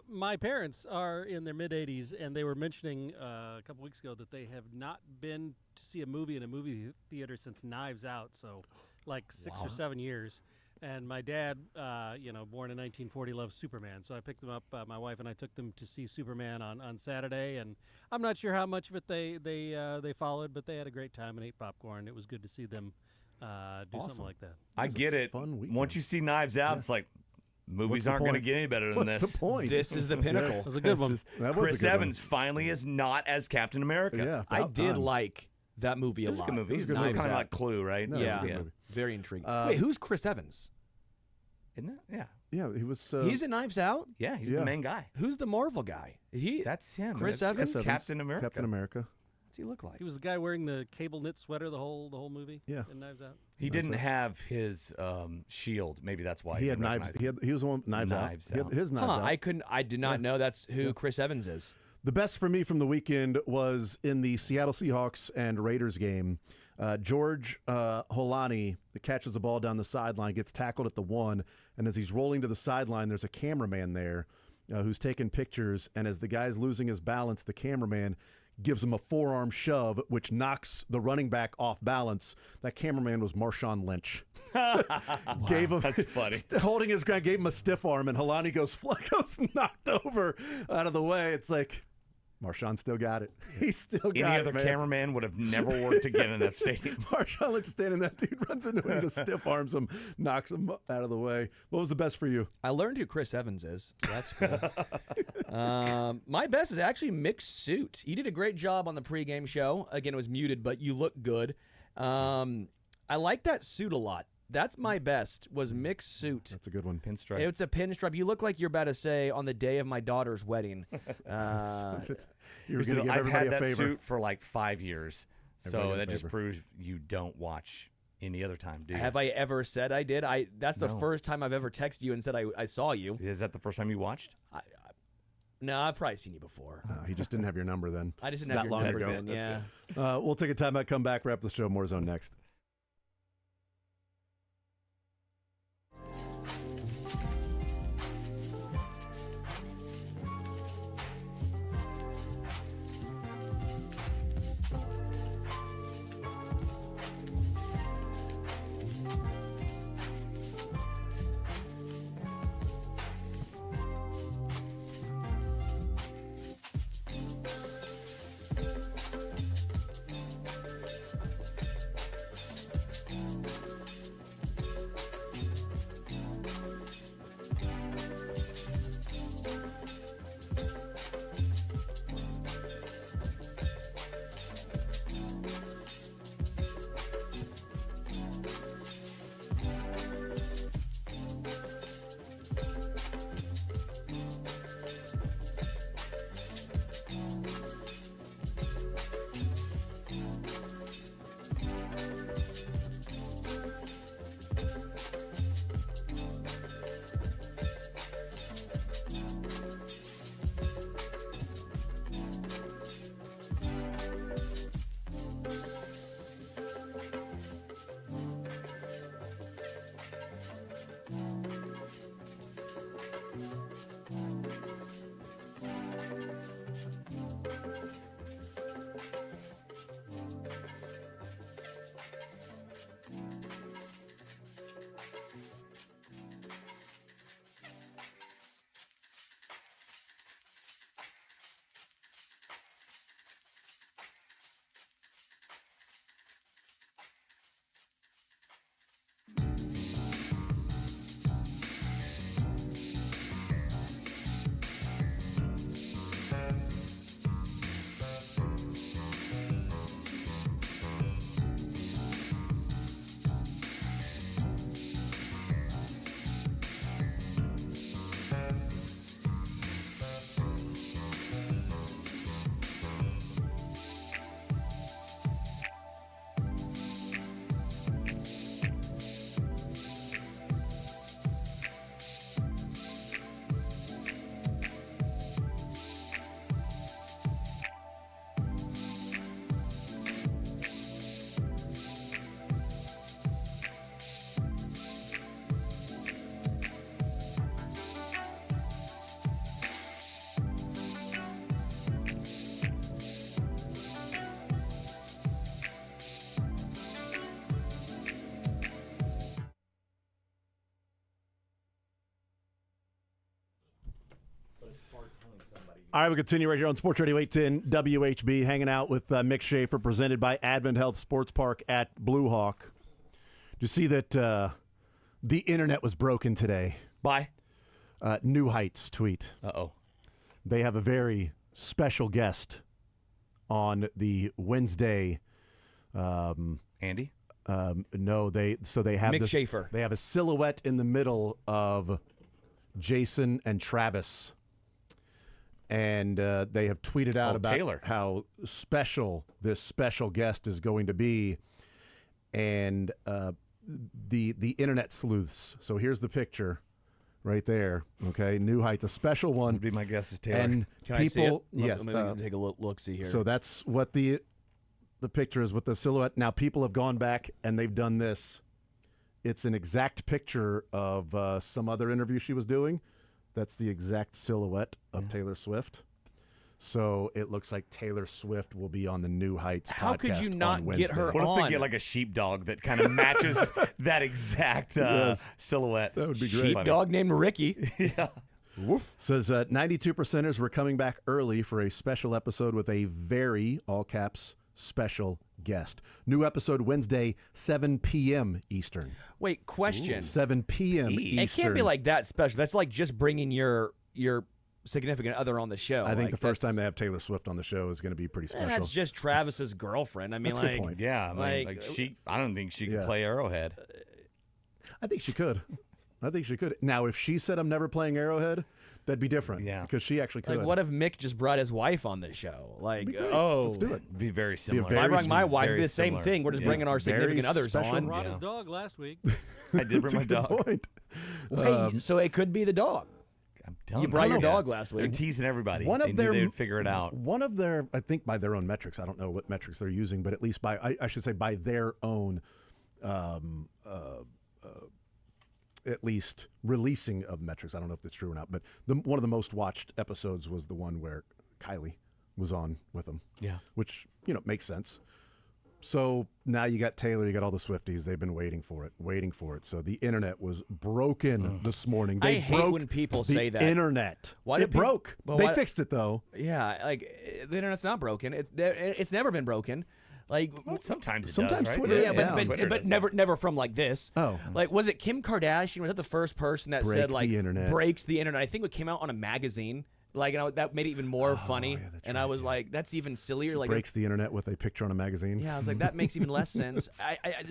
[SPEAKER 18] My parents are in their mid-80s, and they were mentioning a couple weeks ago that they have not been to see a movie in a movie theater since Knives Out, so like 6 or 7 years. And my dad, born in 1940, loves Superman, so I picked them up. My wife and I took them to see Superman on Saturday, and I'm not sure how much of it they followed, but they had a great time and ate popcorn. It was good to see them do something like that.
[SPEAKER 3] I get it.
[SPEAKER 1] fun weekend.
[SPEAKER 3] Once you see Knives Out, it's like, Movies aren't going to get any better than
[SPEAKER 1] What's
[SPEAKER 3] this.
[SPEAKER 1] the point?
[SPEAKER 5] This is the pinnacle.
[SPEAKER 1] Yes.
[SPEAKER 18] That was a good one.
[SPEAKER 1] That was a
[SPEAKER 3] Chris
[SPEAKER 1] good one.
[SPEAKER 3] Evans finally is not as Captain America.
[SPEAKER 1] Yeah,
[SPEAKER 5] I
[SPEAKER 1] about
[SPEAKER 5] did
[SPEAKER 1] time.
[SPEAKER 5] like that movie a
[SPEAKER 3] It was a
[SPEAKER 5] lot.
[SPEAKER 3] good movie.
[SPEAKER 1] It was a good
[SPEAKER 3] Kind
[SPEAKER 1] movie.
[SPEAKER 3] of like Clue, right?
[SPEAKER 1] No, it was a
[SPEAKER 5] Yeah,
[SPEAKER 1] good movie.
[SPEAKER 5] very intriguing.
[SPEAKER 1] Um,
[SPEAKER 5] Wait, who's Chris Evans?
[SPEAKER 3] Isn't it? Yeah.
[SPEAKER 1] Yeah, he was.
[SPEAKER 5] He's in Knives Out.
[SPEAKER 3] Yeah, he's
[SPEAKER 1] Yeah.
[SPEAKER 3] the main guy.
[SPEAKER 5] Who's the Marvel guy?
[SPEAKER 3] That's him.
[SPEAKER 5] Chris
[SPEAKER 3] That's
[SPEAKER 5] Evans?
[SPEAKER 3] Captain America.
[SPEAKER 1] Captain America.
[SPEAKER 5] What's he look like?
[SPEAKER 18] He was the guy wearing the cable knit sweater the whole movie.
[SPEAKER 1] Yeah.
[SPEAKER 18] In Knives Out.
[SPEAKER 3] He didn't have his shield. Maybe that's why
[SPEAKER 1] He had
[SPEAKER 3] didn't
[SPEAKER 1] knives.
[SPEAKER 3] recognize
[SPEAKER 1] He was the one with knives,
[SPEAKER 3] Knives
[SPEAKER 1] out. He had
[SPEAKER 3] Out.
[SPEAKER 1] his knives
[SPEAKER 5] Huh?
[SPEAKER 1] out.
[SPEAKER 5] I did not know that's who Chris Evans is.
[SPEAKER 1] The best for me from the weekend was in the Seattle Seahawks and Raiders game. George Holani catches the ball down the sideline, gets tackled at the 1, and as he's rolling to the sideline, there's a cameraman there who's taking pictures, and as the guy's losing his balance, the cameraman gives him a forearm shove, which knocks the running back off balance. That cameraman was Marshawn Lynch. Gave him,
[SPEAKER 3] that's funny.
[SPEAKER 1] Holding his ground, gave him a stiff arm, and Holani goes knocked over out of the way. It's like, Marshawn still got it. He still got it,
[SPEAKER 3] Any other
[SPEAKER 1] man.
[SPEAKER 3] cameraman would have never worked again in that stadium.
[SPEAKER 1] Marshawn Lynch standing, that dude runs into him, he just stiff arms him, knocks him out of the way. What was the best for you?
[SPEAKER 5] I learned who Chris Evans is. So that's cool. My best is actually Mixed Suit. You did a great job on the pregame show. Again, it was muted, but you look good. I like that suit a lot. That's my best, was Mixed Suit.
[SPEAKER 1] That's a good one.
[SPEAKER 3] Pinstripe.
[SPEAKER 5] It's a pinstripe. You look like you're about to say, on the day of my daughter's wedding.
[SPEAKER 1] You're going to give
[SPEAKER 3] I've
[SPEAKER 1] everybody
[SPEAKER 3] had
[SPEAKER 1] a
[SPEAKER 3] that
[SPEAKER 1] favor.
[SPEAKER 3] suit for like 5 years.
[SPEAKER 1] Everybody
[SPEAKER 3] So
[SPEAKER 1] a
[SPEAKER 3] that just
[SPEAKER 1] favor.
[SPEAKER 3] proves you don't watch any other time, do you?
[SPEAKER 5] Have I ever said I did? That's the
[SPEAKER 3] No.
[SPEAKER 5] first time I've ever texted you and said I saw you.
[SPEAKER 3] Is that the first time you watched?
[SPEAKER 5] No, I've probably seen you before.
[SPEAKER 1] No, he just didn't have your number then.
[SPEAKER 5] I just
[SPEAKER 1] It's
[SPEAKER 5] didn't have
[SPEAKER 1] that
[SPEAKER 5] your
[SPEAKER 1] long
[SPEAKER 5] number
[SPEAKER 1] ago.
[SPEAKER 5] then, yeah.
[SPEAKER 1] We'll take a time out, come back, wrap the show. More Zone next. All right, we continue right here on Sports Radio 810 WHB, hanging out with Mick Schaefer, presented by Advent Health Sports Park at Blue Hawk. Did you see that the internet was broken today?
[SPEAKER 3] By?
[SPEAKER 1] New Heights tweet.
[SPEAKER 3] Uh-oh.
[SPEAKER 1] They have a very special guest on the Wednesday.
[SPEAKER 3] Andy?
[SPEAKER 1] No, they have
[SPEAKER 2] Mick Schaefer.
[SPEAKER 1] They have a silhouette in the middle of Jason and Travis. And they have tweeted out about
[SPEAKER 3] Taylor.
[SPEAKER 1] how special this special guest is going to be. And the internet sleuths. So here's the picture right there. Okay, New Heights, a special one.
[SPEAKER 3] Would be my guess is Taylor.
[SPEAKER 1] And
[SPEAKER 2] Can I see it?
[SPEAKER 1] yes,
[SPEAKER 2] Let me take a look. See here.
[SPEAKER 1] so that's what the picture is with the silhouette. Now people have gone back and they've done this. It's an exact picture of some other interview she was doing. That's the exact silhouette of Taylor Swift. So it looks like Taylor Swift will be on the New Heights podcast.
[SPEAKER 2] How could you not
[SPEAKER 1] on
[SPEAKER 2] get
[SPEAKER 1] Wednesday.
[SPEAKER 2] her
[SPEAKER 3] What if they
[SPEAKER 2] on?
[SPEAKER 3] get like a sheepdog that kind of matches that exact silhouette?
[SPEAKER 1] That would be great.
[SPEAKER 2] Sheepdog named Ricky.
[SPEAKER 3] Yeah.
[SPEAKER 1] Woof. Says 92%ers were coming back early for a special episode with a very, all caps, special guest. New episode Wednesday, 7 p.m. Eastern.
[SPEAKER 2] Wait, question.
[SPEAKER 1] 7 p.m. Eastern.
[SPEAKER 2] It can't be like that special. That's like just bringing your significant other on the show.
[SPEAKER 1] I think
[SPEAKER 2] Like,
[SPEAKER 1] the first
[SPEAKER 2] that's-
[SPEAKER 1] time they have Taylor Swift on the show is going to be pretty special.
[SPEAKER 2] That's just Travis's girlfriend. I mean,
[SPEAKER 1] That's a
[SPEAKER 2] like,
[SPEAKER 1] good point.
[SPEAKER 3] Yeah, I mean, like I don't think she could play Arrowhead.
[SPEAKER 1] I think she could. I think she could. Now, if she said I'm never playing Arrowhead, that'd be different.
[SPEAKER 3] Yeah.
[SPEAKER 1] Because she actually could.
[SPEAKER 2] like, what if Mick just brought his wife on this show? Like,
[SPEAKER 1] Let's do it.
[SPEAKER 3] Be very similar.
[SPEAKER 2] if I brought my wife, it'd
[SPEAKER 3] very
[SPEAKER 2] be the same
[SPEAKER 3] similar.
[SPEAKER 2] thing. We're just
[SPEAKER 3] Yeah.
[SPEAKER 2] bringing our significant others
[SPEAKER 1] special.
[SPEAKER 2] on.
[SPEAKER 18] Brought his dog last week.
[SPEAKER 3] I did bring my
[SPEAKER 1] Good
[SPEAKER 3] dog.
[SPEAKER 1] point.
[SPEAKER 2] Wait, so it could be the dog.
[SPEAKER 3] I'm telling
[SPEAKER 2] You brought your
[SPEAKER 3] yeah.
[SPEAKER 2] dog last
[SPEAKER 3] They're
[SPEAKER 2] week.
[SPEAKER 3] teasing everybody.
[SPEAKER 1] One
[SPEAKER 3] They
[SPEAKER 1] of
[SPEAKER 3] knew
[SPEAKER 1] their
[SPEAKER 3] they would figure it out.
[SPEAKER 1] One of their, I think by their own metrics, I don't know what metrics they're using, but at least by, I should say by their own, at least releasing of metrics. I don't know if that's true or not, but one of the most watched episodes was the one where Kylie was on with them.
[SPEAKER 3] Yeah.
[SPEAKER 1] Which, makes sense. So now you got Taylor, you got all the Swifties. They've been waiting for it. So the internet was broken this morning. They
[SPEAKER 2] I hate
[SPEAKER 1] broke
[SPEAKER 2] when people
[SPEAKER 1] the
[SPEAKER 2] say that.
[SPEAKER 1] internet.
[SPEAKER 2] Why do
[SPEAKER 1] it
[SPEAKER 2] people-
[SPEAKER 1] broke.
[SPEAKER 2] Well,
[SPEAKER 1] They
[SPEAKER 2] why-
[SPEAKER 1] fixed it though.
[SPEAKER 2] Yeah, like the internet's not broken. It's never been broken. Like
[SPEAKER 3] Well, sometimes it
[SPEAKER 1] Sometimes
[SPEAKER 3] does, right?
[SPEAKER 1] Twitter is
[SPEAKER 2] yeah,
[SPEAKER 1] down.
[SPEAKER 2] but never from like this.
[SPEAKER 1] Oh.
[SPEAKER 2] Like was it Kim Kardashian? Was that the first person that
[SPEAKER 1] Break
[SPEAKER 2] said like
[SPEAKER 1] the internet.
[SPEAKER 2] breaks the internet? I think it came out on a magazine. Like that made it even more funny. And I was like, that's even sillier. Like
[SPEAKER 1] Breaks the internet with a picture on a magazine.
[SPEAKER 2] yeah, I was like, that makes even less sense.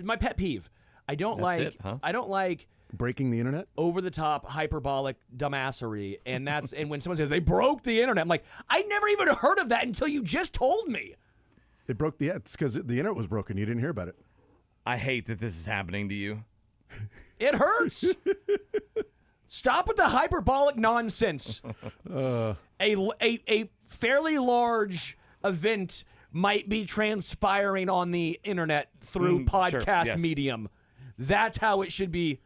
[SPEAKER 2] My pet peeve. I don't like
[SPEAKER 1] Breaking the internet?
[SPEAKER 2] over the top hyperbolic dumbassery, and when someone says they broke the internet, I'm like, I never even heard of that until you just told me.
[SPEAKER 1] It broke it's because the internet was broken. You didn't hear about it.
[SPEAKER 3] I hate that this is happening to you.
[SPEAKER 2] It hurts. Stop with the hyperbolic nonsense. A fairly large event might be transpiring on the internet through
[SPEAKER 3] Sure,
[SPEAKER 2] podcast
[SPEAKER 3] yes.
[SPEAKER 2] medium. That's how it should be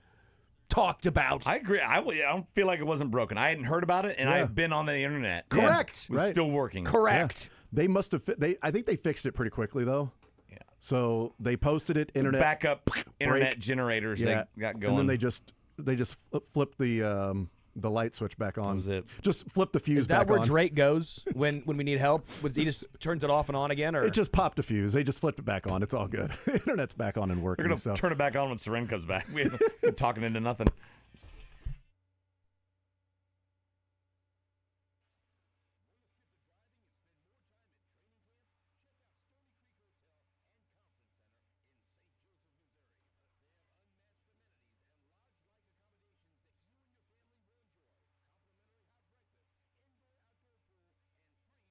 [SPEAKER 2] talked about.
[SPEAKER 3] I agree. I don't feel like it wasn't broken. I hadn't heard about it, and
[SPEAKER 1] Yeah.
[SPEAKER 3] I've been on the internet.
[SPEAKER 2] Correct.
[SPEAKER 3] It was
[SPEAKER 1] Right.
[SPEAKER 3] still working.
[SPEAKER 2] Correct.
[SPEAKER 1] Yeah. They must have. I think they fixed it pretty quickly though.
[SPEAKER 3] Yeah.
[SPEAKER 1] So they posted it. Internet
[SPEAKER 3] Backup internet
[SPEAKER 1] break.
[SPEAKER 3] generators
[SPEAKER 1] Yeah.
[SPEAKER 3] they got going.
[SPEAKER 1] And then they just flipped the light switch back on.
[SPEAKER 3] That was it.
[SPEAKER 1] Just flip the fuse
[SPEAKER 2] Is that
[SPEAKER 1] back
[SPEAKER 2] where
[SPEAKER 1] on.
[SPEAKER 2] Drake goes when we need help? He just turns it off and on again, or
[SPEAKER 1] It just popped a fuse. They just flipped it back on. It's all good. Internet's back on and
[SPEAKER 3] We're
[SPEAKER 1] working.
[SPEAKER 3] gonna
[SPEAKER 1] so.
[SPEAKER 3] turn it back on when Seren comes back. We're talking into nothing.